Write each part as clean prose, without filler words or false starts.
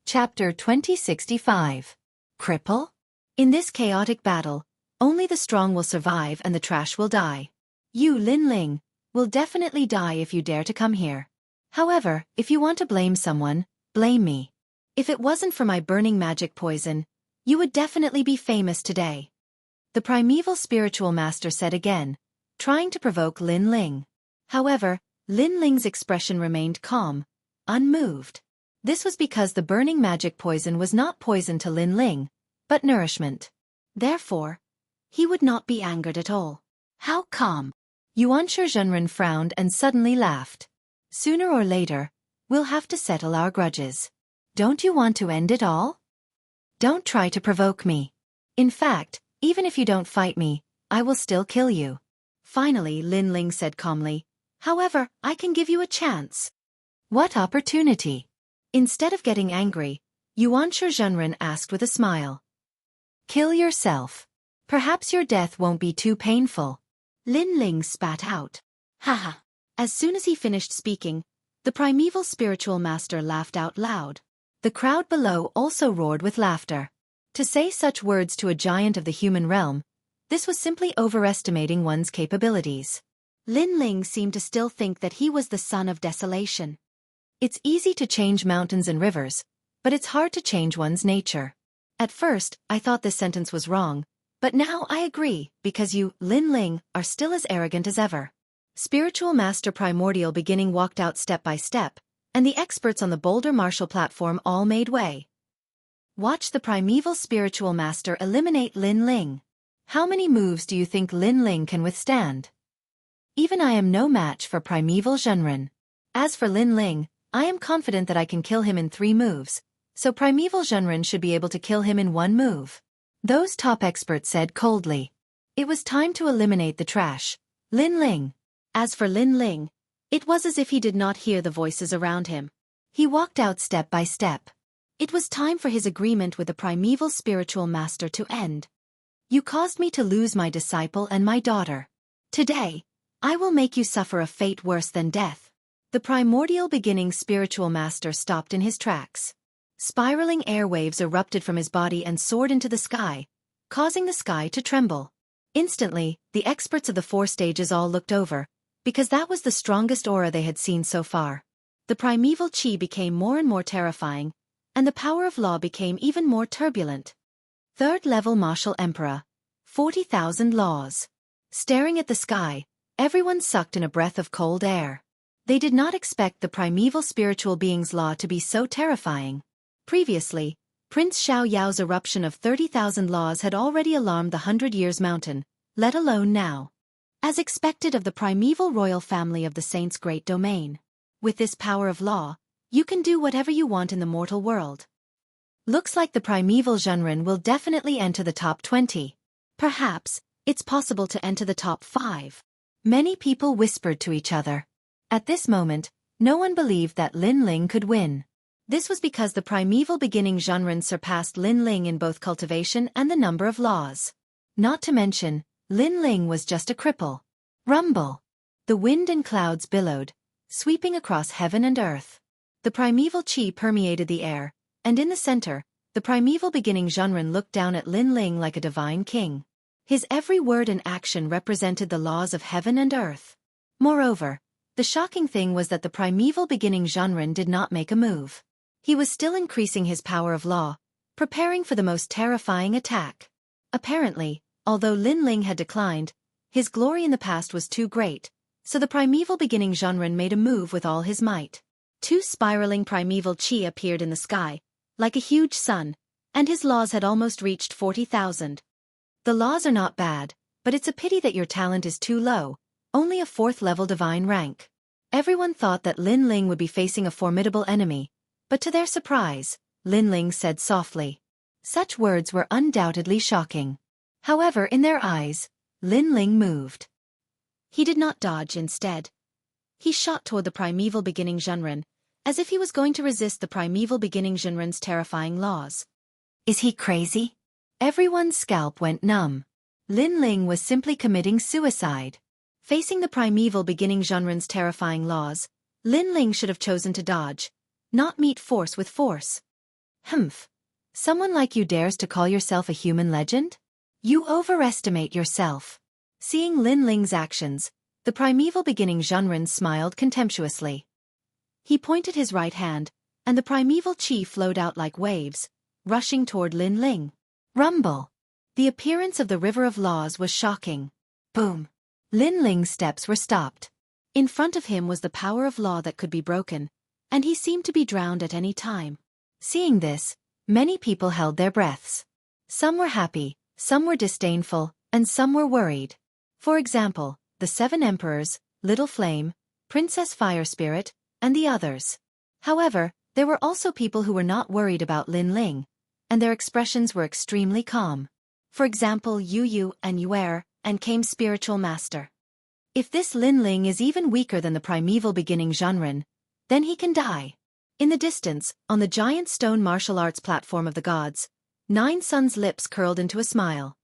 Chapter 2065. Cripple? In this chaotic battle, only the strong will survive and the trash will die. You, Lin Ling, will definitely die if you dare to come here. However, if you want to blame someone, blame me. If it wasn't for my burning magic poison, you would definitely be famous today. The primeval spiritual master said again, trying to provoke Lin Ling. However, Lin Ling's expression remained calm, unmoved. This was because the burning magic poison was not poison to Lin Ling, but nourishment. Therefore, he would not be angered at all. How calm! Xianxia frowned and suddenly laughed. Sooner or later, we'll have to settle our grudges. Don't you want to end it all? Don't try to provoke me. In fact, even if you don't fight me, I will still kill you. Finally, Lin Ling said calmly, however, I can give you a chance. What opportunity? Instead of getting angry, Xianxia asked with a smile. Kill yourself. Perhaps your death won't be too painful. Lin Ling spat out. Haha. As soon as he finished speaking, the primeval spiritual master laughed out loud. The crowd below also roared with laughter. To say such words to a giant of the human realm, this was simply overestimating one's capabilities. Lin Ling seemed to still think that he was the son of desolation. It's easy to change mountains and rivers, but it's hard to change one's nature. At first, I thought this sentence was wrong, but now I agree, because you, Lin Ling, are still as arrogant as ever. Spiritual Master Primordial Beginning walked out step by step, and the experts on the boulder martial platform all made way. Watch the primeval spiritual master eliminate Lin Ling. How many moves do you think Lin Ling can withstand? Even I am no match for primeval Zhenren. As for Lin Ling, I am confident that I can kill him in 3 moves, so primeval Zhenren should be able to kill him in 1 move. Those top experts said coldly. It was time to eliminate the trash. Lin Ling. As for Lin Ling, it was as if he did not hear the voices around him. He walked out step by step. It was time for his agreement with the primeval spiritual master to end. You caused me to lose my disciple and my daughter. Today, I will make you suffer a fate worse than death. The primordial beginning spiritual master stopped in his tracks. Spiraling airwaves erupted from his body and soared into the sky, causing the sky to tremble. Instantly, the experts of the 4 stages all looked over, because that was the strongest aura they had seen so far. The primeval chi became more and more terrifying, and the power of law became even more turbulent. 3rd level martial emperor. 40,000 laws. Staring at the sky, everyone sucked in a breath of cold air. They did not expect the primeval spiritual being's law to be so terrifying. Previously, Prince Xiao Yao's eruption of 30,000 laws had already alarmed the 100 Years Mountain, let alone now. As expected of the primeval royal family of the Saint's great domain. With this power of law, you can do whatever you want in the mortal world. Looks like the primeval Zhenren will definitely enter the top 20. Perhaps, it's possible to enter the top 5. Many people whispered to each other. At this moment, no one believed that Lin Ling could win. This was because the primeval beginning Zhenren surpassed Lin Ling in both cultivation and the number of laws. Not to mention, Lin Ling was just a cripple. Rumble! The wind and clouds billowed, sweeping across heaven and earth. The primeval chi permeated the air, and in the center, the primeval beginning Zhenren looked down at Lin Ling like a divine king. His every word and action represented the laws of heaven and earth. Moreover, the shocking thing was that the primeval beginning Zhenren did not make a move. He was still increasing his power of law, preparing for the most terrifying attack. Apparently, although Lin Ling had declined, his glory in the past was too great, so the primeval beginning Zhenren made a move with all his might. 2 spiraling primeval chi appeared in the sky, like a huge sun, and his laws had almost reached 40,000. The laws are not bad, but it's a pity that your talent is too low, only a 4th level divine rank. Everyone thought that Lin Ling would be facing a formidable enemy, but to their surprise, Lin Ling said softly. Such words were undoubtedly shocking. However, in their eyes, Lin Ling moved. He did not dodge instead. He shot toward the primeval beginning Zhenren, as if he was going to resist the primeval beginning Zhenren's terrifying laws. Is he crazy? Everyone's scalp went numb. Lin Ling was simply committing suicide. Facing the primeval beginning Zhenren's terrifying laws, Lin Ling should have chosen to dodge, not meet force with force. Humph. Someone like you dares to call yourself a human legend? You overestimate yourself. Seeing Lin Ling's actions, the primeval beginning Zhenren smiled contemptuously. He pointed his right hand, and the primeval chi flowed out like waves, rushing toward Lin Ling. Rumble. The appearance of the river of laws was shocking. Boom. Lin Ling's steps were stopped. In front of him was the power of law that could be broken, and he seemed to be drowned at any time. Seeing this, many people held their breaths. Some were happy, some were disdainful, and some were worried. For example, the 7 emperors, Little Flame, Princess Fire Spirit, and the others. However, there were also people who were not worried about Lin Ling, and their expressions were extremely calm. For example, Yu Yu and Yuer, and came Spiritual Master. If this Lin Ling is even weaker than the primeval beginning Zhenren, then he can die. In the distance, on the giant stone martial arts platform of the gods, 9 Sun's lips curled into a smile.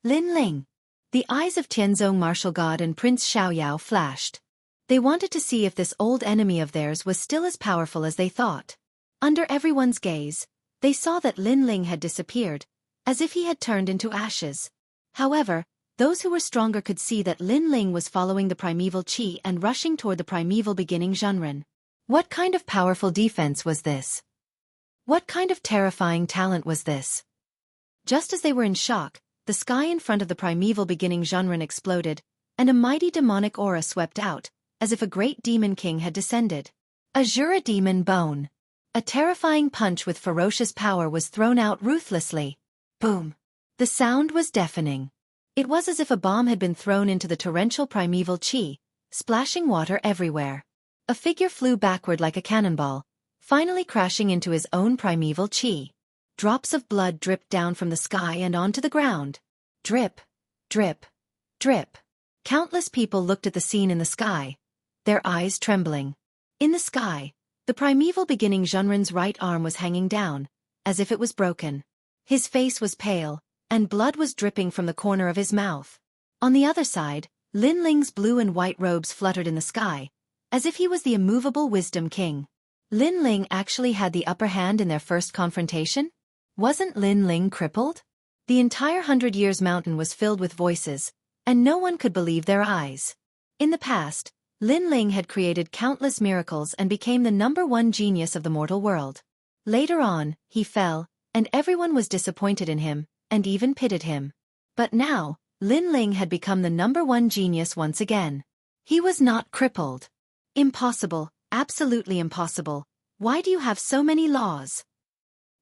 Lin Ling. The eyes of Tianzong martial god and Prince Xiaoyao flashed. They wanted to see if this old enemy of theirs was still as powerful as they thought. Under everyone's gaze, they saw that Lin Ling had disappeared, as if he had turned into ashes. However, those who were stronger could see that Lin Ling was following the primeval chi and rushing toward the primeval beginning Zhenren. What kind of powerful defense was this? What kind of terrifying talent was this? Just as they were in shock, the sky in front of the primeval beginning Zhenren exploded, and a mighty demonic aura swept out, as if a great demon king had descended. Azura Demon Bone. A terrifying punch with ferocious power was thrown out ruthlessly. Boom. The sound was deafening. It was as if a bomb had been thrown into the torrential primeval chi, splashing water everywhere. A figure flew backward like a cannonball, finally crashing into his own primeval chi. Drops of blood dripped down from the sky and onto the ground. Drip, drip, drip. Countless people looked at the scene in the sky, their eyes trembling. In the sky, the primeval beginning Zhenren's right arm was hanging down, as if it was broken. His face was pale, and blood was dripping from the corner of his mouth. On the other side, Lin Ling's blue and white robes fluttered in the sky, as if he was the immovable wisdom king. Lin Ling actually had the upper hand in their first confrontation? Wasn't Lin Ling crippled? The entire 100 Years Mountain was filled with voices, and no one could believe their eyes. In the past, Lin Ling had created countless miracles and became the #1 genius of the mortal world. Later on, he fell, and everyone was disappointed in him, and even pitied him. But now, Lin Ling had become the #1 genius once again. He was not crippled. Impossible, absolutely impossible. Why do you have so many laws?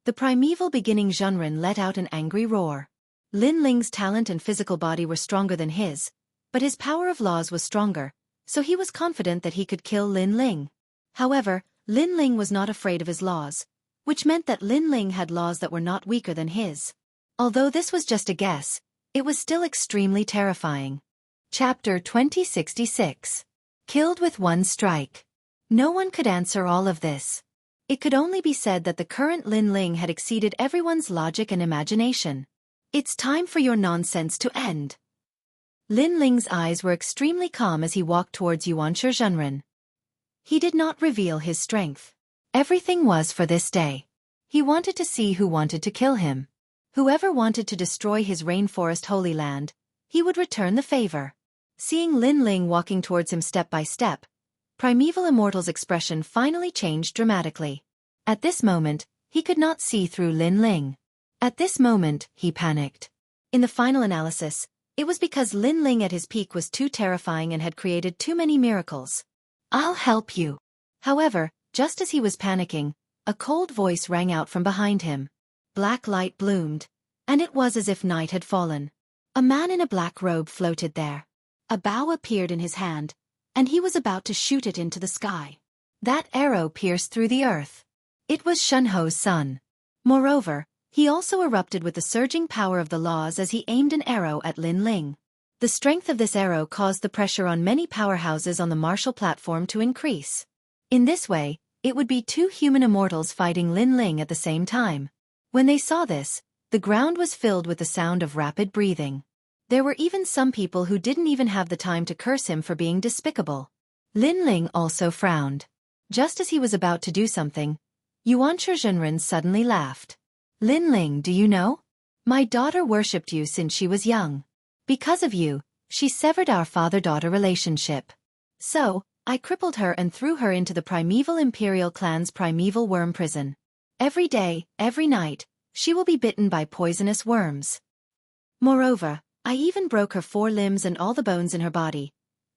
The primeval beginning Zhenren let out an angry roar. Lin Ling's talent and physical body were stronger than his, but his power of laws was stronger, so he was confident that he could kill Lin Ling. However, Lin Ling was not afraid of his laws, which meant that Lin Ling had laws that were not weaker than his. Although this was just a guess, it was still extremely terrifying. Chapter 2066. Killed with one strike. No one could answer all of this. It could only be said that the current Lin Ling had exceeded everyone's logic and imagination. It's time for your nonsense to end. Lin Ling's eyes were extremely calm as he walked towards Yuanshi Zhenren. He did not reveal his strength. Everything was for this day. He wanted to see who wanted to kill him. Whoever wanted to destroy his rainforest holy land, he would return the favor. Seeing Lin Ling walking towards him step by step, Primeval Immortal's expression finally changed dramatically. At this moment, he could not see through Lin Ling. At this moment, he panicked. In the final analysis, it was because Lin Ling at his peak was too terrifying and had created too many miracles. I'll help you. However, just as he was panicking, a cold voice rang out from behind him. Black light bloomed, and it was as if night had fallen. A man in a black robe floated there. A bow appeared in his hand, and he was about to shoot it into the sky. That arrow pierced through the earth. It was Shunho's son. Moreover, he also erupted with the surging power of the laws as he aimed an arrow at Lin Ling. The strength of this arrow caused the pressure on many powerhouses on the martial platform to increase. In this way, it would be 2 human immortals fighting Lin Ling at the same time. When they saw this, the ground was filled with the sound of rapid breathing. There were even some people who didn't even have the time to curse him for being despicable. Lin Ling also frowned. Just as he was about to do something, Yuanshi Zhenren suddenly laughed. Lin Ling, do you know? My daughter worshipped you since she was young. Because of you, she severed our father-daughter relationship. So, I crippled her and threw her into the primeval imperial clan's primeval worm prison. Every day, every night, she will be bitten by poisonous worms. Moreover, I even broke her 4 limbs and all the bones in her body,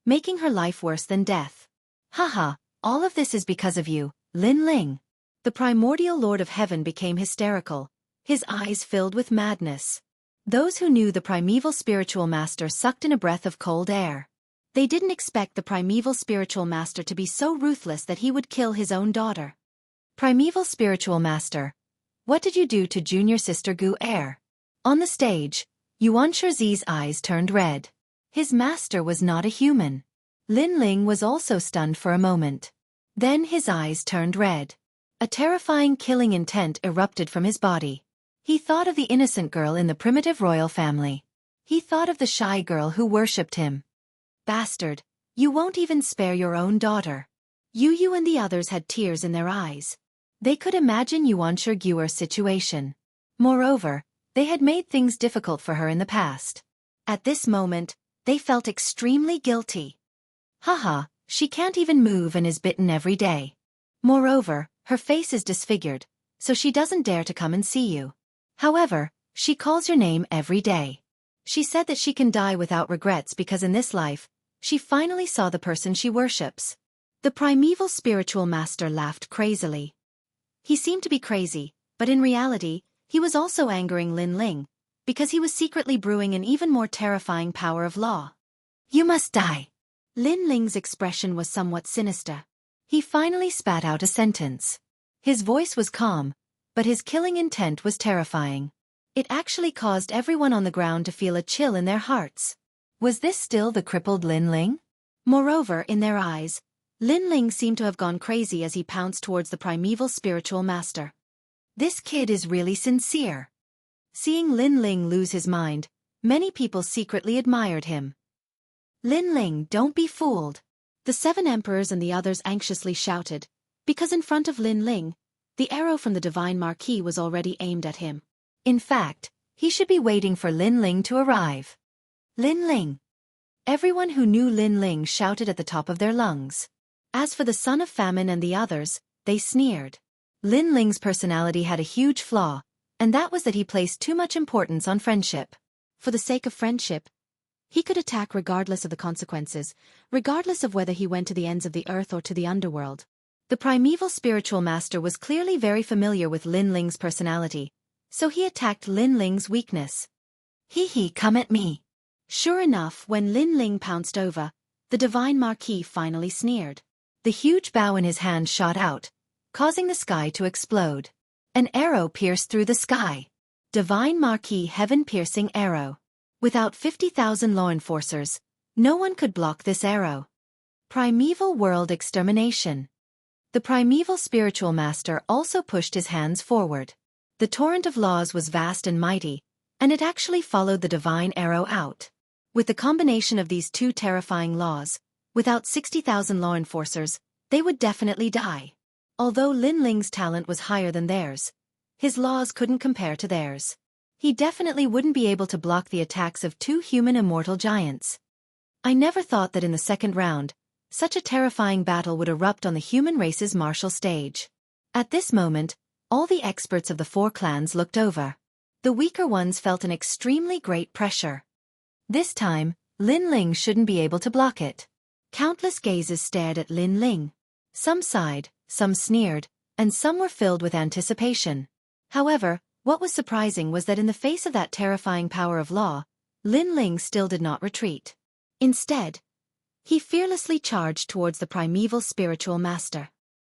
making her life worse than death. Haha, all of this is because of you, Lin Ling. The primordial Lord of Heaven became hysterical, his eyes filled with madness. Those who knew the primeval spiritual master sucked in a breath of cold air. They didn't expect the primeval spiritual master to be so ruthless that he would kill his own daughter. Primeval spiritual master, what did you do to junior sister Gu Er? On the stage, Yuanshi Zi's eyes turned red. His master was not a human. Lin Ling was also stunned for a moment. Then his eyes turned red. A terrifying killing intent erupted from his body. He thought of the innocent girl in the primitive royal family. He thought of the shy girl who worshipped him. Bastard, you won't even spare your own daughter. You and the others had tears in their eyes. They could imagine Yuanshi Guer's situation. Moreover, they had made things difficult for her in the past. At this moment, they felt extremely guilty. Haha, she can't even move and is bitten every day. Moreover, her face is disfigured, so she doesn't dare to come and see you. However, she calls your name every day. She said that she can die without regrets because in this life, she finally saw the person she worships. The primeval spiritual master laughed crazily. He seemed to be crazy, but in reality, he was also angering Lin Ling, because he was secretly brewing an even more terrifying power of law. You must die. Lin Ling's expression was somewhat sinister. He finally spat out a sentence. His voice was calm, but his killing intent was terrifying. It actually caused everyone on the ground to feel a chill in their hearts. Was this still the crippled Lin Ling? Moreover, in their eyes, Lin Ling seemed to have gone crazy as he pounced towards the primeval spiritual master. This kid is really sincere. Seeing Lin Ling lose his mind, many people secretly admired him. Lin Ling, don't be fooled. The 7 emperors and the others anxiously shouted, because in front of Lin Ling, the arrow from the divine marquis was already aimed at him. In fact, he should be waiting for Lin Ling to arrive. Lin Ling. Everyone who knew Lin Ling shouted at the top of their lungs. As for the son of famine and the others, they sneered. Lin Ling's personality had a huge flaw, and that was that he placed too much importance on friendship. For the sake of friendship, he could attack regardless of the consequences, regardless of whether he went to the ends of the earth or to the underworld. The primeval spiritual master was clearly very familiar with Lin Ling's personality, so he attacked Lin Ling's weakness. Hee, come at me. Sure enough, when Lin Ling pounced over, the divine marquis finally sneered. The huge bow in his hand shot out, causing the sky to explode. An arrow pierced through the sky. Divine marquis heaven-piercing arrow. Without 50,000 law enforcers, no one could block this arrow. Primeval world extermination. The primeval spiritual master also pushed his hands forward. The torrent of laws was vast and mighty, and it actually followed the divine arrow out. With the combination of these 2 terrifying laws, without 60,000 law enforcers, they would definitely die. Although Lin Ling's talent was higher than theirs, his laws couldn't compare to theirs. He definitely wouldn't be able to block the attacks of 2 human immortal giants. I never thought that in the second round, such a terrifying battle would erupt on the human race's martial stage. At this moment, all the experts of the 4 clans looked over. The weaker ones felt an extremely great pressure. This time, Lin Ling shouldn't be able to block it. Countless gazes stared at Lin Ling. Some sighed, some sneered, and some were filled with anticipation. However, what was surprising was that in the face of that terrifying power of law, Lin Ling still did not retreat. Instead, he fearlessly charged towards the primeval spiritual master.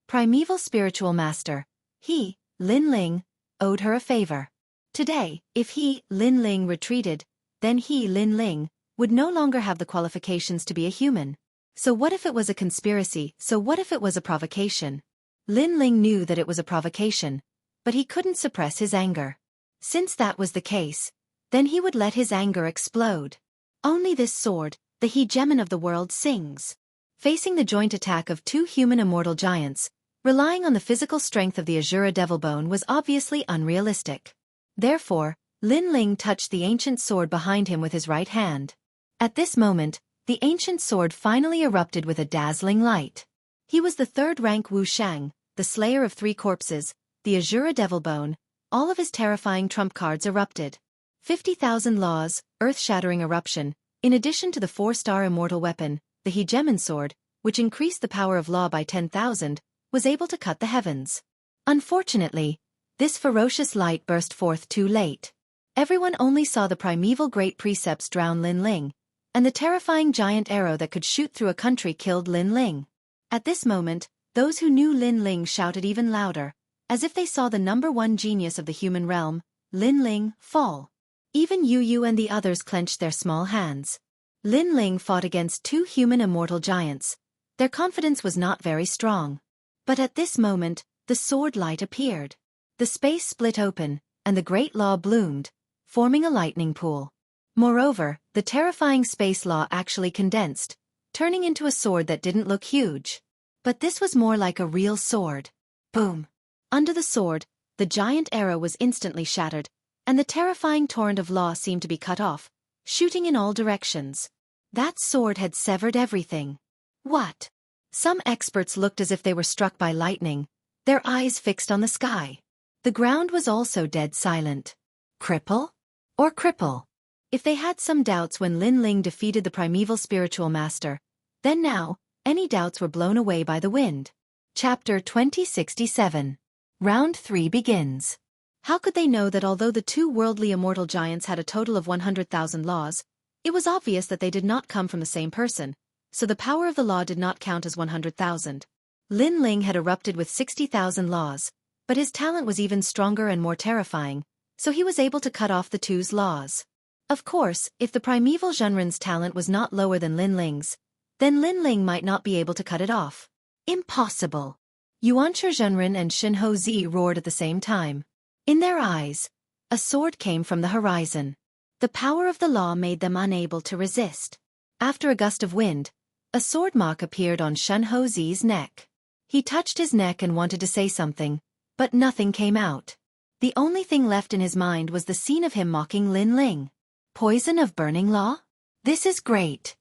Primeval spiritual master, he, Lin Ling, owed her a favor. Today, if he, Lin Ling, retreated, then he, Lin Ling, would no longer have the qualifications to be a human. So what if it was a conspiracy? So what if it was a provocation? Lin Ling knew that it was a provocation, but he couldn't suppress his anger. Since that was the case, then he would let his anger explode. Only this sword, the hegemon of the world, sings. Facing the joint attack of 2 human immortal giants, Relying on the physical strength of the Azura Devil Bone was obviously unrealistic. Therefore, Lin Ling touched the ancient sword behind him with his right hand. At this moment, the ancient sword finally erupted with a dazzling light. He was the third-rank Wuxia, the slayer of 3 corpses, the Azura Devil Bone. All of his terrifying trump cards erupted. 50,000 laws, earth-shattering eruption, in addition to the 4-star immortal weapon, the Hegemon sword, which increased the power of law by 10,000, was able to cut the heavens. Unfortunately, this ferocious light burst forth too late. Everyone only saw the primeval great precepts drown Lin Ling, and the terrifying giant arrow that could shoot through a country killed Lin Ling. At this moment, those who knew Lin Ling shouted even louder, as if they saw the #1 genius of the human realm, Lin Ling, fall. Even Yu and the others clenched their small hands. Lin Ling fought against 2 human immortal giants. Their confidence was not very strong. But at this moment, the sword light appeared. The space split open, and the great law bloomed, forming a lightning pool. Moreover, the terrifying space law actually condensed, turning into a sword that didn't look huge. But this was more like a real sword. Boom! Under the sword, the giant arrow was instantly shattered, and the terrifying torrent of law seemed to be cut off, shooting in all directions. That sword had severed everything. What? Some experts looked as if they were struck by lightning, their eyes fixed on the sky. The ground was also dead silent. Cripple? Or cripple? If they had some doubts when Lin Ling defeated the primeval spiritual master, then now, any doubts were blown away by the wind. Chapter 2067. Round 3 begins. How could they know that although the 2 worldly immortal giants had a total of 100,000 laws, it was obvious that they did not come from the same person, so the power of the law did not count as 100,000. Lin Ling had erupted with 60,000 laws, but his talent was even stronger and more terrifying, so he was able to cut off the 2's laws. Of course, if the primeval Zhenren's talent was not lower than Lin Ling's, then Lin Ling might not be able to cut it off. Impossible! Xianxia Zhenren and Shinho Zi roared at the same time. In their eyes, a sword came from the horizon. The power of the law made them unable to resist. After a gust of wind, a sword mark appeared on Shinho Zi's neck. He touched his neck and wanted to say something, but nothing came out. The only thing left in his mind was the scene of him mocking Lin Ling. Poison of burning law? This is great.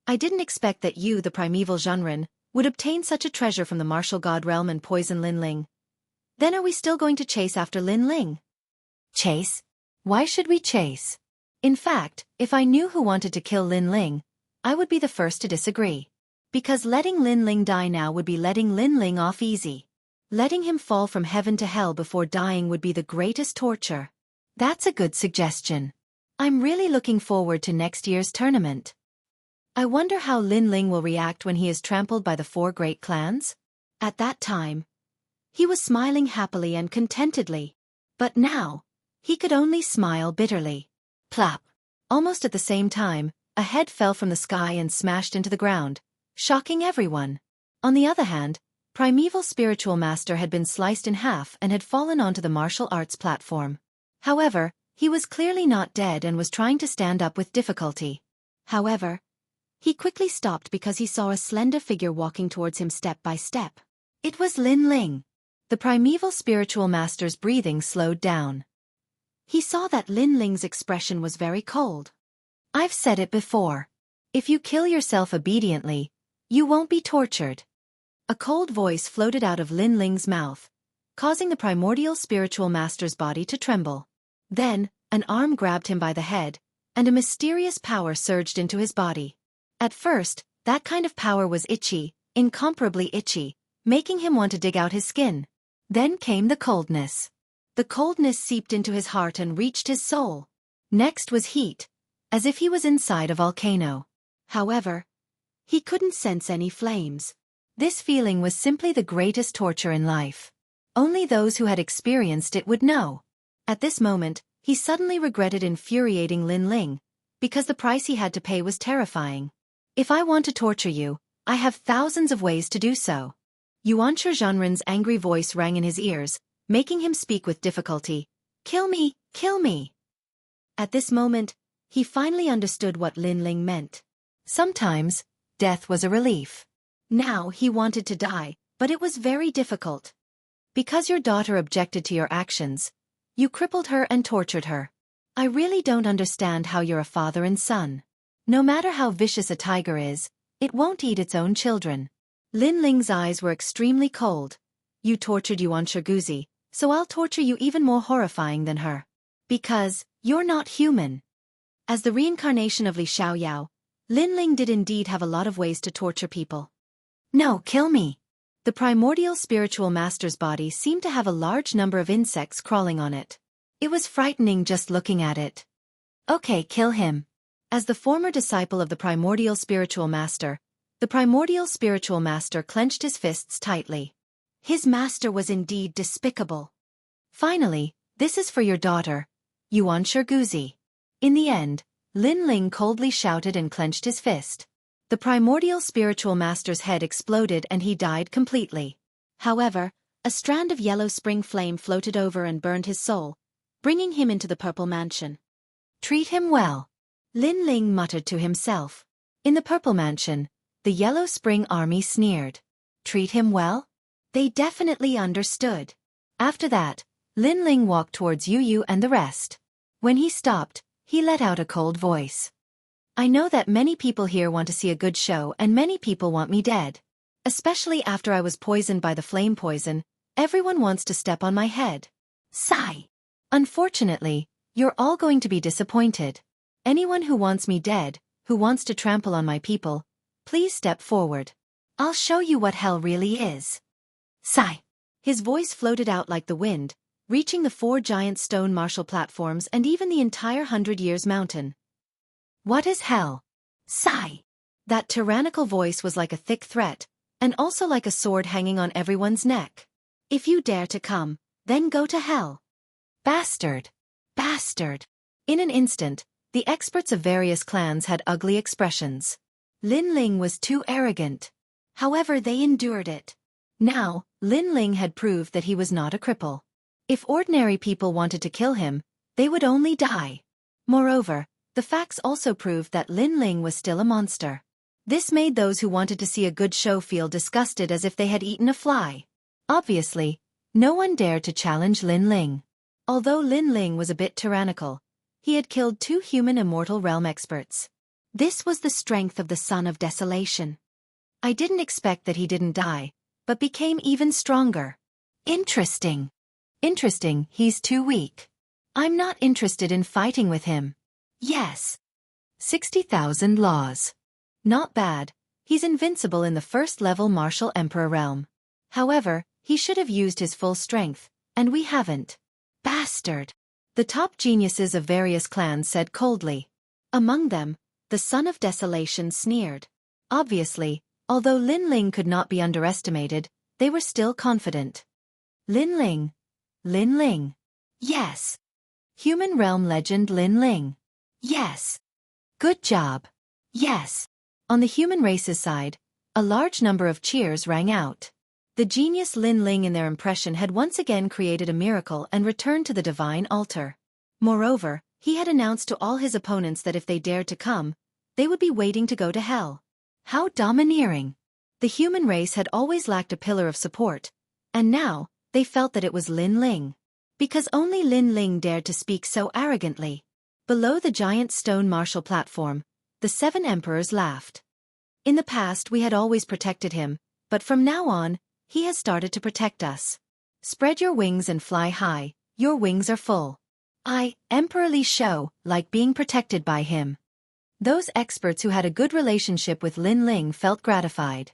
I didn't expect that you, the primeval Zhenren, would obtain such a treasure from the martial god realm and poison Lin Ling. Then are we still going to chase after Lin Ling? Chase? Why should we chase? In fact, if I knew who wanted to kill Lin Ling, I would be the first to disagree. Because letting Lin Ling die now would be letting Lin Ling off easy. Letting him fall from heaven to hell before dying would be the greatest torture. That's a good suggestion. I'm really looking forward to next year's tournament. I wonder how Lin Ling will react when he is trampled by the 4 great clans? At that time, he was smiling happily and contentedly. But now, he could only smile bitterly. Plop! Almost at the same time, a head fell from the sky and smashed into the ground, shocking everyone. On the other hand, Primeval Spiritual Master had been sliced in half and had fallen onto the martial arts platform. However, he was clearly not dead and was trying to stand up with difficulty. However, he quickly stopped because he saw a slender figure walking towards him step by step. It was Lin Ling. The Primeval Spiritual Master's breathing slowed down. He saw that Lin Ling's expression was very cold. I've said it before. If you kill yourself obediently, you won't be tortured. A cold voice floated out of Lin Ling's mouth, causing the primordial spiritual master's body to tremble. Then, an arm grabbed him by the head, and a mysterious power surged into his body. At first, that kind of power was itchy, incomparably itchy, making him want to dig out his skin. Then came the coldness. The coldness seeped into his heart and reached his soul. Next was heat, as if he was inside a volcano. However, he couldn't sense any flames. This feeling was simply the greatest torture in life. Only those who had experienced it would know. At this moment, he suddenly regretted infuriating Lin Ling, because the price he had to pay was terrifying. If I want to torture you, I have thousands of ways to do so. Xianxia Zhenren's angry voice rang in his ears, making him speak with difficulty. Kill me, kill me. At this moment, he finally understood what Lin Ling meant. Sometimes, death was a relief. Now he wanted to die, But it was very difficult. Because your daughter objected to your actions, you crippled her and tortured her. I really don't understand how you're a father and son. No matter how vicious a tiger is, it won't eat its own children. Lin Ling's eyes were extremely cold. You tortured Yuan Shiguzi, so I'll torture you even more horrifying than her. Because you're not human. As the reincarnation of Li Xiaoyao, Lin Ling did indeed have a lot of ways to torture people. No, kill me. The primordial spiritual master's body seemed to have a large number of insects crawling on it. It was frightening just looking at it. Okay, kill him. As the former disciple of the primordial spiritual master, the primordial spiritual master clenched his fists tightly. His master was indeed despicable. Finally, this is for your daughter, Yuan Shiguzi. In the end, Lin Ling coldly shouted and clenched his fist. The primordial spiritual master's head exploded and he died completely. However, a strand of yellow spring flame floated over and burned his soul, bringing him into the purple mansion. Treat him well, Lin Ling muttered to himself. In the purple mansion, the yellow spring army sneered. Treat him well? They definitely understood. After that, Lin Ling walked towards Yu Yu and the rest. When he stopped, he let out a cold voice. I know that many people here want to see a good show and many people want me dead. Especially after I was poisoned by the flame poison, everyone wants to step on my head. Sigh. Unfortunately, you're all going to be disappointed. Anyone who wants me dead, who wants to trample on my people, please step forward. I'll show you what hell really is. Sigh. His voice floated out like the wind, reaching the 4 giant stone martial platforms and even the entire 100 Years Mountain. What is hell? Sigh. That tyrannical voice was like a thick threat, and also like a sword hanging on everyone's neck. If you dare to come, then go to hell. Bastard. Bastard. In an instant, the experts of various clans had ugly expressions. Lin Ling was too arrogant. However, they endured it. Now, Lin Ling had proved that he was not a cripple. If ordinary people wanted to kill him, they would only die. Moreover, the facts also proved that Lin Ling was still a monster. This made those who wanted to see a good show feel disgusted as if they had eaten a fly. Obviously, no one dared to challenge Lin Ling. Although Lin Ling was a bit tyrannical, he had killed 2 human immortal realm experts. This was the strength of the Son of Desolation. I didn't expect that he didn't die, but became even stronger. Interesting. Interesting, he's too weak. I'm not interested in fighting with him. Yes. 60,000 laws. Not bad, he's invincible in the first-level martial emperor realm. However, he should have used his full strength, and we haven't. Bastard. The top geniuses of various clans said coldly. Among them, the Son of Desolation sneered. Obviously, although Lin Ling could not be underestimated, they were still confident. Lin Ling. Lin Ling. Yes. Human realm legend Lin Ling. Yes. Good job. Yes. On the human race's side, a large number of cheers rang out. The genius Lin Ling in their impression had once again created a miracle and returned to the divine altar. Moreover, he had announced to all his opponents that if they dared to come, they would be waiting to go to hell. How domineering! The human race had always lacked a pillar of support, and now, they felt that it was Lin Ling. Because only Lin Ling dared to speak so arrogantly. Below the giant stone martial platform, the 7 emperors laughed. In the past we had always protected him, but from now on, he has started to protect us. Spread your wings and fly high, your wings are full. I, Emperor Li Shou, like being protected by him. Those experts who had a good relationship with Lin Ling felt gratified.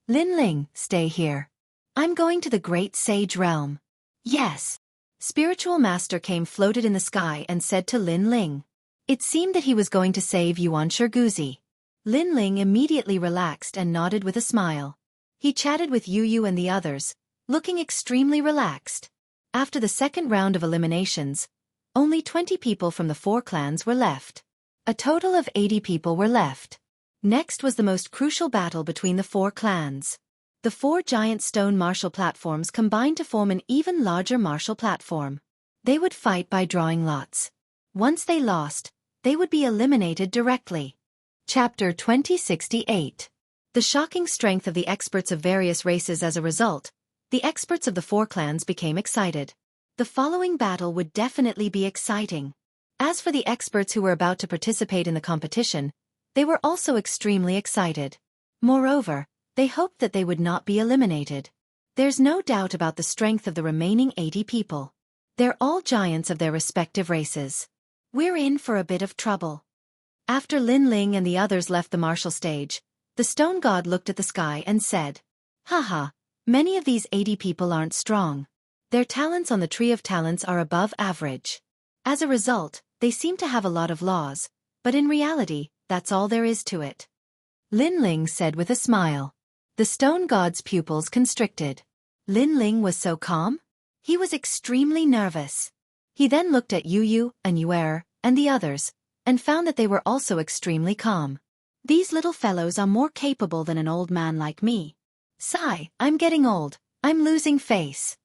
Lin Ling, stay here. I'm going to the great sage realm. Yes. Spiritual Master came floated in the sky and said to Lin Ling. It seemed that he was going to save Yuan Shiguzi. Lin Ling immediately relaxed and nodded with a smile. He chatted with Yu Yu and the others, looking extremely relaxed. After the second round of eliminations, only 20 people from the 4 clans were left. A total of 80 people were left. Next was the most crucial battle between the 4 clans. The 4 giant stone martial platforms combined to form an even larger martial platform. They would fight by drawing lots. Once they lost, they would be eliminated directly. Chapter 2068. The shocking strength of the experts of various races as a result, the experts of the four clans became excited. The following battle would definitely be exciting. As for the experts who were about to participate in the competition, they were also extremely excited. Moreover, they hoped that they would not be eliminated. There's no doubt about the strength of the remaining 80 people. They're all giants of their respective races. We're in for a bit of trouble. After Lin Ling and the others left the martial stage, the stone god looked at the sky and said, "Haha, many of these 80 people aren't strong. Their talents on the Tree of Talents are above average. As a result, they seem to have a lot of laws, but in reality, that's all there is to it." Lin Ling said with a smile. The stone god's pupils constricted. Lin Ling was so calm? He was extremely nervous. He then looked at Yu Yu and Yuer and the others, and found that they were also extremely calm. These little fellows are more capable than an old man like me. Sigh, I'm getting old, I'm losing face.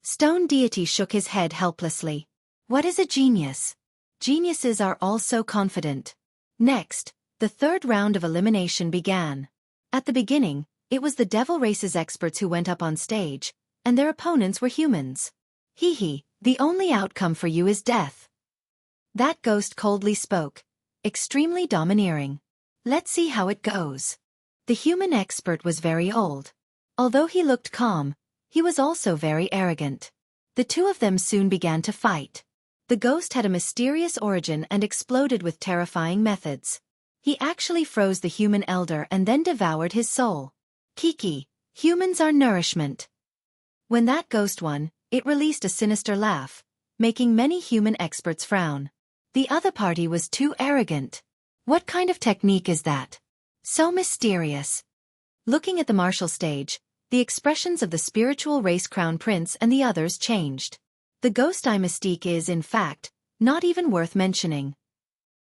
Stone deity shook his head helplessly. What is a genius? Geniuses are all so confident. Next, the third round of elimination began. At the beginning, it was the devil race's experts who went up on stage, and their opponents were humans. Hee, the only outcome for you is death. That ghost coldly spoke, extremely domineering. Let's see how it goes. The human expert was very old. Although he looked calm, he was also very arrogant. The two of them soon began to fight. The ghost had a mysterious origin and exploded with terrifying methods. He actually froze the human elder and then devoured his soul. Kiki, humans are nourishment. When that ghost won, it released a sinister laugh, making many human experts frown. The other party was too arrogant. What kind of technique is that? So mysterious. Looking at the martial stage, the expressions of the spiritual race crown prince and the others changed. The ghost eye mystique is, in fact, not even worth mentioning.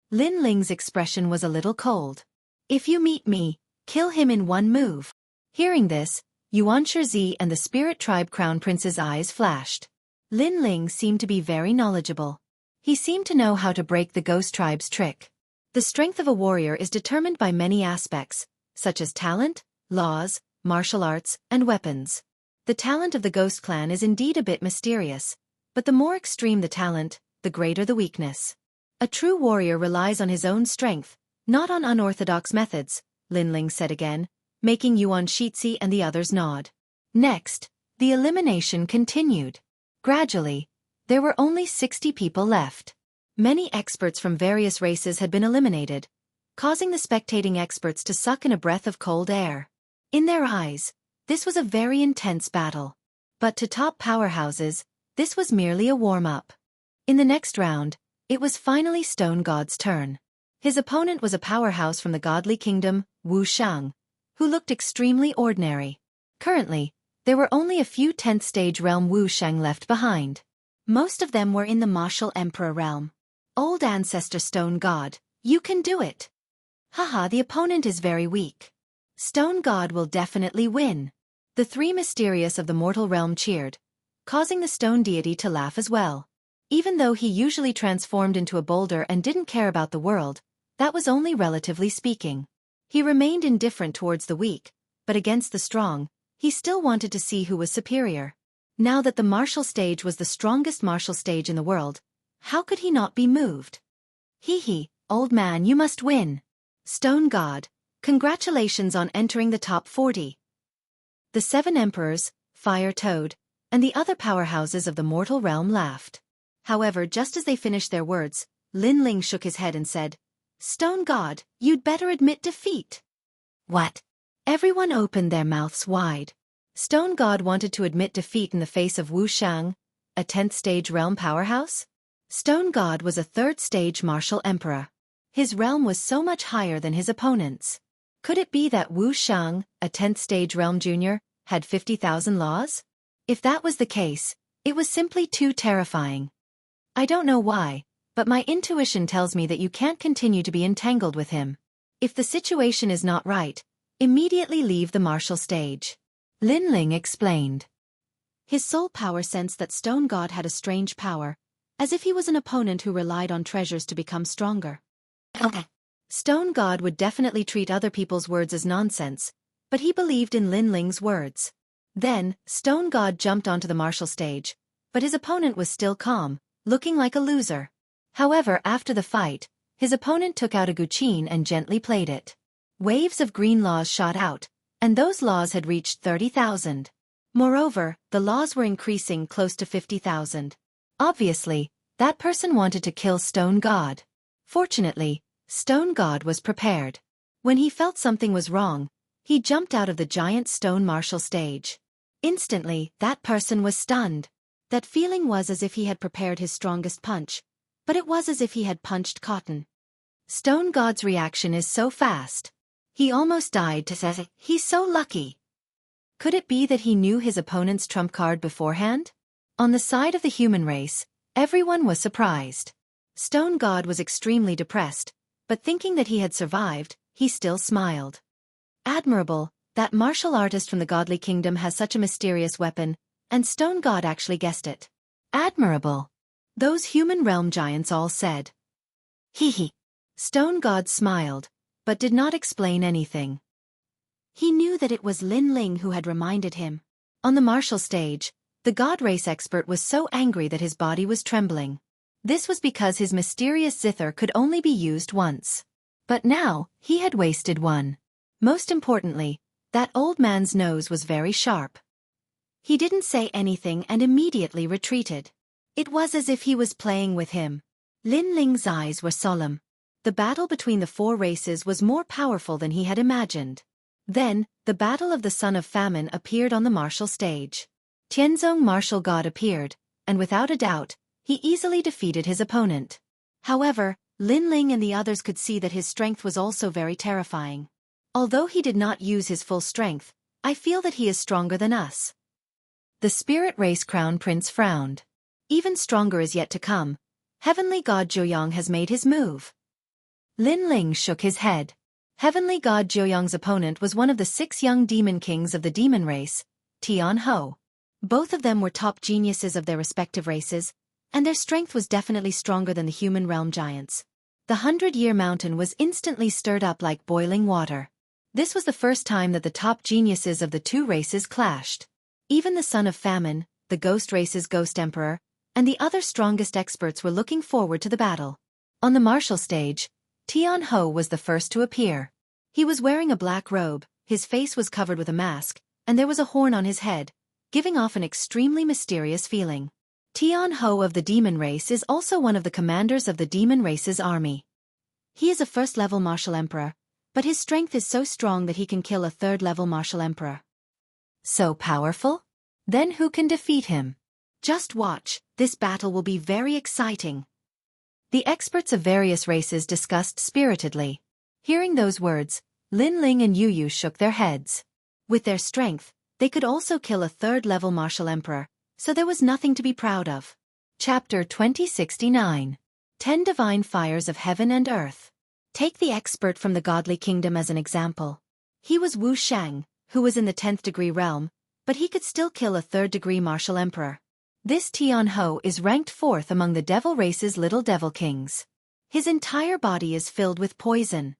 Lin Ling's expression was a little cold. If you meet me, kill him in one move. Hearing this, Xianxia and the spirit tribe crown prince's eyes flashed. Lin Ling seemed to be very knowledgeable. He seemed to know how to break the ghost tribe's trick. The strength of a warrior is determined by many aspects, such as talent, laws, martial arts, and weapons. The talent of the ghost clan is indeed a bit mysterious, but the more extreme the talent, the greater the weakness. A true warrior relies on his own strength, not on unorthodox methods, Lin Ling said again, making Xianxia and the others nod. Next, the elimination continued. Gradually, there were only 60 people left. Many experts from various races had been eliminated, causing the spectating experts to suck in a breath of cold air. In their eyes, this was a very intense battle. But to top powerhouses, this was merely a warm-up. In the next round, it was finally Stone God's turn. His opponent was a powerhouse from the godly kingdom, Wuxia, who looked extremely ordinary. Currently, there were only a few 10th stage realm Wuxia left behind. Most of them were in the martial emperor realm. Old ancestor Stone God, you can do it. Haha, the opponent is very weak. Stone God will definitely win. The three mysterious of the mortal realm cheered, causing the stone deity to laugh as well. Even though he usually transformed into a boulder and didn't care about the world, that was only relatively speaking. He remained indifferent towards the weak, but against the strong, he still wanted to see who was superior. Now that the martial stage was the strongest martial stage in the world, how could he not be moved? Hee, old man, you must win. Stone God, congratulations on entering the top 40. The 7 emperors, Fire Toad, and the other powerhouses of the mortal realm laughed. However, just as they finished their words, Lin Ling shook his head and said, Stone God, you'd better admit defeat. What? Everyone opened their mouths wide. Stone God wanted to admit defeat in the face of Wuxia, a 10th stage realm powerhouse? Stone God was a 3rd stage martial emperor. His realm was so much higher than his opponents. Could it be that Wuxia, a 10th stage realm junior, had 50,000 laws? If that was the case, it was simply too terrifying. I don't know why, but my intuition tells me that you can't continue to be entangled with him. If the situation is not right, immediately leave the martial stage. Lin Ling explained. His soul power sensed that Stone God had a strange power, as if he was an opponent who relied on treasures to become stronger. Stone God would definitely treat other people's words as nonsense, but he believed in Lin Ling's words. Then, Stone God jumped onto the martial stage, but his opponent was still calm, looking like a loser. However, after the fight, his opponent took out a guqin and gently played it. Waves of green laws shot out, and those laws had reached 30,000. Moreover, the laws were increasing close to 50,000. Obviously, that person wanted to kill Stone God. Fortunately, Stone God was prepared. When he felt something was wrong, he jumped out of the giant stone martial stage. Instantly, that person was stunned. That feeling was as if he had prepared his strongest punch, but it was as if he had punched cotton. Stone God's reaction is so fast. He almost died to say, he's so lucky. Could it be that he knew his opponent's trump card beforehand? On the side of the human race, everyone was surprised. Stone God was extremely depressed, but thinking that he had survived, he still smiled. Admirable, that martial artist from the godly kingdom has such a mysterious weapon, and Stone God actually guessed it. Admirable. Those human realm giants all said. Hee hee. Stone God smiled, but did not explain anything. He knew that it was Lin Ling who had reminded him. On the martial stage, the god race expert was so angry that his body was trembling. This was because his mysterious zither could only be used once. But now, he had wasted one. Most importantly, that old man's nose was very sharp. He didn't say anything and immediately retreated. It was as if he was playing with him. Lin Ling's eyes were solemn. The battle between the four races was more powerful than he had imagined. Then, the battle of the Son of Famine appeared on the martial stage. Tianzong martial god appeared, and without a doubt, he easily defeated his opponent. However, Lin Ling and the others could see that his strength was also very terrifying. Although he did not use his full strength, I feel that he is stronger than us. The spirit race crown prince frowned. Even stronger is yet to come. Heavenly god Jianghu has made his move. Lin Ling shook his head. Heavenly god Jianghu's opponent was one of the 6 young demon kings of the demon race, Tianhu. Both of them were top geniuses of their respective races, and their strength was definitely stronger than the human realm giants. The 100-year mountain was instantly stirred up like boiling water. This was the first time that the top geniuses of the two races clashed. Even the Son of Famine, the Ghost race's Ghost Emperor, and the other strongest experts were looking forward to the battle. On the martial stage, Tianhu was the first to appear. He was wearing a black robe, his face was covered with a mask, and there was a horn on his head, giving off an extremely mysterious feeling. Tianhu of the demon race is also one of the commanders of the demon race's army. He is a first-level martial emperor, but his strength is so strong that he can kill a third-level martial emperor. So powerful? Then who can defeat him? Just watch, this battle will be very exciting. The experts of various races discussed spiritedly. Hearing those words, Lin Ling and Yu Yu shook their heads. With their strength, they could also kill a third-level martial emperor, so there was nothing to be proud of. Chapter 2069. 10 Divine Fires of Heaven and Earth. Take the expert from the godly kingdom as an example. He was Wuxia, who was in the 10th degree realm, but he could still kill a 3rd degree martial emperor. This Tianhu is ranked 4th among the devil race's little devil kings. His entire body is filled with poison.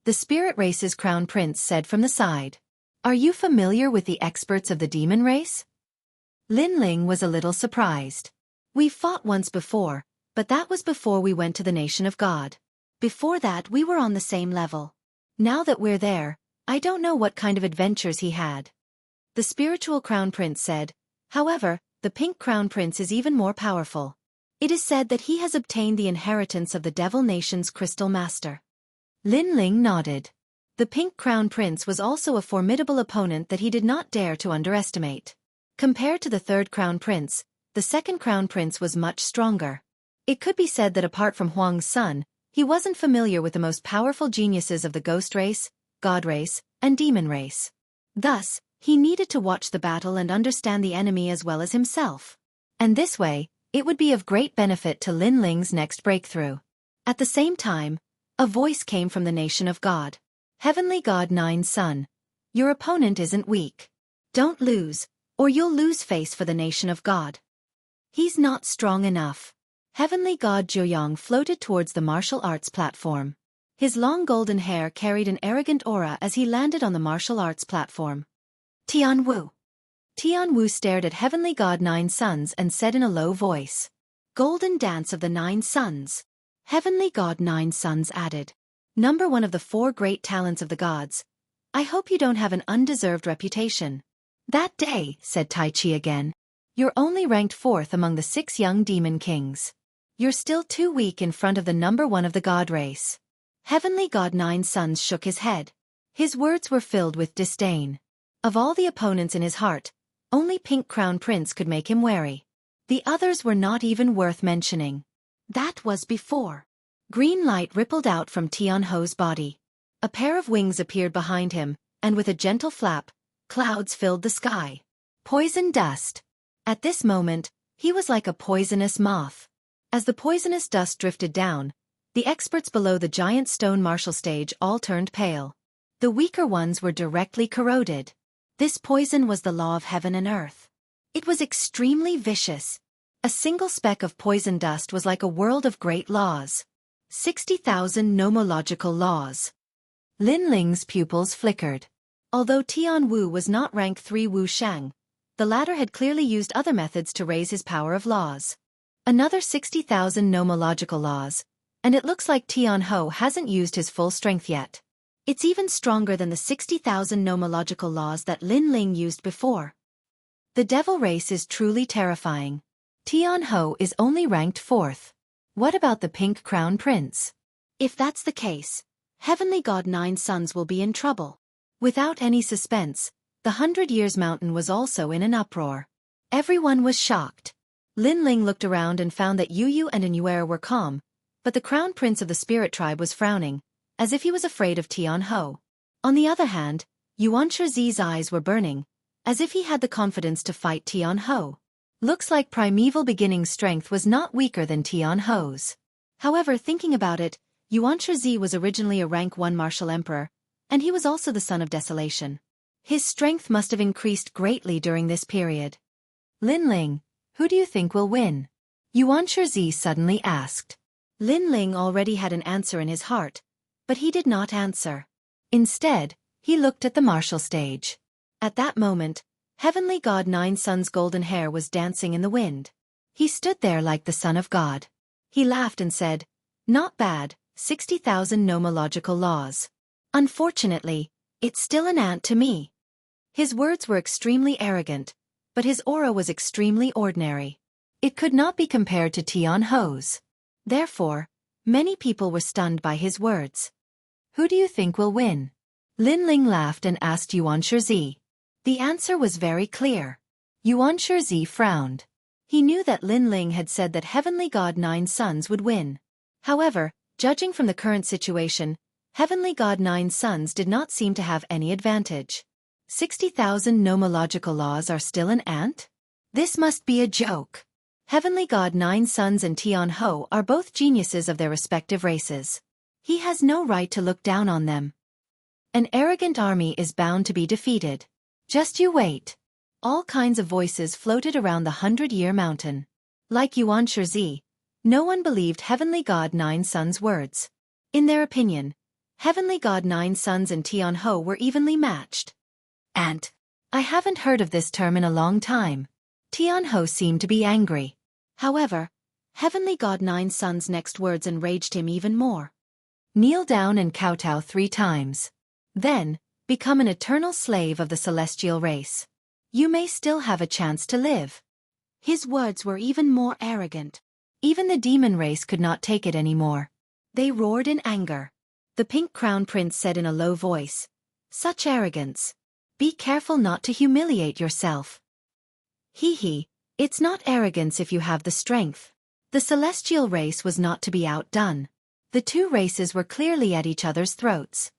The spirit race's crown prince said from the side. Are you familiar with the experts of the demon race? Lin Ling was a little surprised. We fought once before, but that was before we went to the nation of God. Before that we were on the same level. Now that we're there, I don't know what kind of adventures he had. The spiritual crown prince said. However, the pink crown prince is even more powerful. It is said that he has obtained the inheritance of the devil nation's crystal master. Lin Ling nodded. The pink crown prince was also a formidable opponent that he did not dare to underestimate. Compared to the 3rd crown prince, the 2nd crown prince was much stronger. It could be said that apart from Huang's son, he wasn't familiar with the most powerful geniuses of the ghost race, god race, and demon race. Thus, he needed to watch the battle and understand the enemy as well as himself. And this way, it would be of great benefit to Lin Ling's next breakthrough. At the same time, a voice came from the nation of God. Heavenly God Nine's son, your opponent isn't weak. Don't lose, or you'll lose face for the nation of God. He's not strong enough. Heavenly God Jianghu floated towards the martial arts platform. His long golden hair carried an arrogant aura as he landed on the martial arts platform. Tianwu. Tianwu stared at Heavenly God Nine Suns and said in a low voice. Golden Dance of the Nine Suns. Heavenly God Nine Suns added. Number one of the 4 great talents of the gods. I hope you don't have an undeserved reputation. That day, said Tai Chi again. You're only ranked 4th among the 6 young demon kings. You're still too weak in front of the number one of the god race. Heavenly God Nine Suns shook his head. His words were filled with disdain. Of all the opponents in his heart, only Pink Crown Prince could make him wary. The others were not even worth mentioning. That was before. Green light rippled out from Tianhu's body. A pair of wings appeared behind him, and with a gentle flap, clouds filled the sky. Poison dust. At this moment, he was like a poisonous moth. As the poisonous dust drifted down, the experts below the giant stone martial stage all turned pale. The weaker ones were directly corroded. This poison was the law of heaven and earth. It was extremely vicious. A single speck of poison dust was like a world of great laws. 60,000 nomological laws. Lin Ling's pupils flickered. Although Tianwu was not rank 3 Wu Shang, the latter had clearly used other methods to raise his power of laws. Another 60,000 nomological laws, and it looks like Tianhu hasn't used his full strength yet. It's even stronger than the 60,000 nomological laws that Lin Ling used before. The devil race is truly terrifying. Tianhu is only ranked 4th. What about the Pink Crown Prince? If that's the case, Heavenly God Nine Suns will be in trouble. Without any suspense, the 100 Years Mountain was also in an uproar. Everyone was shocked. Lin Ling looked around and found that Yu and Anuera were calm, but the Crown Prince of the Spirit Tribe was frowning, as if he was afraid of Tianhu. On the other hand, Xianxia's eyes were burning, as if he had the confidence to fight Tianhu. Looks like primeval beginning strength was not weaker than Tianhu's. However, thinking about it, Xianxia was originally a rank 1 martial emperor, and he was also the son of desolation. His strength must have increased greatly during this period. Lin Ling, who do you think will win? Xianxia suddenly asked. Lin Ling already had an answer in his heart, but he did not answer. Instead, he looked at the martial stage. At that moment, Heavenly God Nine Suns' golden hair was dancing in the wind. He stood there like the Son of God. He laughed and said, "Not bad, 60,000 nomological laws. Unfortunately, it's still an ant to me." His words were extremely arrogant, but his aura was extremely ordinary. It could not be compared to Tianhu's. Therefore, many people were stunned by his words. Who do you think will win? Lin Ling laughed and asked Xianxia. The answer was very clear. Xianxia frowned. He knew that Lin Ling had said that Heavenly God Nine Suns would win. However, judging from the current situation, Heavenly God Nine Suns did not seem to have any advantage. 60,000 nomological laws are still an ant? This must be a joke. Heavenly God Nine Suns and Tianhu are both geniuses of their respective races. He has no right to look down on them. An arrogant army is bound to be defeated. Just you wait. All kinds of voices floated around the 100-Year Mountain. Like Xianxia, no one believed Heavenly God Nine Suns' words. In their opinion, Heavenly God Nine Suns and Tianhu were evenly matched. Ant. I haven't heard of this term in a long time. Tianhu seemed to be angry. However, Heavenly God Nine Suns' next words enraged him even more. Kneel down and kowtow 3 times. Then, become an eternal slave of the celestial race. You may still have a chance to live. His words were even more arrogant. Even the demon race could not take it anymore. They roared in anger. The Pink Crown Prince said in a low voice, "Such arrogance. Be careful not to humiliate yourself." Hee, it's not arrogance if you have the strength. The celestial race was not to be outdone. The 2 races were clearly at each other's throats.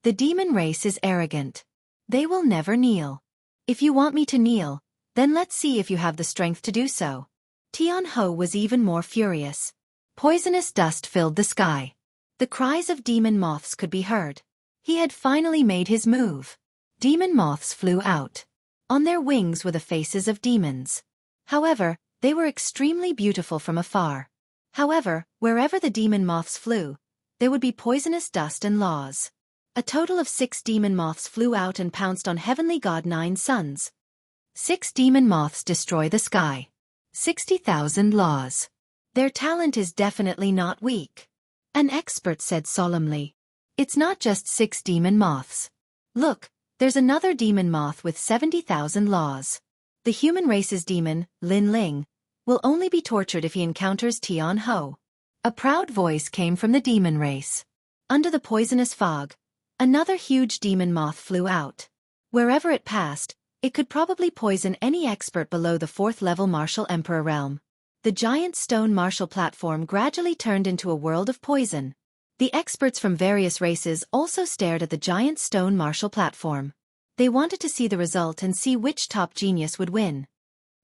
The demon race is arrogant. They will never kneel. If you want me to kneel, then let's see if you have the strength to do so. Tianhu was even more furious. Poisonous dust filled the sky. The cries of demon moths could be heard. He had finally made his move. Demon moths flew out. On their wings were the faces of demons. However, they were extremely beautiful from afar. However, wherever the demon moths flew, there would be poisonous dust and laws. A total of 6 demon moths flew out and pounced on Heavenly God Nine Sons. 6 demon moths destroy the sky. 60,000 laws. Their talent is definitely not weak. An expert said solemnly. It's not just 6 demon moths. Look, there's another demon moth with 70,000 laws. The human race's demon, Lin Ling, will only be tortured if he encounters Tianhu. A proud voice came from the demon race. Under the poisonous fog, another huge demon moth flew out. Wherever it passed, it could probably poison any expert below the 4th level martial emperor realm. The giant stone martial platform gradually turned into a world of poison. The experts from various races also stared at the giant stone martial platform. They wanted to see the result and see which top genius would win.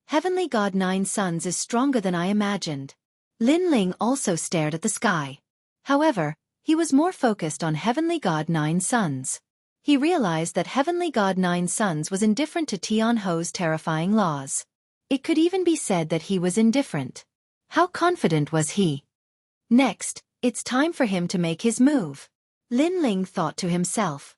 Heavenly God Nine Sons is stronger than I imagined. Lin Ling also stared at the sky. However, he was more focused on Heavenly God Nine Sons. He realized that Heavenly God Nine Sons was indifferent to Tianhu's terrifying laws. It could even be said that he was indifferent. How confident was he? Next, it's time for him to make his move. Lin Ling thought to himself.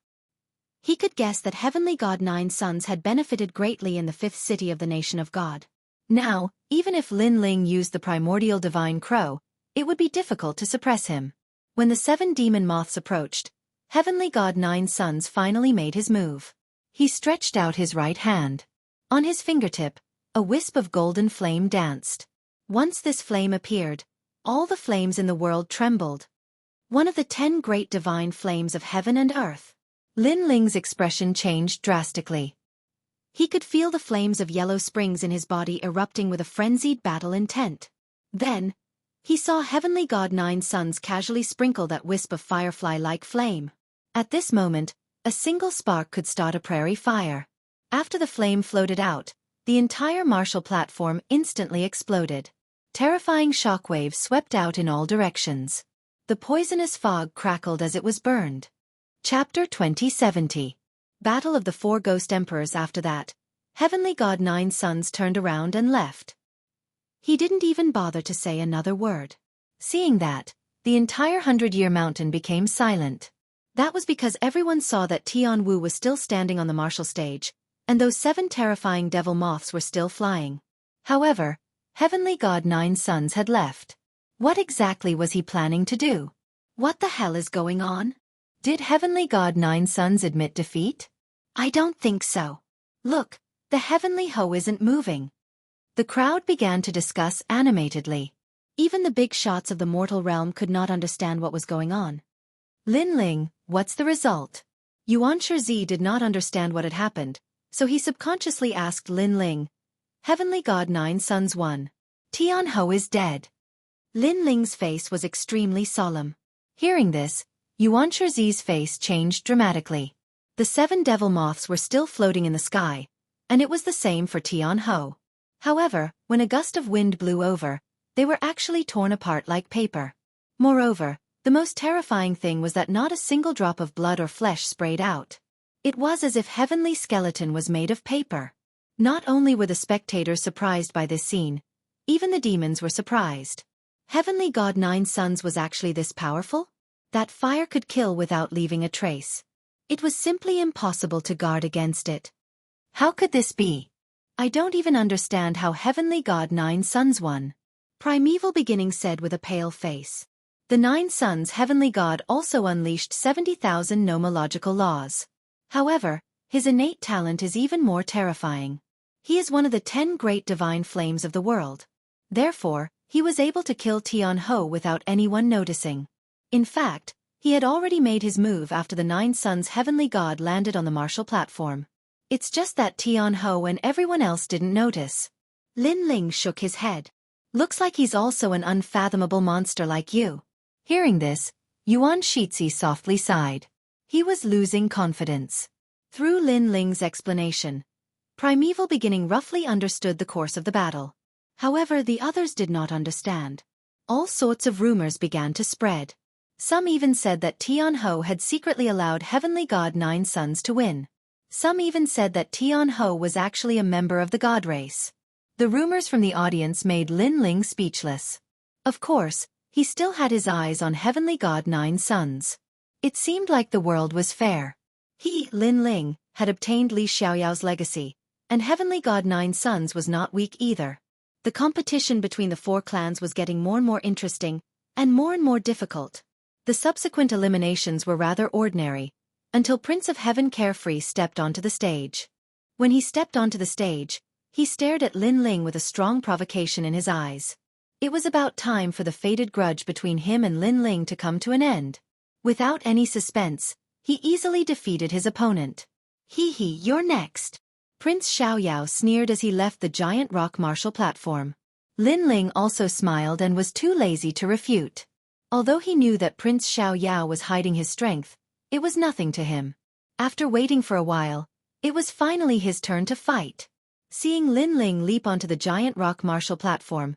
He could guess that Heavenly God Nine Sons had benefited greatly in the 5th city of the Nation of God. Now, even if Lin Ling used the primordial divine crow, it would be difficult to suppress him. When the 7 demon moths approached, Heavenly God Nine Sons finally made his move. He stretched out his right hand. On his fingertip, a wisp of golden flame danced. Once this flame appeared, all the flames in the world trembled. One of the 10 great divine flames of heaven and earth. Lin Ling's expression changed drastically. He could feel the flames of yellow springs in his body erupting with a frenzied battle intent. Then, he saw Heavenly God Nine Sons casually sprinkle that wisp of firefly-like flame. At this moment, a single spark could start a prairie fire. After the flame floated out, the entire martial platform instantly exploded. Terrifying shockwaves swept out in all directions. The poisonous fog crackled as it was burned. Chapter 2070. Battle of the 4 Ghost Emperors. After that, Heavenly God Nine Sons turned around and left. He didn't even bother to say another word. Seeing that, the entire 100-year mountain became silent. That was because everyone saw that Tianwu was still standing on the martial stage, and those 7 terrifying devil moths were still flying. However, Heavenly God Nine Sons had left. What exactly was he planning to do? What the hell is going on? Did Heavenly God Nine Sons admit defeat? I don't think so. Look, the Heavenly Ho isn't moving. The crowd began to discuss animatedly. Even the big shots of the mortal realm could not understand what was going on. Lin Ling, what's the result? Xianxia did not understand what had happened, so he subconsciously asked Lin Ling. Heavenly God Nine Sons won. Tianhu is dead. Lin Ling's face was extremely solemn. Hearing this, Xianxia's face changed dramatically. The 7 devil moths were still floating in the sky, and it was the same for Tianhu. However, when a gust of wind blew over, they were actually torn apart like paper. Moreover, the most terrifying thing was that not a single drop of blood or flesh sprayed out. It was as if Heavenly Skeleton was made of paper. Not only were the spectators surprised by this scene, even the demons were surprised. Heavenly God Nine Sons was actually this powerful? That fire could kill without leaving a trace. It was simply impossible to guard against it. How could this be? I don't even understand how Heavenly God Nine Sons won. Primeval Beginning said with a pale face. The 9 Sons Heavenly God also unleashed 70,000 nomological laws. However, his innate talent is even more terrifying. He is one of the 10 great divine flames of the world. Therefore, he was able to kill Tianhu without anyone noticing. In fact, he had already made his move after the 9 Sons Heavenly God landed on the martial platform. It's just that Tianhu and everyone else didn't notice. Lin Ling shook his head. Looks like he's also an unfathomable monster like you. Hearing this, Xianxia softly sighed. He was losing confidence. Through Lin Ling's explanation, Primeval Beginning roughly understood the course of the battle. However, the others did not understand. All sorts of rumors began to spread. Some even said that Tianhu had secretly allowed Heavenly God Nine Sons to win. Some even said that Tianhu was actually a member of the God race. The rumors from the audience made Lin Ling speechless. Of course, he still had his eyes on Heavenly God Nine Suns. It seemed like the world was fair. He, Lin Ling, had obtained Li Xiaoyao's legacy, and Heavenly God Nine Suns was not weak either. The competition between the four clans was getting more and more interesting, and more difficult. The subsequent eliminations were rather ordinary, until Prince of Heaven Carefree stepped onto the stage. When he stepped onto the stage, he stared at Lin Ling with a strong provocation in his eyes. It was about time for the fated grudge between him and Lin Ling to come to an end. Without any suspense, he easily defeated his opponent. You're next. Prince Xiaoyao sneered as he left the giant rock martial platform. Lin Ling also smiled and was too lazy to refute. Although he knew that Prince Xiaoyao was hiding his strength, it was nothing to him. After waiting for a while, it was finally his turn to fight. Seeing Lin Ling leap onto the giant rock martial platform,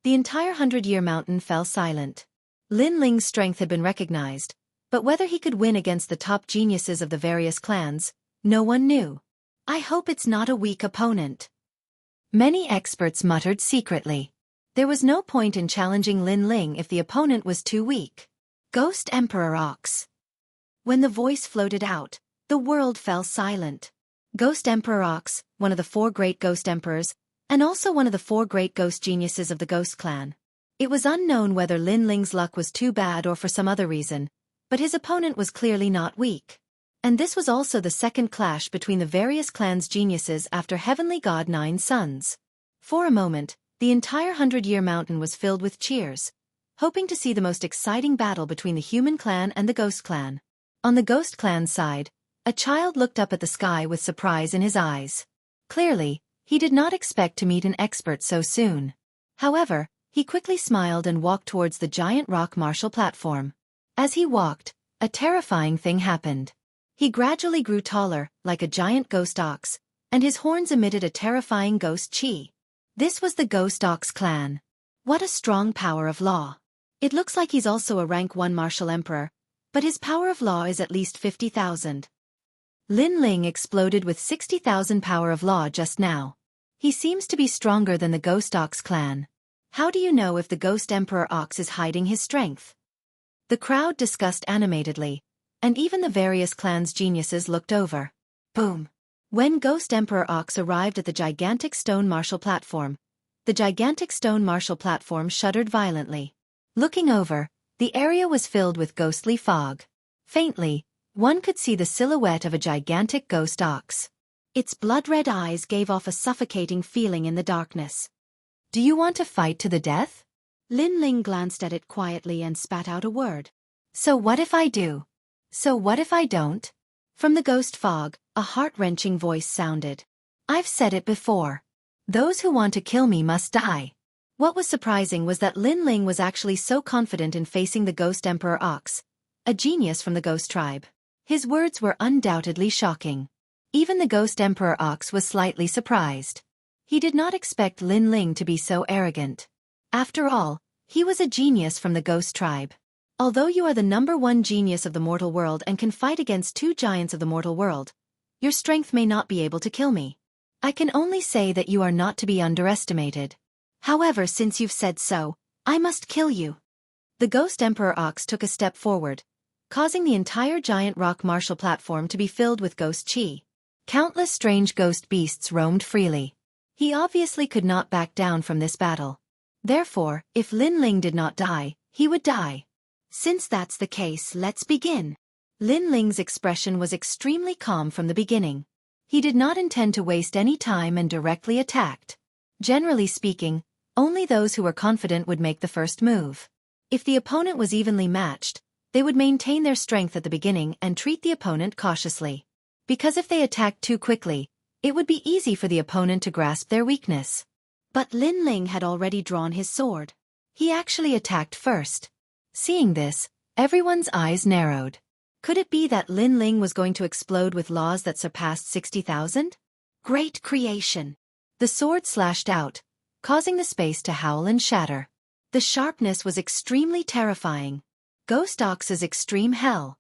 the entire 100-Year Mountain fell silent. Lin Ling's strength had been recognized, but whether he could win against the top geniuses of the various clans, no one knew. I hope it's not a weak opponent. Many experts muttered secretly. There was no point in challenging Lin Ling if the opponent was too weak. Ghost Emperor Ox. When the voice floated out, the world fell silent. Ghost Emperor Ox, one of the four great ghost emperors, and also one of the four great ghost geniuses of the Ghost Clan. It was unknown whether Lin Ling's luck was too bad or for some other reason, but his opponent was clearly not weak. And this was also the second clash between the various clans' geniuses after Heavenly God Nine Suns. For a moment, the entire 100-Year Mountain was filled with cheers, hoping to see the most exciting battle between the Human Clan and the Ghost Clan. On the Ghost Clan's side, a child looked up at the sky with surprise in his eyes. Clearly, he did not expect to meet an expert so soon. However, he quickly smiled and walked towards the giant rock martial platform. As he walked, a terrifying thing happened. He gradually grew taller, like a giant ghost ox, and his horns emitted a terrifying ghost chi. This was the Ghost Ox Clan. What a strong power of law. It looks like he's also a rank 1 martial emperor, but his power of law is at least 50,000. Lin Ling exploded with 60,000 power of law just now. He seems to be stronger than the Ghost Ox Clan. How do you know if the Ghost Emperor Ox is hiding his strength? The crowd discussed animatedly, and even the various clans' geniuses looked over. Boom! When Ghost Emperor Ox arrived at the gigantic stone martial platform, the gigantic stone martial platform shuddered violently. Looking over, the area was filled with ghostly fog. Faintly, one could see the silhouette of a gigantic ghost ox. Its blood-red eyes gave off a suffocating feeling in the darkness. Do you want to fight to the death? Lin Ling glanced at it quietly and spat out a word. So what if I do? So what if I don't? From the ghost fog, a heart-wrenching voice sounded. I've said it before. Those who want to kill me must die. What was surprising was that Lin Ling was actually so confident in facing the Ghost Emperor Ox, a genius from the Ghost Tribe. His words were undoubtedly shocking. Even the Ghost Emperor Ox was slightly surprised. He did not expect Lin Ling to be so arrogant. After all, he was a genius from the Ghost Tribe. Although you are the #1 genius of the mortal world and can fight against 2 giants of the mortal world, your strength may not be able to kill me. I can only say that you are not to be underestimated. However, since you've said so, I must kill you. The Ghost Emperor Ox took a step forward, causing the entire giant rock martial platform to be filled with ghost chi. Countless strange ghost beasts roamed freely. He obviously could not back down from this battle. Therefore, if Lin Ling did not die, he would die. Since that's the case, let's begin. Lin Ling's expression was extremely calm from the beginning. He did not intend to waste any time and directly attacked. Generally speaking, only those who were confident would make the first move. If the opponent was evenly matched, they would maintain their strength at the beginning and treat the opponent cautiously. Because if they attacked too quickly, it would be easy for the opponent to grasp their weakness. But Lin Ling had already drawn his sword. He actually attacked first. Seeing this, everyone's eyes narrowed. Could it be that Lin Ling was going to explode with laws that surpassed 60,000? Great creation! The sword slashed out, causing the space to howl and shatter. The sharpness was extremely terrifying. Ghost Ox's extreme hell.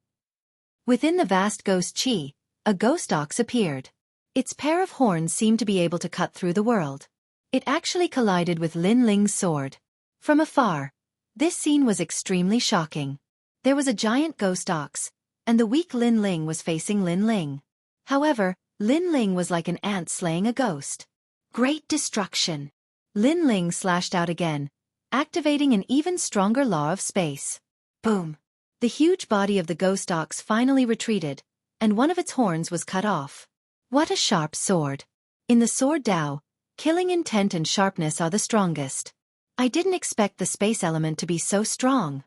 Within the vast ghost chi, a ghost ox appeared. Its pair of horns seemed to be able to cut through the world. It actually collided with Lin Ling's sword. From afar, This scene was extremely shocking. There was a giant ghost ox, and the weak Lin Ling was facing Lin Ling. However, Lin Ling was like an ant slaying a ghost. Great destruction! Lin Ling slashed out again, activating an even stronger law of space. Boom! The huge body of the ghost ox finally retreated, and one of its horns was cut off. What a sharp sword! In the sword Dao, killing intent and sharpness are the strongest. I didn't expect the space element to be so strong.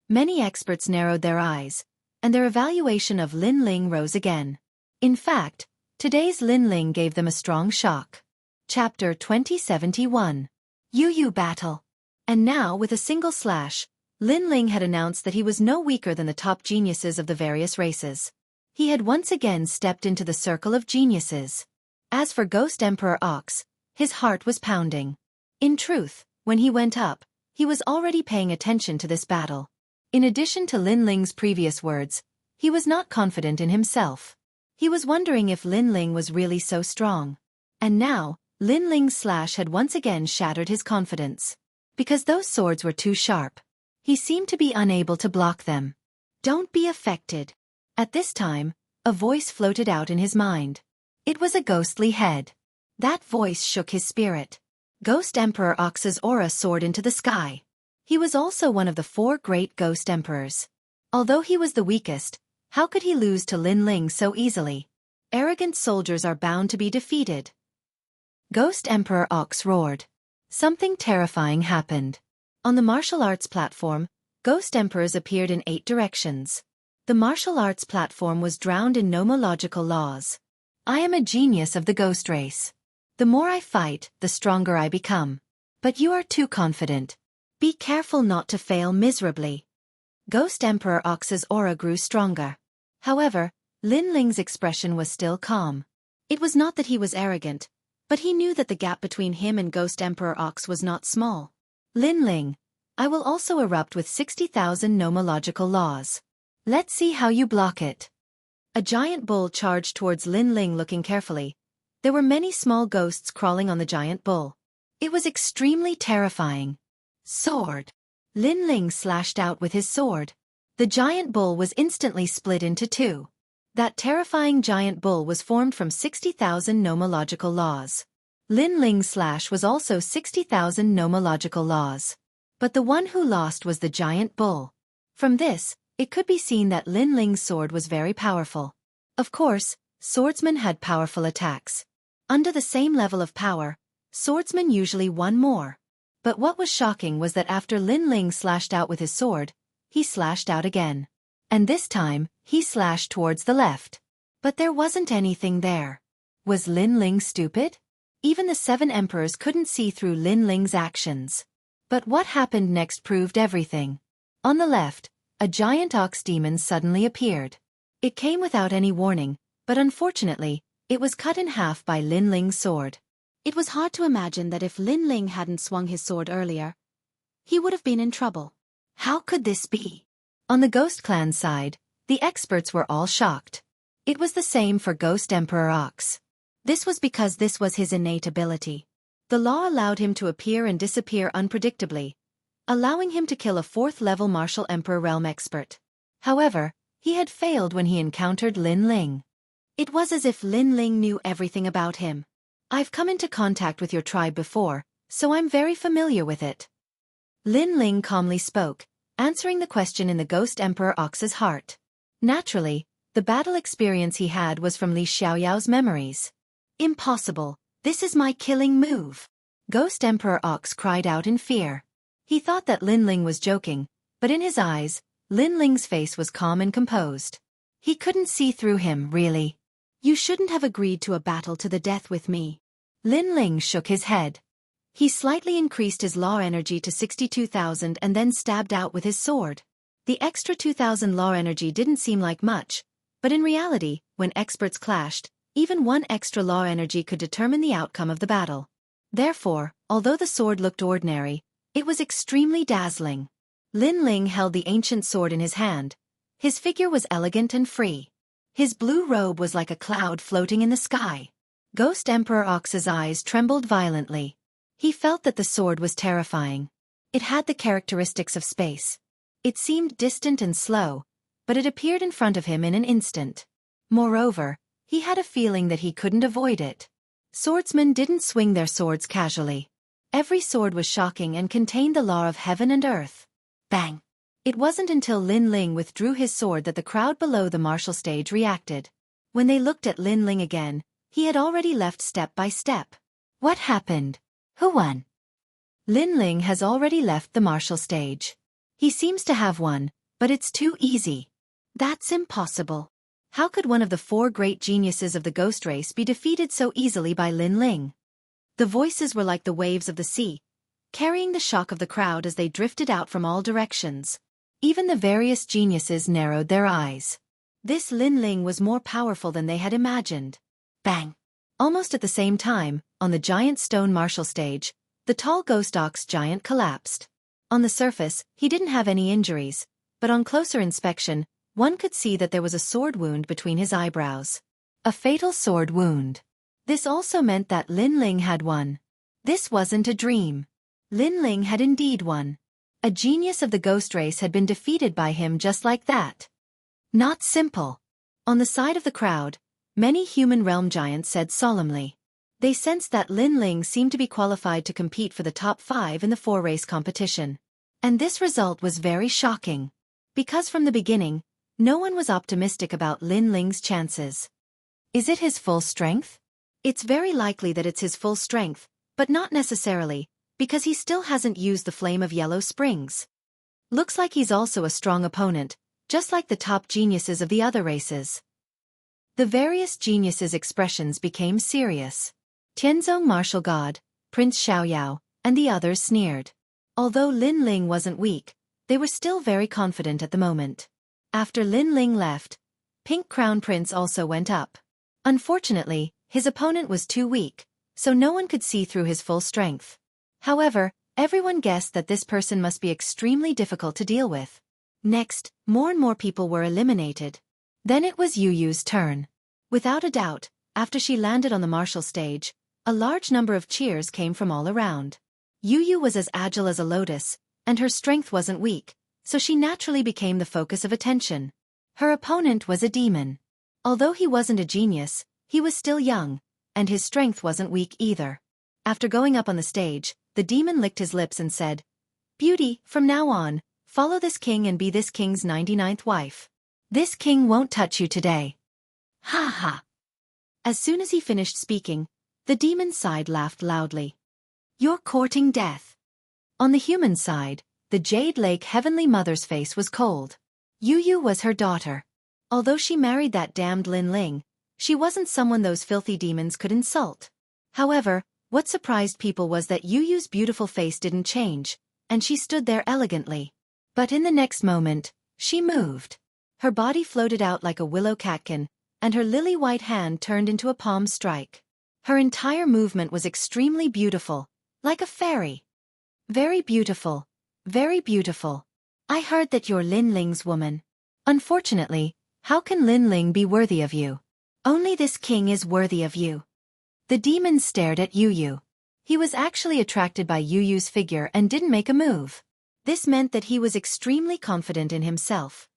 Many experts narrowed their eyes, and their evaluation of Lin Ling rose again. In fact, today's Lin Ling gave them a strong shock. Chapter 2071. Yu Yu Battle. And now, with a single slash, Lin Ling had announced that he was no weaker than the top geniuses of the various races. He had once again stepped into the circle of geniuses. As for Ghost Emperor Ox, his heart was pounding. In truth, when he went up, he was already paying attention to this battle. In addition to Lin Ling's previous words, he was not confident in himself. He was wondering if Lin Ling was really so strong. And now, Lin Ling's slash had once again shattered his confidence. Because those swords were too sharp. He seemed to be unable to block them. Don't be affected. At this time, a voice floated out in his mind. It was a ghostly head. That voice shook his spirit. Ghost Emperor Ox's aura soared into the sky. He was also one of the 4 great ghost emperors. Although he was the weakest, how could he lose to Lin Ling so easily? Arrogant soldiers are bound to be defeated. Ghost Emperor Ox roared. Something terrifying happened. On the martial arts platform, ghost emperors appeared in 8 directions. The martial arts platform was drowned in nomological laws. I am a genius of the ghost race. The more I fight, the stronger I become. But you are too confident. Be careful not to fail miserably. Ghost Emperor Ox's aura grew stronger. However, Lin Ling's expression was still calm. It was not that he was arrogant, but he knew that the gap between him and Ghost Emperor Ox was not small. Lin Ling, I will also erupt with 60,000 nomological laws. Let's see how you block it. A giant bull charged towards Lin Ling looking carefully. There were many small ghosts crawling on the giant bull. It was extremely terrifying. Sword. Lin Ling slashed out with his sword. The giant bull was instantly split into 2. That terrifying giant bull was formed from 60,000 nomological laws. Lin Ling's slash was also 60,000 nomological laws. But the one who lost was the giant bull. From this, it could be seen that Lin Ling's sword was very powerful. Of course, swordsmen had powerful attacks. Under the same level of power, swordsmen usually won more. But what was shocking was that after Lin Ling slashed out with his sword, he slashed out again. And this time, he slashed towards the left. But there wasn't anything there. Was Lin Ling stupid? Even the 7 emperors couldn't see through Lin Ling's actions. But what happened next proved everything. On the left, a giant ox demon suddenly appeared. It came without any warning, but unfortunately, it was cut in half by Lin Ling's sword. It was hard to imagine that if Lin Ling hadn't swung his sword earlier, he would have been in trouble. How could this be? On the Ghost Clan side, the experts were all shocked. It was the same for Ghost Emperor Ox. This was because this was his innate ability. The law allowed him to appear and disappear unpredictably, allowing him to kill a 4th-level martial emperor realm expert. However, he had failed when he encountered Lin Ling. It was as if Lin Ling knew everything about him. I've come into contact with your tribe before, so I'm very familiar with it. Lin Ling calmly spoke, answering the question in the Ghost Emperor Ox's heart. Naturally, the battle experience he had was from Li Xiaoyao's memories. Impossible, this is my killing move. Ghost Emperor Ox cried out in fear. He thought that Lin Ling was joking, but in his eyes, Lin Ling's face was calm and composed. He couldn't see through him, really. You shouldn't have agreed to a battle to the death with me. Lin Ling shook his head. He slightly increased his law energy to 62,000 and then stabbed out with his sword. The extra 2,000 law energy didn't seem like much, but in reality, when experts clashed, even 1 extra law energy could determine the outcome of the battle. Therefore, although the sword looked ordinary, it was extremely dazzling. Lin Ling held the ancient sword in his hand. His figure was elegant and free. His blue robe was like a cloud floating in the sky. Ghost Emperor Ox's eyes trembled violently. He felt that the sword was terrifying. It had the characteristics of space. It seemed distant and slow, but it appeared in front of him in an instant. Moreover, he had a feeling that he couldn't avoid it. Swordsmen didn't swing their swords casually. Every sword was shocking and contained the law of heaven and earth. Bang! It wasn't until Lin Ling withdrew his sword that the crowd below the martial stage reacted. When they looked at Lin Ling again, he had already left step by step. What happened? Who won? Lin Ling has already left the martial stage. He seems to have won, but it's too easy. That's impossible. How could one of the 4 great geniuses of the ghost race be defeated so easily by Lin Ling? The voices were like the waves of the sea, carrying the shock of the crowd as they drifted out from all directions. Even the various geniuses narrowed their eyes. This Lin Ling was more powerful than they had imagined. Bang! Almost at the same time, on the giant stone martial stage, the tall ghost ox giant collapsed. On the surface, he didn't have any injuries, but on closer inspection, one could see that there was a sword wound between his eyebrows. A fatal sword wound. This also meant that Lin Ling had won. This wasn't a dream. Lin Ling had indeed won. A genius of the ghost race had been defeated by him just like that. Not simple. On the side of the crowd, many human realm giants said solemnly. They sensed that Lin Ling seemed to be qualified to compete for the top 5 in the 4-race competition. And this result was very shocking. Because from the beginning, no one was optimistic about Lin Ling's chances. Is it his full strength? It's very likely that it's his full strength, but not necessarily, because he still hasn't used the Flame of Yellow Springs. Looks like he's also a strong opponent, just like the top geniuses of the other races. The various geniuses' expressions became serious. Tianzong martial god, Prince Xiaoyao, and the others sneered. Although Lin Ling wasn't weak, they were still very confident at the moment. After Lin Ling left, Pink Crown Prince also went up. Unfortunately, his opponent was too weak, so no one could see through his full strength. However, everyone guessed that this person must be extremely difficult to deal with. Next, more and more people were eliminated. Then it was Yu Yu's turn. Without a doubt, after she landed on the martial stage, a large number of cheers came from all around. Yu Yu was as agile as a lotus, and her strength wasn't weak, so she naturally became the focus of attention. Her opponent was a demon. Although he wasn't a genius, he was still young, and his strength wasn't weak either. After going up on the stage, the demon licked his lips and said, "Beauty, from now on, follow this king and be this king's 99th wife. This king won't touch you today." Ha ha! As soon as he finished speaking, the demon's side laughed loudly. "You're courting death." On the human side, the Jade Lake Heavenly Mother's face was cold. Yu Yu was her daughter. Although she married that damned Lin Ling, she wasn't someone those filthy demons could insult. However, what surprised people was that Yu Yu's beautiful face didn't change, and she stood there elegantly. But in the next moment, she moved. Her body floated out like a willow catkin, and her lily-white hand turned into a palm strike. Her entire movement was extremely beautiful, like a fairy. Very beautiful. Very beautiful. I heard that you're Lin Ling's woman. Unfortunately, how can Lin Ling be worthy of you? Only this king is worthy of you. The demon stared at Yu Yu. He was actually attracted by Yu Yu's figure and didn't make a move. This meant that he was extremely confident in himself.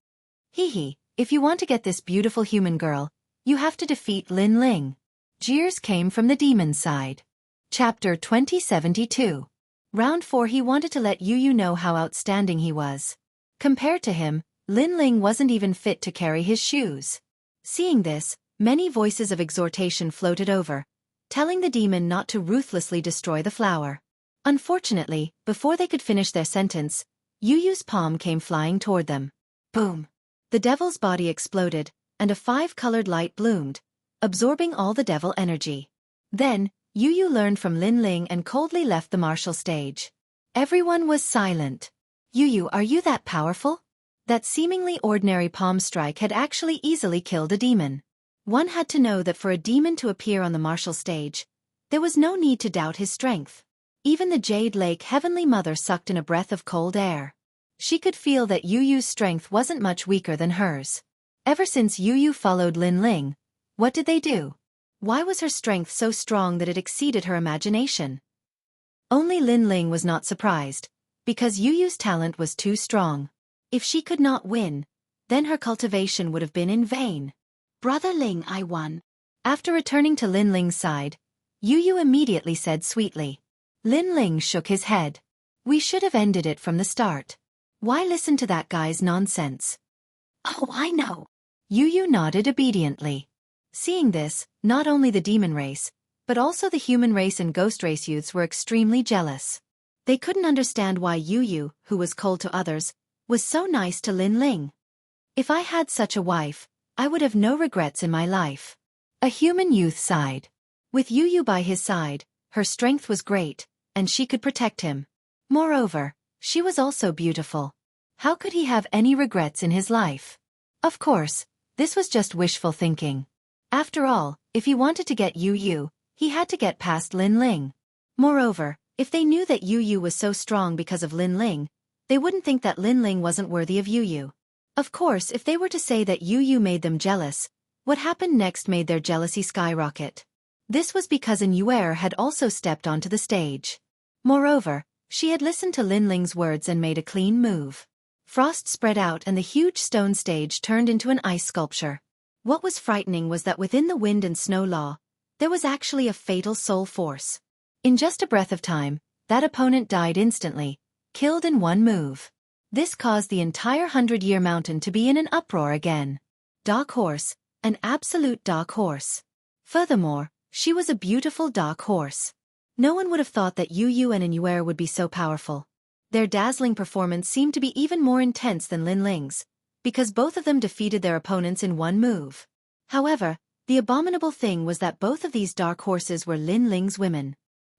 Hee, if you want to get this beautiful human girl, you have to defeat Lin Ling. Jeers came from the demon's side. Chapter 2072. Round 4. He wanted to let Yu Yu know how outstanding he was. Compared to him, Lin Ling wasn't even fit to carry his shoes. Seeing this, many voices of exhortation floated over, telling the demon not to ruthlessly destroy the flower. Unfortunately, before they could finish their sentence, Yu Yu's palm came flying toward them. Boom! The devil's body exploded, and a 5-colored light bloomed, absorbing all the devil energy. Then, Yu Yu learned from Lin Ling and coldly left the martial stage. Everyone was silent. Yu Yu, are you that powerful? That seemingly ordinary palm strike had actually easily killed a demon. One had to know that for a demon to appear on the martial stage, there was no need to doubt his strength. Even the Jade Lake Heavenly Mother sucked in a breath of cold air. She could feel that Yu Yu's strength wasn't much weaker than hers. Ever since Yu Yu followed Lin Ling, what did they do? Why was her strength so strong that it exceeded her imagination? Only Lin Ling was not surprised, because Yu Yu's talent was too strong. If she could not win, then her cultivation would have been in vain. Brother Ling, I won. After returning to Lin Ling's side, Yu Yu immediately said sweetly. Lin Ling shook his head. We should have ended it from the start. Why listen to that guy's nonsense? Oh, I know. Yu Yu nodded obediently. Seeing this, not only the demon race, but also the human race and ghost race youths were extremely jealous. They couldn't understand why Yu Yu, who was cold to others, was so nice to Lin Ling. If I had such a wife, I would have no regrets in my life. A human youth sighed. With Yu Yu by his side, her strength was great, and she could protect him. Moreover, she was also beautiful. How could he have any regrets in his life? Of course, this was just wishful thinking. After all, if he wanted to get Yu Yu, he had to get past Lin Ling. Moreover, if they knew that Yu Yu was so strong because of Lin Ling, they wouldn't think that Lin Ling wasn't worthy of Yu Yu. Of course, if they were to say that Yu Yu made them jealous, what happened next made their jealousy skyrocket. This was because An Yuer had also stepped onto the stage. Moreover, she had listened to Lin Ling's words and made a clean move. Frost spread out and the huge stone stage turned into an ice sculpture. What was frightening was that within the wind and snow law, there was actually a fatal soul force. In just a breath of time, that opponent died instantly, killed in one move. This caused the entire 100-year mountain to be in an uproar again. Dark horse, an absolute dark horse. Furthermore, she was a beautiful dark horse. No one would have thought that Yu Yu and An Yuer would be so powerful. Their dazzling performance seemed to be even more intense than Lin Ling's, because both of them defeated their opponents in one move. However, the abominable thing was that both of these dark horses were Lin Ling's women.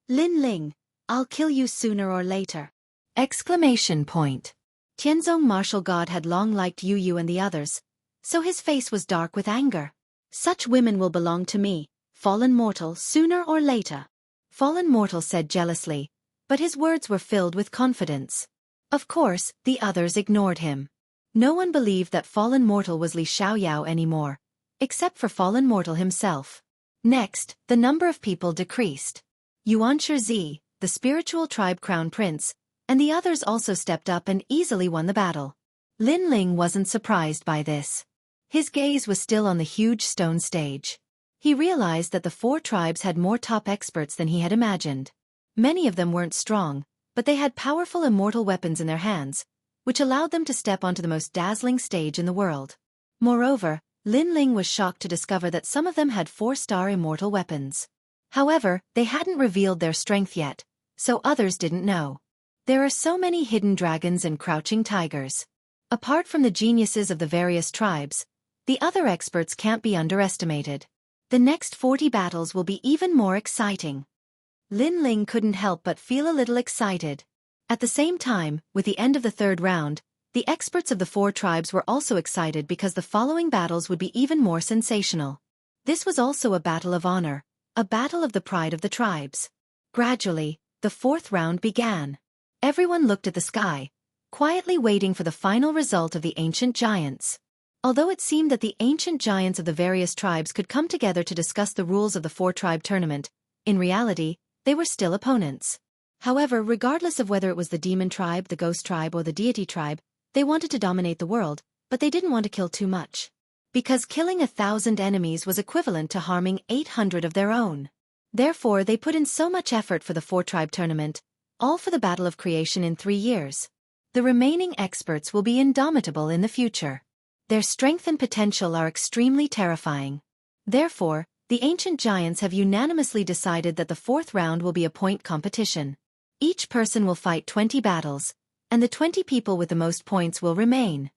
Lin Ling, I'll kill you sooner or later! Exclamation point. Tianzong martial god had long liked Yu Yu and the others, so his face was dark with anger. Such women will belong to me, fallen mortal, sooner or later. Fallen mortal said jealously, but his words were filled with confidence. Of course, the others ignored him. No one believed that fallen mortal was Li Xiaoyao anymore, except for fallen mortal himself. Next, the number of people decreased. Yuan Shizi, the spiritual tribe crown prince, and the others also stepped up and easily won the battle. Lin Ling wasn't surprised by this. His gaze was still on the huge stone stage. He realized that the four tribes had more top experts than he had imagined. Many of them weren't strong, but they had powerful immortal weapons in their hands, which allowed them to step onto the most dazzling stage in the world. Moreover, Lin Ling was shocked to discover that some of them had 4-star immortal weapons. However, they hadn't revealed their strength yet, so others didn't know. There are so many hidden dragons and crouching tigers. Apart from the geniuses of the various tribes, the other experts can't be underestimated. The next 40 battles will be even more exciting. Lin Ling couldn't help but feel a little excited. At the same time, with the end of the third round, the experts of the four tribes were also excited because the following battles would be even more sensational. This was also a battle of honor, a battle of the pride of the tribes. Gradually, the fourth round began. Everyone looked at the sky, quietly waiting for the final result of the ancient giants. Although it seemed that the ancient giants of the various tribes could come together to discuss the rules of the four-tribe tournament, in reality, they were still opponents. However, regardless of whether it was the demon tribe, the ghost tribe, or the deity tribe, they wanted to dominate the world, but they didn't want to kill too much. Because killing 1,000 enemies was equivalent to harming 800 of their own. Therefore, they put in so much effort for the four-tribe tournament, all for the Battle of Creation in 3 years. The remaining experts will be indomitable in the future. Their strength and potential are extremely terrifying. Therefore, the ancient giants have unanimously decided that the fourth round will be a point competition. Each person will fight 20 battles, and the 20 people with the most points will remain.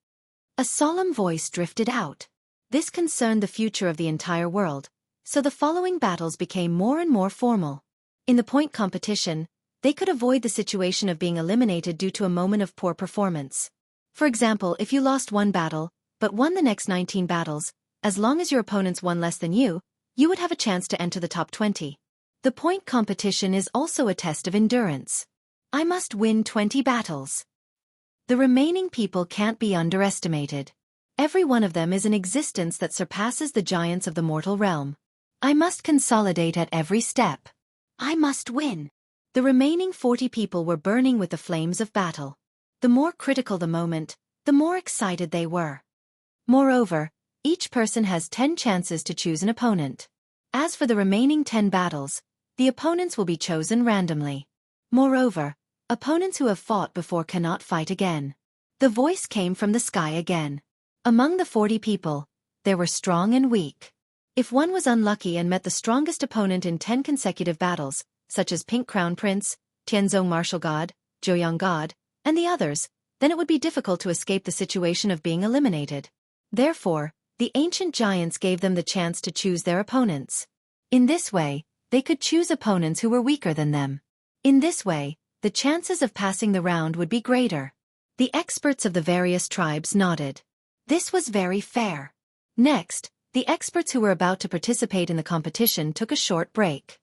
A solemn voice drifted out. This concerned the future of the entire world, so the following battles became more and more formal. In the point competition, they could avoid the situation of being eliminated due to a moment of poor performance. For example, if you lost one battle, but won the next 19 battles, as long as your opponents won less than you would have a chance to enter the top 20. The point competition is also a test of endurance. I must win 20 battles. The remaining people can't be underestimated. Every one of them is an existence that surpasses the giants of the mortal realm. I must consolidate at every step. I must win. The remaining 40 people were burning with the flames of battle. The more critical the moment, the more excited they were. Moreover, each person has 10 chances to choose an opponent. As for the remaining 10 battles, the opponents will be chosen randomly. Moreover, opponents who have fought before cannot fight again. The voice came from the sky again. Among the 40 people, there were strong and weak. If one was unlucky and met the strongest opponent in 10 consecutive battles, such as Pink Crown Prince, Tianzong Martial God, Joyang God, and the others, then it would be difficult to escape the situation of being eliminated. Therefore, the ancient giants gave them the chance to choose their opponents. In this way, they could choose opponents who were weaker than them. In this way, the chances of passing the round would be greater. The experts of the various tribes nodded. This was very fair. Next, the experts who were about to participate in the competition took a short break.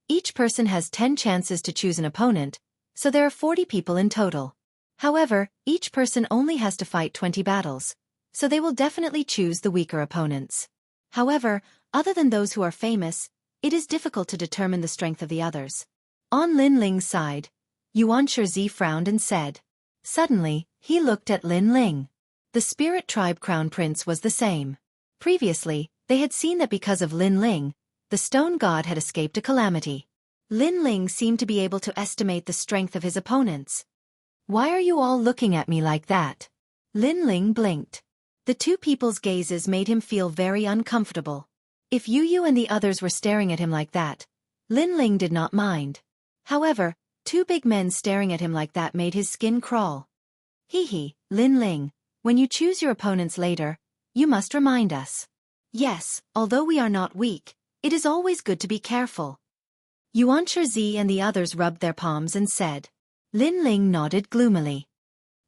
Each person has 10 chances to choose an opponent, so there are 40 people in total. However, each person only has to fight 20 battles, so they will definitely choose the weaker opponents. However, other than those who are famous, it is difficult to determine the strength of the others. On Lin Ling's side, Xianxia frowned and said. Suddenly, he looked at Lin Ling. The spirit tribe crown prince was the same. Previously, they had seen that because of Lin Ling, the stone god had escaped a calamity. Lin Ling seemed to be able to estimate the strength of his opponents. Why are you all looking at me like that? Lin Ling blinked. The two people's gazes made him feel very uncomfortable. If Yu and the others were staring at him like that, Lin Ling did not mind. However, two big men staring at him like that made his skin crawl. Hee, Lin Ling, when you choose your opponents later, you must remind us. Yes, although we are not weak, it is always good to be careful. Xianxia and the others rubbed their palms and said. Lin Ling nodded gloomily.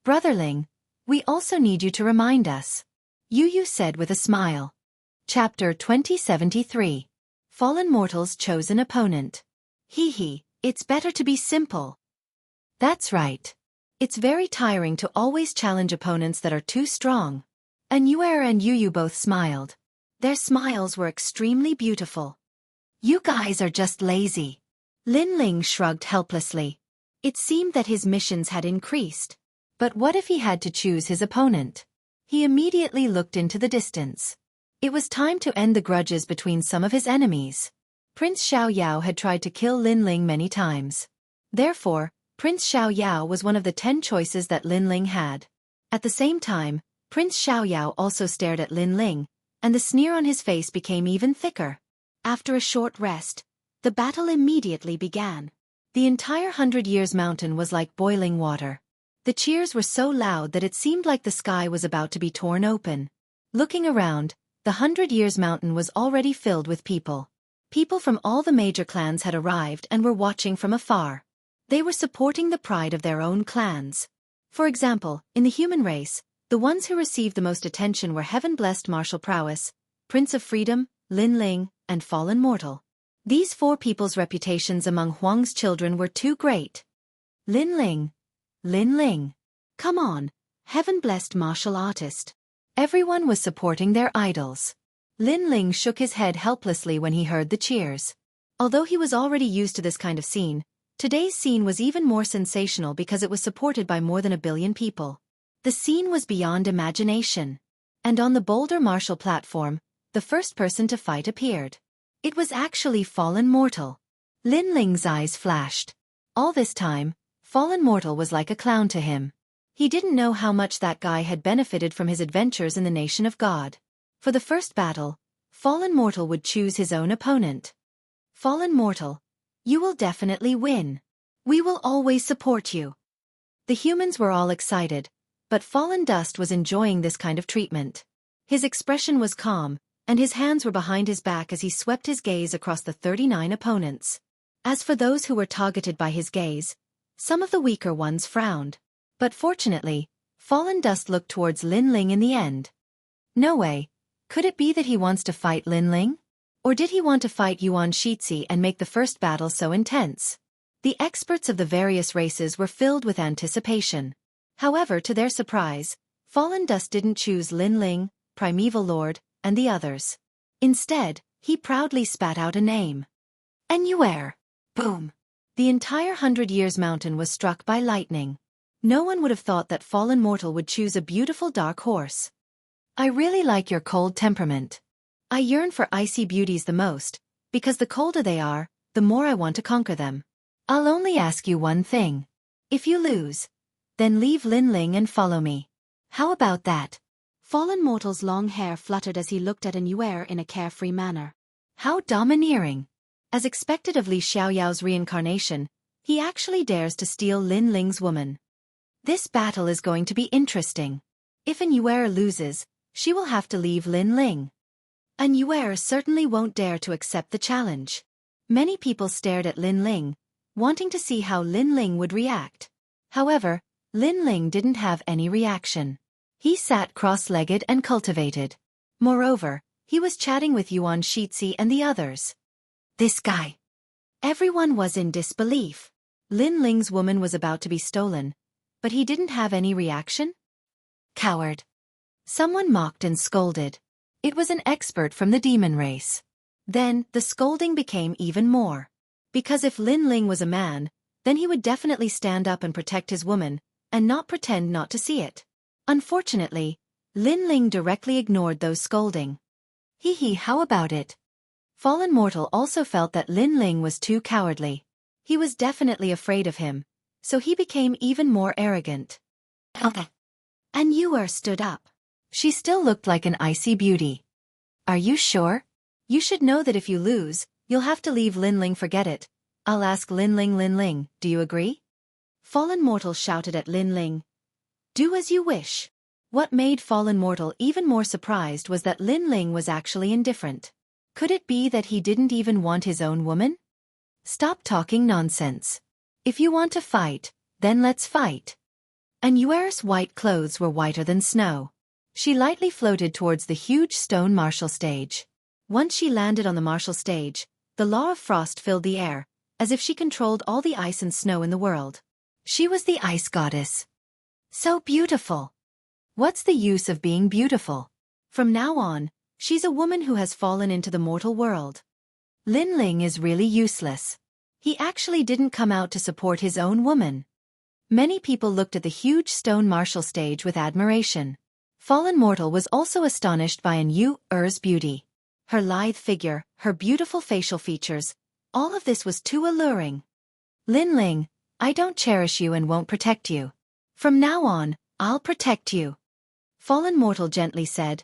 Brother Ling, we also need you to remind us. Yu said with a smile. Chapter 2073. Fallen Mortal's Chosen Opponent. Hee, it's better to be simple. That's right. It's very tiring to always challenge opponents that are too strong. Anywhere and Yu both smiled. Their smiles were extremely beautiful. You guys are just lazy. Lin Ling shrugged helplessly. It seemed that his missions had increased. But what if he had to choose his opponent? He immediately looked into the distance. It was time to end the grudges between some of his enemies. Prince Xiaoyao had tried to kill Lin Ling many times. Therefore, Prince Xiaoyao was one of the 10 choices that Lin Ling had. At the same time, Prince Xiaoyao also stared at Lin Ling, and the sneer on his face became even thicker. After a short rest, the battle immediately began. The entire 100 Years Mountain was like boiling water. The cheers were so loud that it seemed like the sky was about to be torn open. Looking around, the 100 Years Mountain was already filled with people. People from all the major clans had arrived and were watching from afar. They were supporting the pride of their own clans. For example, in the human race, the ones who received the most attention were Heaven-Blessed Martial Prowess, Prince of Freedom, Lin Ling, and Fallen Mortal. These 4 people's reputations among Huang's children were too great. Lin Ling. Come on, Heaven-Blessed Martial Artist. Everyone was supporting their idols. Lin Ling shook his head helplessly when he heard the cheers. Although he was already used to this kind of scene, today's scene was even more sensational because it was supported by more than 1 billion people. The scene was beyond imagination. And on the boulder martial platform, the first person to fight appeared. It was actually Fallen Mortal. Lin Ling's eyes flashed. All this time, Fallen Mortal was like a clown to him. He didn't know how much that guy had benefited from his adventures in the Nation of God. For the first battle, Fallen Mortal would choose his own opponent. Fallen Mortal, you will definitely win. We will always support you. The humans were all excited, but Fallen Dust was enjoying this kind of treatment. His expression was calm, and his hands were behind his back as he swept his gaze across the 39 opponents. As for those who were targeted by his gaze, some of the weaker ones frowned. But fortunately, Fallen Dust looked towards Lin Ling in the end. No way. Could it be that he wants to fight Lin Ling? Or did he want to fight Xianxia and make the first battle so intense? The experts of the various races were filled with anticipation. However, to their surprise, Fallen Dust didn't choose Lin Ling, Primeval Lord, and the others. Instead, he proudly spat out a name. Anywhere. Boom. The entire 100 Years Mountain was struck by lightning. No one would have thought that fallen mortal would choose a beautiful dark horse. I really like your cold temperament. I yearn for icy beauties the most, because the colder they are, the more I want to conquer them. I'll only ask you one thing. If you lose, then leave Lin Ling and follow me. How about that? Fallen mortal's long hair fluttered as he looked at Annuaire in a carefree manner. How domineering! As expected of Li Xiaoyao's reincarnation, he actually dares to steal Lin Ling's woman. This battle is going to be interesting. If Annuaire loses, she will have to leave Lin Ling. Annuaire certainly won't dare to accept the challenge. Many people stared at Lin Ling, wanting to see how Lin Ling would react. However, Lin Ling didn't have any reaction. He sat cross-legged and cultivated. Moreover, he was chatting with Yuan Shixi and the others. This guy. Everyone was in disbelief. Lin Ling's woman was about to be stolen, but he didn't have any reaction? Coward. Someone mocked and scolded. It was an expert from the demon race. Then, the scolding became even more. Because if Lin Ling was a man, then he would definitely stand up and protect his woman, and not pretend not to see it. Unfortunately, Lin Ling directly ignored those scolding. Hee, how about it? Fallen mortal also felt that Lin Ling was too cowardly. He was definitely afraid of him, so he became even more arrogant. Annuaire stood up. She still looked like an icy beauty. Are you sure? You should know that if you lose, you'll have to leave Lin Ling. Forget it. I'll ask Lin Ling, do you agree? Fallen mortal shouted at Lin Ling. Do as you wish. What made Fallen mortal even more surprised was that Lin Ling was actually indifferent. Could it be that he didn't even want his own woman? Stop talking nonsense. If you want to fight, then let's fight. Annuaire's white clothes were whiter than snow. She lightly floated towards the huge stone martial stage. Once she landed on the martial stage, the law of frost filled the air, as if she controlled all the ice and snow in the world. She was the ice goddess. So beautiful. What's the use of being beautiful? From now on, she's a woman who has fallen into the mortal world. Lin Ling is really useless. He actually didn't come out to support his own woman. Many people looked at the huge stone martial stage with admiration. Fallen mortal was also astonished by Annuaire's beauty. Her lithe figure, her beautiful facial features, all of this was too alluring. Lin Ling, I don't cherish you and won't protect you. From now on, I'll protect you. Fallen mortal gently said,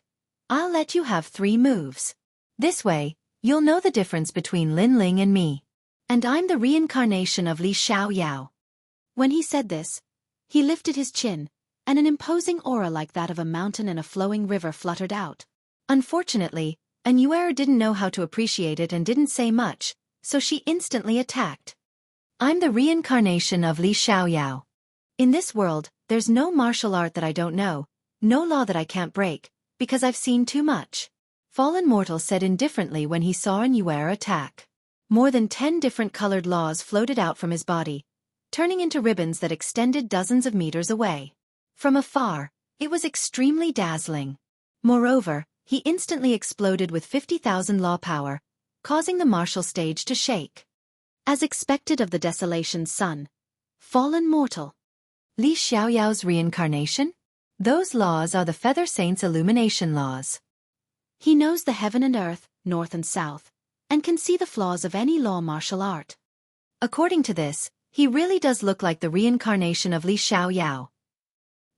I'll let you have 3 moves. This way, you'll know the difference between Lin Ling and me. And I'm the reincarnation of Li Xiaoyao. When he said this, he lifted his chin, and an imposing aura like that of a mountain and a flowing river fluttered out. Unfortunately, Annuaire didn't know how to appreciate it and didn't say much, so she instantly attacked. I'm the reincarnation of Li Xiaoyao. In this world, there's no martial art that I don't know, no law that I can't break, because I've seen too much. Fallen mortal said indifferently when he saw Annuaire attack. More than 10 different colored laws floated out from his body, turning into ribbons that extended dozens of meters away. From afar, it was extremely dazzling. Moreover, he instantly exploded with 50,000 law power, causing the martial stage to shake. As expected of the Desolation's son, fallen mortal. Li Xiaoyao's reincarnation? Those laws are the Feather Saint's illumination laws. He knows the heaven and earth, north and south, and can see the flaws of any law martial art. According to this, he really does look like the reincarnation of Li Xiaoyao.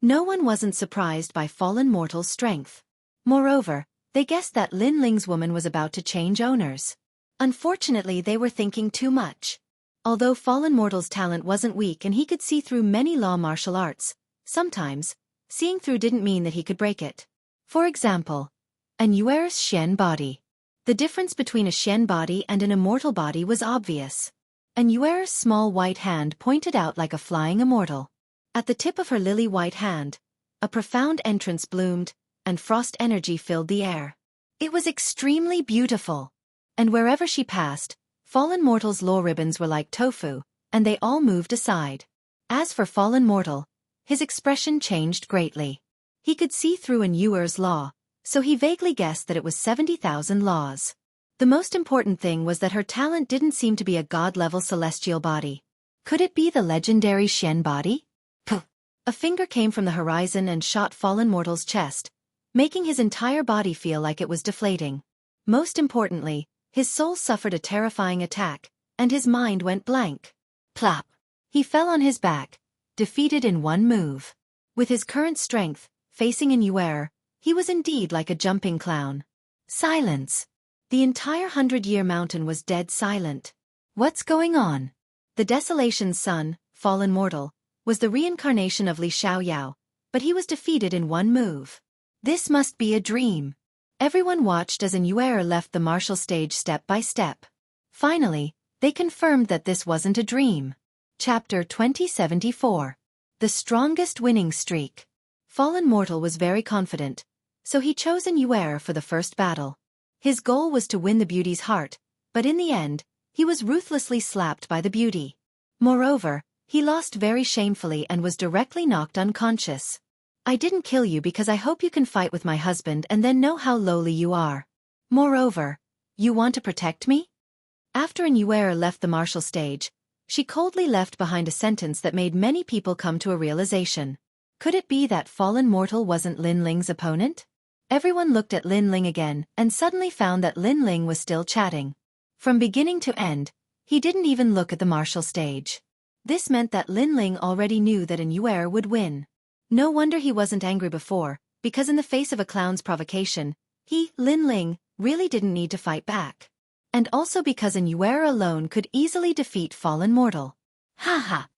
No one wasn't surprised by fallen mortal's strength. Moreover, they guessed that Lin Ling's woman was about to change owners. Unfortunately, they were thinking too much. Although fallen mortal's talent wasn't weak and he could see through many law martial arts, sometimes, seeing through didn't mean that he could break it. For example, Annuaire's Xian body. The difference between a Xian body and an immortal body was obvious. Annuaire's small white hand pointed out like a flying immortal. At the tip of her lily white hand, a profound entrance bloomed, and frost energy filled the air. It was extremely beautiful. And wherever she passed, fallen mortal's law ribbons were like tofu, and they all moved aside. As for fallen mortal, his expression changed greatly. He could see through Annuaire's law, so he vaguely guessed that it was 70,000 laws. The most important thing was that her talent didn't seem to be a god-level celestial body. Could it be the legendary Xian body? Puh! A finger came from the horizon and shot fallen mortal's chest, making his entire body feel like it was deflating. Most importantly, his soul suffered a terrifying attack, and his mind went blank. Plop! He fell on his back, defeated in one move. With his current strength, facing in Yuer, he was indeed like a jumping clown. Silence. The entire 100-year mountain was dead silent. What's going on? The Desolation's son, fallen mortal, was the reincarnation of Li Xiaoyao, but he was defeated in one move. This must be a dream. Everyone watched as Yuer left the martial stage step by step. Finally, they confirmed that this wasn't a dream. Chapter 2074. The strongest winning streak. Fallen mortal was very confident, so he chose Yuer for the first battle. His goal was to win the beauty's heart, but in the end, he was ruthlessly slapped by the beauty. Moreover, he lost very shamefully and was directly knocked unconscious. I didn't kill you because I hope you can fight with my husband and then know how lowly you are. Moreover, you want to protect me? After Yuer left the martial stage, she coldly left behind a sentence that made many people come to a realization. Could it be that fallen mortal wasn't Lin Ling's opponent? Everyone looked at Lin Ling again and suddenly found that Lin Ling was still chatting. From beginning to end, he didn't even look at the martial stage. This meant that Lin Ling already knew that Yuer would win. No wonder he wasn't angry before, because in the face of a clown's provocation, Lin Ling, really didn't need to fight back. And also because Yuer alone could easily defeat fallen mortal. Ha ha!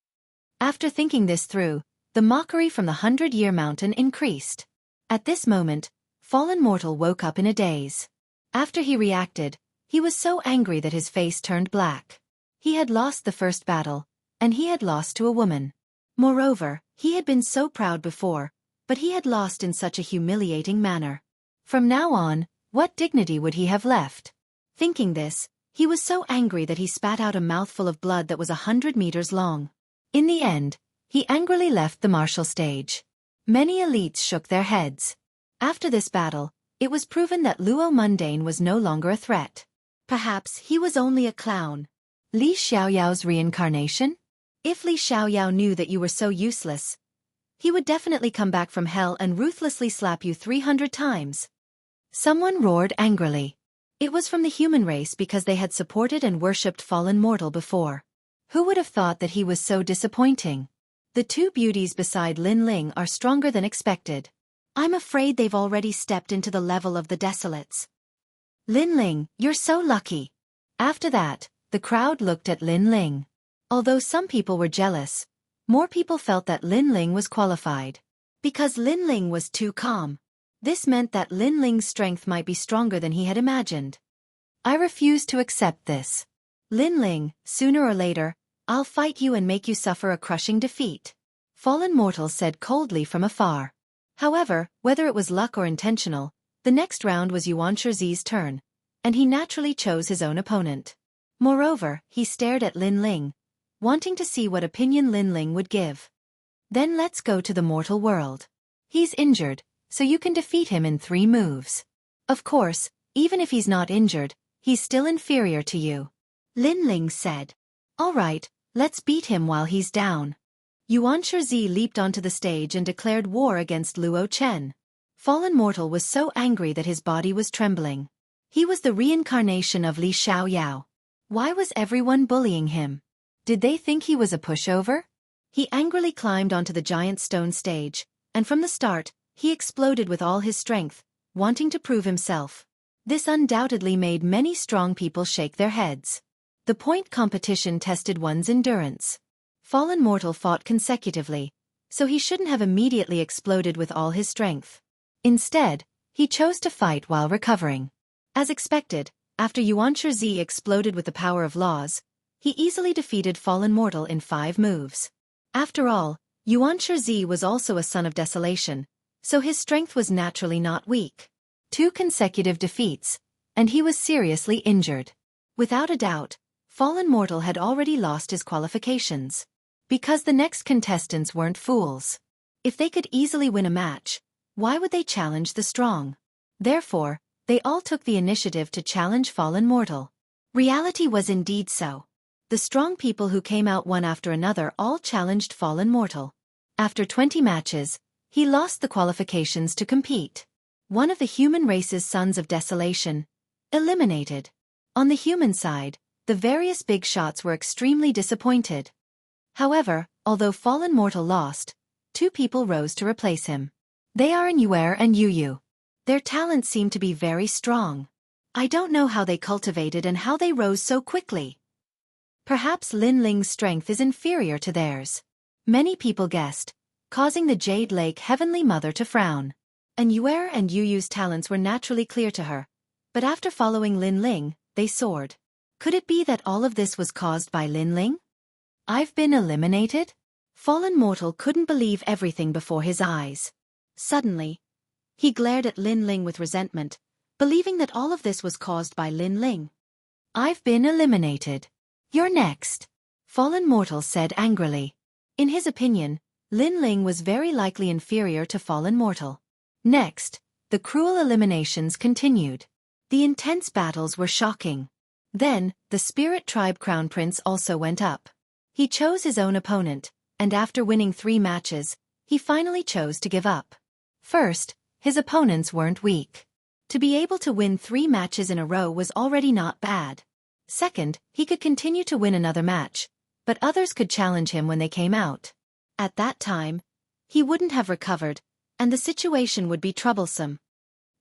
After thinking this through, the mockery from the 100-year mountain increased. At this moment, fallen mortal woke up in a daze. After he reacted, he was so angry that his face turned black. He had lost the first battle, and he had lost to a woman. Moreover, he had been so proud before, but he had lost in such a humiliating manner. From now on, what dignity would he have left? Thinking this, he was so angry that he spat out a mouthful of blood that was 100 meters long. In the end, he angrily left the martial stage. Many elites shook their heads. After this battle, it was proven that Luo Mundane was no longer a threat. Perhaps he was only a clown. Li Xiaoyao's reincarnation? If Li Xiaoyao knew that you were so useless, he would definitely come back from hell and ruthlessly slap you 300 times. Someone roared angrily. It was from the human race because they had supported and worshipped fallen mortal before. Who would have thought that he was so disappointing? The two beauties beside Lin Ling are stronger than expected. I'm afraid they've already stepped into the level of the desolates. Lin Ling, you're so lucky. After that, the crowd looked at Lin Ling. Although some people were jealous, more people felt that Lin Ling was qualified. Because Lin Ling was too calm. This meant that Lin Ling's strength might be stronger than he had imagined. I refuse to accept this. Lin Ling, sooner or later, I'll fight you and make you suffer a crushing defeat. Fallen mortal said coldly from afar. However, whether it was luck or intentional, the next round was Xianxia's turn, and he naturally chose his own opponent. Moreover, he stared at Lin Ling, wanting to see what opinion Lin Ling would give. Then let's go to the mortal world. He's injured, so you can defeat him in 3 moves. Of course, even if he's not injured, he's still inferior to you. Lin Ling said. All right, let's beat him while he's down. Xianxia leaped onto the stage and declared war against Luo Chen. Fallen mortal was so angry that his body was trembling. He was the reincarnation of Li Xiaoyao. Why was everyone bullying him? Did they think he was a pushover? He angrily climbed onto the giant stone stage, and from the start, he exploded with all his strength, wanting to prove himself. This undoubtedly made many strong people shake their heads. The point competition tested one's endurance. Fallen mortal fought consecutively, so he shouldn't have immediately exploded with all his strength. Instead, he chose to fight while recovering. As expected, after Xianxia exploded with the power of laws, he easily defeated fallen mortal in 5 moves. After all, Xianxia was also a son of desolation, so his strength was naturally not weak. 2 consecutive defeats, and he was seriously injured. Without a doubt, fallen mortal had already lost his qualifications. Because the next contestants weren't fools. If they could easily win a match, why would they challenge the strong? Therefore, They all took the initiative to challenge fallen mortal. Reality was indeed so. The strong people who came out one after another all challenged fallen mortal. After 20 matches, he lost the qualifications to compete. One of the human race's sons of desolation. Eliminated. On the human side, the various big shots were extremely disappointed. However, although fallen mortal lost, 2 people rose to replace him. They are Yuer and Yu. Their talents seem to be very strong. I don't know how they cultivated and how they rose so quickly. Perhaps Lin Ling's strength is inferior to theirs. Many people guessed, causing the Jade Lake Heavenly Mother to frown. And Yuer and Yu's talents were naturally clear to her, but after following Lin Ling, they soared. Could it be that all of this was caused by Lin Ling? I've been eliminated? Fallen mortal couldn't believe everything before his eyes. Suddenly, he glared at Lin Ling with resentment, believing that all of this was caused by Lin Ling. I've been eliminated. You're next. Fallen mortal said angrily. In his opinion, Lin Ling was very likely inferior to fallen mortal. Next, the cruel eliminations continued. The intense battles were shocking. Then, the Spirit Tribe Crown Prince also went up. He chose his own opponent, and after winning 3 matches, he finally chose to give up. First, his opponents weren't weak. To be able to win 3 matches in a row was already not bad. Second, he could continue to win another match, but others could challenge him when they came out. At that time, he wouldn't have recovered, and the situation would be troublesome.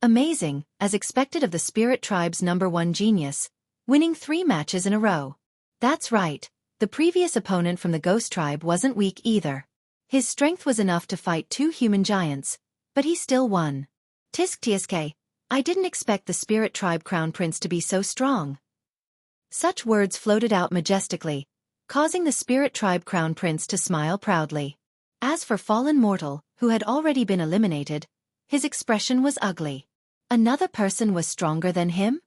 Amazing, as expected of the Spirit Tribe's #1 genius, winning 3 matches in a row. That's right, the previous opponent from the Ghost Tribe wasn't weak either. His strength was enough to fight 2 human giants, but he still won. Tisk, I didn't expect the Spirit Tribe Crown Prince to be so strong. Such words floated out majestically, causing the Spirit Tribe Crown Prince to smile proudly. As for fallen mortal, who had already been eliminated, his expression was ugly. Another person was stronger than him?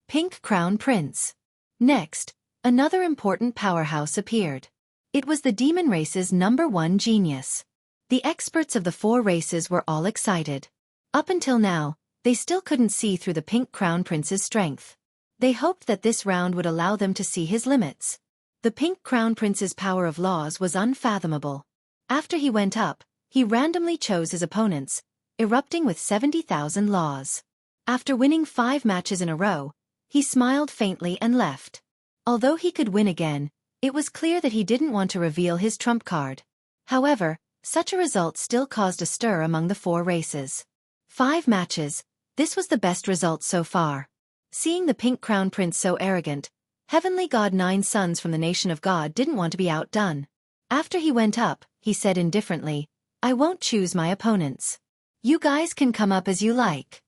Pink Crown Prince. Next, another important powerhouse appeared. It was the demon race's #1 genius. The experts of the 4 races were all excited. Up until now, they still couldn't see through the Pink Crown Prince's strength. They hoped that this round would allow them to see his limits. The Pink Crown Prince's power of laws was unfathomable. After he went up, he randomly chose his opponents, erupting with 70,000 laws. After winning 5 matches in a row, he smiled faintly and left. Although he could win again, it was clear that he didn't want to reveal his trump card. However, such a result still caused a stir among the 4 races. 5 matches, this was the best result so far. Seeing the Pink Crown Prince so arrogant, Heavenly God 9 sons from the nation of God didn't want to be outdone. After he went up, he said indifferently, I won't choose my opponents. You guys can come up as you like.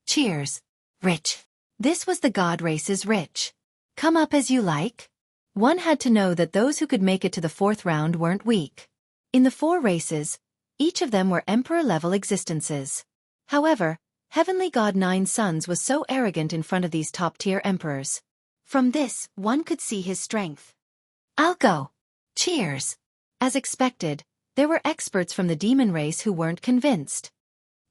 Cheers. Rich. This was the God race's rich. Come up as you like? One had to know that those who could make it to the 4th round weren't weak. In the 4 races, each of them were emperor-level existences. However, Heavenly God 9 sons was so arrogant in front of these top-tier emperors. From this, one could see his strength. I'll go. Cheers. As expected, there were experts from the demon race who weren't convinced.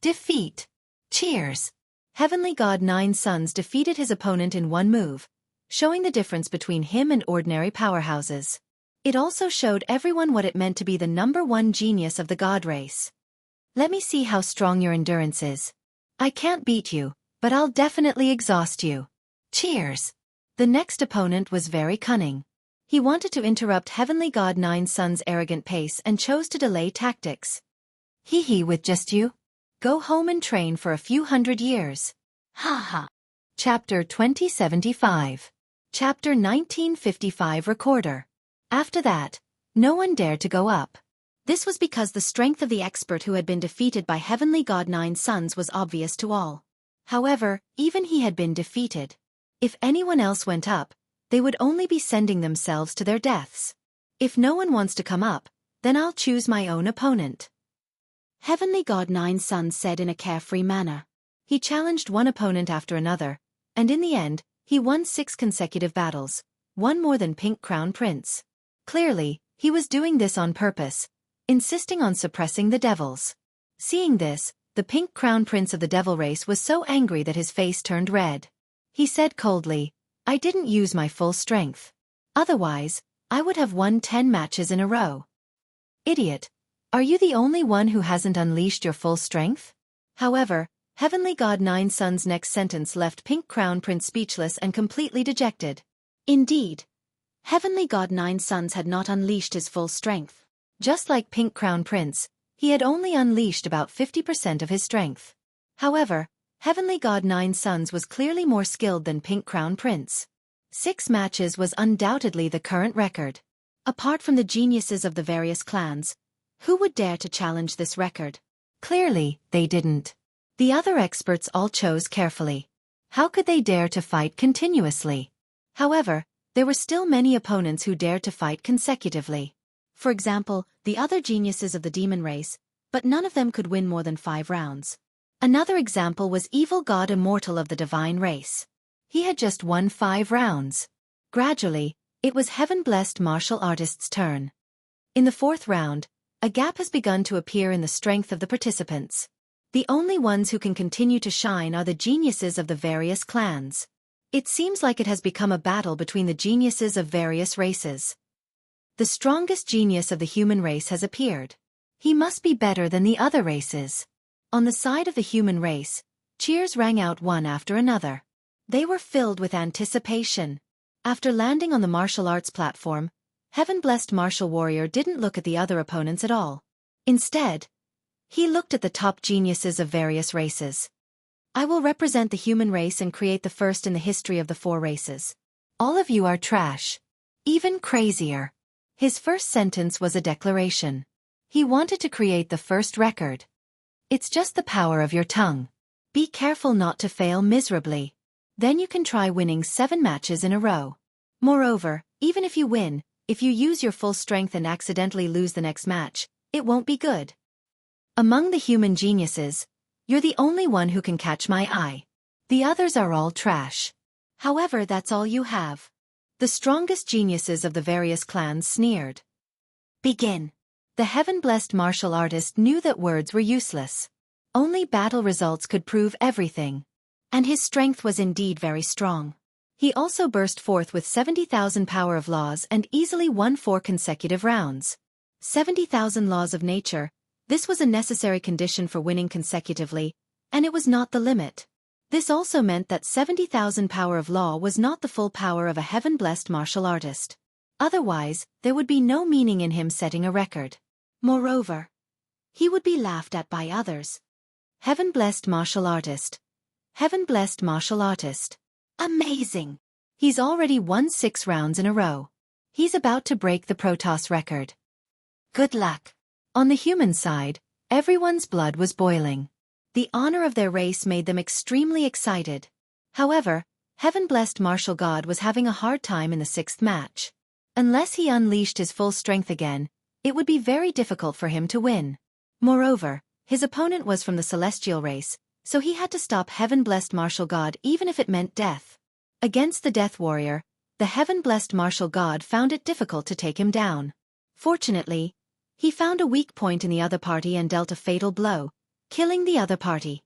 Defeat. Cheers. Heavenly God 9 sons defeated his opponent in 1 move, showing the difference between him and ordinary powerhouses. It also showed everyone what it meant to be the #1 genius of the God race. Let me see how strong your endurance is. I can't beat you, but I'll definitely exhaust you. Cheers. The next opponent was very cunning. He wanted to interrupt Heavenly God 9 sons' arrogant pace and chose to delay tactics. Hee with just you? Go home and train for a few hundred years. Ha ha. Chapter 2075. Chapter 1955 Recorder. After that, no one dared to go up. This was because the strength of the expert who had been defeated by Heavenly God 9 sons was obvious to all. However, even he had been defeated. If anyone else went up, they would only be sending themselves to their deaths. If no one wants to come up, then I'll choose my own opponent. Heavenly God 9 sons said in a carefree manner. He challenged one opponent after another, and in the end, he won 6 consecutive battles, one more than Pink Crown Prince. Clearly, he was doing this on purpose, insisting on suppressing the devils. Seeing this, the pink crown prince of the devil race was so angry that his face turned red. He said coldly, "I didn't use my full strength. Otherwise, I would have won 10 matches in a row." "Idiot, are you the only one who hasn't unleashed your full strength?" However, Heavenly God Nine Sun's next sentence left Pink Crown Prince speechless and completely dejected. Indeed, Heavenly God Nine Suns had not unleashed his full strength. Just like Pink Crown Prince, he had only unleashed about 50% of his strength. However, Heavenly God Nine Suns was clearly more skilled than Pink Crown Prince. 6 matches was undoubtedly the current record. Apart from the geniuses of the various clans, who would dare to challenge this record? Clearly, they didn't. The other experts all chose carefully. How could they dare to fight continuously? However, there were still many opponents who dared to fight consecutively. For example, the other geniuses of the demon race, but none of them could win more than 5 rounds. Another example was Evil God Immortal of the divine race. He had just won 5 rounds. Gradually, it was Heaven-blessed martial artist's turn. In the 4th round, a gap has begun to appear in the strength of the participants. The only ones who can continue to shine are the geniuses of the various clans. It seems like it has become a battle between the geniuses of various races. The strongest genius of the human race has appeared. He must be better than the other races. On the side of the human race, cheers rang out one after another. They were filled with anticipation. After landing on the martial arts platform, Heaven-blessed martial warrior didn't look at the other opponents at all. Instead, he looked at the top geniuses of various races. "I will represent the human race and create the first in the history of the 4 races. All of you are trash." Even crazier. His first sentence was a declaration. He wanted to create the first record. It's just the power of your tongue. Be careful not to fail miserably. Then you can try winning 7 matches in a row. Moreover, even if you win, if you use your full strength and accidentally lose the next match, it won't be good. Among the human geniuses, you're the only one who can catch my eye. The others are all trash. However, that's all you have. The strongest geniuses of the various clans sneered. "Begin." The heaven-blessed martial artist knew that words were useless. Only battle results could prove everything. And his strength was indeed very strong. He also burst forth with 70,000 power of laws and easily won 4 consecutive rounds. 70,000 laws of nature. This was a necessary condition for winning consecutively, and it was not the limit. This also meant that 70,000 power of law was not the full power of a heaven-blessed martial artist. Otherwise, there would be no meaning in him setting a record. Moreover, he would be laughed at by others. Heaven-blessed martial artist. Heaven-blessed martial artist. Amazing! He's already won 6 rounds in a row. He's about to break the Protoss record. Good luck! On the human side, everyone's blood was boiling. The honor of their race made them extremely excited. However, Heaven-blessed martial god was having a hard time in the 6th match. Unless he unleashed his full strength again, it would be very difficult for him to win. Moreover, his opponent was from the celestial race, so he had to stop Heaven-blessed martial god even if it meant death. Against the Death Warrior, the Heaven-blessed martial god found it difficult to take him down. Fortunately, he found a weak point in the other party and dealt a fatal blow, killing the other party.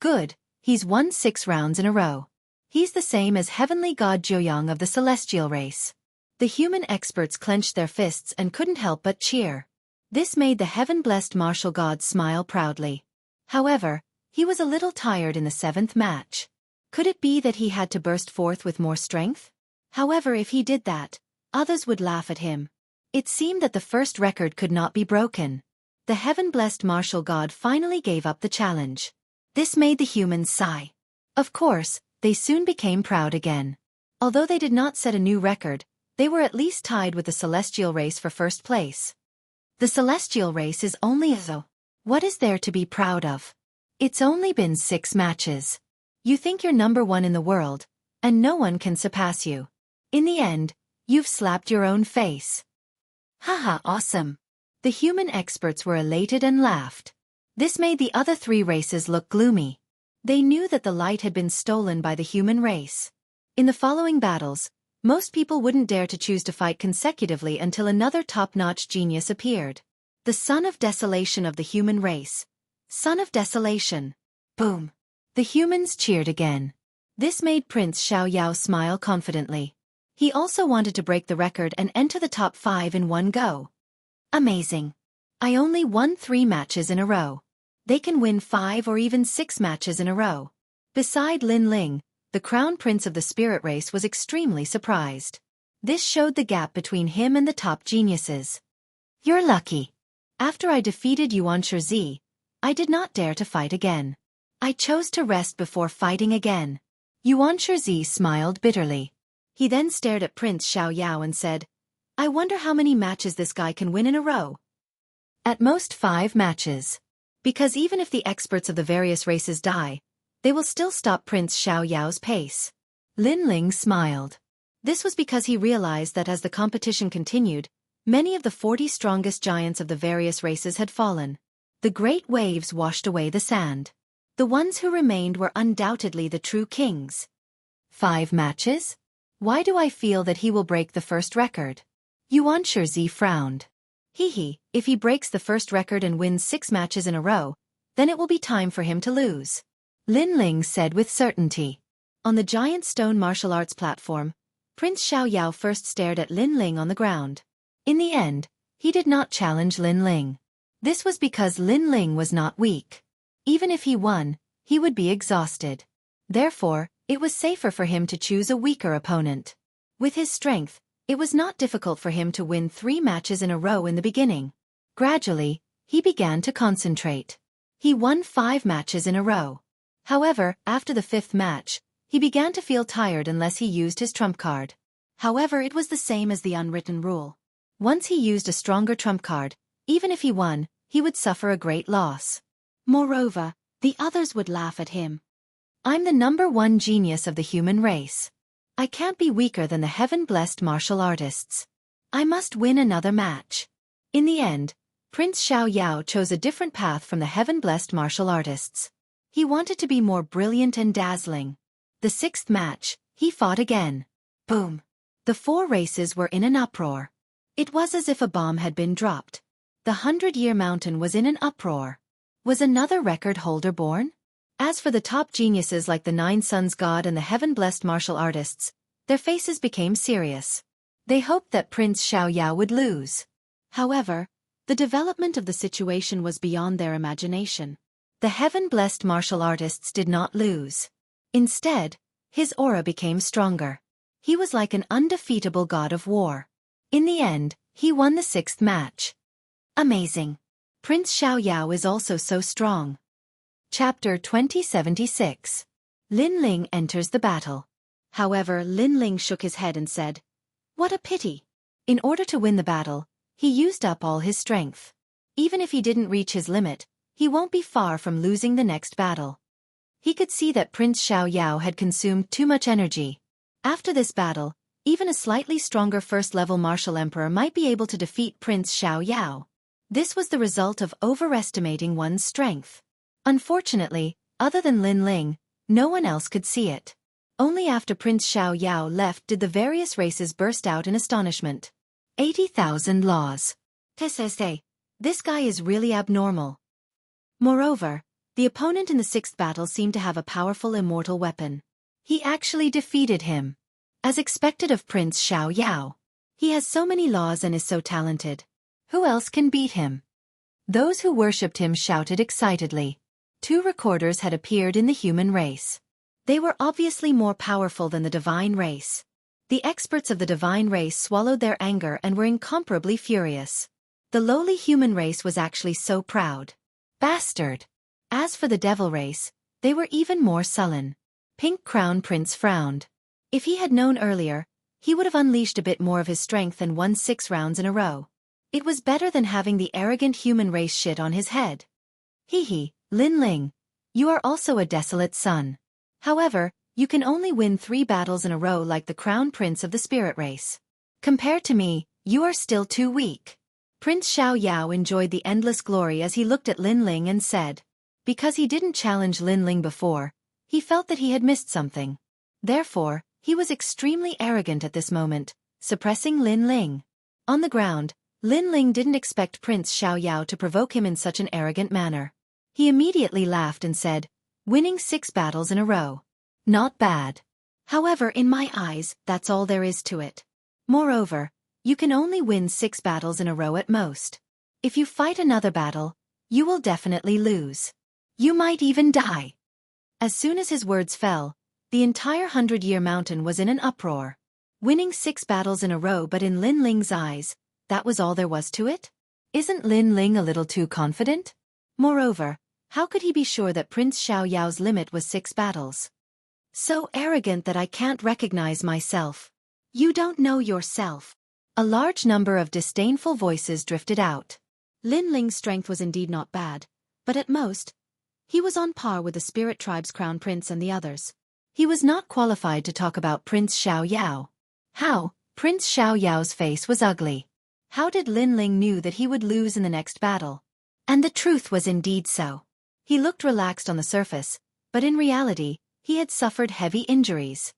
Good, he's won 6 rounds in a row. He's the same as Heavenly God Jianghu of the celestial race. The human experts clenched their fists and couldn't help but cheer. This made the heaven-blessed martial god smile proudly. However, he was a little tired in the 7th match. Could it be that he had to burst forth with more strength? However, if he did that, others would laugh at him. It seemed that the first record could not be broken. The heaven-blessed martial god finally gave up the challenge. This made the humans sigh. Of course, they soon became proud again. Although they did not set a new record, they were at least tied with the celestial race for first place. The celestial race is only a. What is there to be proud of? It's only been 6 matches. You think you're number 1 in the world, and no one can surpass you. In the end, you've slapped your own face. Haha, awesome. The human experts were elated and laughed. This made the other 3 races look gloomy. They knew that the light had been stolen by the human race. In the following battles, most people wouldn't dare to choose to fight consecutively until another top-notch genius appeared. The son of desolation of the human race, Son of desolation. Boom. The humans cheered again. This made Prince Xiaoyao smile confidently. He also wanted to break the record and enter the top 5 in one go. Amazing. I only won 3 matches in a row. They can win 5 or even 6 matches in a row. Beside Lin Ling, the crown prince of the spirit race was extremely surprised. This showed the gap between him and the top geniuses. You're lucky. After I defeated Xianxia, I did not dare to fight again. I chose to rest before fighting again. Xianxia smiled bitterly. He then stared at Prince Xiaoyao and said, I wonder how many matches this guy can win in a row. At most 5 matches. Because even if the experts of the various races die, they will still stop Prince Xiaoyao's pace. Lin Ling smiled. This was because he realized that as the competition continued, many of the 40 strongest giants of the various races had fallen. The great waves washed away the sand. The ones who remained were undoubtedly the true kings. 5 matches? Why do I feel that he will break the first record? Xianxia frowned. If he breaks the first record and wins 6 matches in a row, then it will be time for him to lose. Lin Ling said with certainty. On the giant stone martial arts platform, Prince Xiaoyao first stared at Lin Ling on the ground. In the end, he did not challenge Lin Ling. This was because Lin Ling was not weak. Even if he won, he would be exhausted. Therefore, it was safer for him to choose a weaker opponent. With his strength, it was not difficult for him to win 3 matches in a row in the beginning. Gradually, he began to concentrate. He won 5 matches in a row. However, after the 5th match, he began to feel tired unless he used his trump card. However, it was the same as the unwritten rule. Once he used a stronger trump card, even if he won, he would suffer a great loss. Moreover, the others would laugh at him. I'm the #1 genius of the human race. I can't be weaker than the heaven-blessed martial artists. I must win another match. In the end, Prince Xiaoyao chose a different path from the heaven-blessed martial artists. He wanted to be more brilliant and dazzling. The 6th match, he fought again. Boom! The 4 races were in an uproar. It was as if a bomb had been dropped. The 100-year mountain was in an uproar. Was another record holder born? As for the top geniuses like the 9 Suns God and the heaven-blessed martial artists, their faces became serious. They hoped that Prince Xiaoyao would lose. However, the development of the situation was beyond their imagination. The heaven-blessed martial artists did not lose. Instead, his aura became stronger. He was like an undefeatable god of war. In the end, he won the 6th match. Amazing. Prince Xiaoyao is also so strong. Chapter 2076. Lin Ling enters the battle. However, Lin Ling shook his head and said, What a pity. In order to win the battle, he used up all his strength. Even if he didn't reach his limit, he won't be far from losing the next battle. He could see that Prince Xiaoyao had consumed too much energy. After this battle, even a slightly stronger first-level martial emperor might be able to defeat Prince Xiaoyao. This was the result of overestimating one's strength. Unfortunately, other than Lin Ling, no one else could see it. Only after Prince Xiaoyao left did the various races burst out in astonishment. 80,000 laws. This guy is really abnormal. Moreover, the opponent in the 6th battle seemed to have a powerful immortal weapon. He actually defeated him. As expected of Prince Xiaoyao. He has so many laws and is so talented. Who else can beat him? Those who worshipped him shouted excitedly. 2 recorders had appeared in the human race. They were obviously more powerful than the divine race. The experts of the divine race swallowed their anger and were incomparably furious. The lowly human race was actually so proud. Bastard! As for the devil race, they were even more sullen. Pink Crown Prince frowned. If he had known earlier, he would have unleashed a bit more of his strength and won 6 rounds in a row. It was better than having the arrogant human race shit on his head. Lin Ling, you are also a desolate son. However, you can only win 3 battles in a row like the crown prince of the spirit race. Compared to me, you are still too weak. Prince Xiaoyao enjoyed the endless glory as he looked at Lin Ling and said. Because he didn't challenge Lin Ling before, he felt that he had missed something. Therefore, he was extremely arrogant at this moment, suppressing Lin Ling. On the ground, Lin Ling didn't expect Prince Xiaoyao to provoke him in such an arrogant manner. He immediately laughed and said, "Winning 6 battles in a row. Not bad. However, in my eyes, that's all there is to it. Moreover, you can only win 6 battles in a row at most. If you fight another battle, you will definitely lose. You might even die." As soon as his words fell, the entire 100-Year Mountain was in an uproar. Winning 6 battles in a row, but in Lin Ling's eyes, that was all there was to it? Isn't Lin Ling a little too confident? Moreover, how could he be sure that Prince Xiaoyao's limit was 6 battles? So arrogant that I can't recognize myself. You don't know yourself. A large number of disdainful voices drifted out. Lin Ling's strength was indeed not bad, but at most, he was on par with the Spirit Tribe's crown prince and the others. He was not qualified to talk about Prince Xiaoyao. How? Prince Xiaoyao's face was ugly. How did Lin Ling knew that he would lose in the next battle? And the truth was indeed so. He looked relaxed on the surface, but in reality, he had suffered heavy injuries.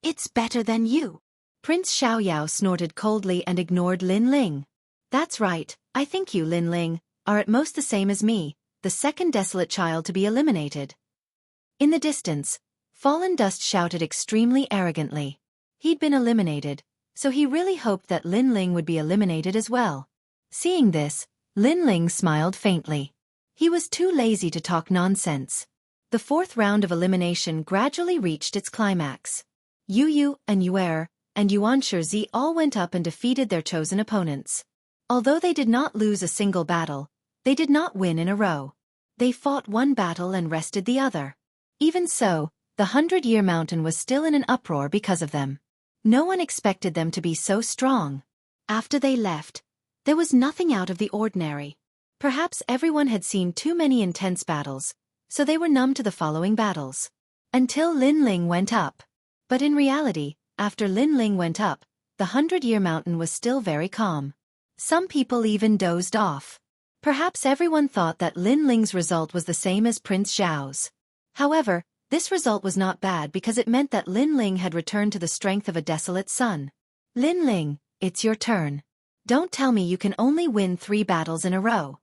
It's better than you. Prince Xiaoyao snorted coldly and ignored Lin Ling. That's right, I think you, Lin Ling, are at most the same as me, the second desolate child to be eliminated. In the distance, Fallen Dust shouted extremely arrogantly. He'd been eliminated, so he really hoped that Lin Ling would be eliminated as well. Seeing this, Lin Ling smiled faintly. He was too lazy to talk nonsense. The 4th round of elimination gradually reached its climax. Yu Yu and Yuer and Yuanshi all went up and defeated their chosen opponents. Although they did not lose a single battle, they did not win in a row. They fought one battle and rested the other. Even so, the 100-Year Mountain was still in an uproar because of them. No one expected them to be so strong. After they left, there was nothing out of the ordinary. Perhaps everyone had seen too many intense battles, so they were numb to the following battles. Until Lin Ling went up. But in reality, after Lin Ling went up, the 100-Year Mountain was still very calm. Some people even dozed off. Perhaps everyone thought that Lin Ling's result was the same as Prince Zhao's. However, this result was not bad because it meant that Lin Ling had returned to the strength of a desolate sun. Lin Ling, it's your turn. Don't tell me you can only win 3 battles in a row.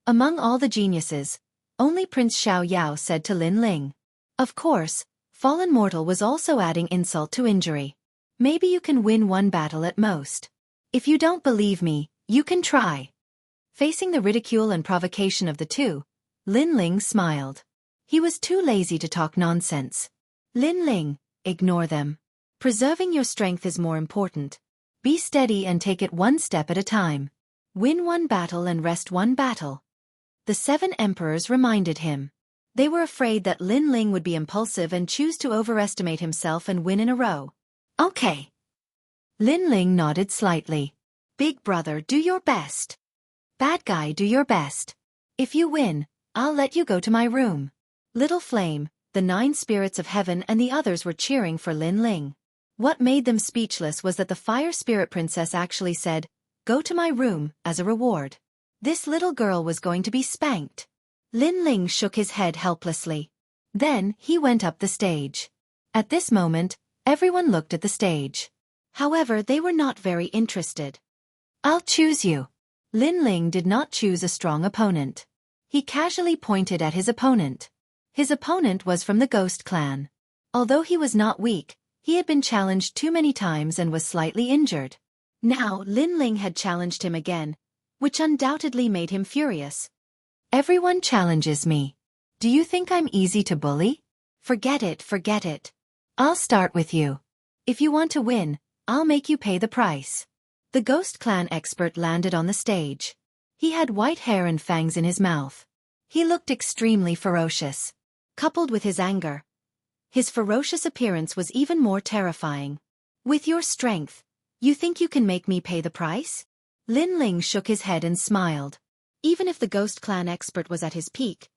Among all the geniuses, only Prince Xiaoyao said to Lin Ling. Of course, Fallen Mortal was also adding insult to injury. Maybe you can win 1 battle at most. If you don't believe me, you can try. Facing the ridicule and provocation of the two, Lin Ling smiled. He was too lazy to talk nonsense. Lin Ling, ignore them. Preserving your strength is more important. Be steady and take it 1 step at a time. Win 1 battle and rest 1 battle. The 7 emperors reminded him. They were afraid that Lin Ling would be impulsive and choose to overestimate himself and win in a row. Okay. Lin Ling nodded slightly. Big brother, do your best. Bad guy, do your best. If you win, I'll let you go to my room. Little Flame, the 9 spirits of heaven and the others were cheering for Lin Ling. What made them speechless was that the Fire Spirit Princess actually said, "Go to my room," as a reward. This little girl was going to be spanked. Lin Ling shook his head helplessly. Then, he went up the stage. At this moment, everyone looked at the stage. However, they were not very interested. I'll choose you. Lin Ling did not choose a strong opponent. He casually pointed at his opponent. His opponent was from the Ghost Clan. Although he was not weak, he had been challenged too many times and was slightly injured. Now, Lin Ling had challenged him again, which undoubtedly made him furious. Everyone challenges me. Do you think I'm easy to bully? Forget it, forget it. I'll start with you. If you want to win, I'll make you pay the price. The Ghost Clan expert landed on the stage. He had white hair and fangs in his mouth. He looked extremely ferocious. Coupled with his anger, his ferocious appearance was even more terrifying. With your strength, you think you can make me pay the price? Lin Ling shook his head and smiled. Even if the Ghost Clan expert was at his peak,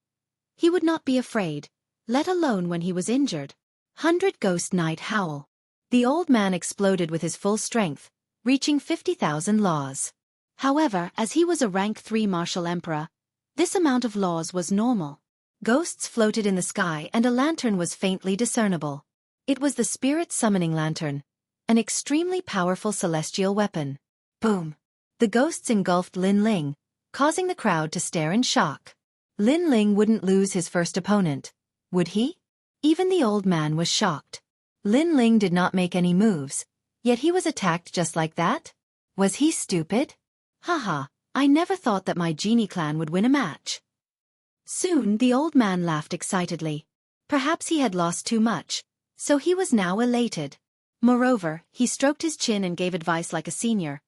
he would not be afraid, let alone when he was injured. 100 Ghost Knight Howl. The old man exploded with his full strength, reaching 50,000 laws. However, as he was a rank 3 martial emperor, this amount of laws was normal. Ghosts floated in the sky and a lantern was faintly discernible. It was the Spirit Summoning Lantern, an extremely powerful celestial weapon. Boom! The ghosts engulfed Lin Ling, causing the crowd to stare in shock. Lin Ling wouldn't lose his first opponent, would he? Even the old man was shocked. Lin Ling did not make any moves, yet he was attacked just like that? Was he stupid? Haha, I never thought that my genie clan would win a match. Soon the old man laughed excitedly. Perhaps he had lost too much, so he was now elated. Moreover, he stroked his chin and gave advice like a senior.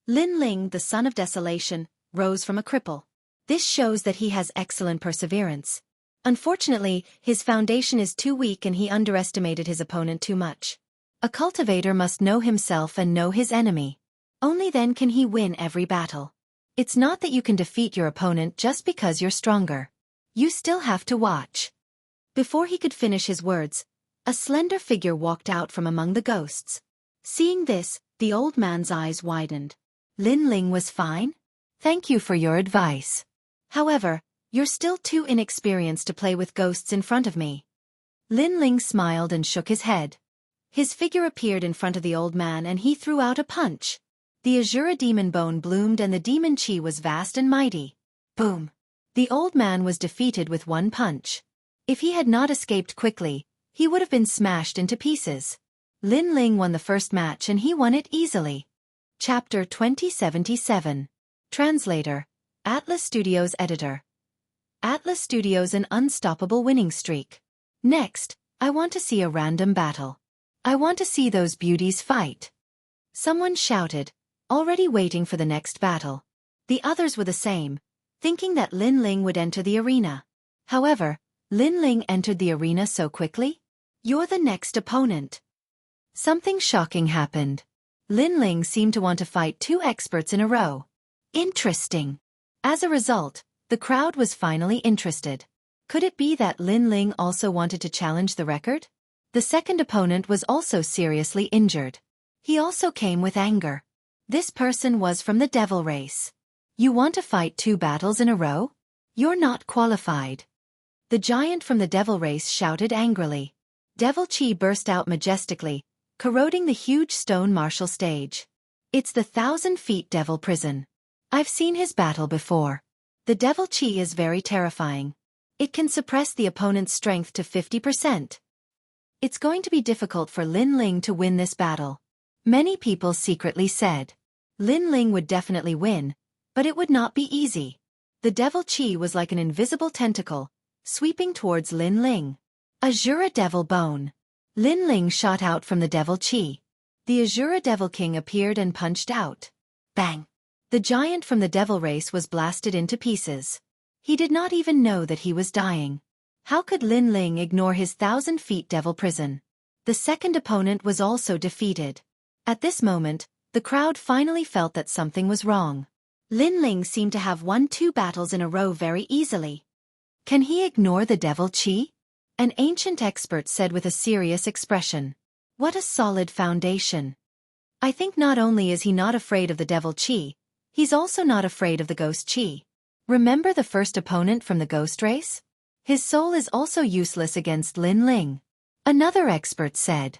Lin Ling, the son of desolation, rose from a cripple. This shows that he has excellent perseverance. Unfortunately, his foundation is too weak and he underestimated his opponent too much. A cultivator must know himself and know his enemy. Only then can he win every battle. It's not that you can defeat your opponent just because you're stronger. You still have to watch. Before he could finish his words, a slender figure walked out from among the ghosts. Seeing this, the old man's eyes widened. Lin Ling was fine? Thank you for your advice. However, you're still too inexperienced to play with ghosts in front of me. Lin Ling smiled and shook his head. His figure appeared in front of the old man and he threw out a punch. The Azura demon bone bloomed and the demon chi was vast and mighty. Boom! The old man was defeated with one punch. If he had not escaped quickly, he would have been smashed into pieces. Lin Ling won the first match and he won it easily. Chapter 2077. Translator, Atlas Studios Editor. Atlas Studios an unstoppable winning streak. Next, I want to see a random battle. I want to see those beauties fight. Someone shouted, already waiting for the next battle. The others were the same, thinking that Lin Ling would enter the arena. However, Lin Ling entered the arena so quickly? You're the next opponent. Something shocking happened. Lin Ling seemed to want to fight two experts in a row. Interesting. As a result, the crowd was finally interested. Could it be that Lin Ling also wanted to challenge the record? The second opponent was also seriously injured. He also came with anger. This person was from the devil race. You want to fight two battles in a row? You're not qualified. The giant from the devil race shouted angrily. Devil chi burst out majestically, corroding the huge stone martial stage. It's the 1,000-feet devil prison. I've seen his battle before. The devil chi is very terrifying. It can suppress the opponent's strength to 50%. It's going to be difficult for Lin Ling to win this battle. Many people secretly said. Lin Ling would definitely win, but it would not be easy. The devil chi was like an invisible tentacle, sweeping towards Lin Ling. Azura Devil Bone. Lin Ling shot out from the devil chi. The Azura Devil King appeared and punched out. Bang! The giant from the devil race was blasted into pieces. He did not even know that he was dying. How could Lin Ling ignore his 1,000-feet devil prison? The second opponent was also defeated. At this moment, the crowd finally felt that something was wrong. Lin Ling seemed to have won two battles in a row very easily. Can he ignore the devil chi? An ancient expert said with a serious expression. What a solid foundation. I think not only is he not afraid of the devil chi, he's also not afraid of the ghost chi. Remember the first opponent from the ghost race? His soul is also useless against Lin Ling. Another expert said.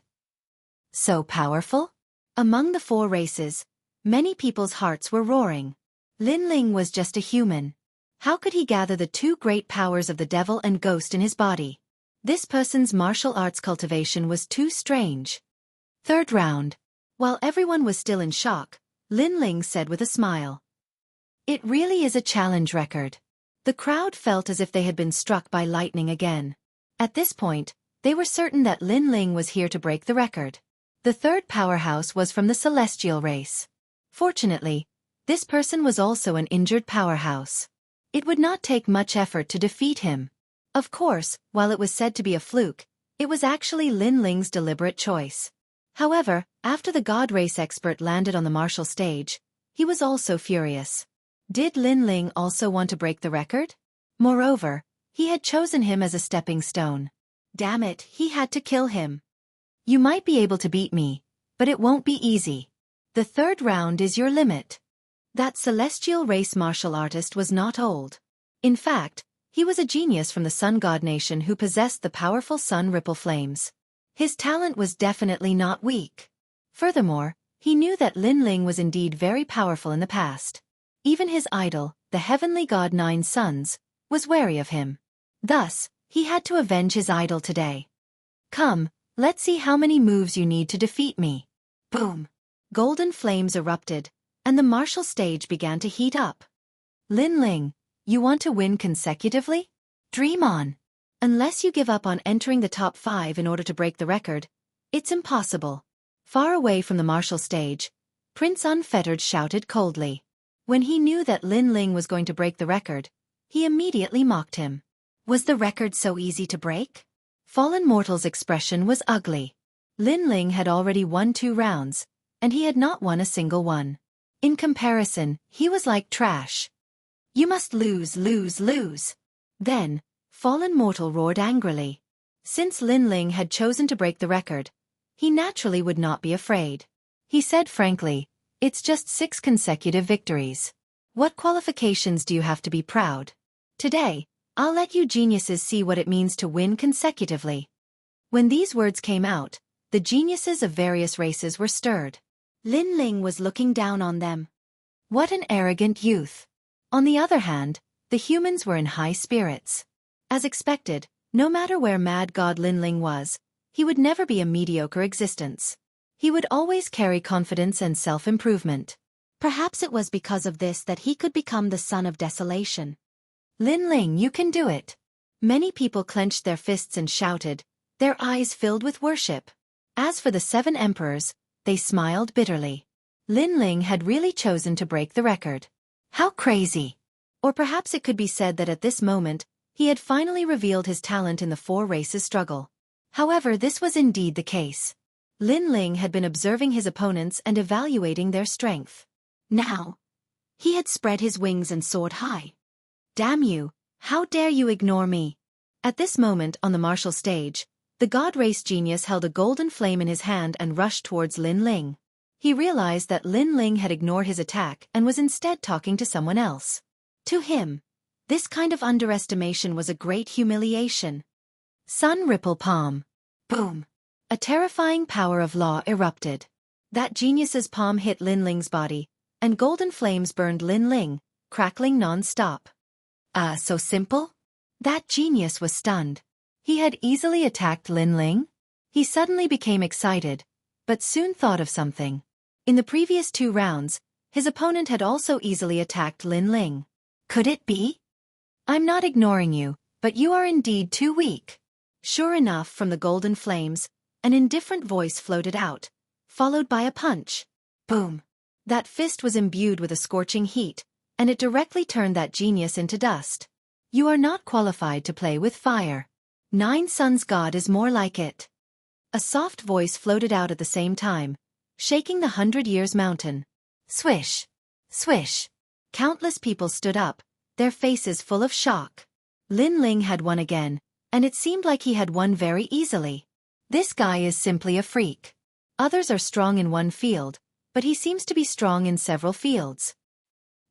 So powerful? Among the four races, many people's hearts were roaring. Lin Ling was just a human. How could he gather the two great powers of the devil and ghost in his body? This person's martial arts cultivation was too strange. Third round. While everyone was still in shock, Lin Ling said with a smile. It really is a challenge record. The crowd felt as if they had been struck by lightning again. At this point, they were certain that Lin Ling was here to break the record. The third powerhouse was from the celestial race. Fortunately, this person was also an injured powerhouse. It would not take much effort to defeat him. Of course, while it was said to be a fluke, it was actually Lin Ling's deliberate choice. However, after the God Race expert landed on the martial stage, he was also furious. Did Lin Ling also want to break the record? Moreover, he had chosen him as a stepping stone. Damn it, he had to kill him. You might be able to beat me, but it won't be easy. The third round is your limit. That celestial race martial artist was not old. In fact, he was a genius from the Sun God Nation who possessed the powerful sun ripple flames. His talent was definitely not weak. Furthermore, he knew that Lin Ling was indeed very powerful in the past. Even his idol, the heavenly god Nine Suns, was wary of him. Thus, he had to avenge his idol today. Come, let's see how many moves you need to defeat me. Boom! Golden flames erupted, and the martial stage began to heat up. Lin Ling, you want to win consecutively? Dream on. Unless you give up on entering the top 5 in order to break the record, it's impossible. Far away from the martial stage, Prince Unfettered shouted coldly. When he knew that Lin Ling was going to break the record, he immediately mocked him. Was the record so easy to break? Fallen Mortal's expression was ugly. Lin Ling had already won 2 rounds, and he had not won a single one. In comparison, he was like trash. You must lose, lose, lose. Then, Fallen Mortal roared angrily. Since Lin Ling had chosen to break the record, he naturally would not be afraid. He said frankly, it's just 6 consecutive victories. What qualifications do you have to be proud? Today, I'll let you geniuses see what it means to win consecutively. When these words came out, the geniuses of various races were stirred. Lin Ling was looking down on them. What an arrogant youth. On the other hand, the humans were in high spirits. As expected, no matter where Mad God Lin Ling was, he would never be a mediocre existence. He would always carry confidence and self-improvement. Perhaps it was because of this that he could become the son of desolation. Lin Ling, you can do it. Many people clenched their fists and shouted, their eyes filled with worship. As for the 7 emperors, they smiled bitterly. Lin Ling had really chosen to break the record. How crazy! Or perhaps it could be said that at this moment, he had finally revealed his talent in the 4 races struggle. However, this was indeed the case. Lin Ling had been observing his opponents and evaluating their strength. Now, he had spread his wings and soared high. Damn you, how dare you ignore me? At this moment on the martial stage, the God Race genius held a golden flame in his hand and rushed towards Lin Ling. He realized that Lin Ling had ignored his attack and was instead talking to someone else. To him, this kind of underestimation was a great humiliation. Sun Ripple Palm. Boom. A terrifying power of law erupted. That genius's palm hit Lin Ling's body, and golden flames burned Lin Ling, crackling non-stop. So simple? That genius was stunned. He had easily attacked Lin Ling? He suddenly became excited, but soon thought of something. In the previous 2 rounds, his opponent had also easily attacked Lin Ling. Could it be? I'm not ignoring you, but you are indeed too weak. Sure enough, from the golden flames, an indifferent voice floated out, followed by a punch. Boom! That fist was imbued with a scorching heat, and it directly turned that genius into dust. You are not qualified to play with fire. 9 Suns God is more like it. A soft voice floated out at the same time, shaking the 100 Years Mountain. Swish! Swish! Countless people stood up, their faces full of shock. Lin Ling had won again, and it seemed like he had won very easily. This guy is simply a freak. Others are strong in one field, but he seems to be strong in several fields.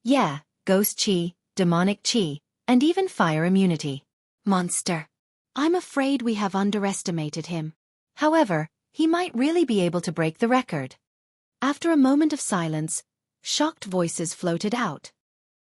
Yeah, ghost chi, demonic chi, and even fire immunity. Monster. I'm afraid we have underestimated him. However, he might really be able to break the record. After a moment of silence, shocked voices floated out.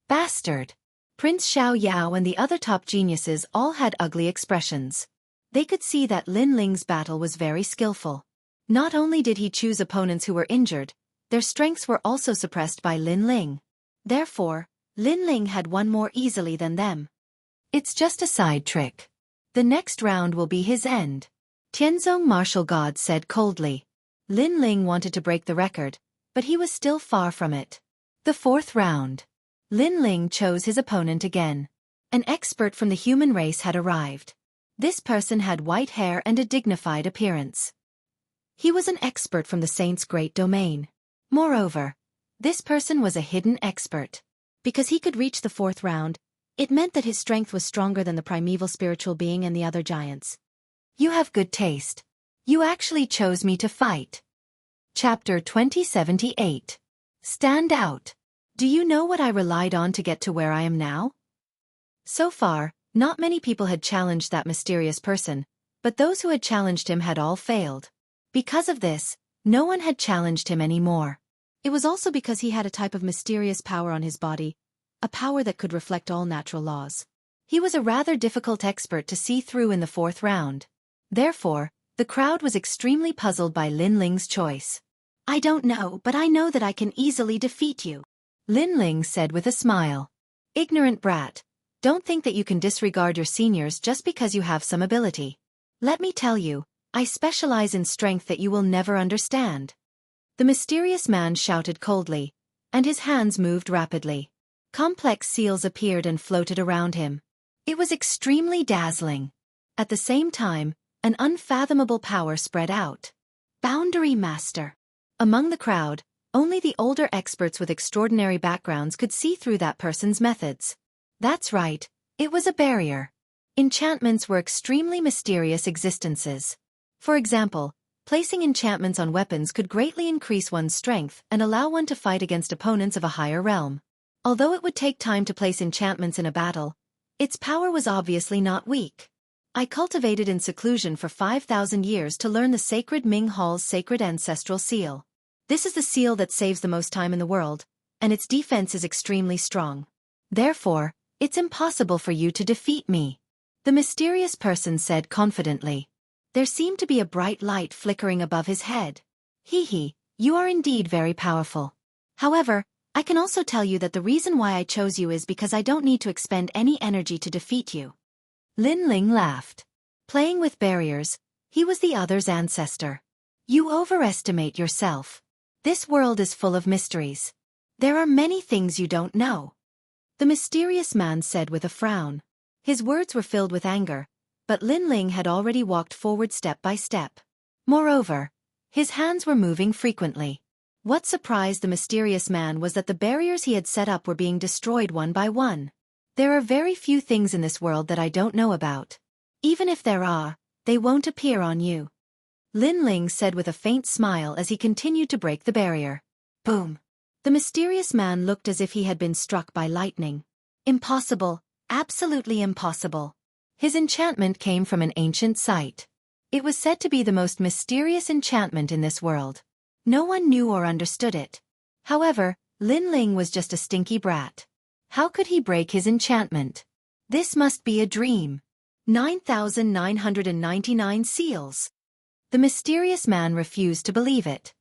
Bastard! Prince Xiao Yao and the other top geniuses all had ugly expressions. They could see that Lin Ling's battle was very skillful. Not only did he choose opponents who were injured, their strengths were also suppressed by Lin Ling. Therefore, Lin Ling had won more easily than them. It's just a side trick. The next round will be his end. Tianzong Martial God said coldly. Lin Ling wanted to break the record, but he was still far from it. The 4th round. Lin Ling chose his opponent again. An expert from the human race had arrived. This person had white hair and a dignified appearance. He was an expert from the Saint's great domain. Moreover, this person was a hidden expert. Because he could reach the 4th round, it meant that his strength was stronger than the primeval spiritual being and the other giants. You have good taste. You actually chose me to fight. Chapter 2078. Stand out. Do you know what I relied on to get to where I am now? So far, not many people had challenged that mysterious person, but those who had challenged him had all failed. Because of this, no one had challenged him anymore. It was also because he had a type of mysterious power on his body, a power that could reflect all natural laws. He was a rather difficult expert to see through in the fourth round. Therefore, the crowd was extremely puzzled by Lin Ling's choice. I don't know, but I know that I can easily defeat you, Lin Ling said with a smile. Ignorant brat, don't think that you can disregard your seniors just because you have some ability. Let me tell you, I specialize in strength that you will never understand. The mysterious man shouted coldly, and his hands moved rapidly. Complex seals appeared and floated around him. It was extremely dazzling. At the same time, an unfathomable power spread out. Boundary Master. Among the crowd, only the older experts with extraordinary backgrounds could see through that person's methods. That's right, it was a barrier. Enchantments were extremely mysterious existences. For example, placing enchantments on weapons could greatly increase one's strength and allow one to fight against opponents of a higher realm. Although it would take time to place enchantments in a battle, its power was obviously not weak. I cultivated in seclusion for 5,000 years to learn the sacred Ming Hall's sacred ancestral seal. This is the seal that saves the most time in the world, and its defense is extremely strong. Therefore, it's impossible for you to defeat me. The mysterious person said confidently. There seemed to be a bright light flickering above his head. Hee, you are indeed very powerful. However, I can also tell you that the reason why I chose you is because I don't need to expend any energy to defeat you. Lin Ling laughed. Playing with barriers, he was the other's ancestor. You overestimate yourself. This world is full of mysteries. There are many things you don't know. The mysterious man said with a frown. His words were filled with anger, but Lin Ling had already walked forward step by step. Moreover, his hands were moving frequently. What surprised the mysterious man was that the barriers he had set up were being destroyed one by one. There are very few things in this world that I don't know about. Even if there are, they won't appear on you. Lin Ling said with a faint smile as he continued to break the barrier. Boom! The mysterious man looked as if he had been struck by lightning. Impossible, absolutely impossible. His enchantment came from an ancient site. It was said to be the most mysterious enchantment in this world. No one knew or understood it. However, Lin Ling was just a stinky brat. How could he break his enchantment? This must be a dream. 9,999 seals. The mysterious man refused to believe it.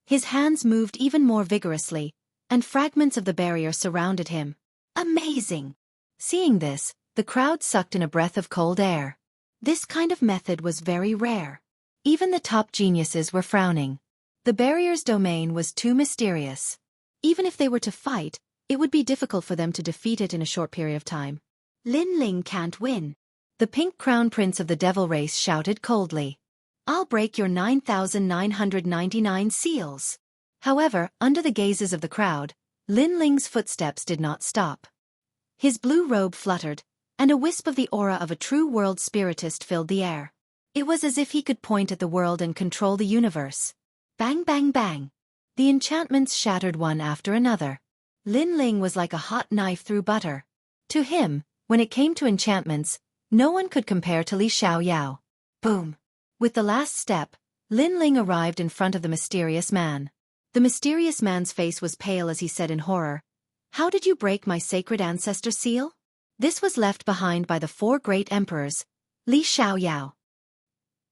His hands moved even more vigorously, and fragments of the barrier surrounded him. Amazing! Seeing this, the crowd sucked in a breath of cold air. This kind of method was very rare. Even the top geniuses were frowning. The barrier's domain was too mysterious. Even if they were to fight, it would be difficult for them to defeat it in a short period of time. Lin Ling can't win. The pink crown prince of the devil race shouted coldly. I'll break your 9,999 seals. However, under the gazes of the crowd, Lin Ling's footsteps did not stop. His blue robe fluttered, and a wisp of the aura of a true world spiritist filled the air. It was as if he could point at the world and control the universe. Bang bang bang. The enchantments shattered one after another. Lin Ling was like a hot knife through butter. To him, when it came to enchantments, no one could compare to Li Xiaoyao. Boom. With the last step, Lin Ling arrived in front of the mysterious man. The mysterious man's face was pale as he said in horror, How did you break my sacred ancestor seal? This was left behind by the 4 great emperors, Li Xiaoyao.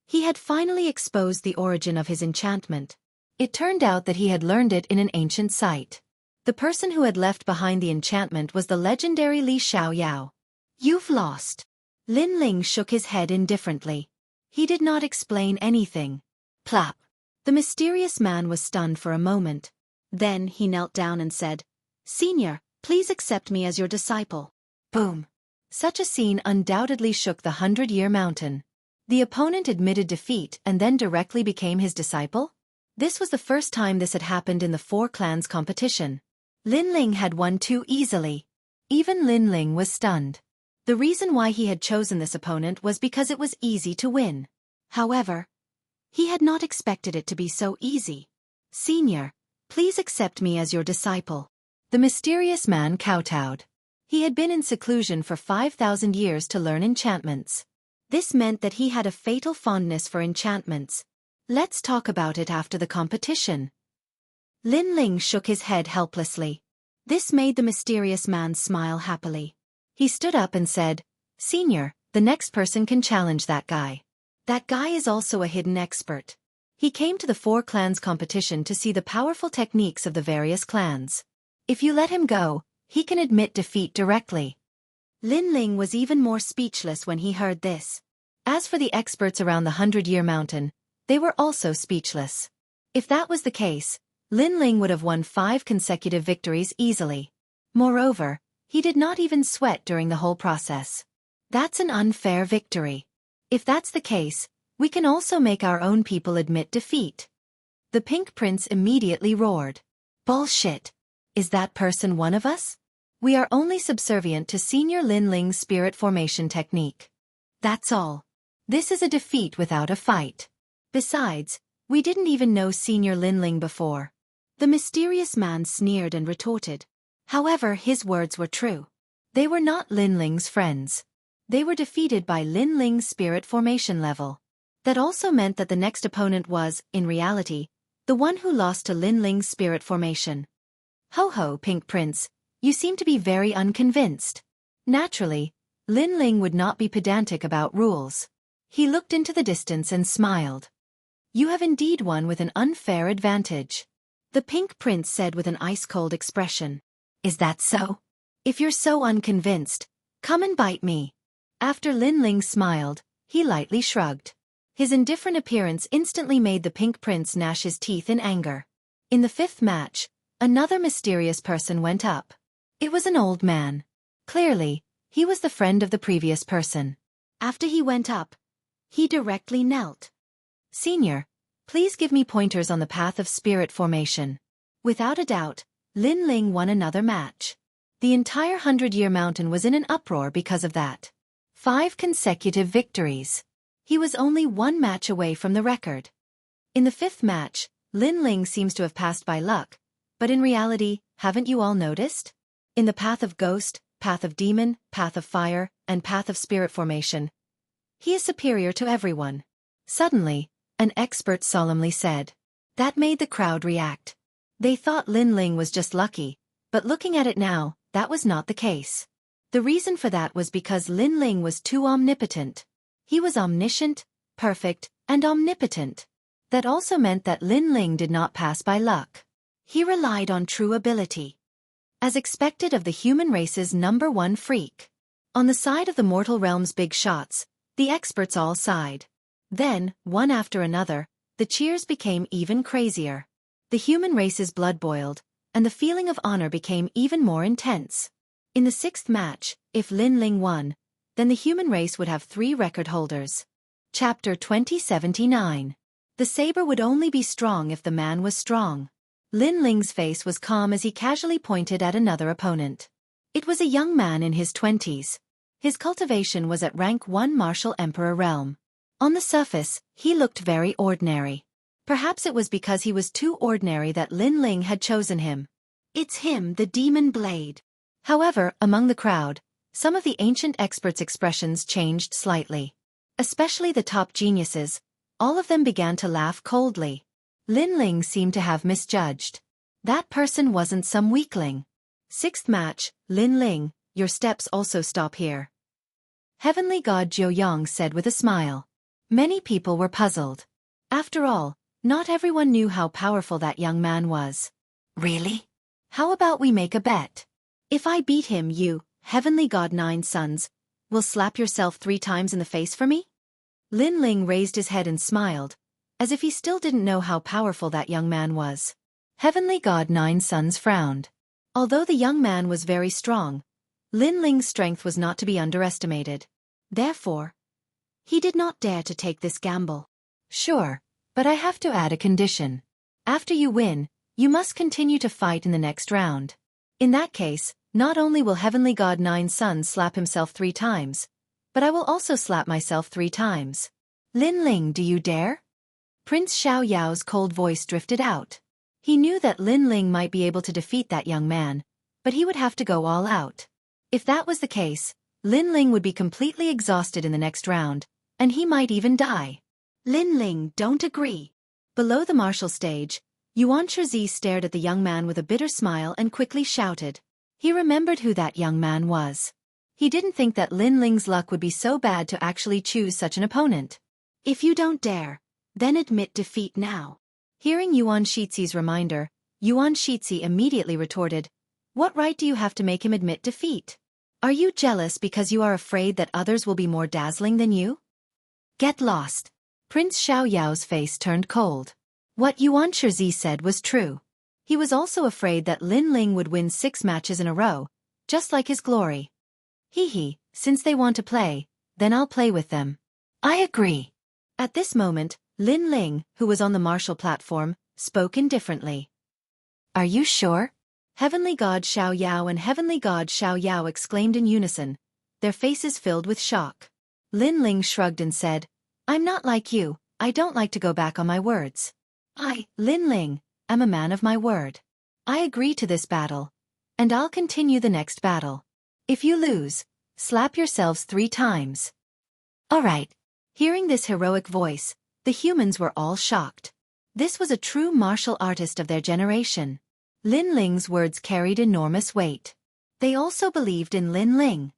He had finally exposed the origin of his enchantment. It turned out that he had learned it in an ancient site. The person who had left behind the enchantment was the legendary Li Xiaoyao. You've lost. Lin Ling shook his head indifferently. He did not explain anything. Plop. The mysterious man was stunned for a moment. Then he knelt down and said, Senior, please accept me as your disciple. Boom. Such a scene undoubtedly shook the 100-year mountain. The opponent admitted defeat and then directly became his disciple? This was the first time this had happened in the 4 clans competition. Lin Ling had won too easily. Even Lin Ling was stunned. The reason why he had chosen this opponent was because it was easy to win. However, he had not expected it to be so easy. Senior, please accept me as your disciple. The mysterious man kowtowed. He had been in seclusion for 5,000 years to learn enchantments. This meant that he had a fatal fondness for enchantments. Let's talk about it after the competition. Lin Ling shook his head helplessly. This made the mysterious man smile happily. He stood up and said, Senior, the next person can challenge that guy. That guy is also a hidden expert. He came to the 4 clans competition to see the powerful techniques of the various clans. If you let him go, he can admit defeat directly. Lin Ling was even more speechless when he heard this. As for the experts around the 100-Year Mountain, they were also speechless. If that was the case, Lin Ling would have won 5 consecutive victories easily. Moreover, he did not even sweat during the whole process. That's an unfair victory. If that's the case, we can also make our own people admit defeat. The Pink Prince immediately roared. Bullshit! Is that person one of us? We are only subservient to Senior Lin Ling's spirit formation technique. That's all. This is a defeat without a fight. Besides, we didn't even know Senior Lin Ling before. The mysterious man sneered and retorted. However, his words were true. They were not Lin Ling's friends. They were defeated by Lin Ling's spirit formation level. That also meant that the next opponent was, in reality, the one who lost to Lin Ling's spirit formation. Ho ho, Pink Prince, you seem to be very unconvinced. Naturally, Lin Ling would not be pedantic about rules. He looked into the distance and smiled. You have indeed won with an unfair advantage. The Pink Prince said with an ice-cold expression. Is that so? If you're so unconvinced, come and bite me. After Lin Ling smiled, he lightly shrugged. His indifferent appearance instantly made the Pink Prince gnash his teeth in anger. In the 5th match, another mysterious person went up. It was an old man. Clearly, he was the friend of the previous person. After he went up, he directly knelt. Senior, please give me pointers on the path of spirit formation. Without a doubt, Lin Ling won another match. The entire 100-Year Mountain was in an uproar because of that. 5 consecutive victories. He was only 1 match away from the record. In the 5th match, Lin Ling seems to have passed by luck, but in reality, haven't you all noticed? In the path of ghost, path of demon, path of fire, and path of spirit formation, he is superior to everyone. Suddenly, an expert solemnly said. That made the crowd react. They thought Lin Ling was just lucky, but looking at it now, that was not the case. The reason for that was because Lin Ling was too omnipotent. He was omniscient, perfect, and omnipotent. That also meant that Lin Ling did not pass by luck. He relied on true ability. As expected of the human race's #1 freak. On the side of the mortal realm's big shots, the experts all sighed. Then, one after another, the cheers became even crazier. The human race's blood boiled, and the feeling of honor became even more intense. In the 6th match, if Lin Ling won, then the human race would have 3 record holders. Chapter 2079. The saber would only be strong if the man was strong. Lin Ling's face was calm as he casually pointed at another opponent. It was a young man in his 20s. His cultivation was at rank 1 Martial Emperor realm. On the surface, he looked very ordinary. Perhaps it was because he was too ordinary that Lin Ling had chosen him. It's him, the Demon Blade. However, among the crowd, some of the ancient experts' expressions changed slightly. Especially the top geniuses, all of them began to laugh coldly. Lin Ling seemed to have misjudged. That person wasn't some weakling. 6th match, Lin Ling, your steps also stop here. Heavenly God Jiuyang said with a smile. Many people were puzzled. After all, not everyone knew how powerful that young man was. Really? How about we make a bet? If I beat him, you, Heavenly God 9 Sons, will slap yourself 3 times in the face for me? Lin Ling raised his head and smiled, as if he still didn't know how powerful that young man was. Heavenly God 9 Sons frowned. Although the young man was very strong, Lin Ling's strength was not to be underestimated. Therefore, he did not dare to take this gamble. Sure, but I have to add a condition. After you win, you must continue to fight in the next round. In that case, not only will Heavenly God 9 Sons slap himself 3 times, but I will also slap myself 3 times. Lin Ling, do you dare? Prince Xiao Yao's cold voice drifted out. He knew that Lin Ling might be able to defeat that young man, but he would have to go all out. If that was the case, Lin Ling would be completely exhausted in the next round, and he might even die. Lin Ling, don't agree. Below the martial stage, Yuan Shizi stared at the young man with a bitter smile and quickly shouted. He remembered who that young man was. He didn't think that Lin Ling's luck would be so bad to actually choose such an opponent. If you don't dare, then admit defeat now. Hearing Yuan Shixi's reminder, Yuan Shixi immediately retorted, "What right do you have to make him admit defeat? Are you jealous because you are afraid that others will be more dazzling than you? Get lost." Prince Xiaoyao's face turned cold. What Yuan Shizi said was true. He was also afraid that Lin Ling would win 6 matches in a row, just like his glory. Hee, since they want to play, then I'll play with them. I agree. At this moment, Lin Ling, who was on the martial platform, spoke indifferently. Are you sure? Heavenly God Xiao Yao and Heavenly God Xiao Yao exclaimed in unison, their faces filled with shock. Lin Ling shrugged and said, I'm not like you, I don't like to go back on my words. I, Lin Ling, am a man of my word. I agree to this battle. And I'll continue the next battle. If you lose, slap yourselves 3 times. All right. Hearing this heroic voice, the humans were all shocked. This was a true martial artist of their generation. Lin Ling's words carried enormous weight. They also believed in Lin Ling.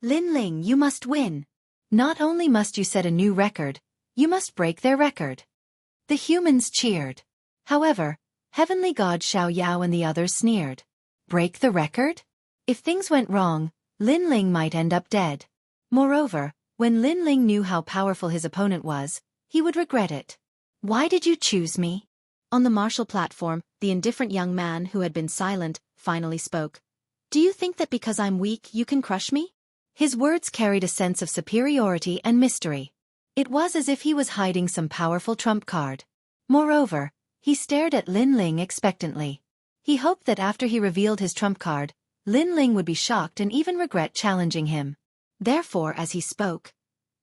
Lin Ling, you must win. Not only must you set a new record, you must break their record. The humans cheered. However, Heavenly God Xiao Yao and the others sneered. Break the record? If things went wrong, Lin Ling might end up dead. Moreover, when Lin Ling knew how powerful his opponent was, he would regret it. Why did you choose me? On the martial platform, the indifferent young man who had been silent finally spoke. Do you think that because I'm weak you can crush me? His words carried a sense of superiority and mystery. It was as if he was hiding some powerful trump card. Moreover, he stared at Lin Ling expectantly. He hoped that after he revealed his trump card, Lin Ling would be shocked and even regret challenging him. Therefore, as he spoke,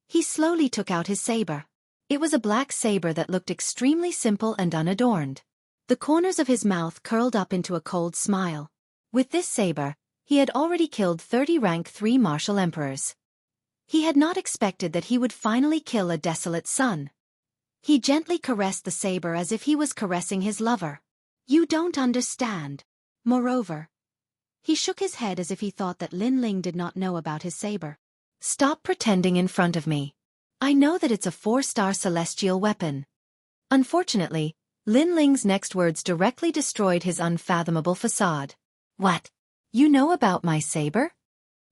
he slowly took out his saber. It was a black saber that looked extremely simple and unadorned. The corners of his mouth curled up into a cold smile. With this saber, he had already killed 30 rank 3 martial emperors. He had not expected that he would finally kill a desolate son. He gently caressed the saber as if he was caressing his lover. You don't understand. Moreover, he shook his head as if he thought that Lin Ling did not know about his saber. Stop pretending in front of me. I know that it's a 4-star celestial weapon. Unfortunately, Lin Ling's next words directly destroyed his unfathomable facade. What? You know about my saber?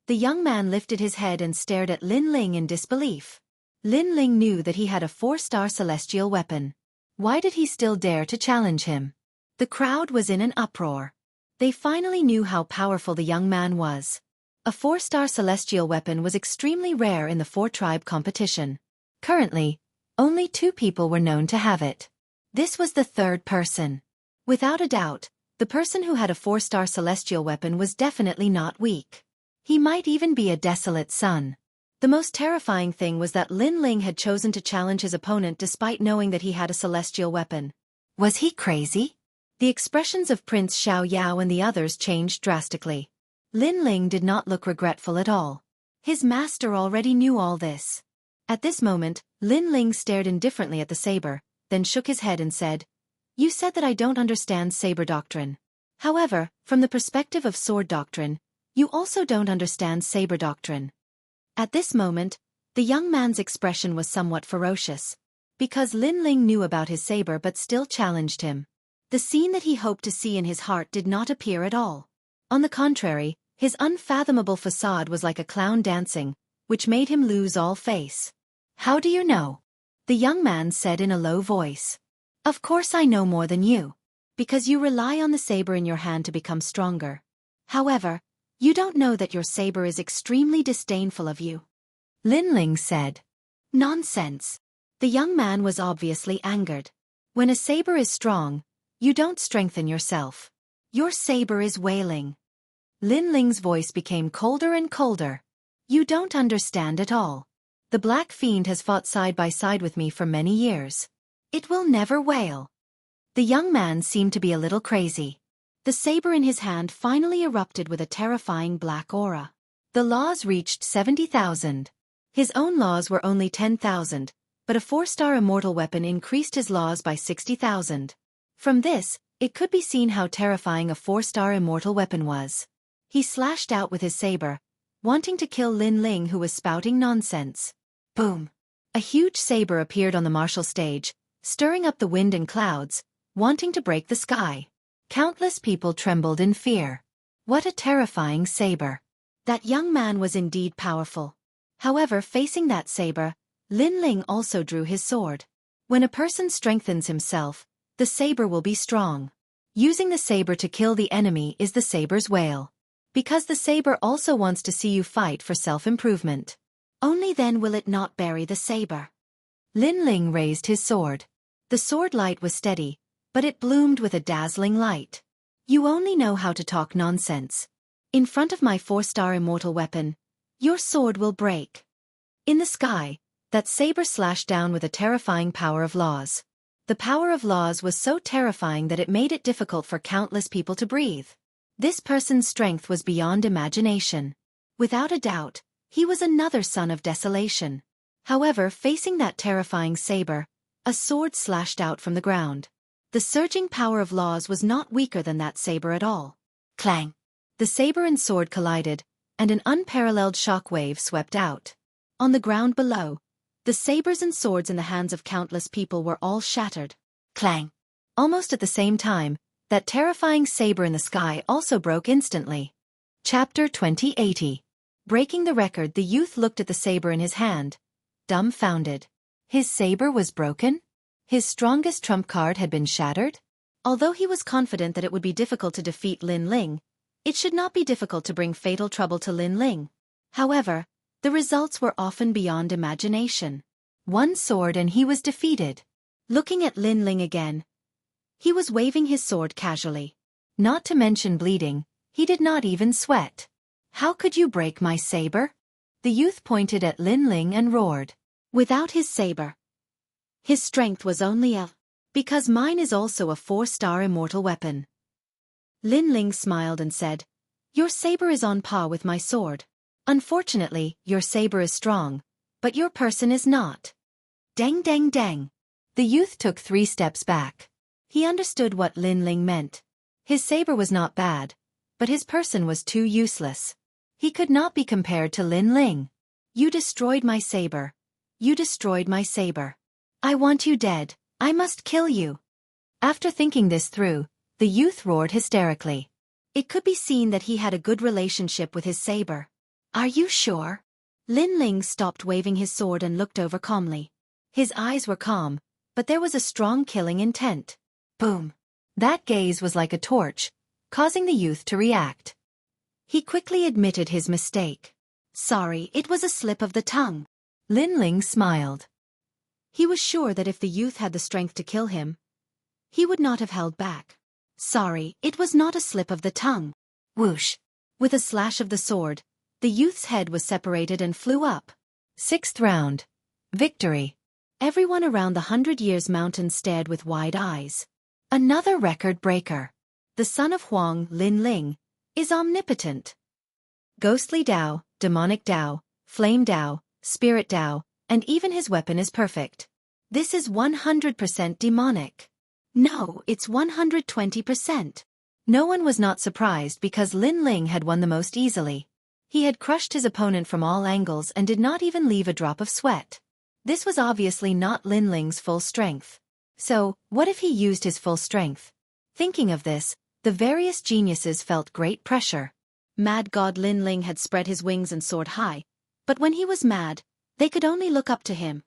The young man lifted his head and stared at Lin Ling in disbelief. Lin Ling knew that he had a 4-star celestial weapon. Why did he still dare to challenge him? The crowd was in an uproar. They finally knew how powerful the young man was. A 4-star celestial weapon was extremely rare in the 4-tribe competition. Currently, only 2 people were known to have it. This was the 3rd person. Without a doubt, the person who had a 4-star celestial weapon was definitely not weak. He might even be a desolate son. The most terrifying thing was that Lin Ling had chosen to challenge his opponent despite knowing that he had a celestial weapon. Was he crazy? The expressions of Prince Xiao Yao and the others changed drastically. Lin Ling did not look regretful at all. His master already knew all this. At this moment, Lin Ling stared indifferently at the saber, then shook his head and said, You said that I don't understand saber doctrine. However, from the perspective of sword doctrine, you also don't understand saber doctrine. At this moment, the young man's expression was somewhat ferocious. Because Lin Ling knew about his saber but still challenged him. The scene that he hoped to see in his heart did not appear at all. On the contrary, his unfathomable facade was like a clown dancing, which made him lose all face. How do you know? The young man said in a low voice. Of course I know more than you. Because you rely on the saber in your hand to become stronger. However, you don't know that your saber is extremely disdainful of you. Lin Ling said. Nonsense. The young man was obviously angered. When a saber is strong, you don't strengthen yourself. Your saber is wailing. Lin Ling's voice became colder and colder. You don't understand at all. The Black Fiend has fought side by side with me for many years. It will never wail. The young man seemed to be a little crazy. The saber in his hand finally erupted with a terrifying black aura. The laws reached 70,000. His own laws were only 10,000, but a 4-star immortal weapon increased his laws by 60,000. From this, it could be seen how terrifying a 4-star immortal weapon was. He slashed out with his saber, wanting to kill Lin Ling, who was spouting nonsense. Boom! A huge saber appeared on the martial stage, stirring up the wind and clouds, wanting to break the sky. Countless people trembled in fear. What a terrifying saber! That young man was indeed powerful. However, facing that saber, Lin Ling also drew his sword. When a person strengthens himself, the saber will be strong. Using the saber to kill the enemy is the saber's wail. Because the saber also wants to see you fight for self-improvement. Only then will it not bury the saber. Lin Ling raised his sword. The sword light was steady, but it bloomed with a dazzling light. You only know how to talk nonsense. In front of my 4-star immortal weapon, your sword will break. In the sky, that saber slashed down with a terrifying power of laws. The power of laws was so terrifying that it made it difficult for countless people to breathe. This person's strength was beyond imagination. Without a doubt, he was another son of desolation. However, facing that terrifying saber, a sword slashed out from the ground. The surging power of laws was not weaker than that saber at all. Clang! The saber and sword collided, and an unparalleled shock wave swept out. On the ground below, the sabers and swords in the hands of countless people were all shattered. Clang! Almost at the same time, that terrifying saber in the sky also broke instantly. Chapter 2080. Breaking the record, the youth looked at the saber in his hand, dumbfounded. His saber was broken? His strongest trump card had been shattered? Although he was confident that it would be difficult to defeat Lin Ling, it should not be difficult to bring fatal trouble to Lin Ling. However, the results were often beyond imagination. One sword and he was defeated. Looking at Lin Ling again, he was waving his sword casually. Not to mention bleeding, he did not even sweat. How could you break my saber? The youth pointed at Lin Ling and roared. Without his saber, his strength was only because mine is also a 4-star immortal weapon. Lin Ling smiled and said, your saber is on par with my sword. Unfortunately, your saber is strong, but your person is not. Dang dang dang. The youth took 3 steps back. He understood what Lin Ling meant. His saber was not bad, but his person was too useless. He could not be compared to Lin Ling. You destroyed my saber. You destroyed my saber. I want you dead. I must kill you. After thinking this through, the youth roared hysterically. It could be seen that he had a good relationship with his saber. Are you sure? Lin Ling stopped waving his sword and looked over calmly. His eyes were calm, but there was a strong killing intent. Boom! That gaze was like a torch, causing the youth to react. He quickly admitted his mistake. Sorry, it was a slip of the tongue. Lin Ling smiled. He was sure that if the youth had the strength to kill him, he would not have held back. Sorry, it was not a slip of the tongue. Whoosh! With a slash of the sword, the youth's head was separated and flew up. 6th round. Victory. Everyone around the 100 Years Mountain stared with wide eyes. Another record breaker. The son of Huang, Lin Ling, is omnipotent. Ghostly Dao, demonic Dao, flame Dao, spirit Dao, and even his weapon is perfect. This is 100% demonic. No, it's 120%. No one was not surprised because Lin Ling had won the most easily. He had crushed his opponent from all angles and did not even leave a drop of sweat. This was obviously not Lin Ling's full strength. So, what if he used his full strength? Thinking of this, the various geniuses felt great pressure. Mad God Lin Ling had spread his wings and soared high, but when he was mad, they could only look up to him.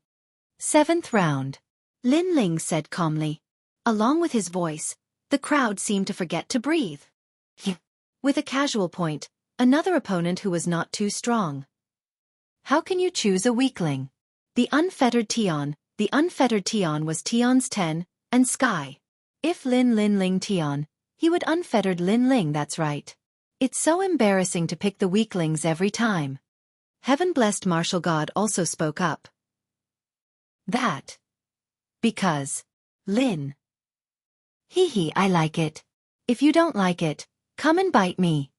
7th round. Lin Ling said calmly. Along with his voice, the crowd seemed to forget to breathe. With a casual point, another opponent who was not too strong. How can you choose a weakling? The unfettered Tian was Tian's 10, and Sky. If Lin Ling Tian, he would unfettered Lin Ling, that's right. It's so embarrassing to pick the weaklings every time. Heaven-blessed martial god also spoke up. That. Because. Lin. Hee, I like it. If you don't like it, come and bite me.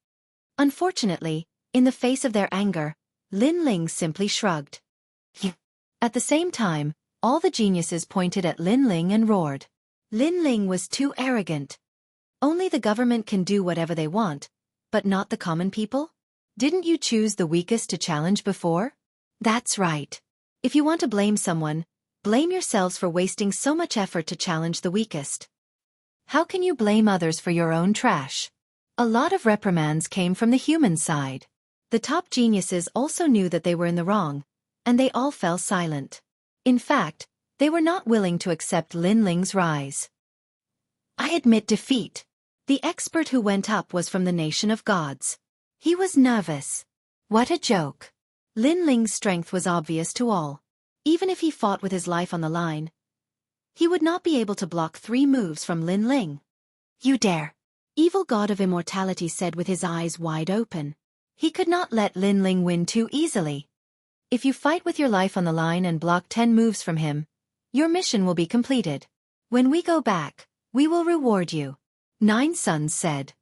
Unfortunately, in the face of their anger, Lin Ling simply shrugged. At the same time, all the geniuses pointed at Lin Ling and roared. Lin Ling was too arrogant. Only the government can do whatever they want, but not the common people? Didn't you choose the weakest to challenge before? That's right. If you want to blame someone, blame yourselves for wasting so much effort to challenge the weakest. How can you blame others for your own trash? A lot of reprimands came from the human side. The top geniuses also knew that they were in the wrong, and they all fell silent. In fact, they were not willing to accept Lin Ling's rise. I admit defeat. The expert who went up was from the nation of gods. He was nervous. What a joke. Lin Ling's strength was obvious to all. Even if he fought with his life on the line, he would not be able to block 3 moves from Lin Ling. You dare. Evil god of immortality said with his eyes wide open. He could not let Lin Ling win too easily. If you fight with your life on the line and block 10 moves from him, your mission will be completed. When we go back, we will reward you. 9 Sons said.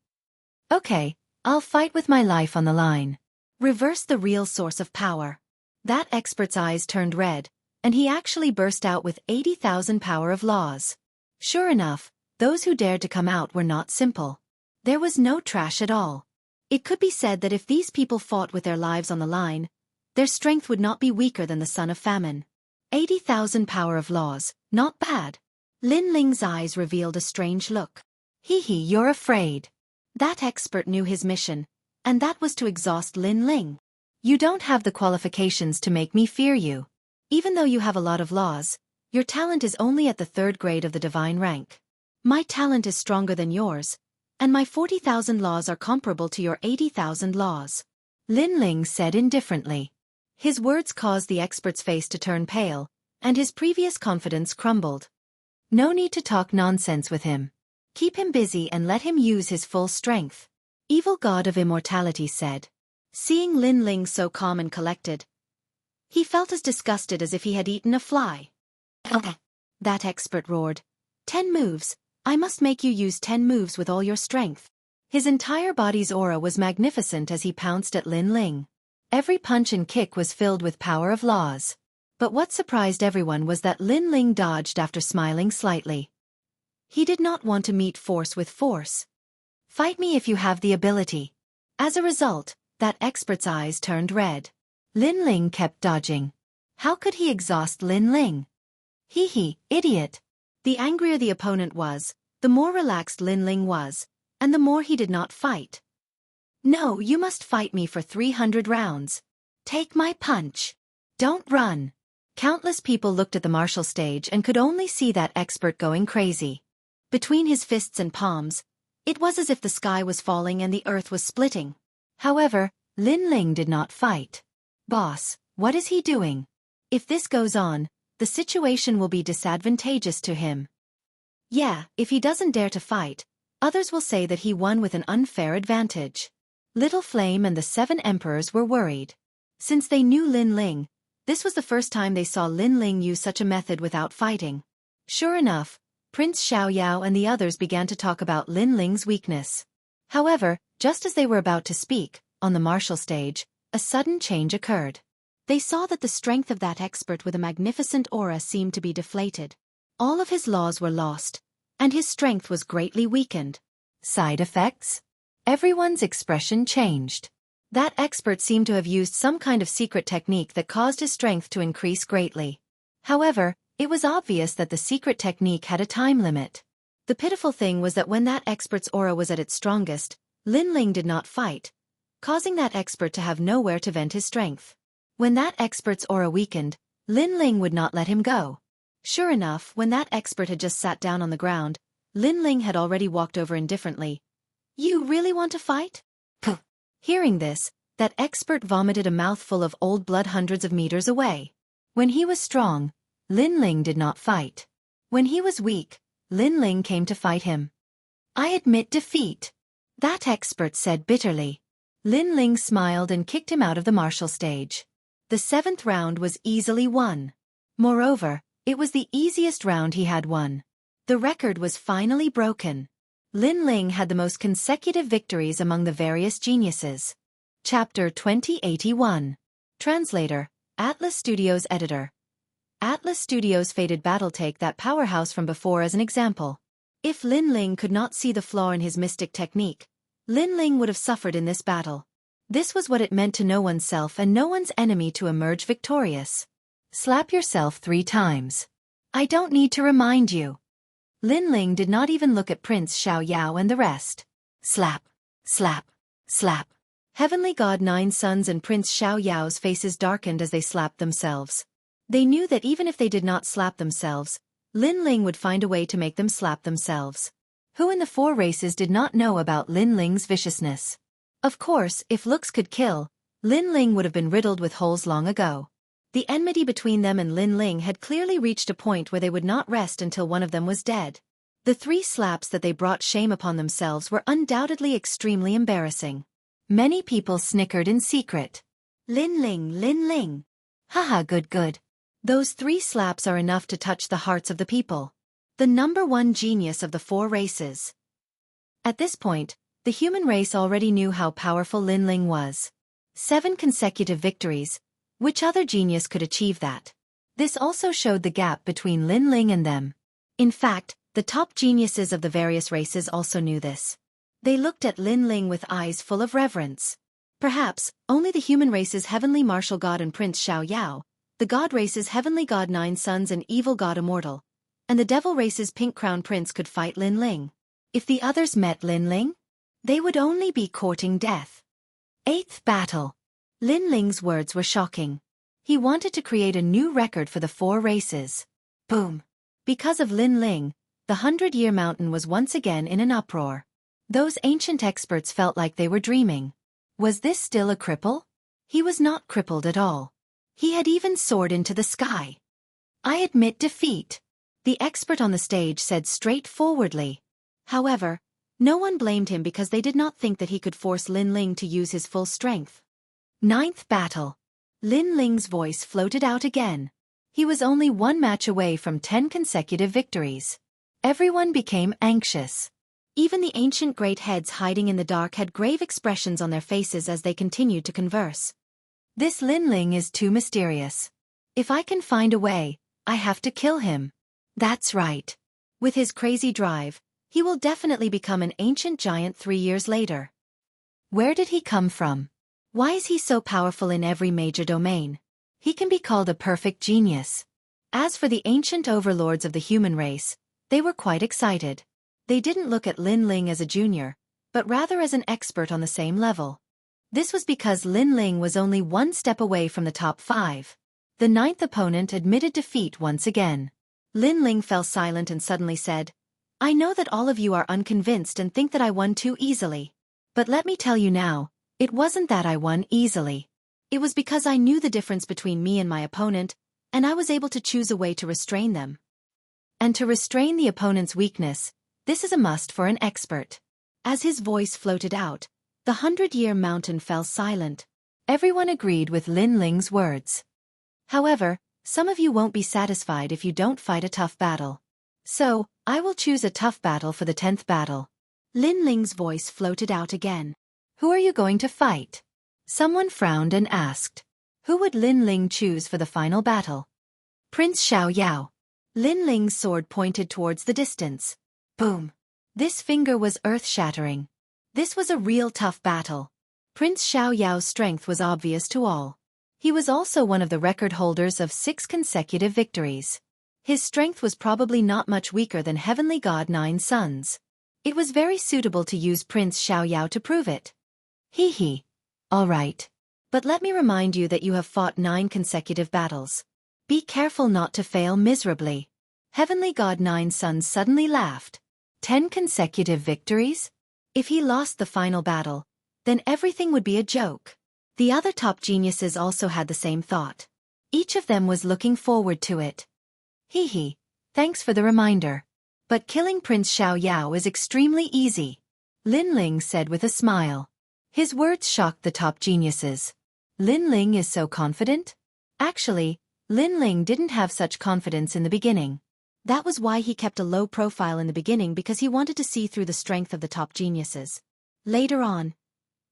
Okay, I'll fight with my life on the line. Reverse the real source of power. That expert's eyes turned red, and he actually burst out with 80,000 power of laws. Sure enough, those who dared to come out were not simple. There was no trash at all. It could be said that if these people fought with their lives on the line, their strength would not be weaker than the son of famine. 80,000 power of laws, not bad. Lin Ling's eyes revealed a strange look. You're afraid. That expert knew his mission, and that was to exhaust Lin Ling. You don't have the qualifications to make me fear you. Even though you have a lot of laws, your talent is only at the 3rd grade of the divine rank. My talent is stronger than yours, and my 40,000 laws are comparable to your 80,000 laws. Lin Ling said indifferently. His words caused the expert's face to turn pale, and his previous confidence crumbled. No need to talk nonsense with him. Keep him busy and let him use his full strength. Evil god of immortality said. Seeing Lin Ling so calm and collected, he felt as disgusted as if he had eaten a fly. That expert roared. 10 moves. I must make you use 10 moves with all your strength. His entire body's aura was magnificent as he pounced at Lin Ling. Every punch and kick was filled with power of laws. But what surprised everyone was that Lin Ling dodged after smiling slightly. He did not want to meet force with force. Fight me if you have the ability. As a result, that expert's eyes turned red. Lin Ling kept dodging. How could he exhaust Lin Ling? Idiot. The angrier the opponent was, the more relaxed Lin Ling was, and the more he did not fight. No, you must fight me for 300 rounds. Take my punch. Don't run. Countless people looked at the martial stage and could only see that expert going crazy. Between his fists and palms, it was as if the sky was falling and the earth was splitting. However, Lin Ling did not fight. Boss, what is he doing? If this goes on, the situation will be disadvantageous to him. Yeah, if he doesn't dare to fight, others will say that he won with an unfair advantage. Little Flame and the 7 emperors were worried. Since they knew Lin Ling, this was the first time they saw Lin Ling use such a method without fighting. Sure enough, Prince Xiaoyao and the others began to talk about Lin Ling's weakness. However, just as they were about to speak, on the martial stage, a sudden change occurred. They saw that the strength of that expert with a magnificent aura seemed to be deflated. All of his laws were lost, and his strength was greatly weakened. Side effects? Everyone's expression changed. That expert seemed to have used some kind of secret technique that caused his strength to increase greatly. However, it was obvious that the secret technique had a time limit. The pitiful thing was that when that expert's aura was at its strongest, Lin Ling did not fight, causing that expert to have nowhere to vent his strength. When that expert's aura weakened, Lin Ling would not let him go. Sure enough, when that expert had just sat down on the ground, Lin Ling had already walked over indifferently. You really want to fight? Puh. Hearing this, that expert vomited a mouthful of old blood hundreds of meters away. When he was strong, Lin Ling did not fight. When he was weak, Lin Ling came to fight him. I admit defeat. That expert said bitterly. Lin Ling smiled and kicked him out of the martial stage. The 7th round was easily won. Moreover, it was the easiest round he had won. The record was finally broken. Lin Ling had the most consecutive victories among the various geniuses. Chapter 2081. Translator, Atlas Studios Editor. Atlas Studios' fated battle. Take that powerhouse from before as an example. If Lin Ling could not see the flaw in his mystic technique, Lin Ling would have suffered in this battle. This was what it meant to know oneself and know one's enemy to emerge victorious. Slap yourself 3 times. I don't need to remind you. Lin Ling did not even look at Prince Xiaoyao and the rest. Slap, slap, slap. Heavenly God Nine Sons and Prince Xiaoyao's faces darkened as they slapped themselves. They knew that even if they did not slap themselves, Lin Ling would find a way to make them slap themselves. Who in the 4 races did not know about Lin Ling's viciousness? Of course, if looks could kill, Lin Ling would have been riddled with holes long ago. The enmity between them and Lin Ling had clearly reached a point where they would not rest until one of them was dead. The 3 slaps that they brought shame upon themselves were undoubtedly extremely embarrassing. Many people snickered in secret. Lin Ling, Lin Ling. Haha, good. Those 3 slaps are enough to touch the hearts of the people. The #1 genius of the 4 races. At this point, the human race already knew how powerful Lin Ling was. 7 consecutive victories. Which other genius could achieve that? This also showed the gap between Lin Ling and them. In fact, the top geniuses of the various races also knew this. They looked at Lin Ling with eyes full of reverence. Perhaps, only the human race's heavenly martial god and Prince Xiaoyao, the god race's heavenly god Nine Sons and evil god Immortal, and the devil race's pink crown prince could fight Lin Ling. If the others met Lin Ling, they would only be courting death. 8th battle. Lin Ling's words were shocking. He wanted to create a new record for the 4 races. Boom. Because of Lin Ling, the 100-Year Mountain was once again in an uproar. Those ancient experts felt like they were dreaming. Was this still a cripple? He was not crippled at all. He had even soared into the sky. I admit defeat, the expert on the stage said straightforwardly. However, no one blamed him because they did not think that he could force Lin Ling to use his full strength. 9th battle. Lin Ling's voice floated out again. He was only 1 match away from 10 consecutive victories. Everyone became anxious. Even the ancient great heads hiding in the dark had grave expressions on their faces as they continued to converse. This Lin Ling is too mysterious. If I can find a way, I have to kill him. That's right. With his crazy drive, he will definitely become an ancient giant 3 years later. Where did he come from? Why is he so powerful in every major domain? He can be called a perfect genius. As for the ancient overlords of the human race, they were quite excited. They didn't look at Lin Ling as a junior, but rather as an expert on the same level. This was because Lin Ling was only 1 step away from the top 5. The 9th opponent admitted defeat once again. Lin Ling fell silent and suddenly said, I know that all of you are unconvinced and think that I won too easily. But let me tell you now, it wasn't that I won easily. It was because I knew the difference between me and my opponent, and I was able to choose a way to restrain them. And to restrain the opponent's weakness, this is a must for an expert. As his voice floated out, the 100-Year Mountain fell silent. Everyone agreed with Lin Ling's words. However, some of you won't be satisfied if you don't fight a tough battle. So, I will choose a tough battle for the 10th battle. Lin Ling's voice floated out again. Who are you going to fight? Someone frowned and asked. Who would Lin Ling choose for the final battle? Prince Xiaoyao. Lin Ling's sword pointed towards the distance. Boom. This finger was earth-shattering. This was a real tough battle. Prince Xiaoyao's strength was obvious to all. He was also one of the record holders of 6 consecutive victories. His strength was probably not much weaker than Heavenly God Nine Sons. It was very suitable to use Prince Xiaoyao to prove it. Hee. All right. But let me remind you that you have fought 9 consecutive battles. Be careful not to fail miserably. Heavenly God Nine Sons suddenly laughed. 10 consecutive victories? If he lost the final battle, then everything would be a joke. The other top geniuses also had the same thought. Each of them was looking forward to it. Hee. Thanks for the reminder. But killing Prince Xiaoyao is extremely easy, Lin Ling said with a smile. His words shocked the top geniuses. Lin Ling is so confident? Actually, Lin Ling didn't have such confidence in the beginning. That was why he kept a low profile in the beginning, because he wanted to see through the strength of the top geniuses. Later on,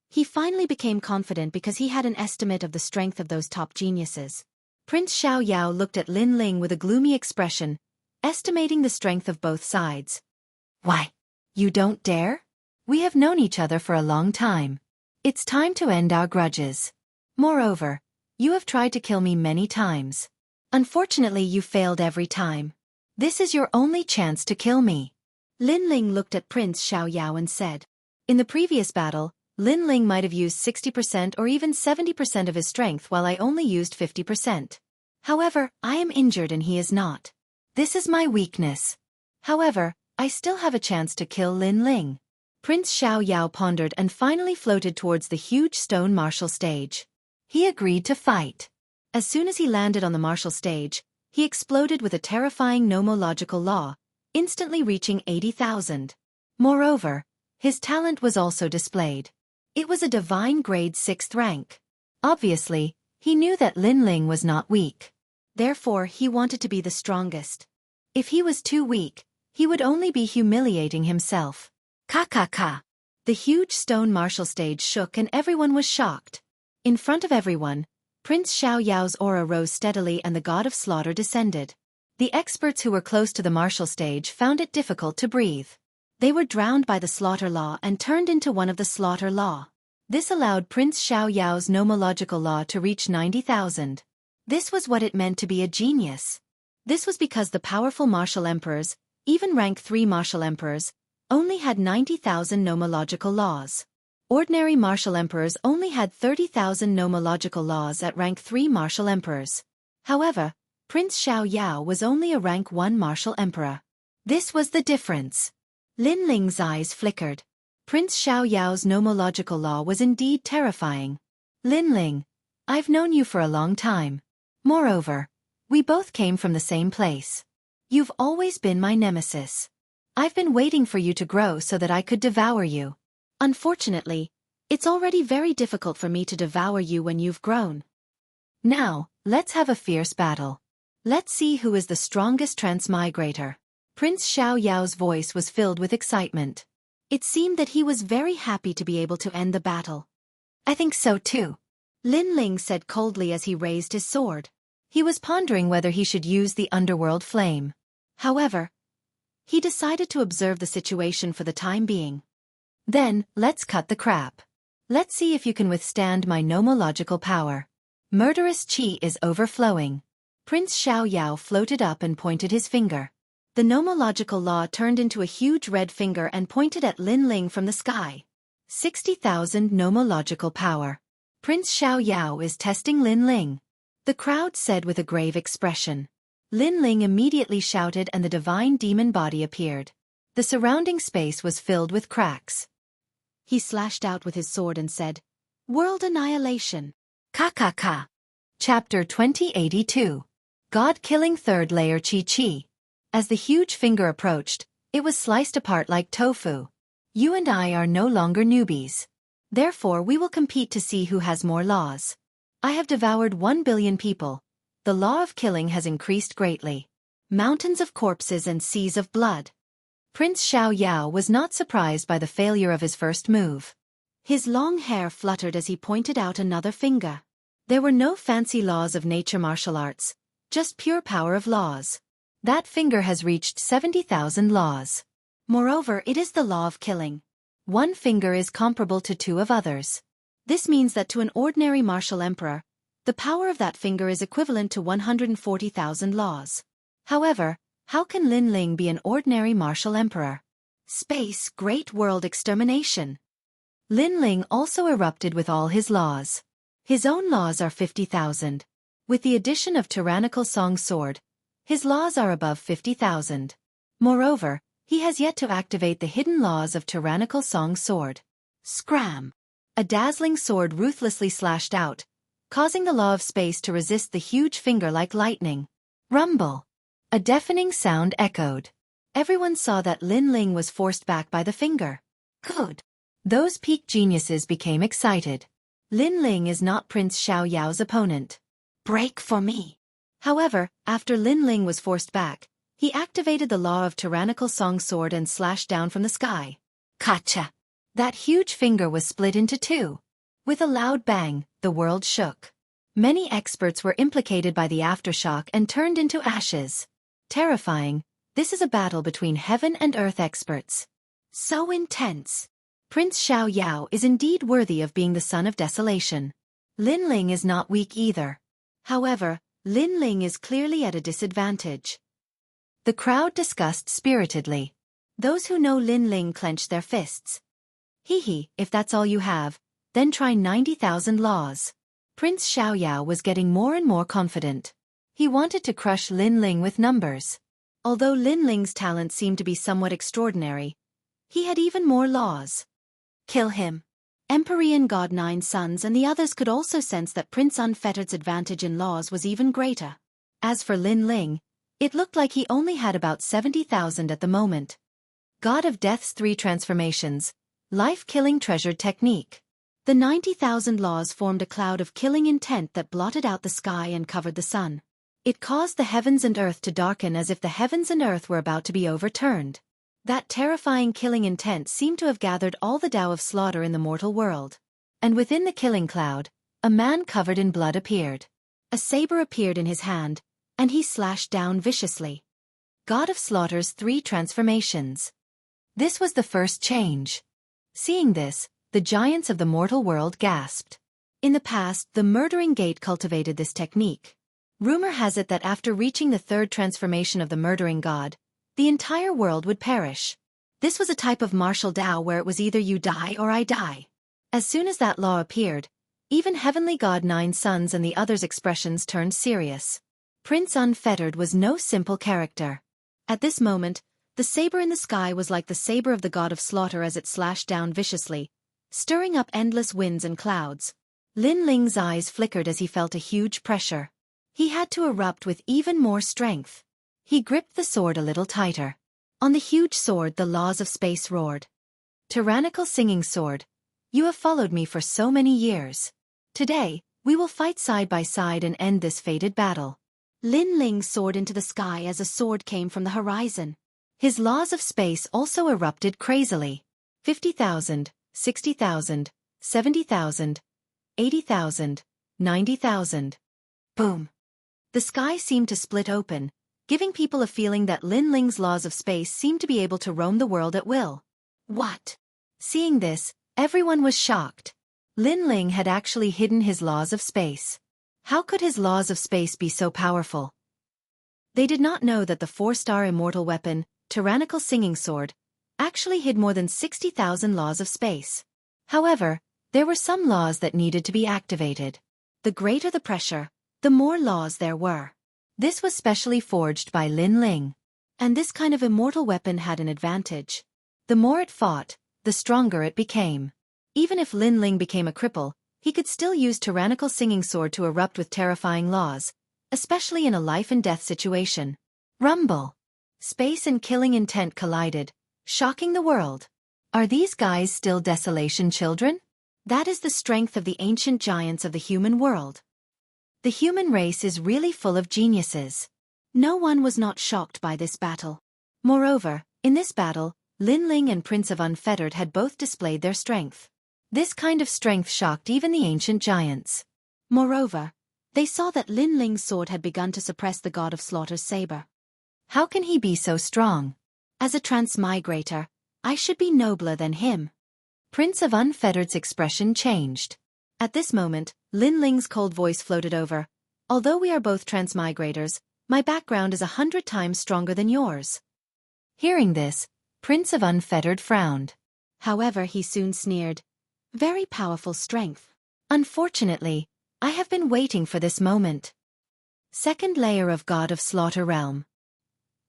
he finally became confident because he had an estimate of the strength of those top geniuses. Prince Xiaoyao looked at Lin Ling with a gloomy expression, estimating the strength of both sides. Why? You don't dare? We have known each other for a long time. It's time to end our grudges. Moreover, you have tried to kill me many times. Unfortunately, you failed every time. This is your only chance to kill me. Lin Ling looked at Prince Xiaoyao and said. In the previous battle, Lin Ling might have used 60% or even 70% of his strength while I only used 50%. However, I am injured and he is not. This is my weakness. However, I still have a chance to kill Lin Ling. Prince Xiaoyao pondered and finally floated towards the huge stone martial stage. He agreed to fight. As soon as he landed on the martial stage, he exploded with a terrifying nomological law, instantly reaching 80,000. Moreover, his talent was also displayed. It was a divine grade 6th rank. Obviously, he knew that Lin Ling was not weak. Therefore, he wanted to be the strongest. If he was too weak, he would only be humiliating himself. Ka. The huge stone martial stage shook and everyone was shocked. In front of everyone, Prince Xiaoyao's aura rose steadily and the god of slaughter descended. The experts who were close to the martial stage found it difficult to breathe. They were drowned by the slaughter law and turned into one of the slaughter law. This allowed Prince Xiaoyao's nomological law to reach 90,000. This was what it meant to be a genius. This was because the powerful martial emperors, even rank 3 martial emperors, only had 90,000 nomological laws. Ordinary martial emperors only had 30,000 nomological laws at rank 3 martial emperors. However, Prince Xiaoyao was only a rank 1 martial emperor. This was the difference. Lin Ling's eyes flickered. Prince Xiaoyao's nomological law was indeed terrifying. Lin Ling, I've known you for a long time. Moreover, we both came from the same place. You've always been my nemesis. I've been waiting for you to grow so that I could devour you. Unfortunately, it's already very difficult for me to devour you when you've grown. Now, let's have a fierce battle. Let's see who is the strongest transmigrator. Prince Xiaoyao's voice was filled with excitement. It seemed that he was very happy to be able to end the battle. I think so too. Lin Ling said coldly as he raised his sword. He was pondering whether he should use the underworld flame. However, he decided to observe the situation for the time being. Then, let's cut the crap. Let's see if you can withstand my nomological power. Murderous qi is overflowing. Prince Xiaoyao floated up and pointed his finger. The nomological law turned into a huge red finger and pointed at Lin Ling from the sky. 60,000 nomological power. Prince Xiaoyao is testing Lin Ling. The crowd said with a grave expression. Lin Ling immediately shouted and the divine demon body appeared. The surrounding space was filled with cracks. He slashed out with his sword and said, World Annihilation. Ka. Chapter 2082. God-killing third layer Chi. As the huge finger approached, it was sliced apart like tofu. You and I are no longer newbies. Therefore we will compete to see who has more laws. I have devoured 1 billion people. The law of killing has increased greatly. Mountains of corpses and seas of blood. Prince Xiaoyao was not surprised by the failure of his first move. His long hair fluttered as he pointed out another finger. There were no fancy laws of nature martial arts, just pure power of laws. That finger has reached 70,000 laws. Moreover, it is the law of killing. One finger is comparable to 2 of others. This means that to an ordinary martial emperor, the power of that finger is equivalent to 140,000 laws. However, how can Lin Ling be an ordinary martial emperor? Space Great World Extermination. Lin Ling also erupted with all his laws. His own laws are 50,000. With the addition of tyrannical song sword, his laws are above 50,000. Moreover, he has yet to activate the hidden laws of tyrannical song sword. Scram! A dazzling sword ruthlessly slashed out, causing the law of space to resist the huge finger like lightning. Rumble! A deafening sound echoed. Everyone saw that Lin Ling was forced back by the finger. Good. Those peak geniuses became excited. Lin Ling is not Prince Xiaoyao's opponent. Break for me. However, after Lin Ling was forced back, he activated the law of tyrannical song sword and slashed down from the sky. Kacha! That huge finger was split into 2. With a loud bang, the world shook. Many experts were implicated by the aftershock and turned into ashes. Terrifying, this is a battle between heaven and earth experts. So intense. Prince Xiao is indeed worthy of being the son of desolation. Lin Ling is not weak either. However, Lin Ling is clearly at a disadvantage. The crowd discussed spiritedly. Those who know Lin Ling clenched their fists. Hee, if that's all you have, then try 90,000 laws. Prince Xiao was getting more and more confident. He wanted to crush Lin Ling with numbers. Although Lin Ling's talent seemed to be somewhat extraordinary, he had even more laws. Kill him. Empyrean God 9 sons and the others could also sense that Prince Unfettered's advantage in laws was even greater. As for Lin Ling, it looked like he only had about 70,000 at the moment. God of Death's 3 transformations, life-killing treasured technique. The 90,000 laws formed a cloud of killing intent that blotted out the sky and covered the sun. It caused the heavens and earth to darken as if the heavens and earth were about to be overturned. That terrifying killing intent seemed to have gathered all the Tao of slaughter in the mortal world. And within the killing cloud, a man covered in blood appeared. A saber appeared in his hand, and he slashed down viciously. God of Slaughter's 3 transformations. This was the first change. Seeing this, the giants of the mortal world gasped. In the past, the Murdering Gate cultivated this technique. Rumor has it that after reaching the 3rd transformation of the Murdering God, the entire world would perish. This was a type of martial Tao where it was either you die or I die. As soon as that law appeared, even Heavenly God 9 sons and the others' expressions turned serious. Prince Unfettered was no simple character. At this moment, the saber in the sky was like the saber of the God of Slaughter as it slashed down viciously, stirring up endless winds and clouds. Lin Ling's eyes flickered as he felt a huge pressure. He had to erupt with even more strength. He gripped the sword a little tighter. On the huge sword the laws of space roared. Tyrannical singing sword, you have followed me for so many years. Today, we will fight side by side and end this fated battle. Lin Ling soared into the sky as a sword came from the horizon. His laws of space also erupted crazily. 50,000, 60,000, 70,000, 80,000, 90,000. Boom. The sky seemed to split open, giving people a feeling that Lin Ling's laws of space seemed to be able to roam the world at will. What? Seeing this, everyone was shocked. Lin Ling had actually hidden his laws of space. How could his laws of space be so powerful? They did not know that the 4-star immortal weapon, Tyrannical Singing Sword, actually hid more than 60,000 laws of space. However, there were some laws that needed to be activated. The greater the pressure, the more laws there were. This was specially forged by Lin Ling. And this kind of immortal weapon had an advantage. The more it fought, the stronger it became. Even if Lin Ling became a cripple, he could still use Tyrannical Singing Sword to erupt with terrifying laws, especially in a life-and-death situation. Rumble. Space and killing intent collided, shocking the world. Are these guys still desolation children? That is the strength of the ancient giants of the human world. The human race is really full of geniuses. No one was not shocked by this battle. Moreover, in this battle, Lin Ling and Prince of Unfettered had both displayed their strength. This kind of strength shocked even the ancient giants. Moreover, they saw that Lin Ling's sword had begun to suppress the God of Slaughter's saber. How can he be so strong? As a transmigrator, I should be nobler than him. Prince of Unfettered's expression changed. At this moment, Lin Ling's cold voice floated over. Although we are both transmigrators, my background is 100 times stronger than yours. Hearing this, Prince of Unfettered frowned. However, he soon sneered. Very powerful strength. Unfortunately, I have been waiting for this moment. Second layer of God of Slaughter realm.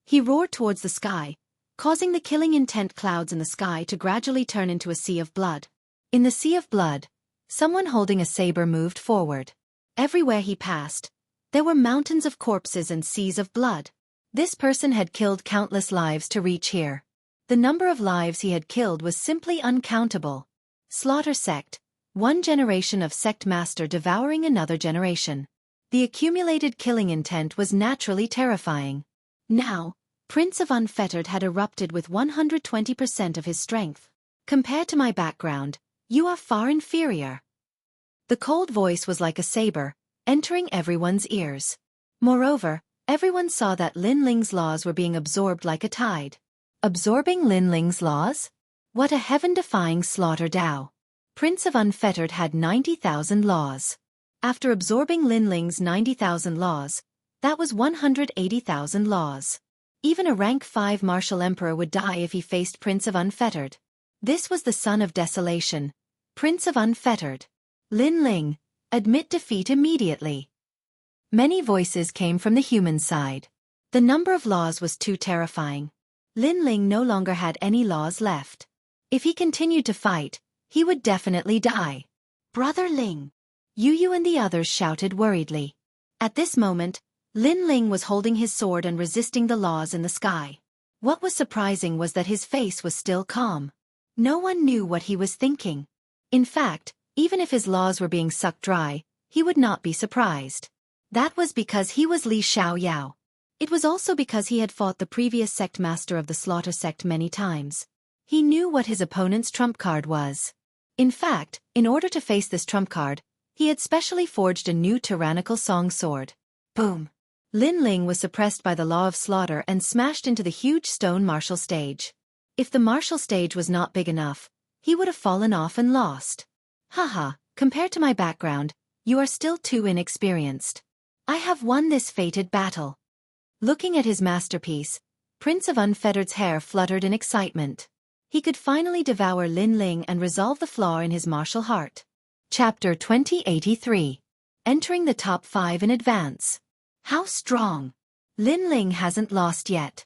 He roared towards the sky, causing the killing intent clouds in the sky to gradually turn into a sea of blood. In the sea of blood, someone holding a saber moved forward. Everywhere he passed, there were mountains of corpses and seas of blood. This person had killed countless lives to reach here. The number of lives he had killed was simply uncountable. Slaughter sect, one generation of sect master devouring another generation. The accumulated killing intent was naturally terrifying. Now, Prince of Unfettered had erupted with 120% of his strength. Compared to my background, you are far inferior. The cold voice was like a saber, entering everyone's ears. Moreover, everyone saw that Lin Ling's laws were being absorbed like a tide. Absorbing Lin Ling's laws? What a heaven-defying slaughter Dao. Prince of Unfettered had 90,000 laws. After absorbing Lin Ling's 90,000 laws, that was 180,000 laws. Even a rank 5 martial emperor would die if he faced Prince of Unfettered. This was the son of desolation, Prince of Unfettered. Lin Ling, admit defeat immediately. Many voices came from the human side. The number of laws was too terrifying. Lin Ling no longer had any laws left. If he continued to fight, he would definitely die. Brother Ling. Yu and the others shouted worriedly. At this moment, Lin Ling was holding his sword and resisting the laws in the sky. What was surprising was that his face was still calm. No one knew what he was thinking. In fact, even if his laws were being sucked dry, he would not be surprised. That was because he was Li Xiaoyao. It was also because he had fought the previous sect master of the Slaughter sect many times. He knew what his opponent's trump card was. In fact, in order to face this trump card, he had specially forged a new tyrannical song sword. Boom! Lin Ling was suppressed by the law of slaughter and smashed into the huge stone martial stage. If the martial stage was not big enough, he would have fallen off and lost. Haha, compared to my background, you are still too inexperienced. I have won this fated battle. Looking at his masterpiece, Prince of Unfettered's hair fluttered in excitement. He could finally devour Lin Ling and resolve the flaw in his martial heart. Chapter 2083. Entering the top 5 in advance. How strong! Lin Ling hasn't lost yet.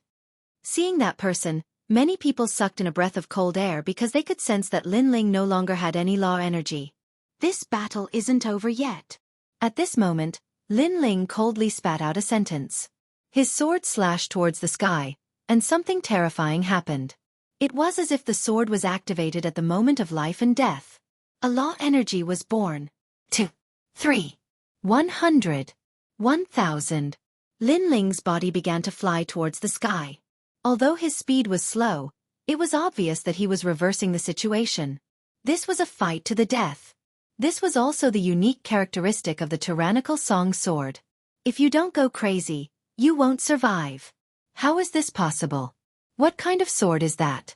Seeing that person, many people sucked in a breath of cold air because they could sense that Lin Ling no longer had any law energy. This battle isn't over yet. At this moment, Lin Ling coldly spat out a sentence. His sword slashed towards the sky, and something terrifying happened. It was as if the sword was activated at the moment of life and death. A law energy was born. 2, 3, 100, 1,000. Lin Ling's body began to fly towards the sky. Although his speed was slow, it was obvious that he was reversing the situation. This was a fight to the death. This was also the unique characteristic of the tyrannical song sword. If you don't go crazy, you won't survive. How is this possible? What kind of sword is that?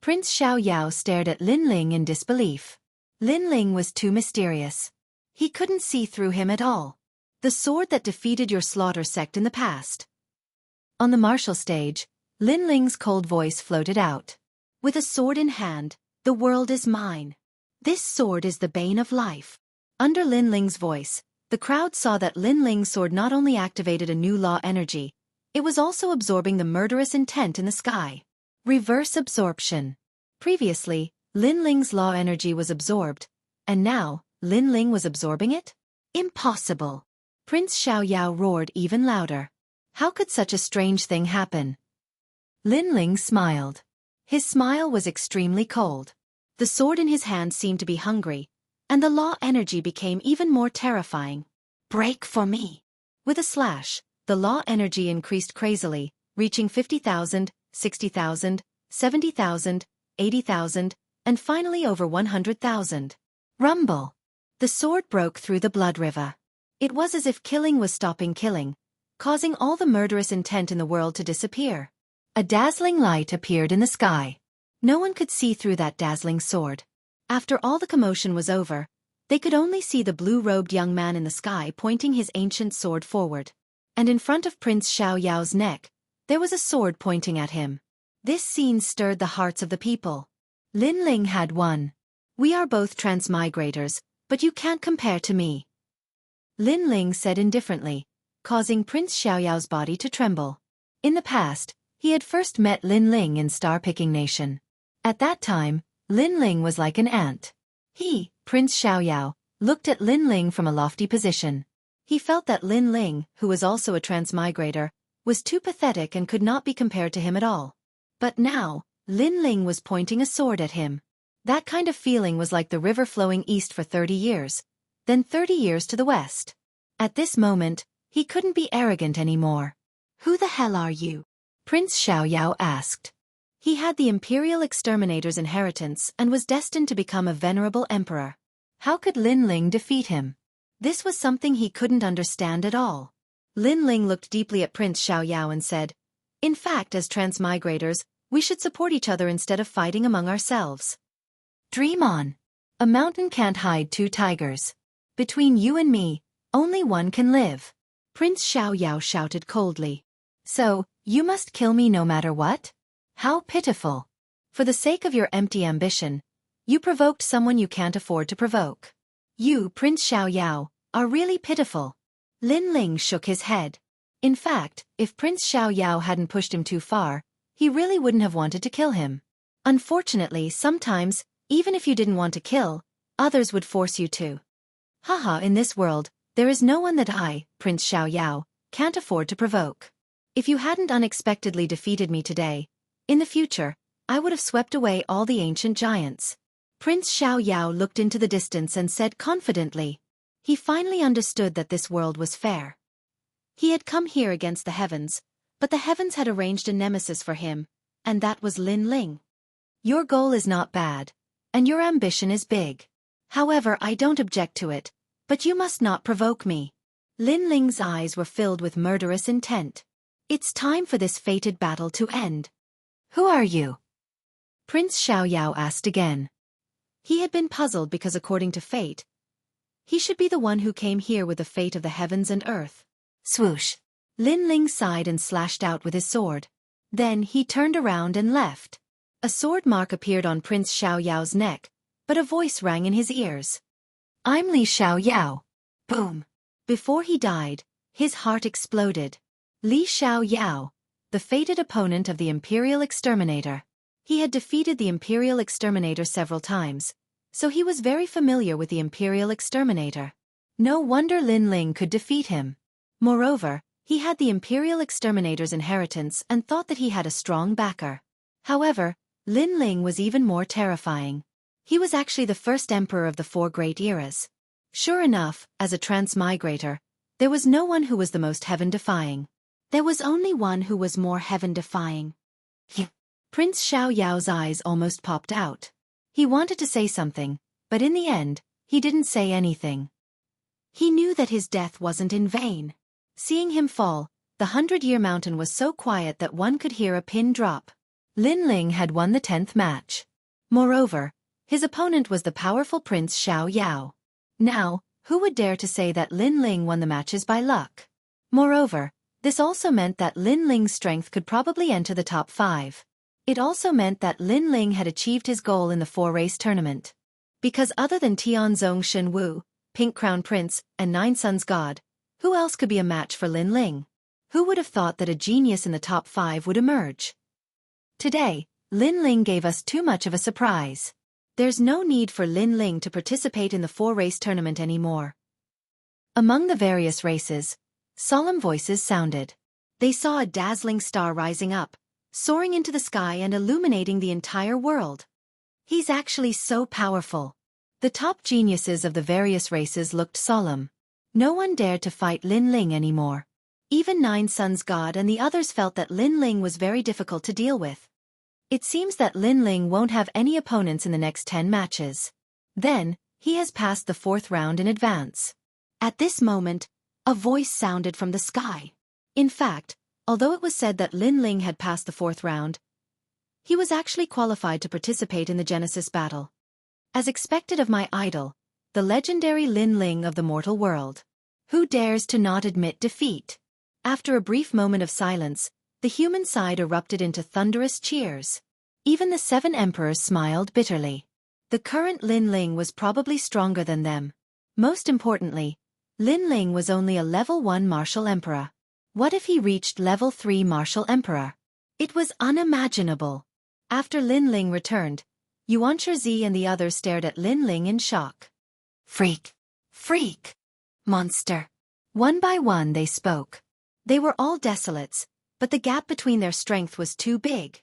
Prince Xiaoyao stared at Lin Ling in disbelief. Lin Ling was too mysterious. He couldn't see through him at all. The sword that defeated your slaughter sect in the past. On the martial stage, Lin Ling's cold voice floated out. With a sword in hand, the world is mine. This sword is the bane of life. Under Lin Ling's voice, the crowd saw that Lin Ling's sword not only activated a new law energy, it was also absorbing the murderous intent in the sky. Reverse absorption. Previously, Lin Ling's law energy was absorbed, and now, Lin Ling was absorbing it? Impossible! Prince Xiaoyao roared even louder. How could such a strange thing happen? Lin Ling smiled. His smile was extremely cold. The sword in his hand seemed to be hungry, and the law energy became even more terrifying. Break for me! With a slash, the law energy increased crazily, reaching 50,000, 60,000, 70,000, 80,000, and finally over 100,000. Rumble! The sword broke through the blood river. It was as if killing was stopping killing, causing all the murderous intent in the world to disappear. A dazzling light appeared in the sky. No one could see through that dazzling sword. After all the commotion was over, they could only see the blue-robed young man in the sky pointing his ancient sword forward. And in front of Prince Xiaoyao's neck, there was a sword pointing at him. This scene stirred the hearts of the people. Lin Ling had won. We are both transmigrators, but you can't compare to me. Lin Ling said indifferently, causing Prince Xiaoyao's body to tremble. In the past, he had first met Lin Ling in Star-Picking Nation. At that time, Lin Ling was like an ant. He, Prince Xiaoyao, looked at Lin Ling from a lofty position. He felt that Lin Ling, who was also a transmigrator, was too pathetic and could not be compared to him at all. But now, Lin Ling was pointing a sword at him. That kind of feeling was like the river flowing east for 30 years, then 30 years to the west. At this moment, he couldn't be arrogant anymore. Who the hell are you? Prince Xiaoyao asked. He had the Imperial Exterminator's inheritance and was destined to become a venerable emperor. How could Lin Ling defeat him? This was something he couldn't understand at all. Lin Ling looked deeply at Prince Xiaoyao and said, "In fact, as transmigrators, We should support each other instead of fighting among ourselves. Dream on. A mountain can't hide two tigers. Between you and me, only one can live. Prince Xiaoyao shouted coldly. So, you must kill me no matter what? How pitiful. For the sake of your empty ambition, you provoked someone you can't afford to provoke. You, Prince Xiaoyao, are really pitiful. Lin Ling shook his head. In fact, if Prince Xiaoyao hadn't pushed him too far, he really wouldn't have wanted to kill him. Unfortunately, sometimes, even if you didn't want to kill, others would force you to. Haha, in this world, there is no one that I, Prince Xiaoyao, can't afford to provoke. If you hadn't unexpectedly defeated me today, in the future, I would have swept away all the ancient giants. Prince Xiaoyao looked into the distance and said confidently. He finally understood that this world was fair. He had come here against the heavens, but the heavens had arranged a nemesis for him, and that was Lin Ling. Your goal is not bad, and your ambition is big. However, I don't object to it, but you must not provoke me. Lin Ling's eyes were filled with murderous intent. It's time for this fated battle to end. Who are you? Prince Xiaoyao asked again. He had been puzzled because according to fate, he should be the one who came here with the fate of the heavens and earth. Swoosh. Lin Ling sighed and slashed out with his sword. Then he turned around and left. A sword mark appeared on Prince Xiaoyao's neck, but a voice rang in his ears. I'm Li Xiaoyao. Boom. Before he died, his heart exploded. Li Xiaoyao, the fated opponent of the Imperial Exterminator. He had defeated the Imperial Exterminator several times, so he was very familiar with the Imperial Exterminator. No wonder Lin Ling could defeat him. Moreover, he had the Imperial Exterminator's inheritance and thought that he had a strong backer. However, Lin Ling was even more terrifying. He was actually the first emperor of the four great eras. Sure enough, as a transmigrator, there was no one who was the most heaven-defying. There was only one who was more heaven-defying. Prince Xiaoyao's eyes almost popped out. He wanted to say something, but in the end, he didn't say anything. He knew that his death wasn't in vain. Seeing him fall, the 100-Year Mountain was so quiet that one could hear a pin drop. Lin Ling had won the 10th match. Moreover, his opponent was the powerful Prince Xiaoyao. Now, who would dare to say that Lin Ling won the matches by luck? Moreover, this also meant that Lin Ling's strength could probably enter the top 5. It also meant that Lin Ling had achieved his goal in the 4-race tournament. Because other than Tianzong Shenwu, Pink Crown Prince, and Nine Suns God, who else could be a match for Lin Ling? Who would have thought that a genius in the top 5 would emerge? Today, Lin Ling gave us too much of a surprise. There's no need for Lin Ling to participate in the 4-race tournament anymore. Among the various races, solemn voices sounded. They saw a dazzling star rising up, soaring into the sky and illuminating the entire world. He's actually so powerful. The top geniuses of the various races looked solemn. No one dared to fight Lin Ling anymore. Even Nine Suns God and the others felt that Lin Ling was very difficult to deal with. It seems that Lin Ling won't have any opponents in the next 10 matches. Then, he has passed the 4th round in advance. At this moment, a voice sounded from the sky. In fact, although it was said that Lin Ling had passed the 4th round, he was actually qualified to participate in the Genesis battle. As expected of my idol, the legendary Lin Ling of the mortal world. Who dares to not admit defeat? After a brief moment of silence, the human side erupted into thunderous cheers. Even the 7 emperors smiled bitterly. The current Lin Ling was probably stronger than them. Most importantly, Lin Ling was only a level 1 martial emperor. What if he reached level 3 martial emperor? It was unimaginable. After Lin Ling returned, Yuan Shizi and the others stared at Lin Ling in shock. Freak! Freak! Monster! One by one they spoke. They were all desolates, but the gap between their strength was too big.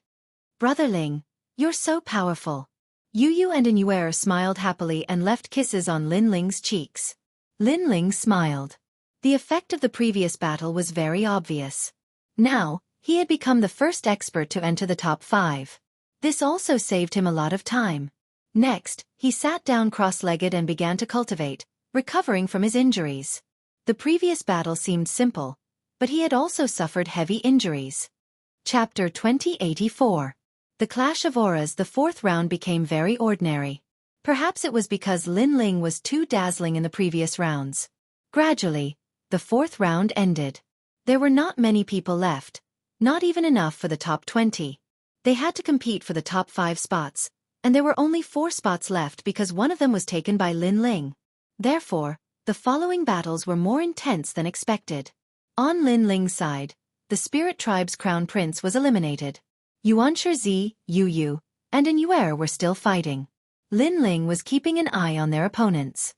Brother Ling, you're so powerful. Yu and Inuer smiled happily and left kisses on Lin Ling's cheeks. Lin Ling smiled. The effect of the previous battle was very obvious. Now, he had become the first expert to enter the top 5. This also saved him a lot of time. Next, he sat down cross-legged and began to cultivate, recovering from his injuries. The previous battle seemed simple, but he had also suffered heavy injuries. Chapter 2084. The clash of auras. The fourth round became very ordinary. Perhaps it was because Lin Ling was too dazzling in the previous rounds. Gradually, the fourth round ended. There were not many people left, not even enough for the top 20. They had to compete for the top 5 spots, and there were only 4 spots left because one of them was taken by Lin Ling. Therefore, the following battles were more intense than expected. On Lin Ling's side, the Spirit Tribe's crown prince was eliminated. Yuanshi Zi, Yu Yu, and An Yuer were still fighting. Lin Ling was keeping an eye on their opponents.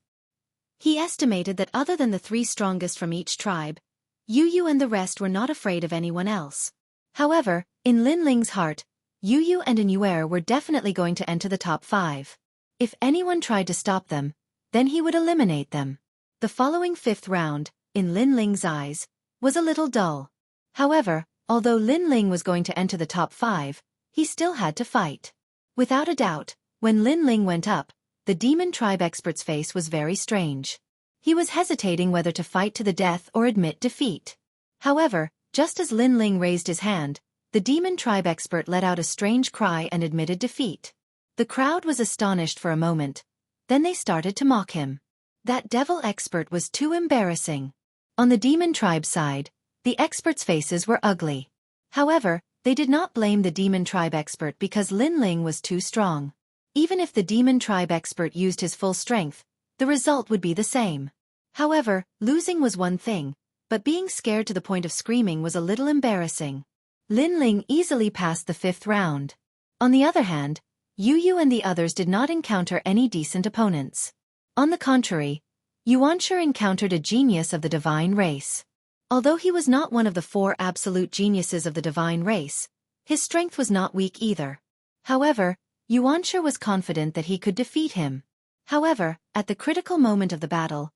He estimated that other than the 3 strongest from each tribe, Yu Yu and the rest were not afraid of anyone else. However, in Lin Ling's heart, Yu Yu and An Yuer were definitely going to enter the top 5. If anyone tried to stop them, then he would eliminate them. The following 5th round, in Lin Ling's eyes, was a little dull. However, although Lin Ling was going to enter the top 5, he still had to fight. Without a doubt, when Lin Ling went up, the demon tribe expert's face was very strange. He was hesitating whether to fight to the death or admit defeat. However, just as Lin Ling raised his hand, the demon tribe expert let out a strange cry and admitted defeat. The crowd was astonished for a moment. Then they started to mock him. That devil expert was too embarrassing. On the demon tribe side, the experts' faces were ugly. However, they did not blame the demon tribe expert because Lin Ling was too strong. Even if the demon tribe expert used his full strength, the result would be the same. However, losing was one thing, but being scared to the point of screaming was a little embarrassing. Lin Ling easily passed the 5th round. On the other hand, Yu Yu and the others did not encounter any decent opponents. On the contrary, Yuanshi encountered a genius of the divine race. Although he was not one of the 4 absolute geniuses of the divine race, his strength was not weak either. However, Yuanshi was confident that he could defeat him. However, at the critical moment of the battle,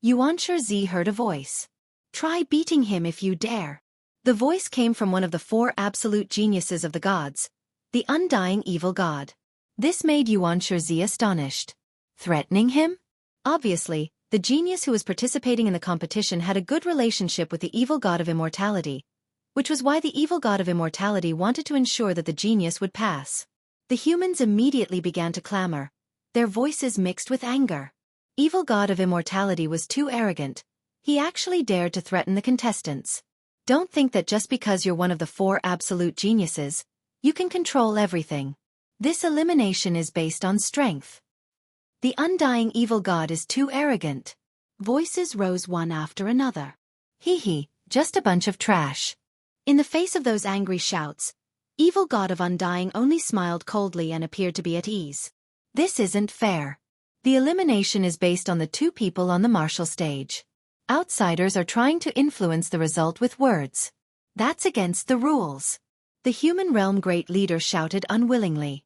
Yuanshi Zi heard a voice. "Try beating him if you dare." The voice came from one of the 4 absolute geniuses of the gods, the undying evil god. This made Yuanshi Zi astonished. Threatening him? Obviously, the genius who was participating in the competition had a good relationship with the evil god of immortality, which was why the evil god of immortality wanted to ensure that the genius would pass. The humans immediately began to clamor, their voices mixed with anger. Evil god of immortality was too arrogant. He actually dared to threaten the contestants. Don't think that just because you're one of the 4 absolute geniuses, you can control everything. This elimination is based on strength. The undying evil god is too arrogant. Voices rose one after another. Hee, just a bunch of trash. In the face of those angry shouts, evil god of undying only smiled coldly and appeared to be at ease. This isn't fair. The elimination is based on the 2 people on the martial stage. Outsiders are trying to influence the result with words. That's against the rules. The human realm great leader shouted unwillingly.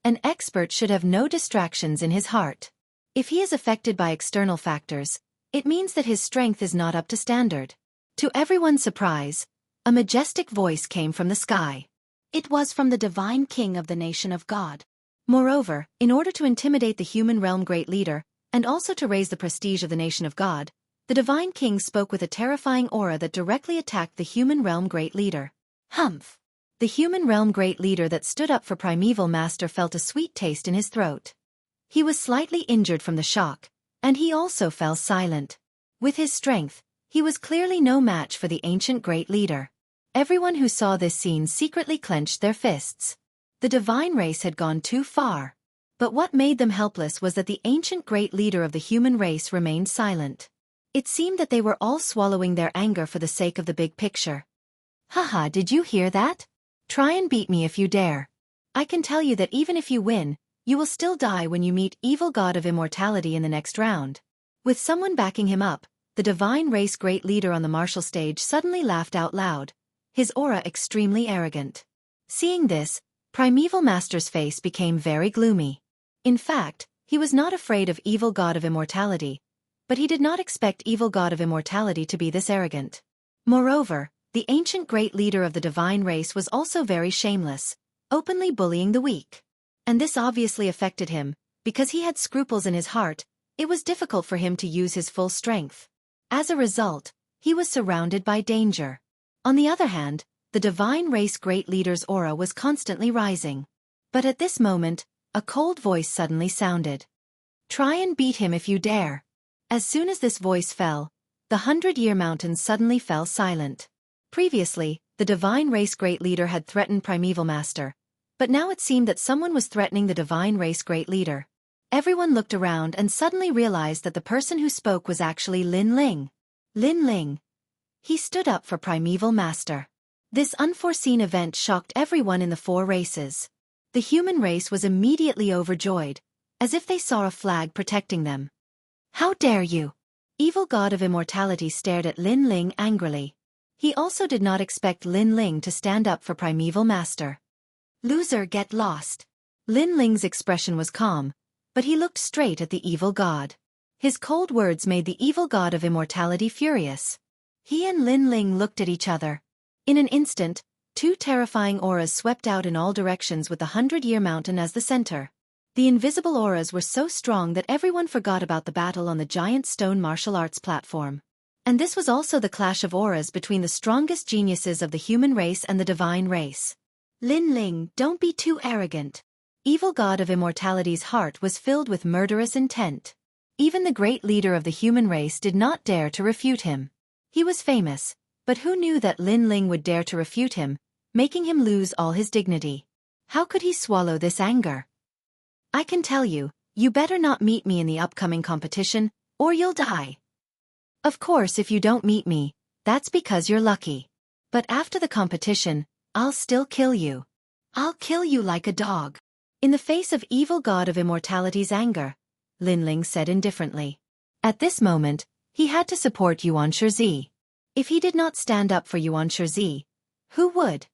An expert should have no distractions in his heart. If he is affected by external factors, it means that his strength is not up to standard. To everyone's surprise, a majestic voice came from the sky. It was from the divine king of the nation of God. Moreover, in order to intimidate the human realm great leader, and also to raise the prestige of the nation of God, the divine king spoke with a terrifying aura that directly attacked the human realm great leader. Humph! The human realm great leader that stood up for Primeval Master felt a sweet taste in his throat. He was slightly injured from the shock, and he also fell silent. With his strength, he was clearly no match for the ancient great leader. Everyone who saw this scene secretly clenched their fists. The divine race had gone too far. But what made them helpless was that the ancient great leader of the human race remained silent. It seemed that they were all swallowing their anger for the sake of the big picture. Haha, did you hear that? Try and beat me if you dare. I can tell you that even if you win, you will still die when you meet evil god of immortality in the next round. With someone backing him up, the divine race great leader on the martial stage suddenly laughed out loud, his aura extremely arrogant. Seeing this, Primeval Master's face became very gloomy. In fact, he was not afraid of evil god of immortality, but he did not expect evil god of immortality to be this arrogant. Moreover, the ancient great leader of the divine race was also very shameless, openly bullying the weak. And this obviously affected him, because he had scruples in his heart. It was difficult for him to use his full strength. As a result, he was surrounded by danger. On the other hand, the divine race great leader's aura was constantly rising. But at this moment, a cold voice suddenly sounded. Try and beat him if you dare. As soon as this voice fell, the 100-Year Mountain suddenly fell silent. Previously, the divine race great leader had threatened Primeval Master, but now it seemed that someone was threatening the divine race great leader. Everyone looked around and suddenly realized that the person who spoke was actually Lin Ling. Lin Ling. He stood up for Primeval Master. This unforeseen event shocked everyone in the 4 races. The human race was immediately overjoyed, as if they saw a flag protecting them. How dare you! Evil god of immortality stared at Lin Ling angrily. He also did not expect Lin Ling to stand up for Primeval Master. Loser, get lost. Lin Ling's expression was calm, but he looked straight at the evil god. His cold words made the evil god of immortality furious. He and Lin Ling looked at each other. In an instant, 2 terrifying auras swept out in all directions with the 100-Year Mountain as the center. The invisible auras were so strong that everyone forgot about the battle on the giant stone martial arts platform. And this was also the clash of auras between the strongest geniuses of the human race and the divine race. Lin Ling, don't be too arrogant. Evil god of immortality's heart was filled with murderous intent. Even the great leader of the human race did not dare to refute him. He was famous, but who knew that Lin Ling would dare to refute him, making him lose all his dignity? How could he swallow this anger? I can tell you, you better not meet me in the upcoming competition, or you'll die. Of course, if you don't meet me, that's because you're lucky. But after the competition, I'll still kill you. I'll kill you like a dog. In the face of evil god of immortality's anger, Lin Ling said indifferently. At this moment, he had to support Xianxia. If he did not stand up for Xianxia, who would?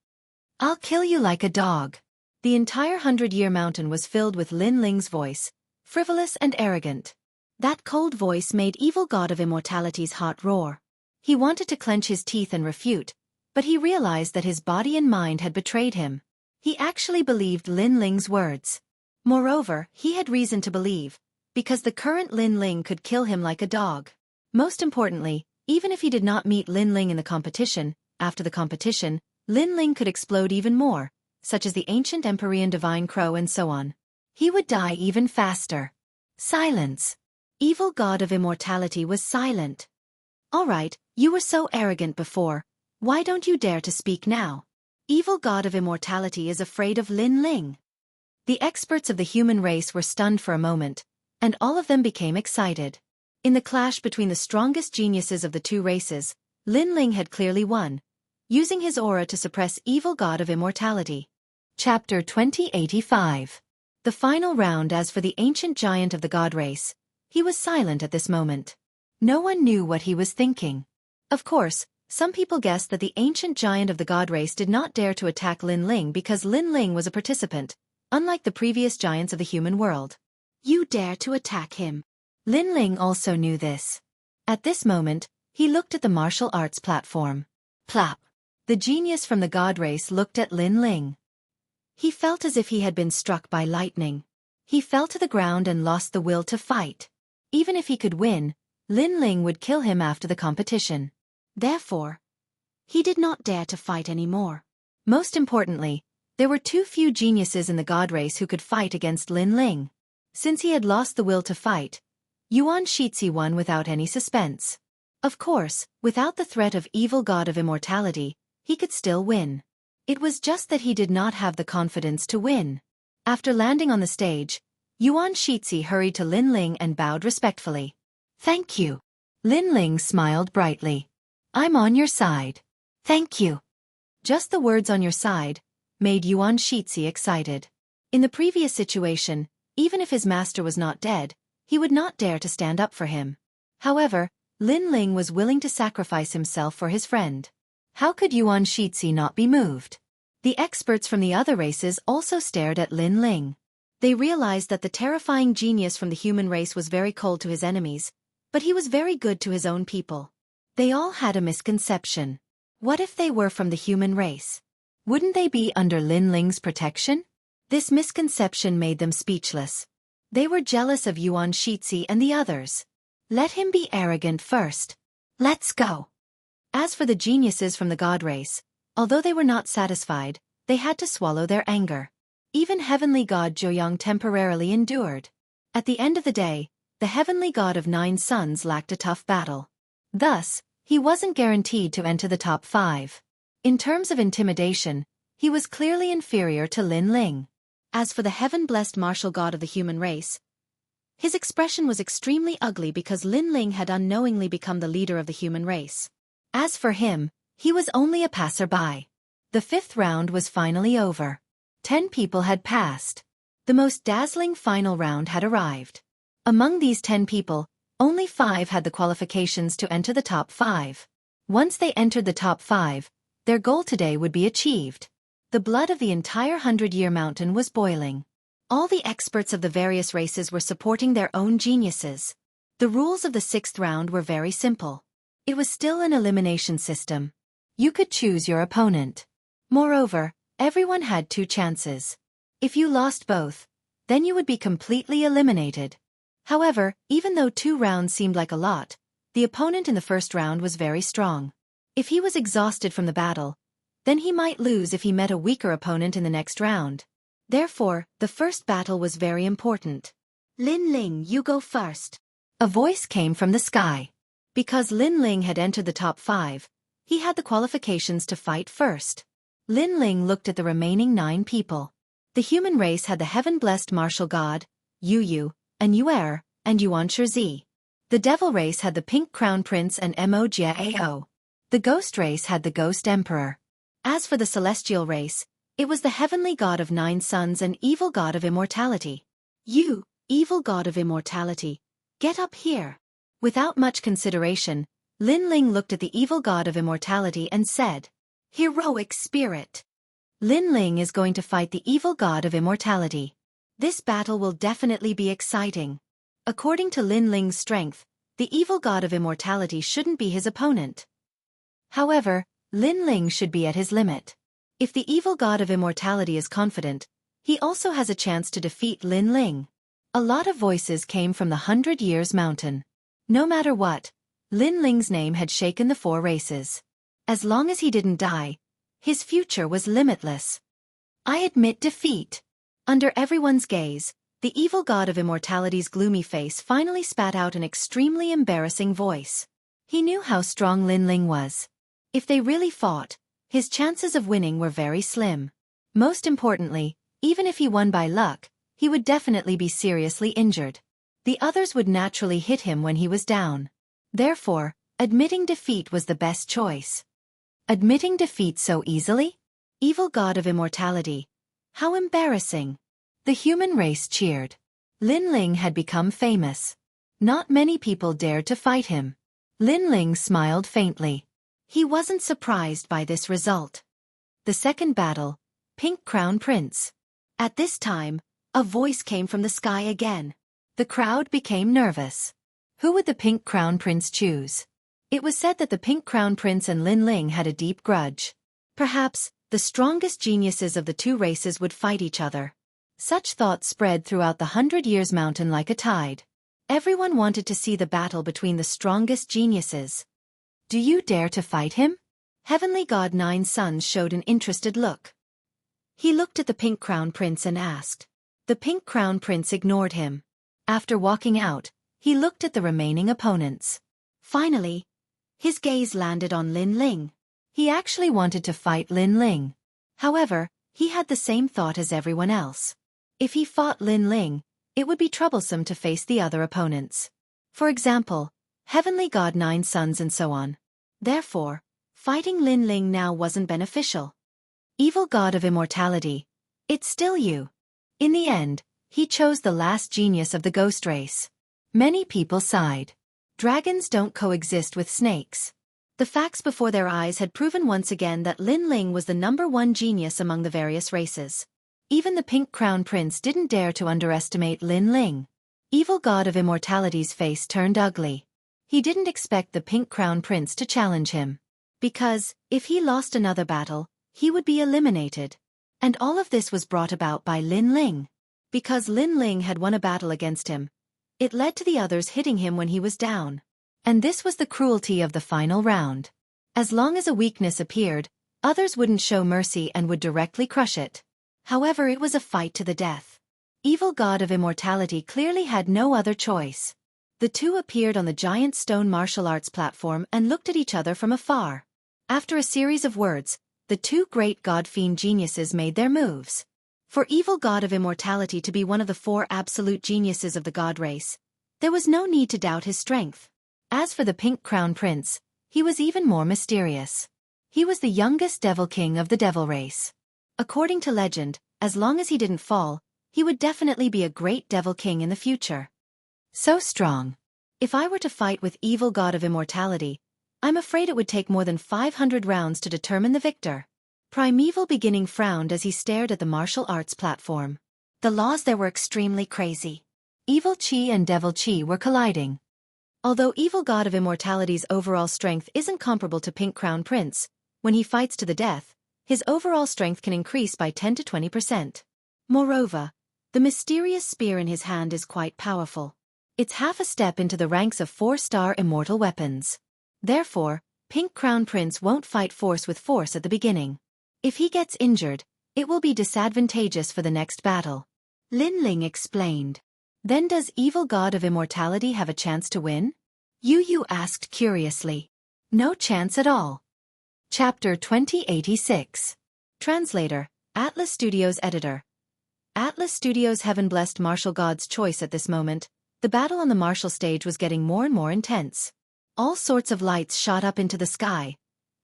I'll kill you like a dog. The entire 100-Year Mountain was filled with Lin Ling's voice, frivolous and arrogant. That cold voice made evil god of immortality's heart roar. He wanted to clench his teeth and refute, but he realized that his body and mind had betrayed him. He actually believed Lin Ling's words. Moreover, he had reason to believe, because the current Lin Ling could kill him like a dog. Most importantly, even if he did not meet Lin Ling in the competition, after the competition, Lin Ling could explode even more, such as the ancient Empyrean divine crow and so on. He would die even faster. Silence. Evil god of immortality was silent. All right, you were so arrogant before, why don't you dare to speak now? Evil god of immortality is afraid of Lin Ling. The experts of the human race were stunned for a moment, and all of them became excited. In the clash between the strongest geniuses of the 2 races, Lin Ling had clearly won, using his aura to suppress evil god of immortality. Chapter 2085. The final round. As for the ancient giant of the god race, he was silent at this moment. No one knew what he was thinking. Of course, some people guessed that the ancient giant of the god race did not dare to attack Lin Ling because Lin Ling was a participant, unlike the previous giants of the human world. You dare to attack him. Lin Ling also knew this. At this moment, he looked at the martial arts platform. Plap. The genius from the god race looked at Lin Ling. He felt as if he had been struck by lightning. He fell to the ground and lost the will to fight. Even if he could win, Lin Ling would kill him after the competition. Therefore, he did not dare to fight anymore. Most importantly, there were too few geniuses in the god race who could fight against Lin Ling. Since he had lost the will to fight, Xianxia won without any suspense. Of course, without the threat of evil god of immortality, he could still win. It was just that he did not have the confidence to win. After landing on the stage, Xianxia hurried to Lin Ling and bowed respectfully. Thank you. Lin Ling smiled brightly. I'm on your side. Thank you. Just the words "on your side" made Xianxia excited. In the previous situation, even if his master was not dead, he would not dare to stand up for him. However, Lin Ling was willing to sacrifice himself for his friend. How could Xianxia not be moved? The experts from the other races also stared at Lin Ling. They realized that the terrifying genius from the human race was very cold to his enemies, but he was very good to his own people. They all had a misconception. What if they were from the human race? Wouldn't they be under Lin Ling's protection? This misconception made them speechless. They were jealous of Xianxia and the others. Let him be arrogant first. Let's go. As for the geniuses from the god race, Although they were not satisfied, they had to swallow their anger. Even heavenly god Joyang temporarily endured. At the end of the day, the heavenly god of 9 suns lacked a tough battle. Thus, he wasn't guaranteed to enter the top 5. In terms of intimidation, he was clearly inferior to Lin Ling. As for the heaven-blessed martial god of the human race, his expression was extremely ugly because Lin Ling had unknowingly become the leader of the human race. As for him, he was only a passerby. The 5th round was finally over. 10 people had passed. The most dazzling final round had arrived. Among these 10 people, only 5 had the qualifications to enter the top 5. Once they entered the top 5, their goal today would be achieved. The blood of the entire 100-year mountain was boiling. All the experts of the various races were supporting their own geniuses. The rules of the 6th round were very simple. It was still an elimination system. You could choose your opponent. Moreover, everyone had 2 chances. If you lost both, then you would be completely eliminated. However, even though 2 rounds seemed like a lot, the opponent in the first round was very strong. If he was exhausted from the battle, then he might lose if he met a weaker opponent in the next round. Therefore, the first battle was very important. Lin Ling, you go first. A voice came from the sky. Because Lin Ling had entered the top 5, he had the qualifications to fight first. Lin Ling looked at the remaining 9 people. The human race had the heaven-blessed martial god, Yu Yu, and Yuer, and Yuanshi. The devil race had the pink crown prince and Mo Jiao. The ghost race had the ghost emperor. As for the celestial race, it was the heavenly god of 9 suns and evil god of immortality. You, evil god of immortality, get up here. Without much consideration, Lin Ling looked at the evil god of immortality and said, "Heroic spirit." Lin Ling is going to fight the evil god of immortality. This battle will definitely be exciting. According to Lin Ling's strength, the evil god of immortality shouldn't be his opponent. However, Lin Ling should be at his limit. If the evil god of immortality is confident, he also has a chance to defeat Lin Ling. A lot of voices came from the 100 Years Mountain. No matter what, Lin Ling's name had shaken the 4 races. As long as he didn't die, his future was limitless. I admit defeat. Under everyone's gaze, the evil god of immortality's gloomy face finally spat out an extremely embarrassing voice. He knew how strong Lin Ling was. If they really fought, his chances of winning were very slim. Most importantly, even if he won by luck, he would definitely be seriously injured. The others would naturally hit him when he was down. Therefore, admitting defeat was the best choice. Admitting defeat so easily? Evil god of immortality. How embarrassing. The human race cheered. Lin Ling had become famous. Not many people dared to fight him. Lin Ling smiled faintly. He wasn't surprised by this result. The second battle, Pink Crown Prince. At this time, a voice came from the sky again. The crowd became nervous. Who would the Pink Crown Prince choose? It was said that the Pink Crown Prince and Lin Ling had a deep grudge. Perhaps, the strongest geniuses of the 2 races would fight each other. Such thoughts spread throughout the 100 Years Mountain like a tide. Everyone wanted to see the battle between the strongest geniuses. Do you dare to fight him? Heavenly God 9 Suns showed an interested look. He looked at the Pink Crown Prince and asked. The Pink Crown Prince ignored him. After walking out, he looked at the remaining opponents. Finally, his gaze landed on Lin Ling. He actually wanted to fight Lin Ling. However, he had the same thought as everyone else. If he fought Lin Ling, it would be troublesome to face the other opponents. For example, Heavenly God 9 Suns and so on. Therefore, fighting Lin Ling now wasn't beneficial. Evil god of immortality. It's still you. In the end, he chose the last genius of the ghost race. Many people sighed. Dragons don't coexist with snakes. The facts before their eyes had proven once again that Lin Ling was the #1 genius among the various races. Even the Pink Crown Prince didn't dare to underestimate Lin Ling. Evil god of immortality's face turned ugly. He didn't expect the Pink Crown Prince to challenge him. Because, if he lost another battle, he would be eliminated. And all of this was brought about by Lin Ling. Because Lin Ling had won a battle against him, it led to the others hitting him when he was down. And this was the cruelty of the final round. As long as a weakness appeared, Others wouldn't show mercy and would directly crush it. However, it was a fight to the death. Evil god of immortality clearly had no other choice. The two appeared on the giant stone martial arts platform and looked at each other from afar. After a series of words, the two great god-fiend geniuses made their moves. For evil god of immortality to be one of the four absolute geniuses of the god race, there was no need to doubt his strength. As for the pink crown prince, he was even more mysterious. He was the youngest devil king of the devil race. According to legend, as long as he didn't fall, he would definitely be a great devil king in the future. So strong. If I were to fight with evil god of immortality, I'm afraid it would take more than 500 rounds to determine the victor. Primeval Beginning frowned as he stared at the martial arts platform. The laws there were extremely crazy. Evil chi and devil chi were colliding. Although evil god of immortality's overall strength isn't comparable to Pink Crown Prince, when he fights to the death, his overall strength can increase by 10 to 20%. Moreover, the mysterious spear in his hand is quite powerful. It's half a step into the ranks of 4-star immortal weapons. Therefore, Pink Crown Prince won't fight force with force at the beginning. If he gets injured, it will be disadvantageous for the next battle. Lin Ling explained. Then does evil god of immortality have a chance to win? Yu asked curiously. No chance at all. Chapter 2086. Translator, Atlas Studios Editor. Atlas Studios' heaven-blessed martial god's choice at this moment, the battle on the martial stage was getting more and more intense. All sorts of lights shot up into the sky,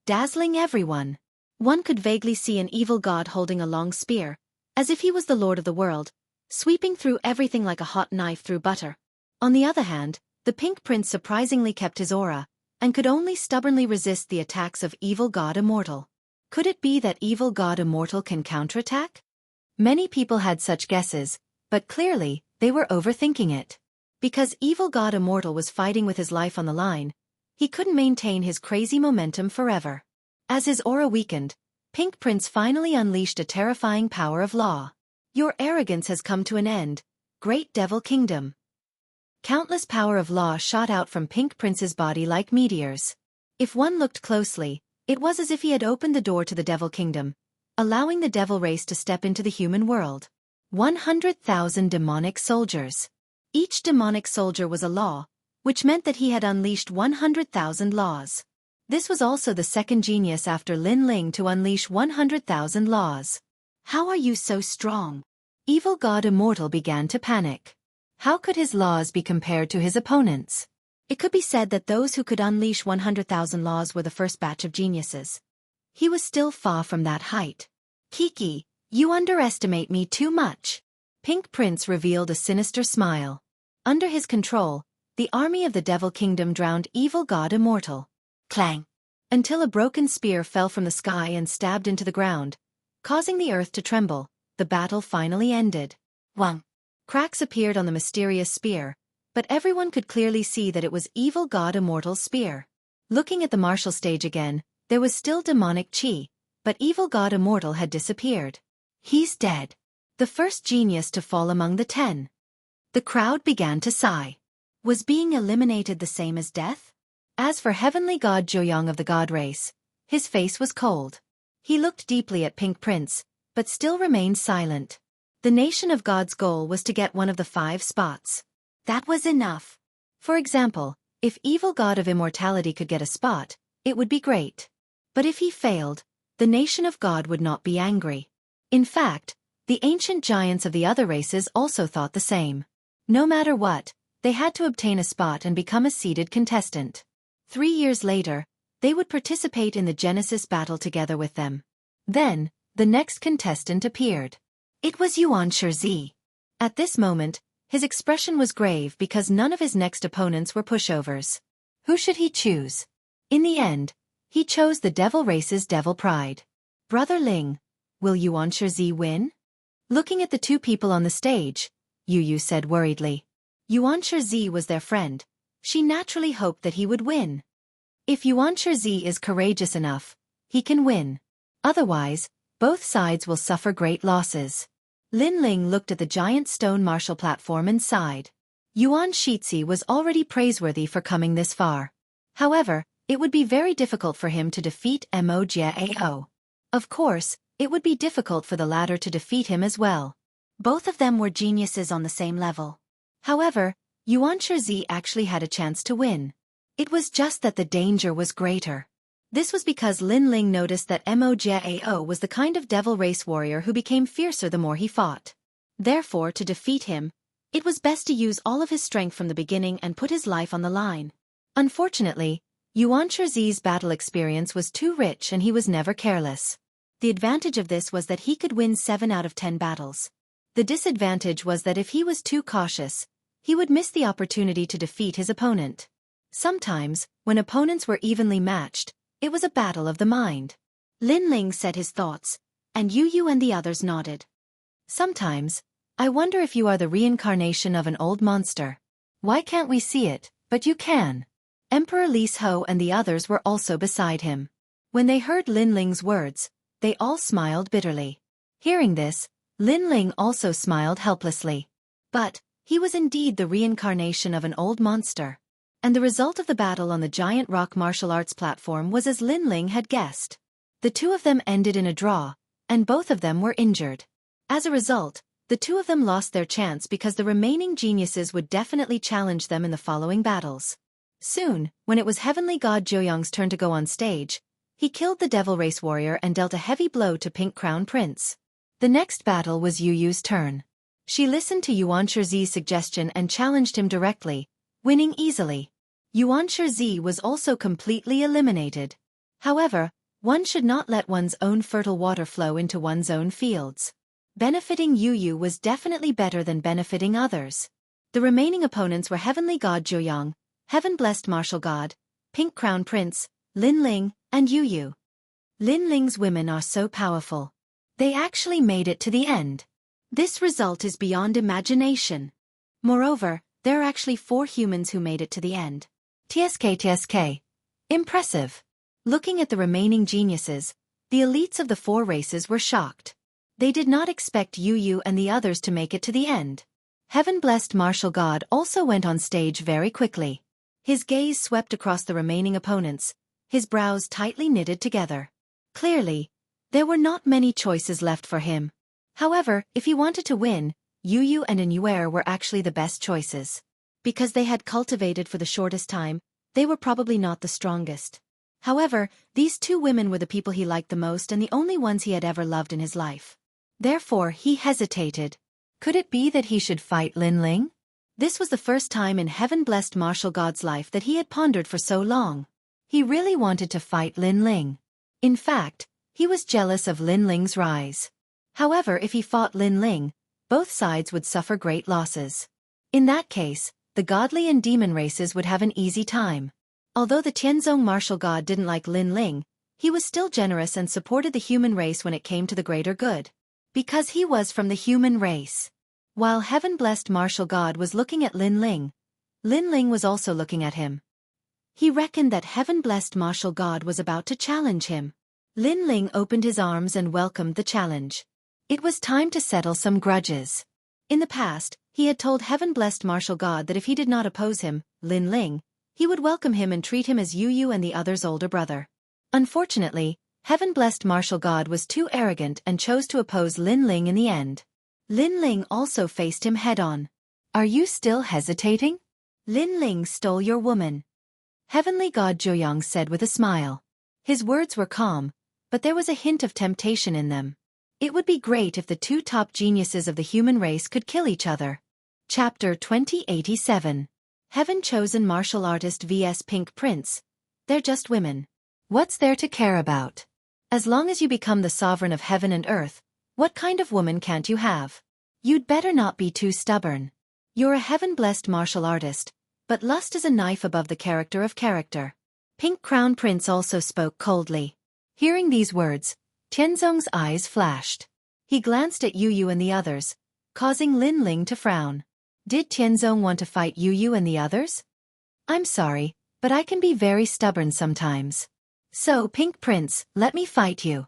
dazzling everyone. One could vaguely see an evil god holding a long spear, as if he was the lord of the world, sweeping through everything like a hot knife through butter. On the other hand, the Pink Prince surprisingly kept his aura, and could only stubbornly resist the attacks of evil god Immortal. Could it be that evil god Immortal can counterattack? Many people had such guesses, but clearly, they were overthinking it. Because evil god Immortal was fighting with his life on the line, he couldn't maintain his crazy momentum forever. As his aura weakened, Pink Prince finally unleashed a terrifying power of law. Your arrogance has come to an end, great devil kingdom. Countless power of law shot out from Pink Prince's body like meteors. If one looked closely, it was as if he had opened the door to the devil kingdom, allowing the devil race to step into the human world. 100,000 demonic soldiers. Each demonic soldier was a law, which meant that he had unleashed 100,000 laws. This was also the second genius after Lin Ling to unleash 100,000 laws. How are you so strong? Evil god Immortal began to panic. How could his laws be compared to his opponents? It could be said that those who could unleash 100,000 laws were the first batch of geniuses. He was still far from that height. Kiki, you underestimate me too much. Pink Prince revealed a sinister smile. Under his control, the army of the Devil Kingdom drowned evil god Immortal. Clang! Until a broken spear fell from the sky and stabbed into the ground, causing the earth to tremble, the battle finally ended. Wang! Cracks appeared on the mysterious spear, but everyone could clearly see that it was evil god Immortal's spear. Looking at the martial stage again, there was still demonic chi, but evil god Immortal had disappeared. He's dead. The first genius to fall among the 10. The crowd began to sigh. Was being eliminated the same as death? As for heavenly god Joyoung of the god race, his face was cold. He looked deeply at Pink Prince, but still remained silent. The nation of God's goal was to get one of the 5 spots. That was enough. For example, if evil god of immortality could get a spot, it would be great. But if he failed, the nation of God would not be angry. In fact, the ancient giants of the other races also thought the same. No matter what, they had to obtain a spot and become a seeded contestant. 3 years later, they would participate in the Genesis battle together with them. Then, the next contestant appeared. It was Xianxia. At this moment, his expression was grave because none of his next opponents were pushovers. Who should he choose? In the end, he chose the devil race's devil pride. Brother Ling, will Xianxia win? Looking at the 2 people on the stage, Yu said worriedly. Xianxia was their friend. She naturally hoped that he would win. If Xianxia is courageous enough, he can win. Otherwise, both sides will suffer great losses. Lin Ling looked at the giant stone martial platform and sighed. Xianxia was already praiseworthy for coming this far. However, it would be very difficult for him to defeat Mo Jiao. Of course, it would be difficult for the latter to defeat him as well. Both of them were geniuses on the same level. However, Xianxia actually had a chance to win. It was just that the danger was greater. This was because Lin Ling noticed that Mo Jiao was the kind of devil race warrior who became fiercer the more he fought. Therefore, to defeat him, it was best to use all of his strength from the beginning and put his life on the line. Unfortunately, Xianxia's battle experience was too rich and he was never careless. The advantage of this was that he could win 7 out of 10 battles. The disadvantage was that if he was too cautious, he would miss the opportunity to defeat his opponent. Sometimes, when opponents were evenly matched, it was a battle of the mind. Lin Ling said his thoughts, and Yu and the others nodded. Sometimes, I wonder if you are the reincarnation of an old monster. Why can't we see it, but you can? Emperor Li Ho and the others were also beside him. When they heard Lin Ling's words, they all smiled bitterly. Hearing this, Lin Ling also smiled helplessly. But, he was indeed the reincarnation of an old monster. And the result of the battle on the giant rock martial arts platform was as Lin Ling had guessed. The two of them ended in a draw, and both of them were injured. As a result, the two of them lost their chance because the remaining geniuses would definitely challenge them in the following battles. Soon, when it was Heavenly God Jiuyang's turn to go on stage, he killed the devil race warrior and dealt a heavy blow to Pink Crown Prince. The next battle was Yu's turn. She listened to Xianxia's suggestion and challenged him directly, winning easily. Xianxia was also completely eliminated. However, one should not let one's own fertile water flow into one's own fields. Benefiting Yu was definitely better than benefiting others. The remaining opponents were Heavenly God Jiuyang, Heaven-blessed Martial God, Pink Crown Prince, Lin Ling, and Yu. Lin Ling's women are so powerful. They actually made it to the end. This result is beyond imagination. Moreover, there are actually 4 humans who made it to the end. TSK. Impressive. Looking at the remaining geniuses, the elites of the 4 races were shocked. They did not expect Yu and the others to make it to the end. Heaven-blessed Martial God also went on stage very quickly. His gaze swept across the remaining opponents, his brows tightly knitted together. Clearly, there were not many choices left for him. However, if he wanted to win, Yu and Anue were actually the best choices. Because they had cultivated for the shortest time, they were probably not the strongest. However, these 2 women were the people he liked the most and the only ones he had ever loved in his life. Therefore, he hesitated. Could it be that he should fight Lin Ling? This was the first time in Heaven-blessed Martial God's life that he had pondered for so long. He really wanted to fight Lin Ling. In fact, he was jealous of Lin Ling's rise. However, if he fought Lin Ling, both sides would suffer great losses. In that case, the godly and demon races would have an easy time. Although the Tianzong martial god didn't like Lin Ling, he was still generous and supported the human race when it came to the greater good. Because he was from the human race. While Heaven-blessed Martial God was looking at Lin Ling was also looking at him. He reckoned that Heaven-blessed Martial God was about to challenge him. Lin Ling opened his arms and welcomed the challenge. It was time to settle some grudges. In the past, he had told Heaven-blessed Martial God that if he did not oppose him, Lin Ling, he would welcome him and treat him as Yu and the other's older brother. Unfortunately, Heaven-blessed Martial God was too arrogant and chose to oppose Lin Ling in the end. Lin Ling also faced him head-on. Are you still hesitating? Lin Ling stole your woman. Heavenly God Jiuyang said with a smile. His words were calm, but there was a hint of temptation in them. It would be great if the 2 top geniuses of the human race could kill each other. Chapter 2087. Heaven-chosen martial artist vs Pink Prince. They're just women. What's there to care about? As long as you become the sovereign of heaven and earth, what kind of woman can't you have? You'd better not be too stubborn. You're a heaven-blessed martial artist, but lust is a knife above the character of character. Pink Crown Prince also spoke coldly. Hearing these words, Tianzong's eyes flashed. He glanced at Yu and the others, causing Lin Ling to frown. Did Tianzong want to fight Yu and the others? I'm sorry, but I can be very stubborn sometimes. So, Pink Prince, let me fight you.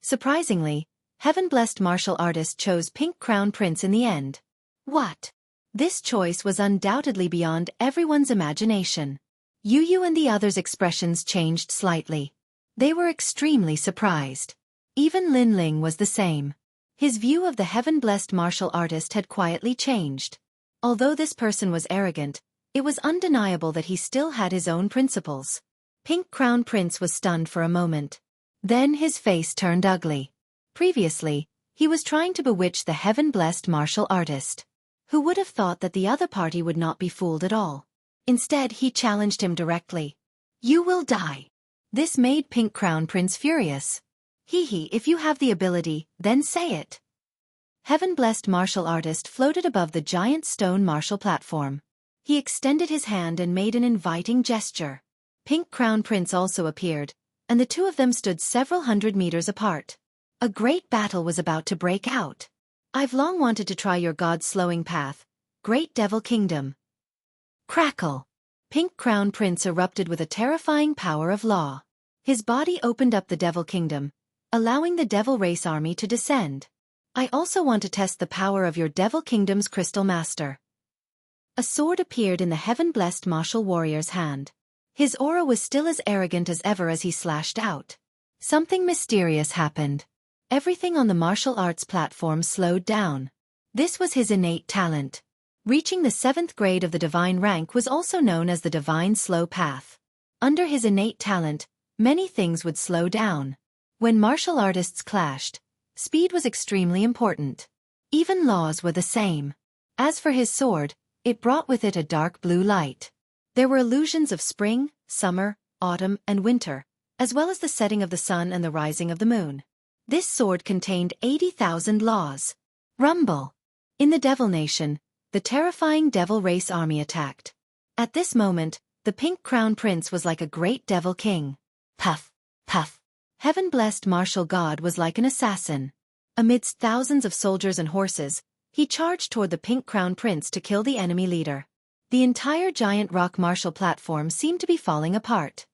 Surprisingly, Heaven-blessed martial artist chose Pink Crown Prince in the end. What? This choice was undoubtedly beyond everyone's imagination. Yu and the others' expressions changed slightly. They were extremely surprised. Even Lin Ling was the same. His view of the heaven-blessed martial artist had quietly changed. Although this person was arrogant, it was undeniable that he still had his own principles. Pink Crown Prince was stunned for a moment. Then his face turned ugly. Previously, he was trying to bewitch the heaven-blessed martial artist. Who would have thought that the other party would not be fooled at all? Instead, he challenged him directly. "You will die." This made Pink Crown Prince furious. "Hee, if you have the ability, then say it." Heaven-blessed martial artist floated above the giant stone martial platform. He extended his hand and made an inviting gesture. Pink Crown Prince also appeared, and the two of them stood several hundred meters apart. A great battle was about to break out. "I've long wanted to try your god-slowing path, Great Devil Kingdom." Crackle! Pink Crown Prince erupted with a terrifying power of law. His body opened up the Devil Kingdom, allowing the Devil Race Army to descend. "I also want to test the power of your Devil Kingdom's Crystal Master." A sword appeared in the heaven-blessed martial warrior's hand. His aura was still as arrogant as ever as he slashed out. Something mysterious happened. Everything on the martial arts platform slowed down. This was his innate talent. Reaching the 7th grade of the divine rank was also known as the divine slow path. Under his innate talent, many things would slow down. When martial artists clashed, speed was extremely important. Even laws were the same. As for his sword, it brought with it a dark blue light. There were illusions of spring, summer, autumn, and winter, as well as the setting of the sun and the rising of the moon. This sword contained 80,000 laws. Rumble! In the Devil Nation, the terrifying Devil Race Army attacked. At this moment, the Pink Crown Prince was like a great devil king. Puff! Puff! Heaven-blessed martial god was like an assassin. Amidst thousands of soldiers and horses, he charged toward the Pink Crown Prince to kill the enemy leader. The entire giant rock martial platform seemed to be falling apart.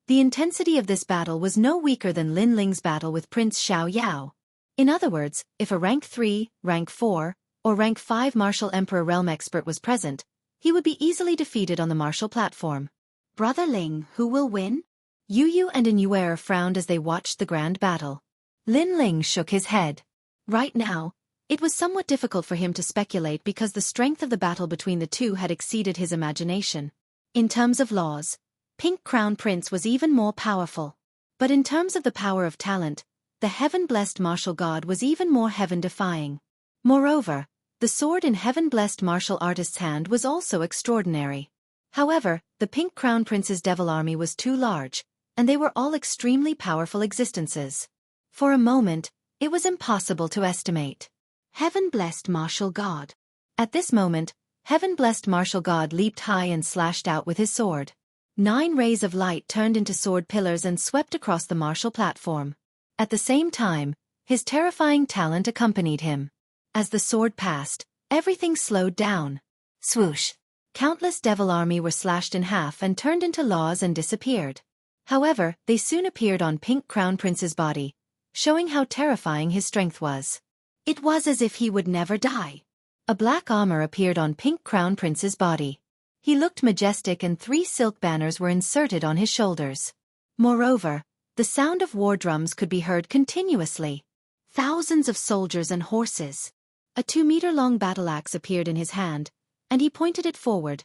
The intensity of this battle was no weaker than Lin Ling's battle with Prince Xiao Yao. In other words, if a rank 3, rank 4, or rank 5 martial emperor realm expert was present, he would be easily defeated on the martial platform. "Brother Ling, who will win?" Yu Yu and Inuer frowned as they watched the grand battle. Lin Ling shook his head. Right now, it was somewhat difficult for him to speculate because the strength of the battle between the two had exceeded his imagination. In terms of laws, Pink Crown Prince was even more powerful. But in terms of the power of talent, the heaven-blessed martial god was even more heaven-defying. Moreover, the sword in heaven-blessed martial artist's hand was also extraordinary. However, the Pink Crown Prince's devil army was too large, and they were all extremely powerful existences. For a moment, it was impossible to estimate. Heaven-blessed martial god. At this moment, heaven-blessed martial god leaped high and slashed out with his sword. 9 rays of light turned into sword pillars and swept across the martial platform. At the same time, his terrifying talent accompanied him. As the sword passed, everything slowed down. Swoosh! Countless devil army were slashed in half and turned into laws and disappeared. However, they soon appeared on Pink Crown Prince's body, showing how terrifying his strength was. It was as if he would never die. A black armor appeared on Pink Crown Prince's body. He looked majestic and 3 silk banners were inserted on his shoulders. Moreover, the sound of war drums could be heard continuously. Thousands of soldiers and horses. A 2-meter-long battle axe appeared in his hand, and he pointed it forward,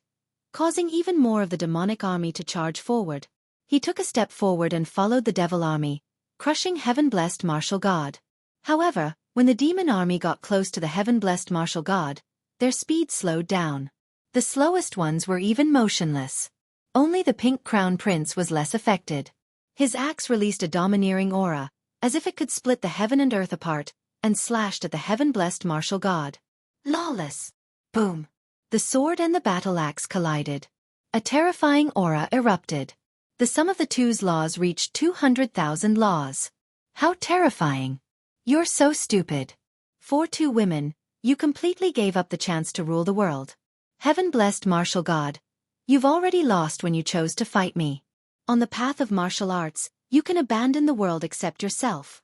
causing even more of the demonic army to charge forward. He took a step forward and followed the devil army, crushing heaven-blessed martial god. However, when the demon army got close to the heaven-blessed martial god, their speed slowed down. The slowest ones were even motionless. Only the Pink Crown Prince was less affected. His axe released a domineering aura, as if it could split the heaven and earth apart, and slashed at the heaven-blessed martial god. Lawless! Boom! The sword and the battle axe collided. A terrifying aura erupted. The sum of the two's laws reached 200,000 laws. How terrifying! You're so stupid. For 2 women, you completely gave up the chance to rule the world. Heaven-blessed martial god, you've already lost when you chose to fight me. On the path of martial arts, you can abandon the world except yourself.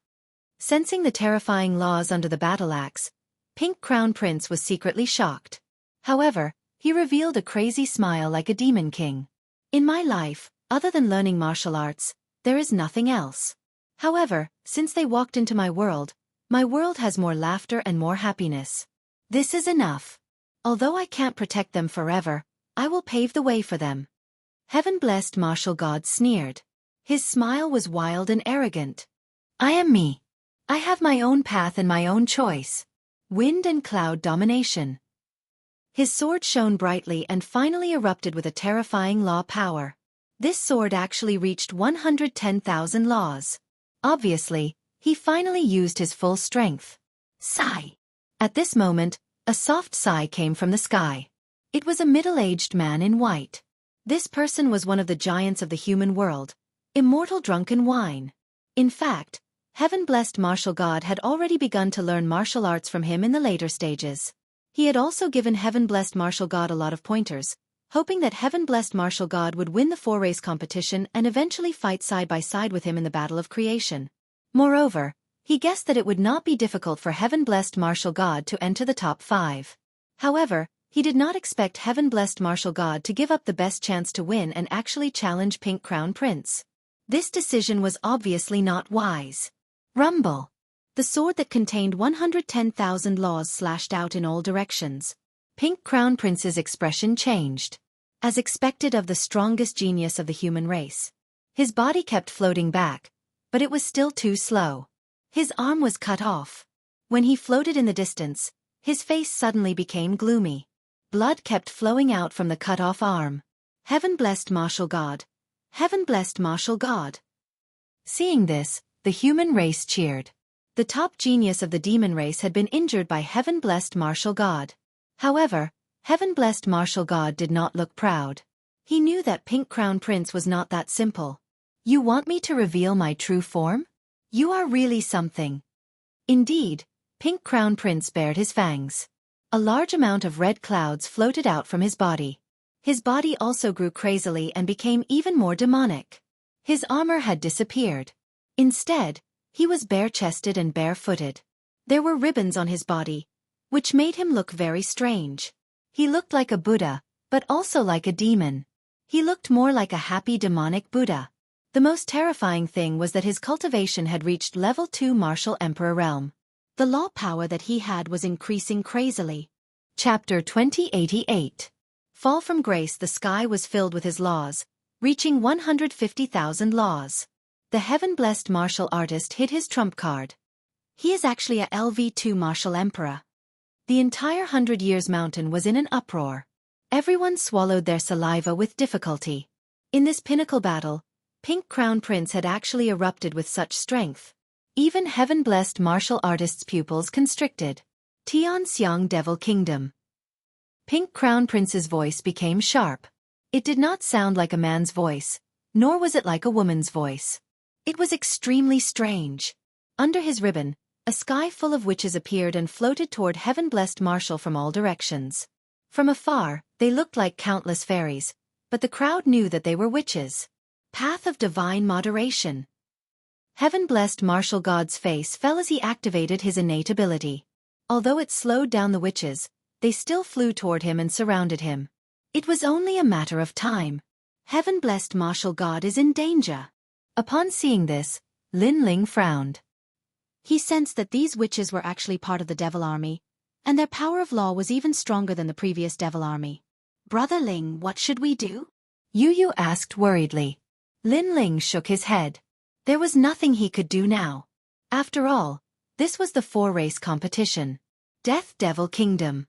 Sensing the terrifying laws under the battle axe, Pink Crown Prince was secretly shocked. However, he revealed a crazy smile like a demon king. In my life, other than learning martial arts, there is nothing else. However, Since they walked into my world has more laughter and more happiness. This is enough. Although I can't protect them forever, I will pave the way for them." Heaven-blessed martial god sneered. His smile was wild and arrogant. "I am me. I have my own path and my own choice. Wind and cloud domination." His sword shone brightly and finally erupted with a terrifying law power. This sword actually reached 110,000 laws. Obviously, he finally used his full strength. Sigh. At this moment, a soft sigh came from the sky. It was a middle-aged man in white. This person was one of the giants of the human world, immortal drunken wine. In fact, heaven-blessed martial god had already begun to learn martial arts from him in the later stages. He had also given heaven-blessed martial god a lot of pointers, hoping that heaven-blessed martial god would win the 4-race competition and eventually fight side by side with him in the battle of creation. Moreover, he guessed that it would not be difficult for heaven-blessed martial god to enter the top 5. However, he did not expect heaven-blessed martial god to give up the best chance to win and actually challenge Pink Crown Prince. This decision was obviously not wise. Rumble. The sword that contained 110,000 laws slashed out in all directions. Pink Crown Prince's expression changed. As expected of the strongest genius of the human race. His body kept floating back, but it was still too slow. His arm was cut off. When he floated in the distance, his face suddenly became gloomy. Blood kept flowing out from the cut-off arm. Heaven-blessed martial god. Heaven-blessed martial god. Seeing this, the human race cheered. The top genius of the demon race had been injured by heaven-blessed martial god. However, heaven-blessed martial god did not look proud. He knew that Pink Crown Prince was not that simple. "You want me to reveal my true form? You are really something." Indeed, Pink Crown Prince bared his fangs. A large amount of red clouds floated out from his body. His body also grew crazily and became even more demonic. His armor had disappeared. Instead, he was bare-chested and bare-footed. There were ribbons on his body, which made him look very strange. He looked like a Buddha, but also like a demon. He looked more like a happy demonic Buddha. The most terrifying thing was that his cultivation had reached level 2 martial emperor realm. The law power that he had was increasing crazily. Chapter 2088. Fall from grace. The sky was filled with his laws, reaching 150,000 laws. The heaven-blessed martial artist hid his trump card. He is actually a LV2 martial emperor. The entire 100 Years Mountain was in an uproar. Everyone swallowed their saliva with difficulty. In this pinnacle battle, Pink Crown Prince had actually erupted with such strength. Even heaven-blessed martial artist's pupils constricted. Xianxia Devil Kingdom. Pink Crown Prince's voice became sharp. It did not sound like a man's voice, nor was it like a woman's voice. It was extremely strange. Under his ribbon, a sky full of witches appeared and floated toward heaven-blessed martial from all directions. From afar, they looked like countless fairies, but the crowd knew that they were witches. Path of divine moderation. Heaven-blessed martial god's face fell as he activated his innate ability. Although it slowed down the witches, they still flew toward him and surrounded him. It was only a matter of time. Heaven-blessed martial god is in danger. Upon seeing this, Lin Ling frowned. He sensed that these witches were actually part of the devil army, and their power of law was even stronger than the previous devil army. "Brother Ling, what should we do?" Yu asked worriedly. Lin Ling shook his head. There was nothing he could do now. After all, this was the 4-race competition. Death Devil Kingdom.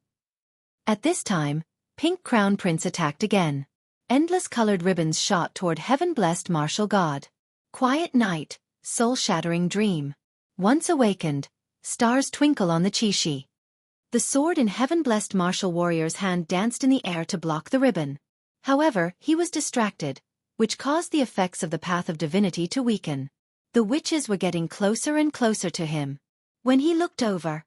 At this time, Pink Crown Prince attacked again. Endless colored ribbons shot toward heaven-blessed martial god. Quiet night, soul-shattering dream. Once awakened, stars twinkle on the Qishi. The sword in heaven-blessed martial warrior's hand danced in the air to block the ribbon. However, he was distracted, which caused the effects of the path of divinity to weaken. The witches were getting closer and closer to him. When he looked over,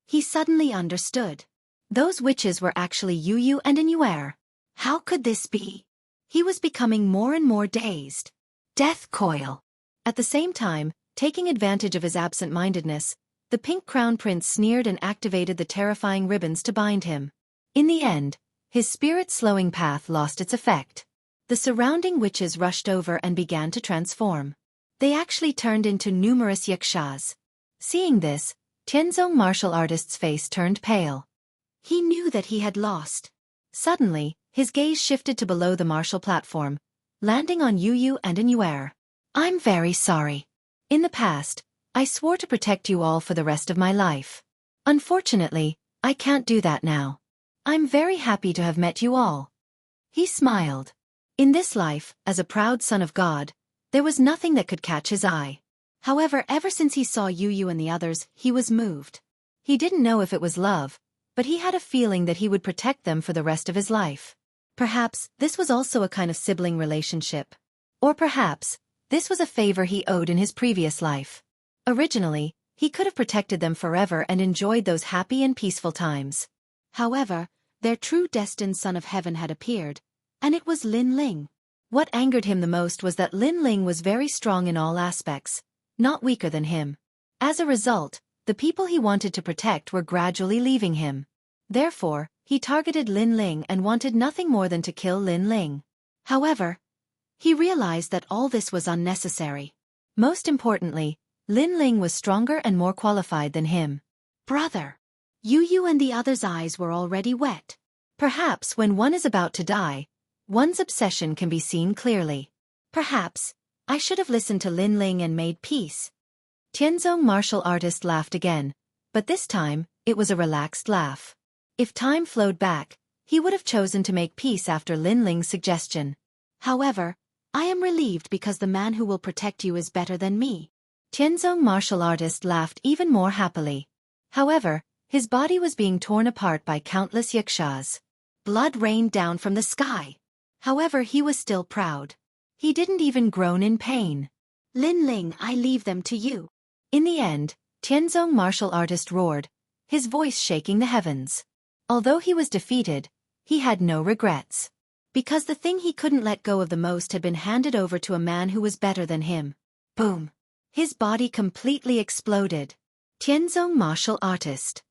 he suddenly understood. Those witches were actually Yu and Inuer. How could this be? He was becoming more and more dazed. Death coil. At the same time, taking advantage of his absent-mindedness, the Pink Crown Prince sneered and activated the terrifying ribbons to bind him. In the end, his spirit-slowing path lost its effect. The surrounding witches rushed over and began to transform. They actually turned into numerous Xianxias. Seeing this, Tianzong martial artist's face turned pale. He knew that he had lost. Suddenly, his gaze shifted to below the martial platform, landing on Yu and Anyuer. I'm very sorry. In the past, I swore to protect you all for the rest of my life. Unfortunately, I can't do that now. I'm very happy to have met you all. He smiled. In this life, as a proud son of God, there was nothing that could catch his eye. However, ever since he saw Yu and the others, he was moved. He didn't know if it was love, but he had a feeling that he would protect them for the rest of his life. Perhaps this was also a kind of sibling relationship. Or perhaps this was a favor he owed in his previous life. Originally, he could have protected them forever and enjoyed those happy and peaceful times. However, their true destined son of heaven had appeared, and it was Lin Ling. What angered him the most was that Lin Ling was very strong in all aspects, not weaker than him. As a result, the people he wanted to protect were gradually leaving him. Therefore, he targeted Lin Ling and wanted nothing more than to kill Lin Ling. However, he realized that all this was unnecessary. Most importantly, Lin Ling was stronger and more qualified than him. Brother! Yu and the others' eyes were already wet. Perhaps when one is about to die, one's obsession can be seen clearly. Perhaps I should have listened to Lin Ling and made peace. Tianzong martial artist laughed again, but this time, it was a relaxed laugh. If time flowed back, he would have chosen to make peace after Lin Ling's suggestion. However, I am relieved because the man who will protect you is better than me. Tianzong martial artist laughed even more happily. However, his body was being torn apart by countless Xianxias. Blood rained down from the sky. However, he was still proud. He didn't even groan in pain. Lin Ling, I leave them to you. In the end, Tianzong martial artist roared, his voice shaking the heavens. Although he was defeated, he had no regrets. Because the thing he couldn't let go of the most had been handed over to a man who was better than him. Boom! His body completely exploded. Tianzong martial artist.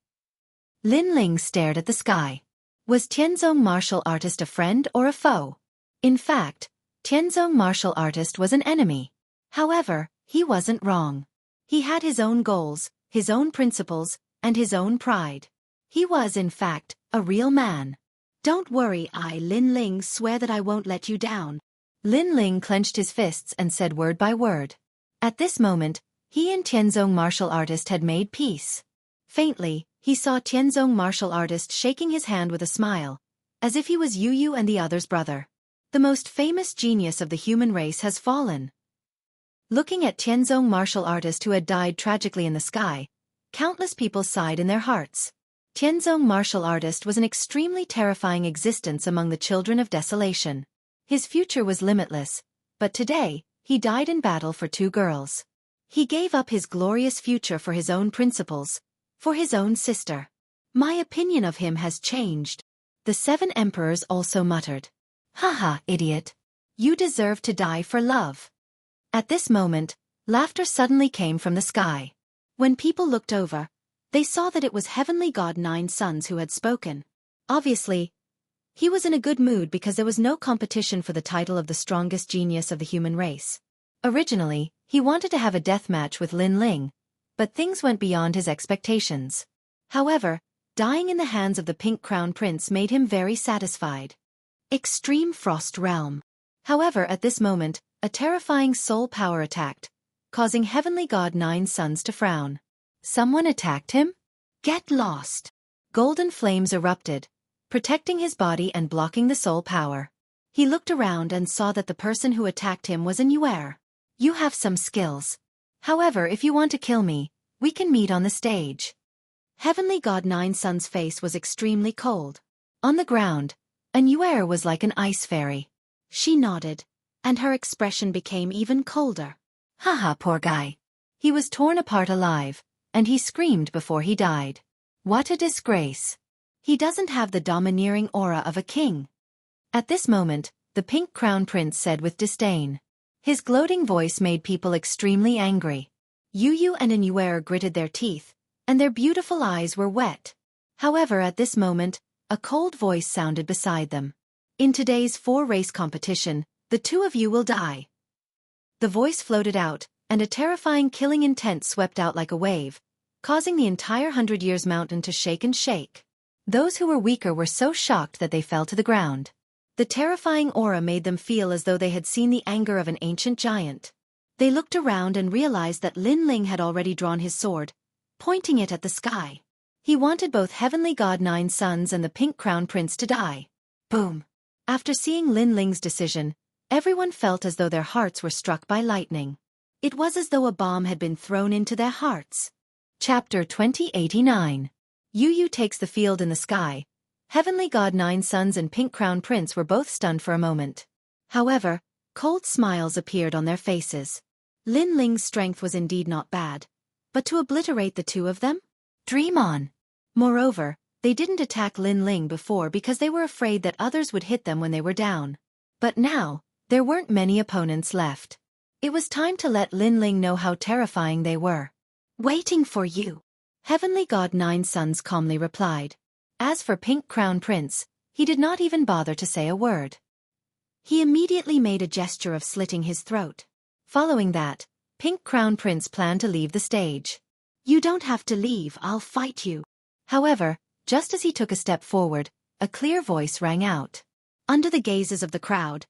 Lin Ling stared at the sky. Was Tianzong martial artist a friend or a foe? In fact, Tianzong martial artist was an enemy. However, he wasn't wrong. He had his own goals, his own principles, and his own pride. He was, in fact, a real man. Don't worry, I, Lin Ling, swear that I won't let you down. Lin Ling clenched his fists and said word by word. At this moment, he and Tianzong martial artist had made peace. Faintly, he saw Tianzong martial artist shaking his hand with a smile, as if he was Yu and the other's brother. The most famous genius of the human race has fallen. Looking at Tianzong martial artist who had died tragically in the sky, countless people sighed in their hearts. Tianzong martial artist was an extremely terrifying existence among the children of desolation. His future was limitless, but today, he died in battle for 2 girls. He gave up his glorious future for his own principles, for his own sister. My opinion of him has changed. The 7 emperors also muttered. Haha, idiot. You deserve to die for love. At this moment, laughter suddenly came from the sky. When people looked over, they saw that it was heavenly god 9 Sons who had spoken. Obviously, he was in a good mood because there was no competition for the title of the strongest genius of the human race. Originally, he wanted to have a death match with Lin Ling, but things went beyond his expectations. However, dying in the hands of the Pink Crown Prince made him very satisfied. Extreme Frost Realm. However, at this moment, a terrifying soul power attacked, causing heavenly god 9 Sons to frown. Someone attacked him? Get lost! Golden flames erupted, protecting his body and blocking the soul power. He looked around and saw that the person who attacked him was Anyuer. You have some skills. However, if you want to kill me, we can meet on the stage. Heavenly god 9 Sons' face was extremely cold. On the ground, Anyuer was like an ice fairy. She nodded, and her expression became even colder. Haha, poor guy. He was torn apart alive, and he screamed before he died. What a disgrace. He doesn't have the domineering aura of a king. At this moment, the Pink Crown Prince said with disdain. His gloating voice made people extremely angry. Yu and Anyuer gritted their teeth, and their beautiful eyes were wet. However, at this moment, a cold voice sounded beside them. In today's 4-race competition, the 2 of you will die. The voice floated out, and a terrifying killing intent swept out like a wave, causing the entire 100 Years Mountain to shake and shake. Those who were weaker were so shocked that they fell to the ground. The terrifying aura made them feel as though they had seen the anger of an ancient giant. They looked around and realized that Lin Ling had already drawn his sword, pointing it at the sky. He wanted both Heavenly God Nine Sons and the Pink Crown Prince to die. Boom! After seeing Lin Ling's decision, everyone felt as though their hearts were struck by lightning. It was as though a bomb had been thrown into their hearts. Chapter 2089. Yu Yu takes the field in the sky. Heavenly God Nine Sons and Pink Crown Prince were both stunned for a moment. However, cold smiles appeared on their faces. Lin Ling's strength was indeed not bad, but to obliterate the two of them? Dream on! Moreover, they didn't attack Lin Ling before because they were afraid that others would hit them when they were down. But now, there weren't many opponents left. It was time to let Lin Ling know how terrifying they were. Waiting for you. Heavenly God Nine Sons calmly replied. As for Pink Crown Prince, he did not even bother to say a word. He immediately made a gesture of slitting his throat. Following that, Pink Crown Prince planned to leave the stage. You don't have to leave, I'll fight you. However, just as he took a step forward, a clear voice rang out. Under the gazes of the crowd,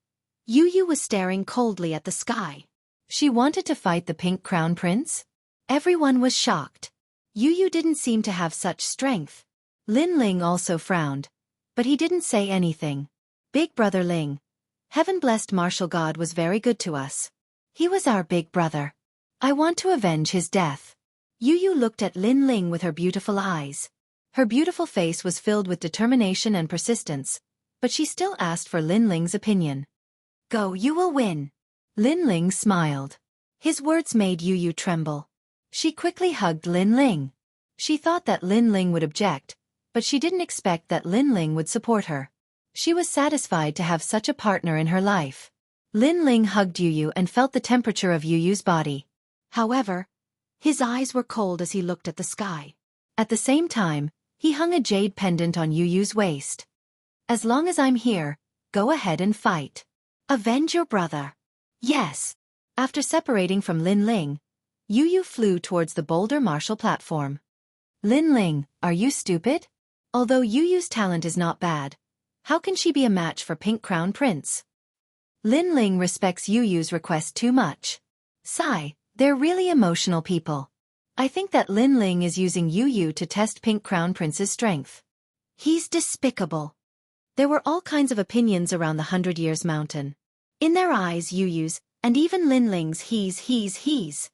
Yu Yu was staring coldly at the sky. She wanted to fight the Pink Crown Prince? Everyone was shocked. Yu Yu didn't seem to have such strength. Lin Ling also frowned, but he didn't say anything. Big brother Ling, heaven-blessed martial god, was very good to us. He was our big brother. I want to avenge his death. Yu Yu looked at Lin Ling with her beautiful eyes. Her beautiful face was filled with determination and persistence, but she still asked for Lin Ling's opinion. Go, you will win. Lin Ling smiled. His words made Yu Yu tremble. She quickly hugged Lin Ling. She thought that Lin Ling would object, but she didn't expect that Lin Ling would support her. She was satisfied to have such a partner in her life. Lin Ling hugged Yu Yu and felt the temperature of Yu Yu's body. However, his eyes were cold as he looked at the sky. At the same time, he hung a jade pendant on Yu Yu's waist. As long as I'm here, go ahead and fight. Avenge your brother. Yes. After separating from Lin Ling, Yu Yu flew towards the boulder martial platform. Lin Ling, are you stupid? Although Yu Yu's talent is not bad, how can she be a match for Pink Crown Prince? Lin Ling respects Yu Yu's request too much. Sigh, they're really emotional people. I think that Lin Ling is using Yu Yu to test Pink Crown Prince's strength. He's despicable. There were all kinds of opinions around the 100 Years Mountain. In their eyes, Yu Yu's, and even Lin Ling's he's.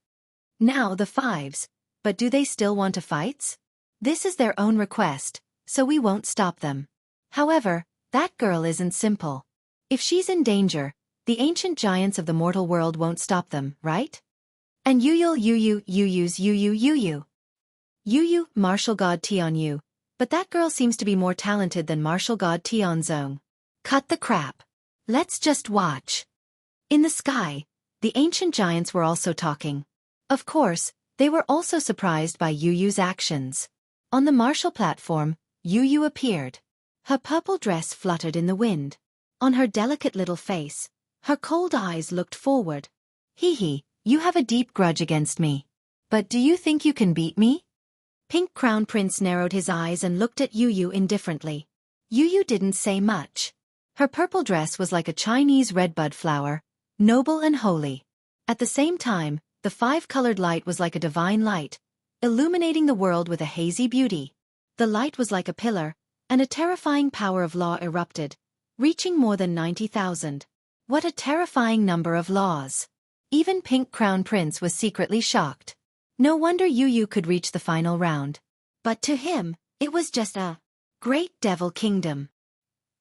Now the fives, but do they still want to fight? This is their own request, so we won't stop them. However, that girl isn't simple. If she's in danger, the ancient giants of the mortal world won't stop them, right? And Yu Yu, martial god Tianyu, but that girl seems to be more talented than martial god Tianzong. Cut the crap. Let's just watch. In the sky, the ancient giants were also talking. Of course, they were also surprised by Yu Yu's actions. On the martial platform, Yu Yu appeared. Her purple dress fluttered in the wind. On her delicate little face, her cold eyes looked forward. Hee, you have a deep grudge against me. But do you think you can beat me? Pink Crown Prince narrowed his eyes and looked at Yu Yu indifferently. Yu Yu didn't say much. Her purple dress was like a Chinese redbud flower, noble and holy. At the same time, the five-colored light was like a divine light, illuminating the world with a hazy beauty. The light was like a pillar, and a terrifying power of law erupted, reaching more than 90,000. What a terrifying number of laws. Even Pink Crown Prince was secretly shocked. No wonder Yu Yu could reach the final round. But to him, it was just a great devil kingdom.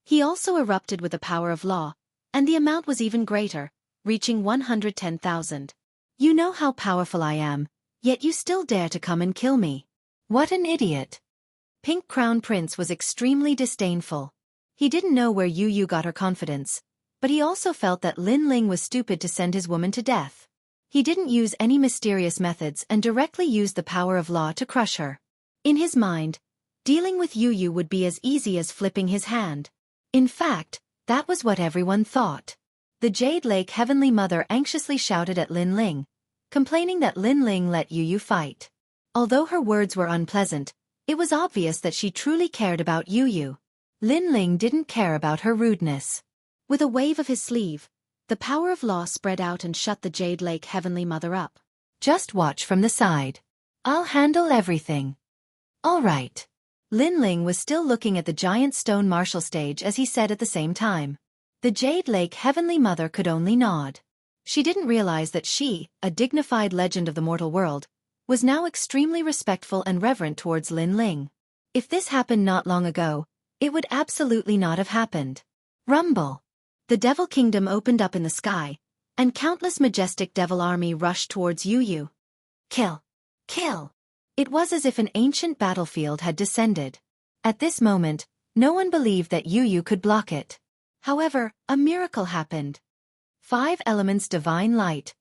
He also erupted with the power of law, and the amount was even greater, reaching 110,000. You know how powerful I am, yet you still dare to come and kill me. What an idiot. Pink Crown Prince was extremely disdainful. He didn't know where Yu Yu got her confidence, but he also felt that Lin Ling was stupid to send his woman to death. He didn't use any mysterious methods and directly used the power of law to crush her. In his mind, dealing with Yu Yu would be as easy as flipping his hand. In fact, that was what everyone thought. The Jade Lake Heavenly Mother anxiously shouted at Lin Ling, complaining that Lin Ling let Yu fight. Although her words were unpleasant, it was obvious that she truly cared about Yu. Lin Ling didn't care about her rudeness. With a wave of his sleeve, the power of law spread out and shut the Jade Lake Heavenly Mother up. Just watch from the side. I'll handle everything. All right. Lin Ling was still looking at the giant stone martial stage as he said at the same time. The Jade Lake Heavenly Mother could only nod. She didn't realize that she, a dignified legend of the mortal world, was now extremely respectful and reverent towards Lin Ling. If this happened not long ago, it would absolutely not have happened. Rumble. The Devil Kingdom opened up in the sky, and countless majestic devil army rushed towards Yu. Kill! Kill! It was as if an ancient battlefield had descended. At this moment, no one believed that Yu could block it. However, a miracle happened. 5 elements divine light.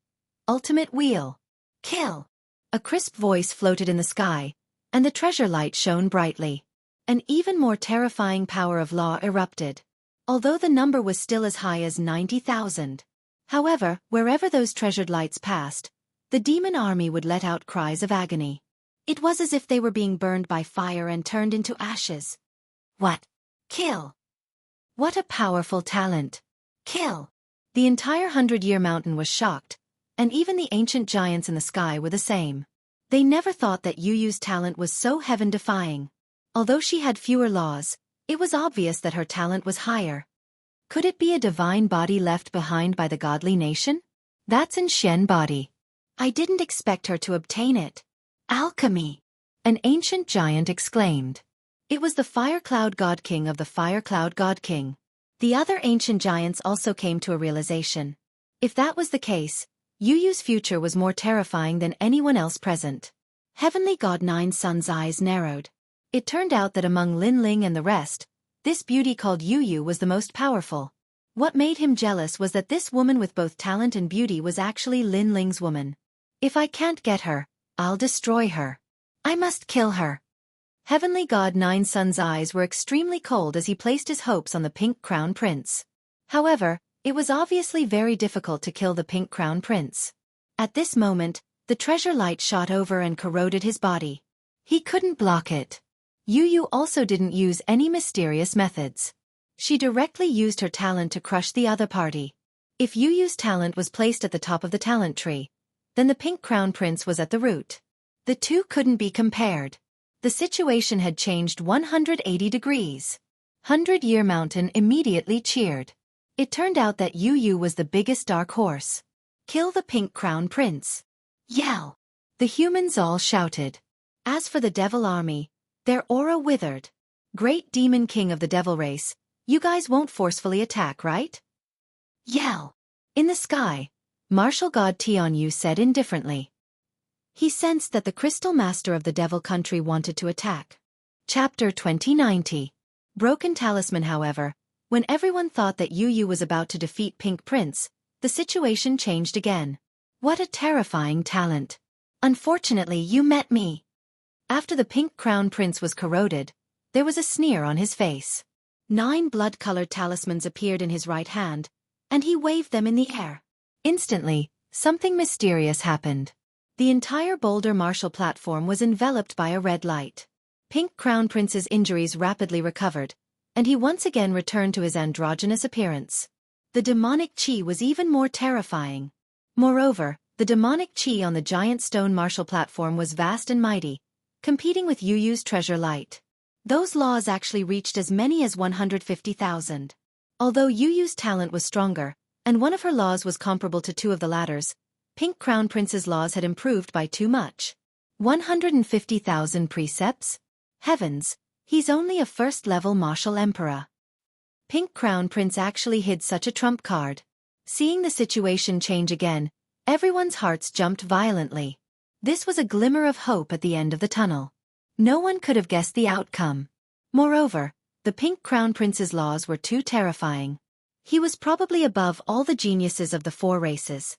Ultimate wheel. Kill! A crisp voice floated in the sky, and the treasure light shone brightly. An even more terrifying power of law erupted. Although the number was still as high as 90,000. However, wherever those treasured lights passed, the demon army would let out cries of agony. It was as if they were being burned by fire and turned into ashes. What? Kill! What a powerful talent! Kill! The entire 100-Year Mountain was shocked, and even the ancient giants in the sky were the same. They never thought that Yu's talent was so heaven-defying. Although she had fewer laws, it was obvious that her talent was higher. Could it be a divine body left behind by the godly nation? That's an Xian body. I didn't expect her to obtain it. Alchemy! An ancient giant exclaimed. It was the Fire Cloud God King of the Fire Cloud God King. The other ancient giants also came to a realization. If that was the case, Yu's future was more terrifying than anyone else present. Heavenly God Nine Sun's eyes narrowed. It turned out that among Lin Ling and the rest, this beauty called Yu was the most powerful. What made him jealous was that this woman with both talent and beauty was actually Lin Ling's woman. If I can't get her, I'll destroy her. I must kill her. Heavenly God Nine Sun's eyes were extremely cold as he placed his hopes on the Pink Crown Prince. However, it was obviously very difficult to kill the Pink Crown Prince. At this moment, the treasure light shot over and corroded his body. He couldn't block it. Yu also didn't use any mysterious methods. She directly used her talent to crush the other party. If Yu's talent was placed at the top of the talent tree, then the Pink Crown Prince was at the root. The two couldn't be compared. The situation had changed 180 degrees. 100-Year Mountain immediately cheered. It turned out that Yu was the biggest dark horse. Kill the Pink Crown Prince. Yell! The humans all shouted. As for the devil army, their aura withered. Great Demon King of the Devil Race, you guys won't forcefully attack, right? Yell! In the sky, Martial God Tianyu said indifferently. He sensed that the Crystal Master of the Devil Country wanted to attack. Chapter 2090. Broken Talisman. However, when everyone thought that Yu was about to defeat Pink Prince, the situation changed again. What a terrifying talent. Unfortunately, you met me. After the Pink Crown Prince was corroded, there was a sneer on his face. 9 blood-colored talismans appeared in his right hand, and he waved them in the air. Instantly, something mysterious happened. The entire boulder martial platform was enveloped by a red light. Pink Crown Prince's injuries rapidly recovered, and he once again returned to his androgynous appearance. The demonic chi was even more terrifying. Moreover, the demonic chi on the giant stone martial platform was vast and mighty, competing with Yu's treasure light. Those laws actually reached as many as 150,000. Although Yu's talent was stronger, and one of her laws was comparable to 2 of the latter's, Pink Crown Prince's laws had improved by too much. 150,000 precepts? Heavens, he's only a first-level martial emperor. Pink Crown Prince actually hid such a trump card. Seeing the situation change again, everyone's hearts jumped violently. This was a glimmer of hope at the end of the tunnel. No one could have guessed the outcome. Moreover, the Pink Crown Prince's laws were too terrifying. He was probably above all the geniuses of the 4 races.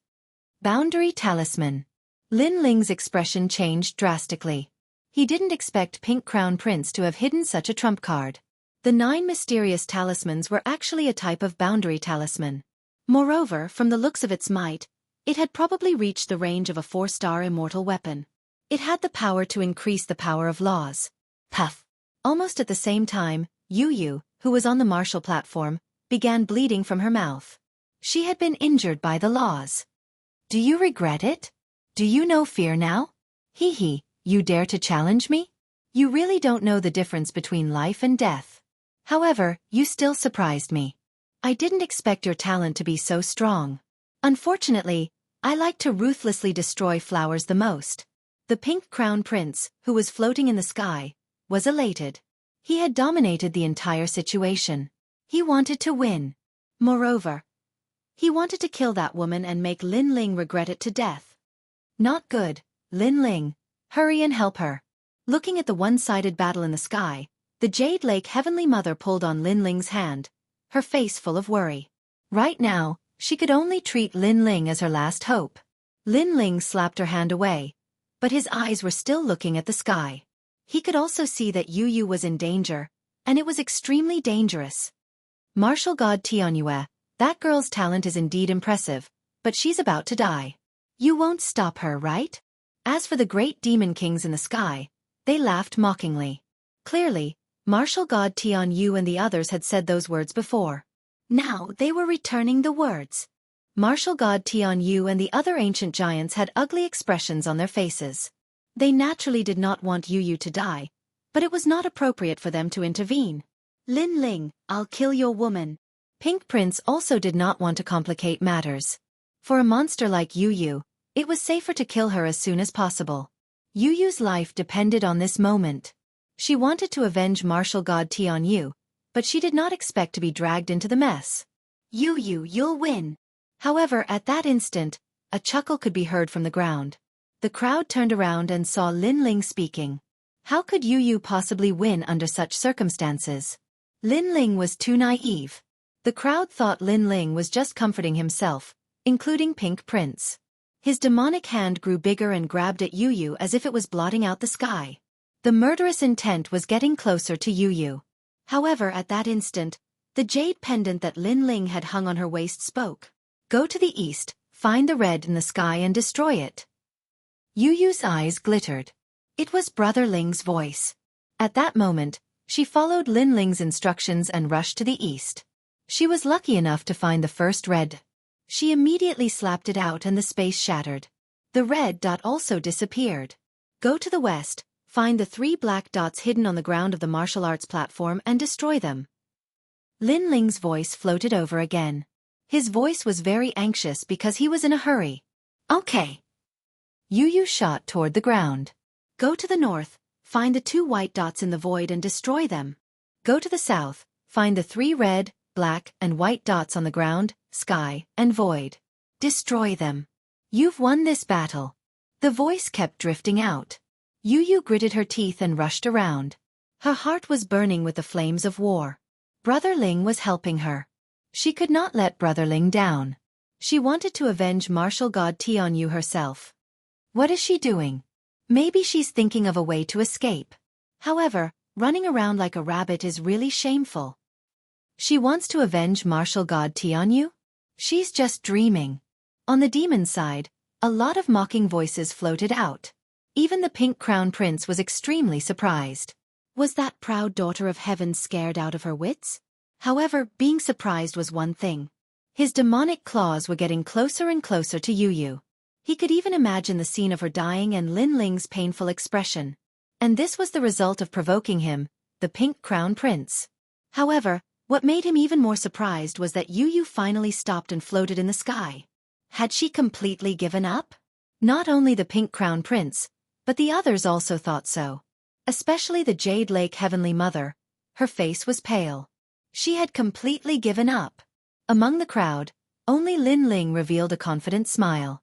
Boundary Talisman. Lin Ling's expression changed drastically. He didn't expect Pink Crown Prince to have hidden such a trump card. The 9 mysterious talismans were actually a type of boundary talisman. Moreover, from the looks of its might, It had probably reached the range of a 4-star immortal weapon. It had the power to increase the power of laws. Puff! Almost at the same time, Yu, who was on the martial platform, began bleeding from her mouth. She had been injured by the laws. Do you regret it? Do you know fear now? Hee hee, you dare to challenge me? You really don't know the difference between life and death. However, you still surprised me. I didn't expect your talent to be so strong. Unfortunately, I like to ruthlessly destroy flowers the most. The pink crown prince, who was floating in the sky, was elated. He had dominated the entire situation. He wanted to win. Moreover, he wanted to kill that woman and make Lin Ling regret it to death. Not good, Lin Ling. Hurry and help her. Looking at the one-sided battle in the sky, the Jade Lake Heavenly Mother pulled on Lin Ling's hand, her face full of worry. Right now, she could only treat Lin Ling as her last hope. Lin Ling slapped her hand away, but his eyes were still looking at the sky. He could also see that Yu was in danger, and it was extremely dangerous. Martial God Tianyue, that girl's talent is indeed impressive, but she's about to die. You won't stop her, right? As for the great demon kings in the sky, they laughed mockingly. Clearly, Martial God Tianyu and the others had said those words before. Now they were returning the words. Martial God Tianyu and the other ancient giants had ugly expressions on their faces. They naturally did not want Yu to die, but it was not appropriate for them to intervene. Lin Ling, I'll kill your woman. Pink Prince also did not want to complicate matters. For a monster like Yu, it was safer to kill her as soon as possible. Yu's life depended on this moment. She wanted to avenge Martial God Tianyu, but she did not expect to be dragged into the mess. You'll win. However, at that instant, a chuckle could be heard from the ground. The crowd turned around and saw Lin Ling speaking. How could Yu possibly win under such circumstances? Lin Ling was too naive. The crowd thought Lin Ling was just comforting himself, including Pink Prince. His demonic hand grew bigger and grabbed at Yu as if it was blotting out the sky. The murderous intent was getting closer to Yu. However, at that instant, the jade pendant that Lin Ling had hung on her waist spoke. Go to the east, find the red in the sky and destroy it. Yu's eyes glittered. It was Brother Ling's voice. At that moment, she followed Lin Ling's instructions and rushed to the east. She was lucky enough to find the first red. She immediately slapped it out and the space shattered. The red dot also disappeared. Go to the west, find the 3 black dots hidden on the ground of the martial arts platform and destroy them. Lin Ling's voice floated over again. His voice was very anxious because he was in a hurry. Okay. Yu shot toward the ground. Go to the north, find the 2 white dots in the void and destroy them. Go to the south, find the 3 red, black, and white dots on the ground, sky, and void. Destroy them. You've won this battle. The voice kept drifting out. Yu gritted her teeth and rushed around. Her heart was burning with the flames of war. Brother Ling was helping her. She could not let Brother Ling down. She wanted to avenge Martial God Tianyu herself. What is she doing? Maybe she's thinking of a way to escape. However, running around like a rabbit is really shameful. She wants to avenge Martial God Tianyu? She's just dreaming. On the demon side, a lot of mocking voices floated out. Even the Pink Crown Prince was extremely surprised. Was that proud daughter of heaven scared out of her wits? However, being surprised was one thing. His demonic claws were getting closer and closer to Yu. He could even imagine the scene of her dying and Lin Ling's painful expression. And this was the result of provoking him, the Pink Crown Prince. However, what made him even more surprised was that Yu finally stopped and floated in the sky. Had she completely given up? Not only the Pink Crown Prince, but the others also thought so. Especially the Jade Lake Heavenly Mother. Her face was pale. She had completely given up. Among the crowd, only Lin Ling revealed a confident smile.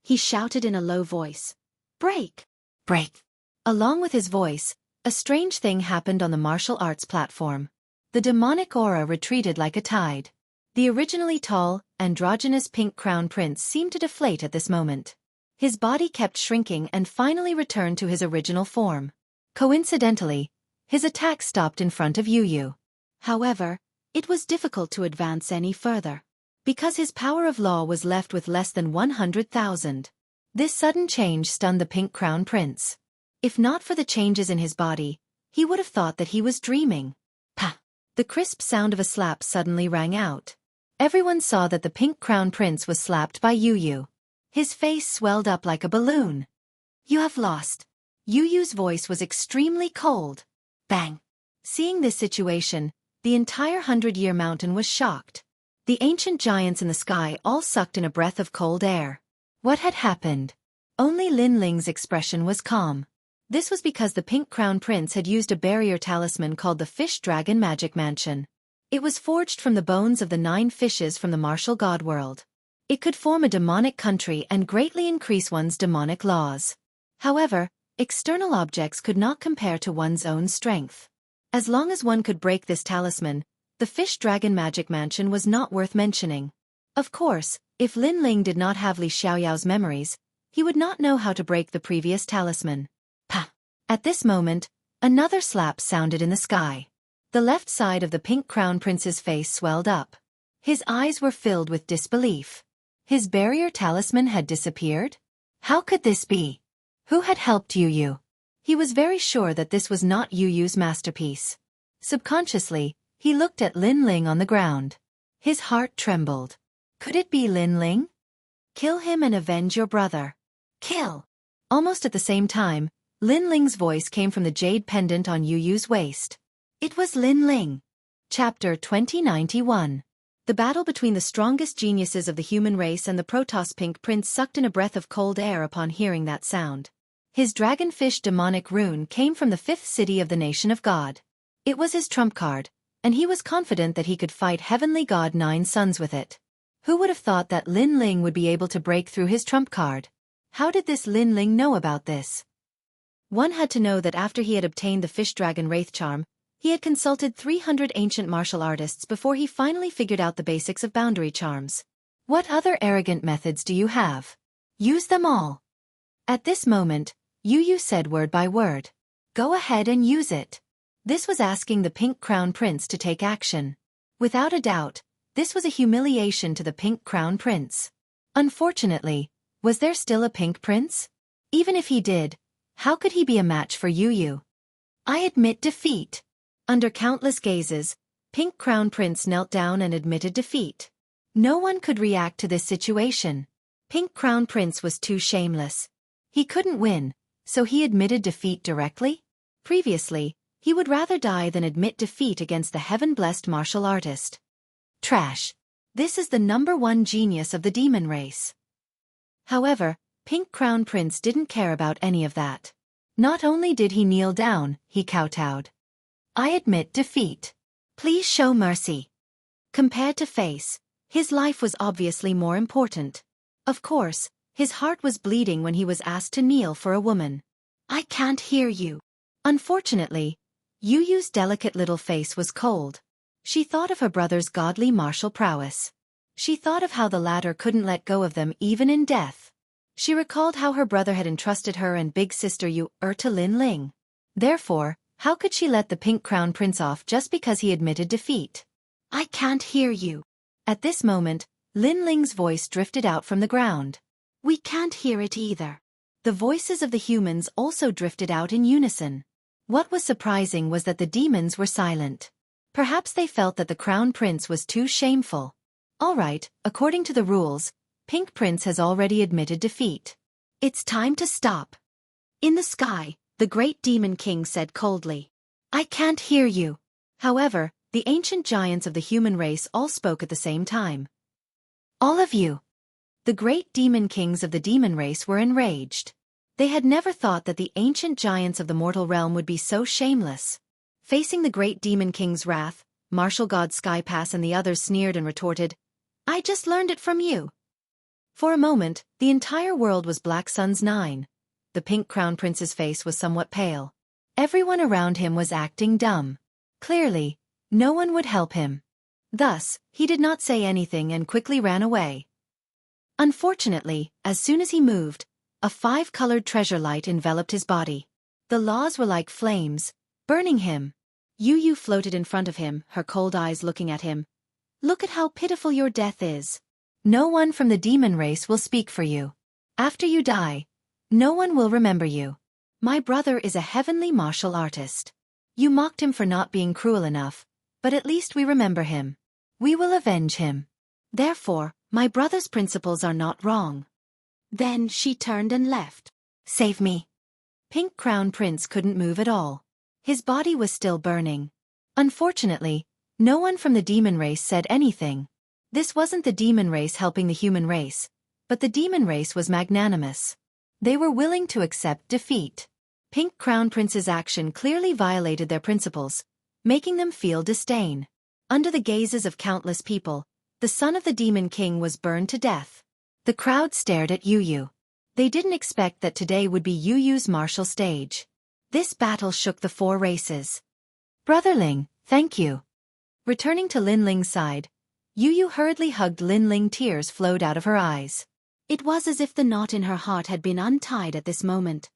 He shouted in a low voice, "Break! Break!" Along with his voice, a strange thing happened on the martial arts platform. The demonic aura retreated like a tide. The originally tall, androgynous Pink Crown Prince seemed to deflate at this moment. His body kept shrinking and finally returned to his original form. Coincidentally, his attack stopped in front of Yu. However, it was difficult to advance any further. because his power of law was left with less than 100,000. This sudden change stunned the Pink Crown Prince. If not for the changes in his body, he would have thought that he was dreaming. Pah! The crisp sound of a slap suddenly rang out. Everyone saw that the Pink Crown Prince was slapped by Yu. His face swelled up like a balloon. You have lost. Yu's voice was extremely cold. Bang! Seeing this situation, the entire 100-Year Mountain was shocked. The ancient giants in the sky all sucked in a breath of cold air. What had happened? Only Lin Ling's expression was calm. This was because the Pink Crown Prince had used a barrier talisman called the Fish Dragon Magic Mansion. It was forged from the bones of the 9 fishes from the martial god world. It could form a demonic country and greatly increase one's demonic laws. However, external objects could not compare to one's own strength. As long as one could break this talisman, the Fish Dragon Magic Mansion was not worth mentioning. Of course, if Lin Ling did not have Li Xiaoyao's memories, he would not know how to break the previous talisman. Pah! At this moment, another slap sounded in the sky. The left side of the Pink Crown Prince's face swelled up. His eyes were filled with disbelief. His barrier talisman had disappeared? How could this be? Who had helped Yu? He was very sure that this was not Yu's masterpiece. Subconsciously, he looked at Lin Ling on the ground. His heart trembled. Could it be Lin Ling? Kill him and avenge your brother. Kill! Almost at the same time, Lin Ling's voice came from the jade pendant on Yu's waist. It was Lin Ling. Chapter 2091. The battle between the strongest geniuses of the human race and the Protoss Pink Prince sucked in a breath of cold air upon hearing that sound. His dragonfish demonic rune came from the 5th city of the Nation of God. It was his trump card, and he was confident that he could fight Heavenly God 9 Suns with it. Who would have thought that Lin Ling would be able to break through his trump card? How did this Lin Ling know about this? One had to know that after he had obtained the Fish Dragon Wraith Charm, he had consulted 300 ancient martial artists before he finally figured out the basics of boundary charms. What other arrogant methods do you have? Use them all. At this moment, Yu said word by word. Go ahead and use it. This was asking the Pink Crown Prince to take action. Without a doubt, this was a humiliation to the Pink Crown Prince. Unfortunately, was there still a Pink Prince? Even if he did, how could he be a match for Yu? I admit defeat. Under countless gazes, Pink Crown Prince knelt down and admitted defeat. No one could react to this situation. Pink Crown Prince was too shameless. He couldn't win, so he admitted defeat directly? Previously, he would rather die than admit defeat against the heaven-blessed martial artist. Trash. This is the #1 genius of the demon race. However, Pink Crown Prince didn't care about any of that. Not only did he kneel down, he kowtowed. I admit defeat. Please show mercy. Compared to face, his life was obviously more important. Of course, his heart was bleeding when he was asked to kneel for a woman. I can't hear you. Unfortunately, Yu's delicate little face was cold. She thought of her brother's godly martial prowess. She thought of how the latter couldn't let go of them even in death. She recalled how her brother had entrusted her and big sister Yu to Lin Ling. Therefore, how could she let the Pink Crown Prince off just because he admitted defeat? I can't hear you. At this moment, Lin Ling's voice drifted out from the ground. We can't hear it either. The voices of the humans also drifted out in unison. What was surprising was that the demons were silent. Perhaps they felt that the Crown Prince was too shameful. All right, according to the rules, Pink Prince has already admitted defeat. It's time to stop. In the sky, the great demon king said coldly. I can't hear you. However, the ancient giants of the human race all spoke at the same time. All of you. The great demon kings of the demon race were enraged. They had never thought that the ancient giants of the mortal realm would be so shameless. Facing the great demon king's wrath, martial god Skypass and the others sneered and retorted, I just learned it from you. For a moment, the entire world was Black Sun's 9. The Pink Crown Prince's face was somewhat pale. Everyone around him was acting dumb. Clearly, no one would help him. Thus, he did not say anything and quickly ran away. Unfortunately, as soon as he moved, a 5-colored treasure light enveloped his body. The laws were like flames, burning him. Yu floated in front of him, her cold eyes looking at him. Look at how pitiful your death is. No one from the demon race will speak for you. After you die, no one will remember you. My brother is a heavenly martial artist. You mocked him for not being cruel enough, but at least we remember him. We will avenge him. Therefore, my brother's principles are not wrong." Then she turned and left. "Save me." Pink Crown Prince couldn't move at all. His body was still burning. Unfortunately, no one from the demon race said anything. This wasn't the demon race helping the human race, but the demon race was magnanimous. They were willing to accept defeat. Pink Crown Prince's action clearly violated their principles, making them feel disdain. Under the gazes of countless people, the son of the Demon King was burned to death. The crowd stared at Yu Yu. They didn't expect that today would be Yu Yu's martial stage. This battle shook the four races. "Brother Ling, thank you." Returning to Lin Ling's side, Yu Yu hurriedly hugged Lin Ling. Tears flowed out of her eyes. It was as if the knot in her heart had been untied at this moment.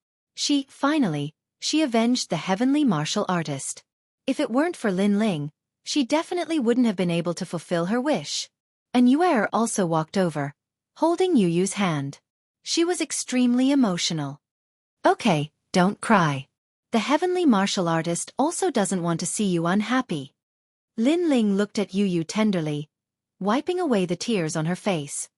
Finally, she avenged the heavenly martial artist. If it weren't for Lin Ling, she definitely wouldn't have been able to fulfill her wish. And Yuer also walked over, holding Yu Yu's hand. She was extremely emotional. "Okay, don't cry. The heavenly martial artist also doesn't want to see you unhappy." Lin Ling looked at Yu Yu tenderly, wiping away the tears on her face.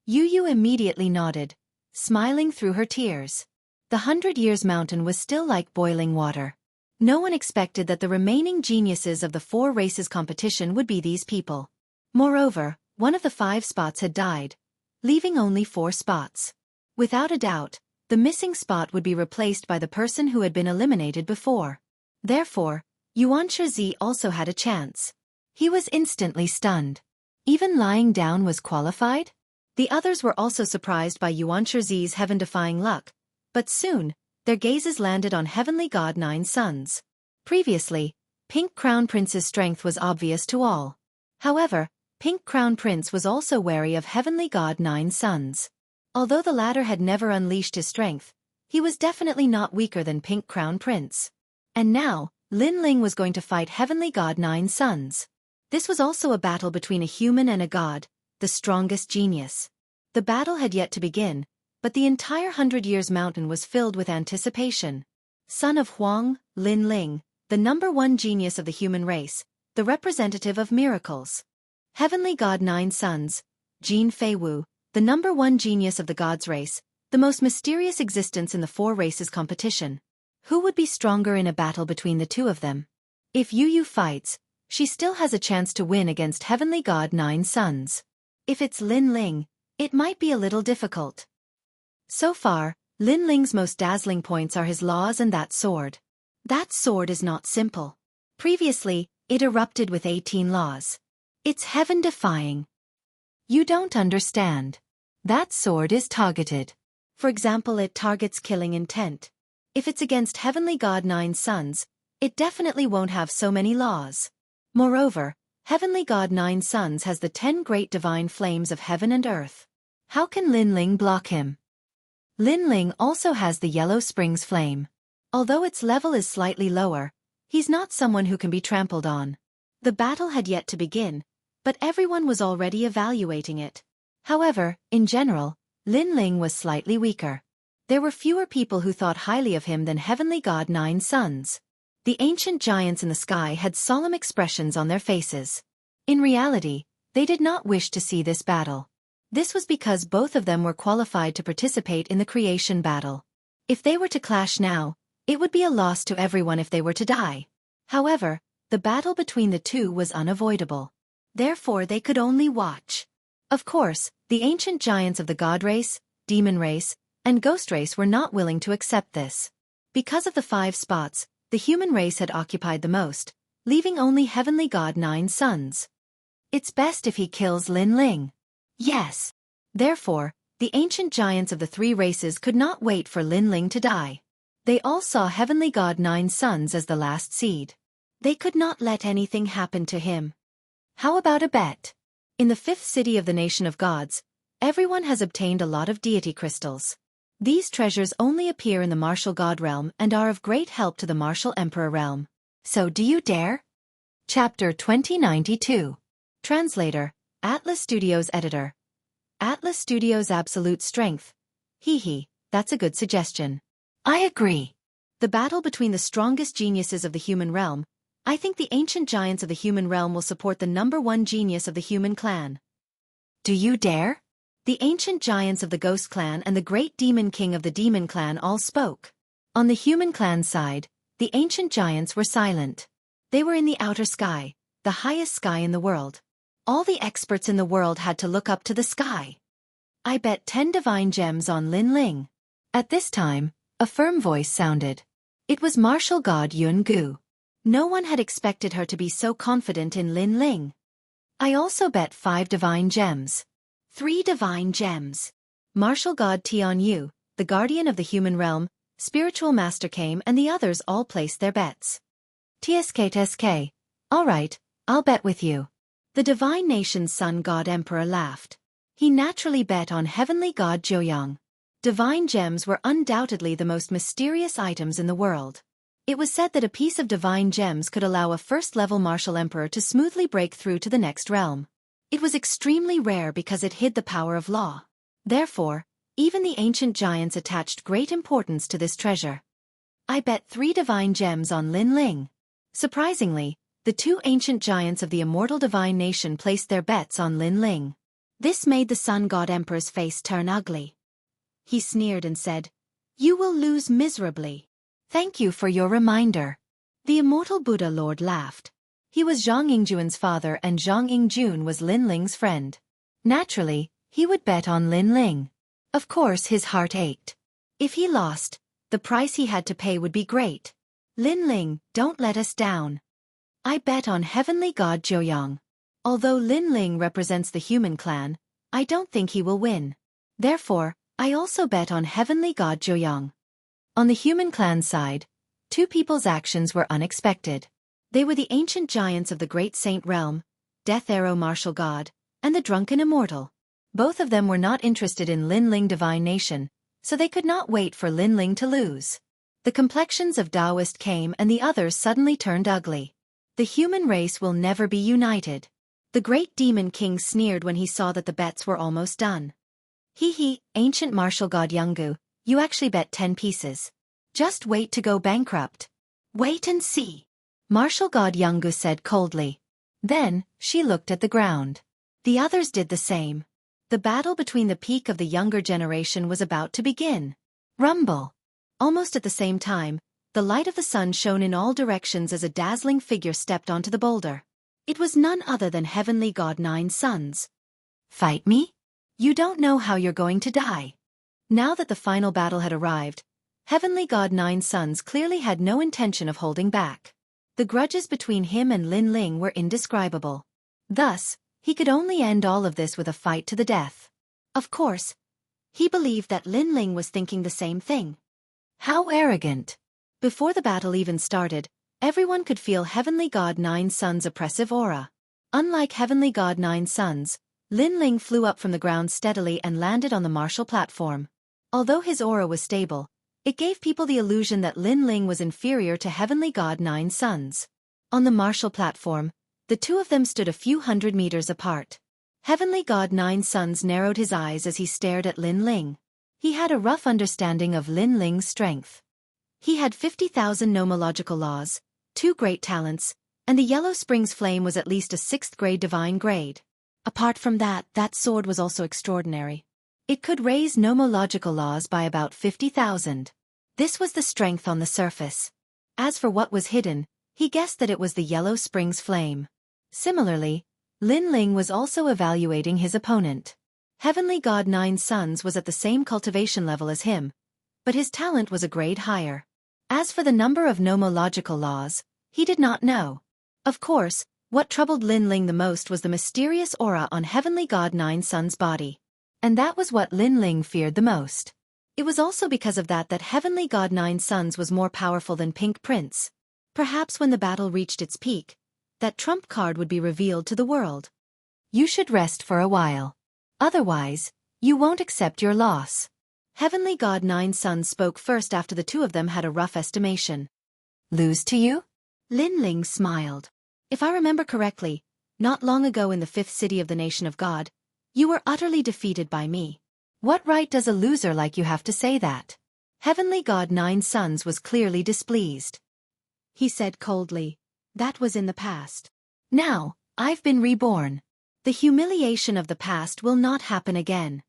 Yu Yu immediately nodded, smiling through her tears. The 100 Years Mountain was still like boiling water. No one expected that the remaining geniuses of the four races competition would be these people. Moreover, one of the 5 spots had died, leaving only 4 spots. Without a doubt, the missing spot would be replaced by the person who had been eliminated before. Therefore, Xianxia also had a chance. He was instantly stunned. Even lying down was qualified? The others were also surprised by Xianxia's heaven-defying luck, but soon, their gazes landed on Heavenly God Nine Suns. Previously, Pink Crown Prince's strength was obvious to all. However, Pink Crown Prince was also wary of Heavenly God Nine Suns. Although the latter had never unleashed his strength, he was definitely not weaker than Pink Crown Prince. And now, Lin Ling was going to fight Heavenly God Nine Suns. This was also a battle between a human and a god, the strongest genius. The battle had yet to begin, but the entire 100 Years Mountain was filled with anticipation. Son of Huang, Lin Ling, the #1 genius of the human race, the representative of miracles. Heavenly God Nine Suns, Jin Feiwu, the #1 genius of the gods race, the most mysterious existence in the four races competition. Who would be stronger in a battle between the two of them? If Yu Yu fights, she still has a chance to win against Heavenly God Nine Suns. If it's Lin Ling, it might be a little difficult. So far, Lin Ling's most dazzling points are his laws and that sword. That sword is not simple. Previously, it erupted with 18 laws. It's heaven-defying. You don't understand. That sword is targeted. For example, it targets killing intent. If it's against Heavenly God Nine Suns, it definitely won't have so many laws. Moreover, Heavenly God Nine Suns has the 10 great divine flames of heaven and earth. How can Lin Ling block him? Lin Ling also has the Yellow Springs flame. Although its level is slightly lower, he's not someone who can be trampled on. The battle had yet to begin, but everyone was already evaluating it. However, in general, Lin Ling was slightly weaker. There were fewer people who thought highly of him than Heavenly God Nine Suns. The ancient giants in the sky had solemn expressions on their faces. In reality, they did not wish to see this battle. This was because both of them were qualified to participate in the creation battle. If they were to clash now, it would be a loss to everyone if they were to die. However, the battle between the two was unavoidable. Therefore they could only watch. Of course, the ancient giants of the god race, demon race, and ghost race were not willing to accept this. Because of the 5 spots, the human race had occupied the most, leaving only Heavenly God Nine Suns. It's best if he kills Lin Ling. Yes. Therefore, the ancient giants of the 3 races could not wait for Lin Ling to die. They all saw Heavenly God Nine Suns as the last seed. They could not let anything happen to him. How about a bet? In the 5th city of the Nation of Gods, everyone has obtained a lot of deity crystals. These treasures only appear in the martial god realm and are of great help to the martial emperor realm. So do you dare? Chapter 2092. Translator, Atlas Studios Editor. Atlas Studios Absolute Strength. Hee, that's a good suggestion. I agree. The battle between the strongest geniuses of the human realm. I think the ancient giants of the human realm will support the #1 genius of the human clan. Do you dare? The ancient giants of the Ghost Clan and the great demon king of the Demon Clan all spoke. On the human clan side, the ancient giants were silent. They were in the outer sky, the highest sky in the world. All the experts in the world had to look up to the sky. I bet 10 divine gems on Lin Ling. At this time, a firm voice sounded. It was martial god Jianghu. No one had expected her to be so confident in Lin Ling. I also bet 5 divine gems. 3 divine gems. Martial god Tianyu, the guardian of the human realm, spiritual master came and the others all placed their bets. TSK. All right, I'll bet with you. The divine nation's sun god emperor laughed. He naturally bet on heavenly god Jiuyang. Divine gems were undoubtedly the most mysterious items in the world. It was said that a piece of divine gems could allow a first-level martial emperor to smoothly break through to the next realm. It was extremely rare because it hid the power of law. Therefore, even the ancient giants attached great importance to this treasure. I bet 3 divine gems on Lin Ling. Surprisingly, the 2 ancient giants of the immortal divine nation placed their bets on Lin Ling. This made the sun god emperor's face turn ugly. He sneered and said, "You will lose miserably." Thank you for your reminder. The immortal Buddha Lord laughed. He was Zhang Yingjuan's father and Zhang Yingjun was Lin Ling's friend. Naturally, he would bet on Lin Ling. Of course his heart ached. If he lost, the price he had to pay would be great. Lin Ling, don't let us down. I bet on heavenly god Jiuyang. Although Lin Ling represents the human clan, I don't think he will win. Therefore, I also bet on heavenly god Jiuyang. On the human clan side, 2 people's actions were unexpected. They were the ancient giants of the Great Saint Realm, Death Arrow Martial God, and the Drunken Immortal. Both of them were not interested in Lin Ling Divine Nation, so they could not wait for Lin Ling to lose. The complexions of Taoist came and the others suddenly turned ugly. The human race will never be united. The great demon king sneered when he saw that the bets were almost done. Ancient martial god Jianghu, you actually bet 10 pieces. Just wait to go bankrupt. Wait and see. Martial god Jianghu said coldly. Then, she looked at the ground. The others did the same. The battle between the peak of the younger generation was about to begin. Rumble. Almost at the same time, the light of the sun shone in all directions as a dazzling figure stepped onto the boulder. It was none other than heavenly god Nine Suns. Fight me? You don't know how you're going to die. Now that the final battle had arrived, heavenly god Nine Suns clearly had no intention of holding back. The grudges between him and Lin Ling were indescribable. Thus, he could only end all of this with a fight to the death. Of course, he believed that Lin Ling was thinking the same thing. How arrogant! Before the battle even started, everyone could feel heavenly god Nine Suns' oppressive aura. Unlike heavenly god Nine Suns, Lin Ling flew up from the ground steadily and landed on the martial platform. Although his aura was stable, it gave people the illusion that Lin Ling was inferior to heavenly god Nine Suns. On the martial platform, the 2 of them stood a few hundred meters apart. Heavenly god Nine Suns narrowed his eyes as he stared at Lin Ling. He had a rough understanding of Lin Ling's strength. He had 50,000 nomological laws, 2 great talents, and the Yellow Springs flame was at least a 6th grade divine grade. Apart from that, that sword was also extraordinary. It could raise nomological laws by about 50,000. This was the strength on the surface. As for what was hidden, he guessed that it was the Yellow Springs flame. Similarly, Lin Ling was also evaluating his opponent. Heavenly god Nine Suns was at the same cultivation level as him, but his talent was a grade higher. As for the number of nomological laws, he did not know. Of course, what troubled Lin Ling the most was the mysterious aura on heavenly god Nine Suns' body. And that was what Lin Ling feared the most. It was also because of that heavenly god Nine Suns was more powerful than Pink Prince. Perhaps when the battle reached its peak, that trump card would be revealed to the world. You should rest for a while. Otherwise, you won't accept your loss. Heavenly god Nine Suns spoke first after the 2 of them had a rough estimation. Lose to you? Lin Ling smiled. If I remember correctly, Not long ago in the 5th city of the nation of God, you were utterly defeated by me. What right does a loser like you have to say that? Heavenly God Nine Sons was clearly displeased. He said coldly, that was in the past. Now, I've been reborn. The humiliation of the past will not happen again.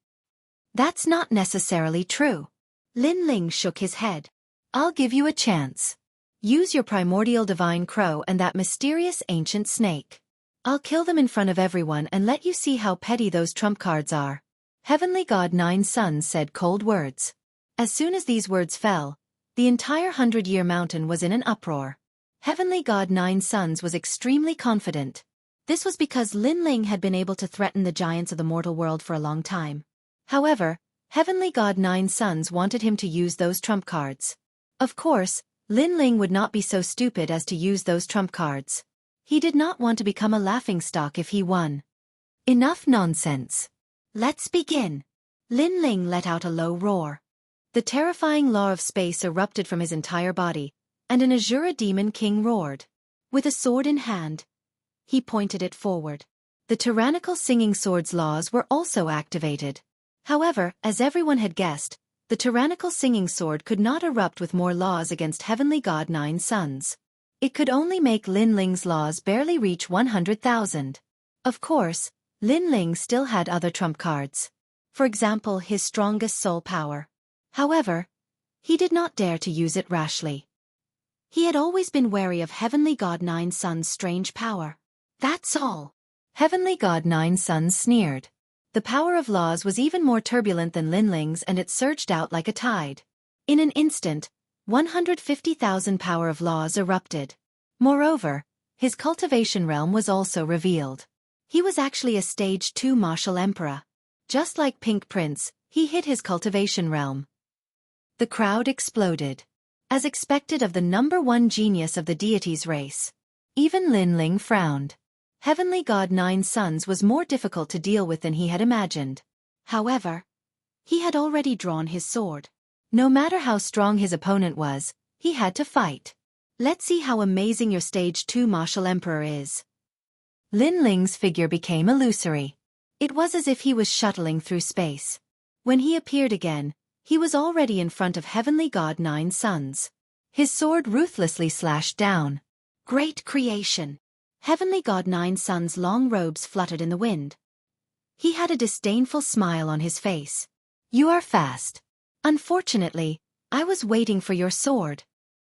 That's not necessarily true. Lin Ling shook his head. I'll give you a chance. Use your primordial divine crow and that mysterious ancient snake. I'll kill them in front of everyone and let you see how petty those trump cards are. Heavenly God Nine Sons said cold words. As soon as these words fell, the entire 100-year mountain was in an uproar. Heavenly God Nine Sons was extremely confident. This was because Lin Ling had been able to threaten the giants of the mortal world for a long time. However, Heavenly God Nine Sons wanted him to use those trump cards. Of course, Lin Ling would not be so stupid as to use those trump cards. He did not want to become a laughingstock if he won. Enough nonsense. Let's begin. Lin Ling let out a low roar. The terrifying law of space erupted from his entire body, and an Azura demon king roared. With a sword in hand, he pointed it forward. The tyrannical singing sword's laws were also activated. However, as everyone had guessed, the tyrannical singing sword could not erupt with more laws against Heavenly God Nine Sons. It could only make Lin Ling's laws barely reach 100,000. Of course, Lin Ling still had other trump cards. For example, his strongest soul power. However, he did not dare to use it rashly. He had always been wary of Heavenly God Nine Sons' strange power. That's all. Heavenly God Nine Sons sneered. The power of laws was even more turbulent than Lin Ling's and it surged out like a tide. In an instant, 150,000 power of laws erupted. Moreover, his cultivation realm was also revealed. He was actually a stage 2 martial emperor. Just like Pink Prince, he hid his cultivation realm. The crowd exploded. As expected of the #1 genius of the deity's race. Even Lin Ling frowned. Heavenly God Nine Sons was more difficult to deal with than he had imagined. However, he had already drawn his sword. No matter how strong his opponent was, he had to fight. Let's see how amazing your stage 2 martial emperor is. Lin Ling's figure became illusory. It was as if he was shuttling through space. When he appeared again, he was already in front of Heavenly God Nine Sons. His sword ruthlessly slashed down. Great creation. Heavenly God Nine Sons' long robes fluttered in the wind. He had a disdainful smile on his face. You are fast. Unfortunately, I was waiting for your sword.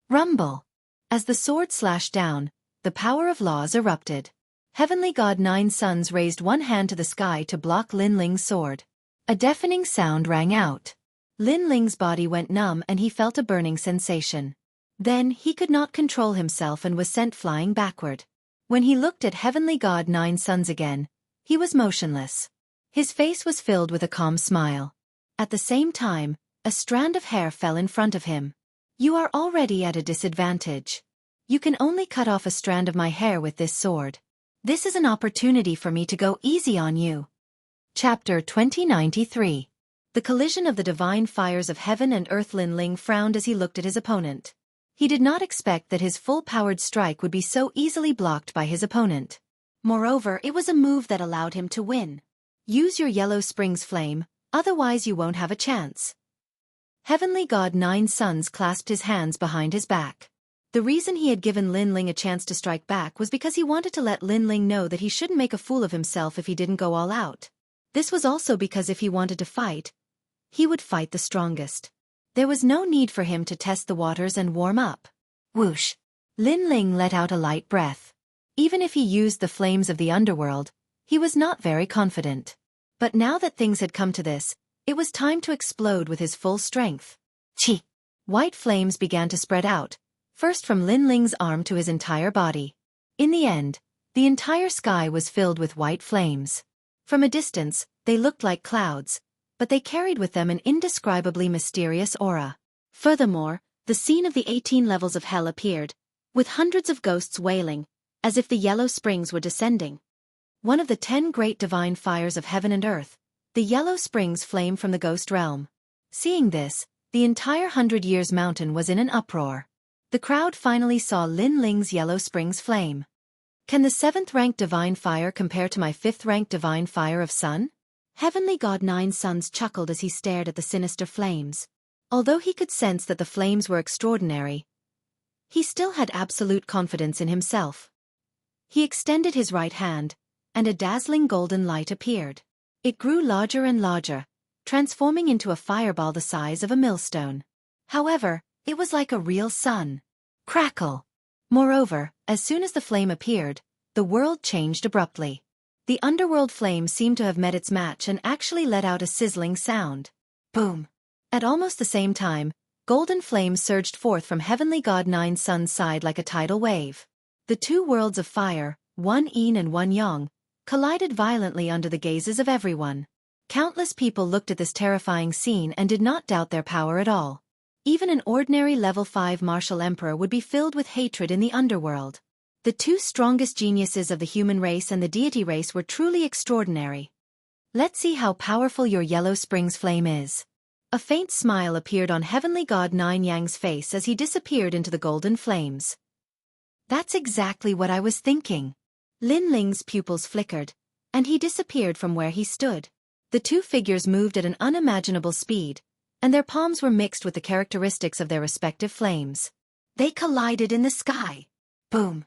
Rumble. As the sword slashed down, the power of laws erupted. Heavenly God Nine Sons raised one hand to the sky to block Lin Ling's sword. A deafening sound rang out. Lin Ling's body went numb and he felt a burning sensation. Then he could not control himself and was sent flying backward. When he looked at Heavenly God Nine Sons again, he was motionless. His face was filled with a calm smile. At the same time, a strand of hair fell in front of him. You are already at a disadvantage. You can only cut off a strand of my hair with this sword. This is an opportunity for me to go easy on you. Chapter 2093. The collision of the divine fires of heaven and earth. Lin Ling frowned as he looked at his opponent. He did not expect that his full-powered strike would be so easily blocked by his opponent. Moreover, it was a move that allowed him to win. Use your Yellow Springs flame, otherwise you won't have a chance. Heavenly God Nine Sons clasped his hands behind his back. The reason he had given Lin Ling a chance to strike back was because he wanted to let Lin Ling know that he shouldn't make a fool of himself if he didn't go all out. This was also because if he wanted to fight, he would fight the strongest. There was no need for him to test the waters and warm up. Whoosh! Lin Ling let out a light breath. Even if he used the flames of the underworld, he was not very confident. But now that things had come to this, it was time to explode with his full strength. Chi! White flames began to spread out, first from Lin Ling's arm to his entire body. In the end, the entire sky was filled with white flames. From a distance, they looked like clouds, but they carried with them an indescribably mysterious aura. Furthermore, the scene of the 18 levels of hell appeared, with hundreds of ghosts wailing, as if the Yellow Springs were descending. One of the 10 great divine fires of heaven and earth, the Yellow Springs flame from the ghost realm. Seeing this, the entire 100 Years mountain was in an uproar. The crowd finally saw Lin Ling's Yellow Springs flame. Can the 7th-ranked divine fire compare to my 5th-ranked divine fire of sun? Heavenly God Nine Suns chuckled as he stared at the sinister flames. Although he could sense that the flames were extraordinary, he still had absolute confidence in himself. He extended his right hand, and a dazzling golden light appeared. It grew larger and larger, transforming into a fireball the size of a millstone. However, it was like a real sun. Crackle! Moreover, as soon as the flame appeared, the world changed abruptly. The underworld flame seemed to have met its match and actually let out a sizzling sound. Boom! At almost the same time, golden flames surged forth from Heavenly God Nine Suns' side like a tidal wave. The two worlds of fire, one yin and one yang, collided violently under the gazes of everyone. Countless people looked at this terrifying scene and did not doubt their power at all. Even an ordinary level 5 martial emperor would be filled with hatred in the underworld. The two strongest geniuses of the human race and the deity race were truly extraordinary. Let's see how powerful your Yellow Springs flame is. A faint smile appeared on Heavenly God Nine Yang's face as he disappeared into the golden flames. That's exactly what I was thinking. Lin Ling's pupils flickered, and he disappeared from where he stood. The two figures moved at an unimaginable speed, and their palms were mixed with the characteristics of their respective flames. They collided in the sky. Boom!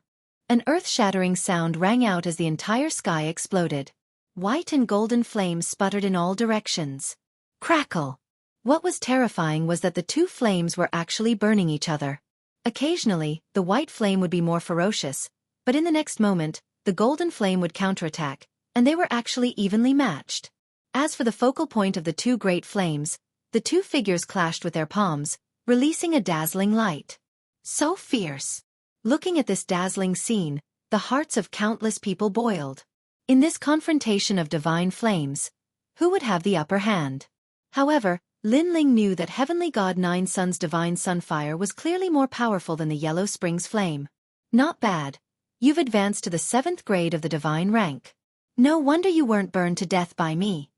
An earth-shattering sound rang out as the entire sky exploded. White and golden flames sputtered in all directions. Crackle! What was terrifying was that the two flames were actually burning each other. Occasionally, the white flame would be more ferocious, but in the next moment, the golden flame would counterattack, and they were actually evenly matched. As for the focal point of the two great flames, the two figures clashed with their palms, releasing a dazzling light. So fierce! Looking at this dazzling scene, the hearts of countless people boiled. In this confrontation of divine flames, who would have the upper hand? However, Lin Ling knew that Heavenly God Nine Suns' divine sunfire was clearly more powerful than the Yellow Springs flame. Not bad. You've advanced to the 7th grade of the divine rank. No wonder you weren't burned to death by me.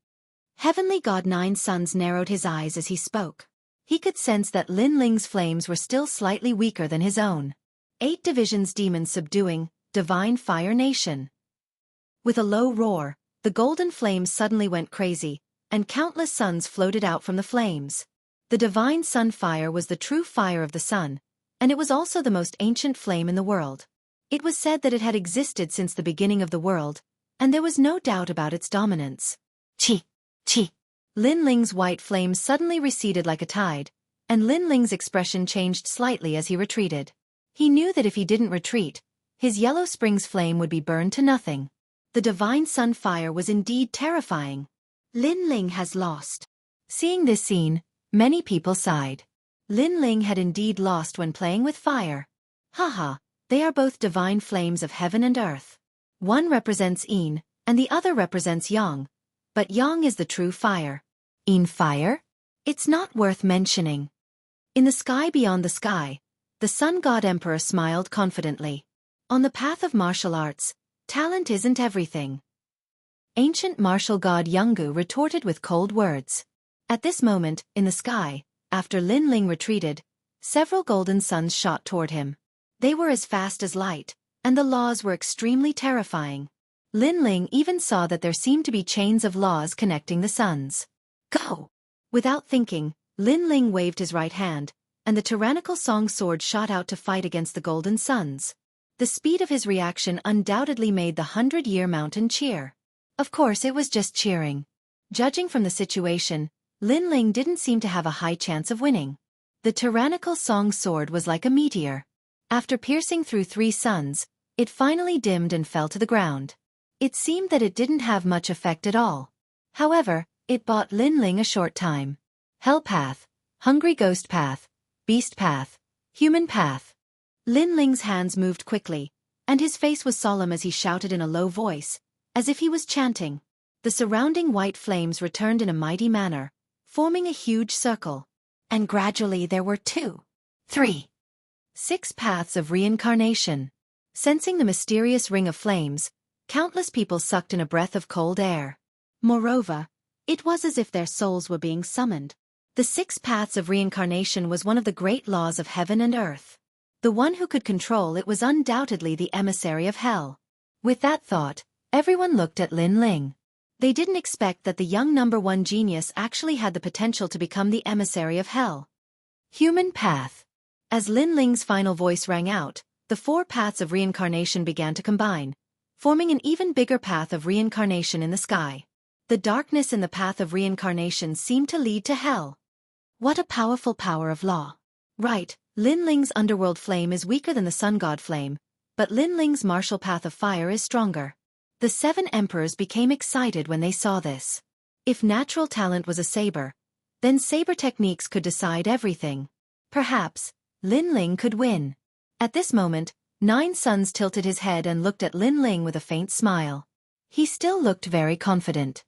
Heavenly God Nine Suns narrowed his eyes as he spoke. He could sense that Lin Ling's flames were still slightly weaker than his own. 8 divisions demons subduing, divine fire nation. With a low roar, the golden flames suddenly went crazy, and countless suns floated out from the flames. The divine sunfire was the true fire of the sun, and it was also the most ancient flame in the world. It was said that it had existed since the beginning of the world, and there was no doubt about its dominance. Chi! Chi! Lin Ling's white flame suddenly receded like a tide, and Lin Ling's expression changed slightly as he retreated. He knew that if he didn't retreat, his Yellow Springs flame would be burned to nothing. The divine sunfire was indeed terrifying. Lin Ling has lost. Seeing this scene, many people sighed. Lin Ling had indeed lost when playing with fire. Haha, they are both divine flames of heaven and earth. One represents Yin, and the other represents Yang. But Yang is the true fire. Yin fire? It's not worth mentioning. In the sky beyond the sky, the Sun God Emperor smiled confidently. On the path of martial arts, talent isn't everything. Ancient martial god Jianghu retorted with cold words. At this moment, in the sky, after Lin Ling retreated, several golden suns shot toward him. They were as fast as light, and the laws were extremely terrifying. Lin Ling even saw that there seemed to be chains of laws connecting the suns. Go! Without thinking, Lin Ling waved his right hand, and the tyrannical song sword shot out to fight against the golden suns. The speed of his reaction undoubtedly made the 100-year mountain cheer. Of course it was just cheering. Judging from the situation, Lin Ling didn't seem to have a high chance of winning. The tyrannical song sword was like a meteor. After piercing through 3 suns, it finally dimmed and fell to the ground. It seemed that it didn't have much effect at all. However, it bought Lin Ling a short time. Hell path, hungry ghost path, beast path, human path. Lin Ling's hands moved quickly, and his face was solemn as he shouted in a low voice, as if he was chanting. The surrounding white flames returned in a mighty manner, forming a huge circle. And gradually there were 2, 3, 6 paths of reincarnation. Sensing the mysterious ring of flames, countless people sucked in a breath of cold air. Moreover, it was as if their souls were being summoned. The 6 paths of reincarnation was one of the great laws of heaven and earth. The one who could control it was undoubtedly the emissary of hell. With that thought, everyone looked at Lin Ling. They didn't expect that the young number 1 genius actually had the potential to become the emissary of hell. Human path. As Lin Ling's final voice rang out, the 4 paths of reincarnation began to combine, forming an even bigger path of reincarnation in the sky. The darkness in the path of reincarnation seemed to lead to hell. What a powerful power of law. Right, Lin Ling's underworld flame is weaker than the sun god flame, but Lin Ling's martial path of fire is stronger. The 7 emperors became excited when they saw this. If natural talent was a saber, then saber techniques could decide everything. Perhaps, Lin Ling could win. At this moment, 9 Suns tilted his head and looked at Lin Ling with a faint smile. He still looked very confident.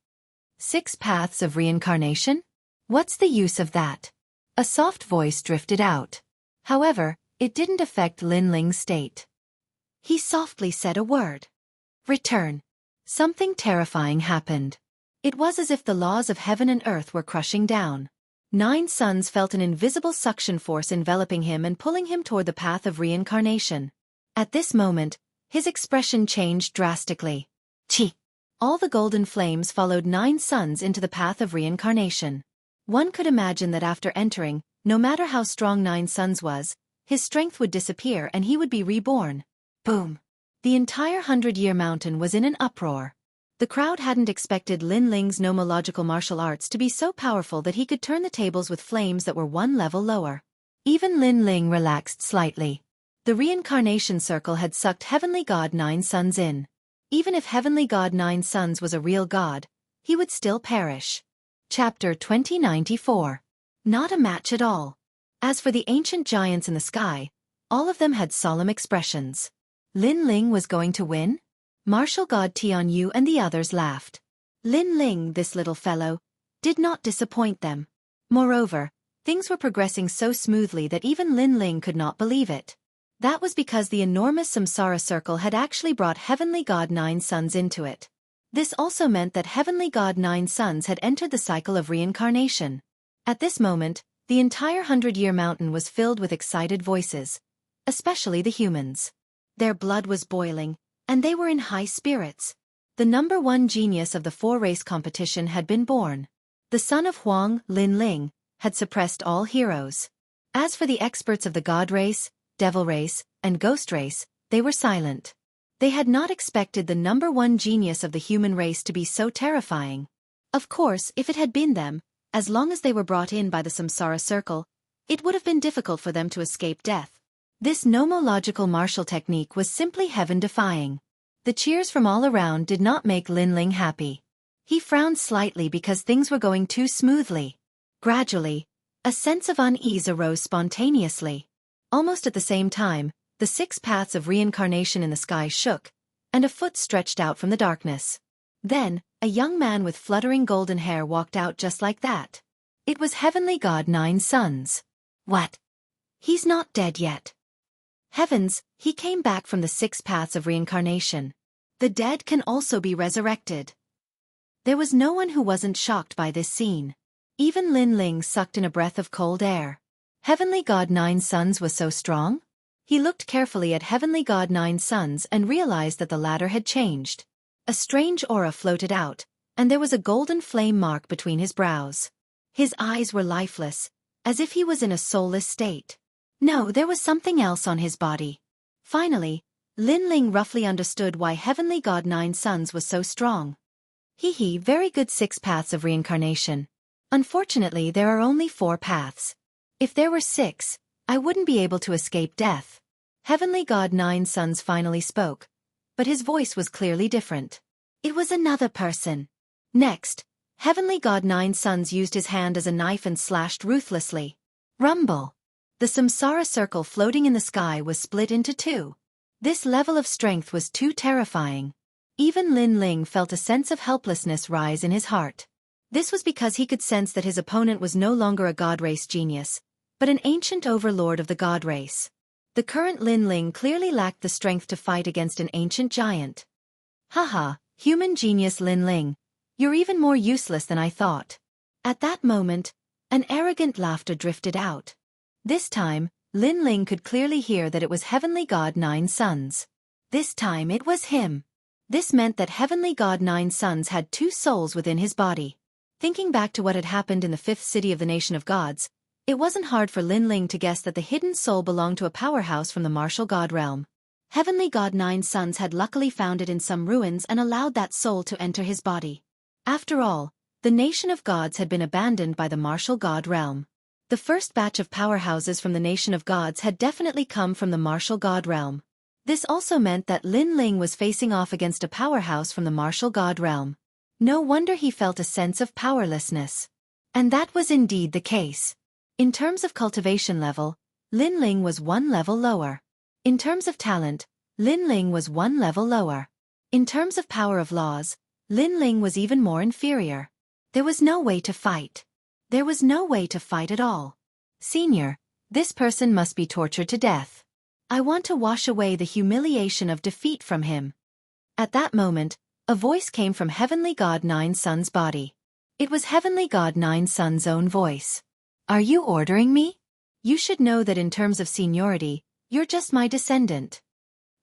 6 paths of reincarnation? What's the use of that? A soft voice drifted out. However, it didn't affect Lin Ling's state. He softly said a word. Return. Something terrifying happened. It was as if the laws of heaven and earth were crushing down. 9 Suns felt an invisible suction force enveloping him and pulling him toward the path of reincarnation. At this moment, his expression changed drastically. Chi! All the golden flames followed 9 Suns into the path of reincarnation. One could imagine that after entering, no matter how strong 9 Suns was, his strength would disappear and he would be reborn. Boom! The entire 100-year mountain was in an uproar. The crowd hadn't expected Lin Ling's nomological martial arts to be so powerful that he could turn the tables with flames that were 1 level lower. Even Lin Ling relaxed slightly. The reincarnation circle had sucked Heavenly God 9 Suns in. Even if Heavenly God 9 Suns was a real god, he would still perish. Chapter 2094. Not a match at all. As for the ancient giants in the sky, all of them had solemn expressions. Lin Ling was going to win? Martial god Tianyu and the others laughed. Lin Ling, this little fellow, did not disappoint them. Moreover, things were progressing so smoothly that even Lin Ling could not believe it. That was because the enormous samsara circle had actually brought Heavenly God 9 Suns into it. This also meant that Heavenly God 9 Suns had entered the cycle of reincarnation. At this moment, the entire 100-year mountain was filled with excited voices, especially the humans. Their blood was boiling, and they were in high spirits. The number 1 genius of the 4-race competition had been born. The son of Huang, Lin Ling, had suppressed all heroes. As for the experts of the god race, devil race, and ghost race, they were silent. They had not expected the number 1 genius of the human race to be so terrifying. Of course, if it had been them, as long as they were brought in by the samsara circle, it would have been difficult for them to escape death. This nomological martial technique was simply heaven-defying. The cheers from all around did not make Lin Ling happy. He frowned slightly because things were going too smoothly. Gradually, a sense of unease arose spontaneously. Almost at the same time, the 6 paths of reincarnation in the sky shook, and a foot stretched out from the darkness. Then, a young man with fluttering golden hair walked out just like that. It was Heavenly God 9 Suns. What? He's not dead yet. Heavens, he came back from the 6 paths of reincarnation. The dead can also be resurrected. There was no one who wasn't shocked by this scene. Even Lin Ling sucked in a breath of cold air. Heavenly God 9 Suns was so strong? He looked carefully at Heavenly God 9 Suns and realized that the latter had changed. A strange aura floated out, and there was a golden flame mark between his brows. His eyes were lifeless, as if he was in a soulless state. No, there was something else on his body. Finally, Lin Ling roughly understood why Heavenly God 9 Suns was so strong. Very good 6 paths of reincarnation. Unfortunately, there are only 4 paths. If there were 6, I wouldn't be able to escape death. Heavenly God 9 Suns finally spoke, but his voice was clearly different. It was another person. Next, Heavenly God 9 Suns used his hand as a knife and slashed ruthlessly. Rumble. The samsara circle floating in the sky was split into 2. This level of strength was too terrifying. Even Lin Ling felt a sense of helplessness rise in his heart. This was because he could sense that his opponent was no longer a god race genius, but an ancient overlord of the god race. The current Lin Ling clearly lacked the strength to fight against an ancient giant. Haha, human genius Lin Ling, you're even more useless than I thought. At that moment, an arrogant laughter drifted out. This time, Lin Ling could clearly hear that it was Heavenly God 9 Suns. This time it was him. This meant that heavenly god Nine Suns had two souls within his body. Thinking back to what had happened in the fifth city of the nation of gods, it wasn't hard for Lin Ling to guess that the hidden soul belonged to a powerhouse from the martial god realm. Heavenly god Nine Suns had luckily found it in some ruins and allowed that soul to enter his body. After all, the nation of gods had been abandoned by the martial god realm. The first batch of powerhouses from the nation of gods had definitely come from the martial god realm. This also meant that Lin Ling was facing off against a powerhouse from the martial god realm. No wonder he felt a sense of powerlessness. And that was indeed the case. In terms of cultivation level, Lin Ling was one level lower. In terms of talent, Lin Ling was one level lower. In terms of power of laws, Lin Ling was even more inferior. There was no way to fight. There was no way to fight at all. Senior, this person must be tortured to death. I want to wash away the humiliation of defeat from him. At that moment, a voice came from Heavenly God Nine Suns' body. It was Heavenly God Nine Suns' own voice. Are you ordering me? You should know that in terms of seniority, you're just my descendant.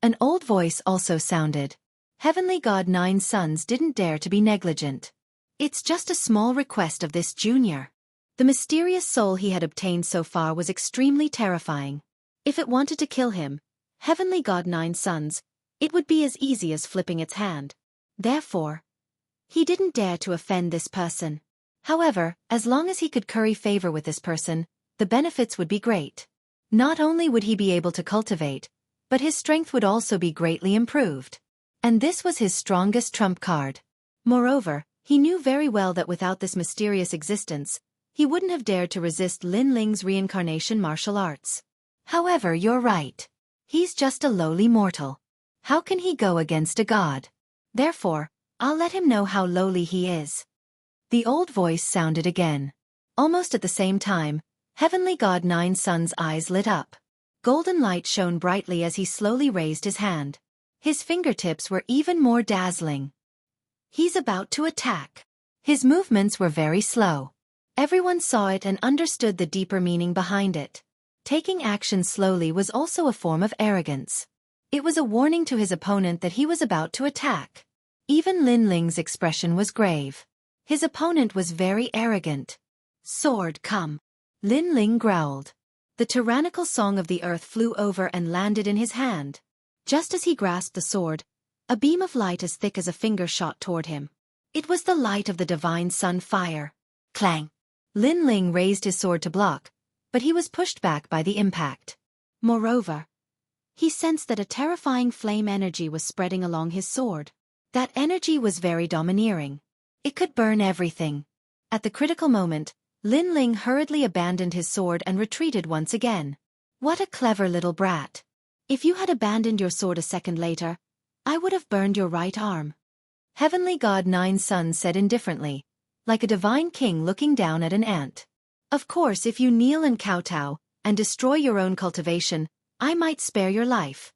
An old voice also sounded. Heavenly God Nine Suns didn't dare to be negligent. It's just a small request of this junior. The mysterious soul he had obtained so far was extremely terrifying. If it wanted to kill him, Heavenly God Nine Suns, it would be as easy as flipping its hand. Therefore, he didn't dare to offend this person. However, as long as he could curry favor with this person, the benefits would be great. Not only would he be able to cultivate, but his strength would also be greatly improved. And this was his strongest trump card. Moreover, he knew very well that without this mysterious existence, he wouldn't have dared to resist Lin Ling's reincarnation martial arts. However, you're right. He's just a lowly mortal. How can he go against a god? Therefore, I'll let him know how lowly he is. The old voice sounded again. Almost at the same time, Heavenly God Nine Suns' eyes lit up. Golden light shone brightly as he slowly raised his hand. His fingertips were even more dazzling. He's about to attack. His movements were very slow. Everyone saw it and understood the deeper meaning behind it. Taking action slowly was also a form of arrogance. It was a warning to his opponent that he was about to attack. Even Lin Ling's expression was grave. His opponent was very arrogant. Sword, come. Lin Ling growled. The tyrannical song of the earth flew over and landed in his hand. Just as he grasped the sword, a beam of light as thick as a finger shot toward him. It was the light of the divine sun fire. Clang! Lin Ling raised his sword to block, but he was pushed back by the impact. Moreover, he sensed that a terrifying flame energy was spreading along his sword. That energy was very domineering. It could burn everything. At the critical moment, Lin Ling hurriedly abandoned his sword and retreated once again. What a clever little brat. If you had abandoned your sword a second later, I would have burned your right arm. Heavenly God Nine Suns said indifferently, like a divine king looking down at an ant. Of course, if you kneel and kowtow, and destroy your own cultivation, I might spare your life.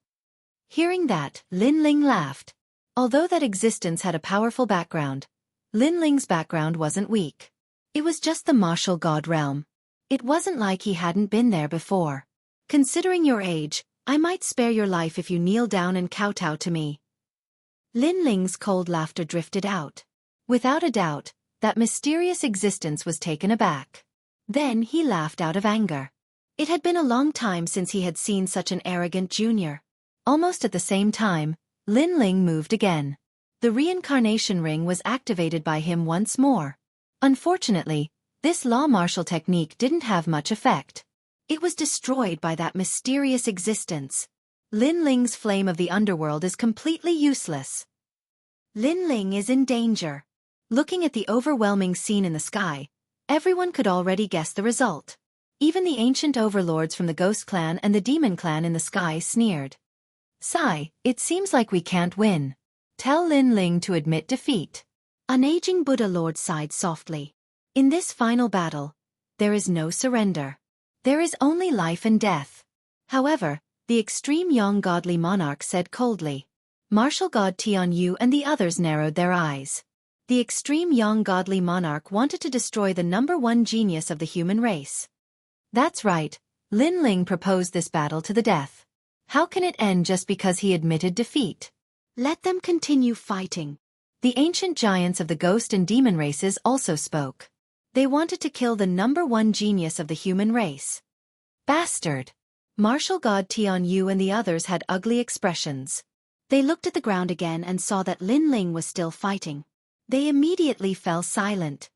Hearing that, Lin Ling laughed. Although that existence had a powerful background, Lin Ling's background wasn't weak. It was just the martial god realm. It wasn't like he hadn't been there before. Considering your age, I might spare your life if you kneel down and kowtow to me. Lin Ling's cold laughter drifted out. Without a doubt, that mysterious existence was taken aback. Then he laughed out of anger. It had been a long time since he had seen such an arrogant junior. Almost at the same time, Lin Ling moved again. The reincarnation ring was activated by him once more. Unfortunately, this law martial technique didn't have much effect. It was destroyed by that mysterious existence. Lin Ling's flame of the underworld is completely useless. Lin Ling is in danger. Looking at the overwhelming scene in the sky, everyone could already guess the result. Even the ancient overlords from the Ghost Clan and the Demon Clan in the sky sneered. Sigh, it seems like we can't win. Tell Lin Ling to admit defeat. An aging Buddha Lord sighed softly. In this final battle, there is no surrender. There is only life and death. However, the extreme young godly monarch said coldly. Martial god Tianyu and the others narrowed their eyes. The extreme young godly monarch wanted to destroy the #1 genius of the human race. That's right, Lin Ling proposed this battle to the death. How can it end just because he admitted defeat? Let them continue fighting. The ancient giants of the ghost and demon races also spoke. They wanted to kill the #1 genius of the human race. Bastard! Martial god Tianyu and the others had ugly expressions. They looked at the ground again and saw that Lin Ling was still fighting. They immediately fell silent.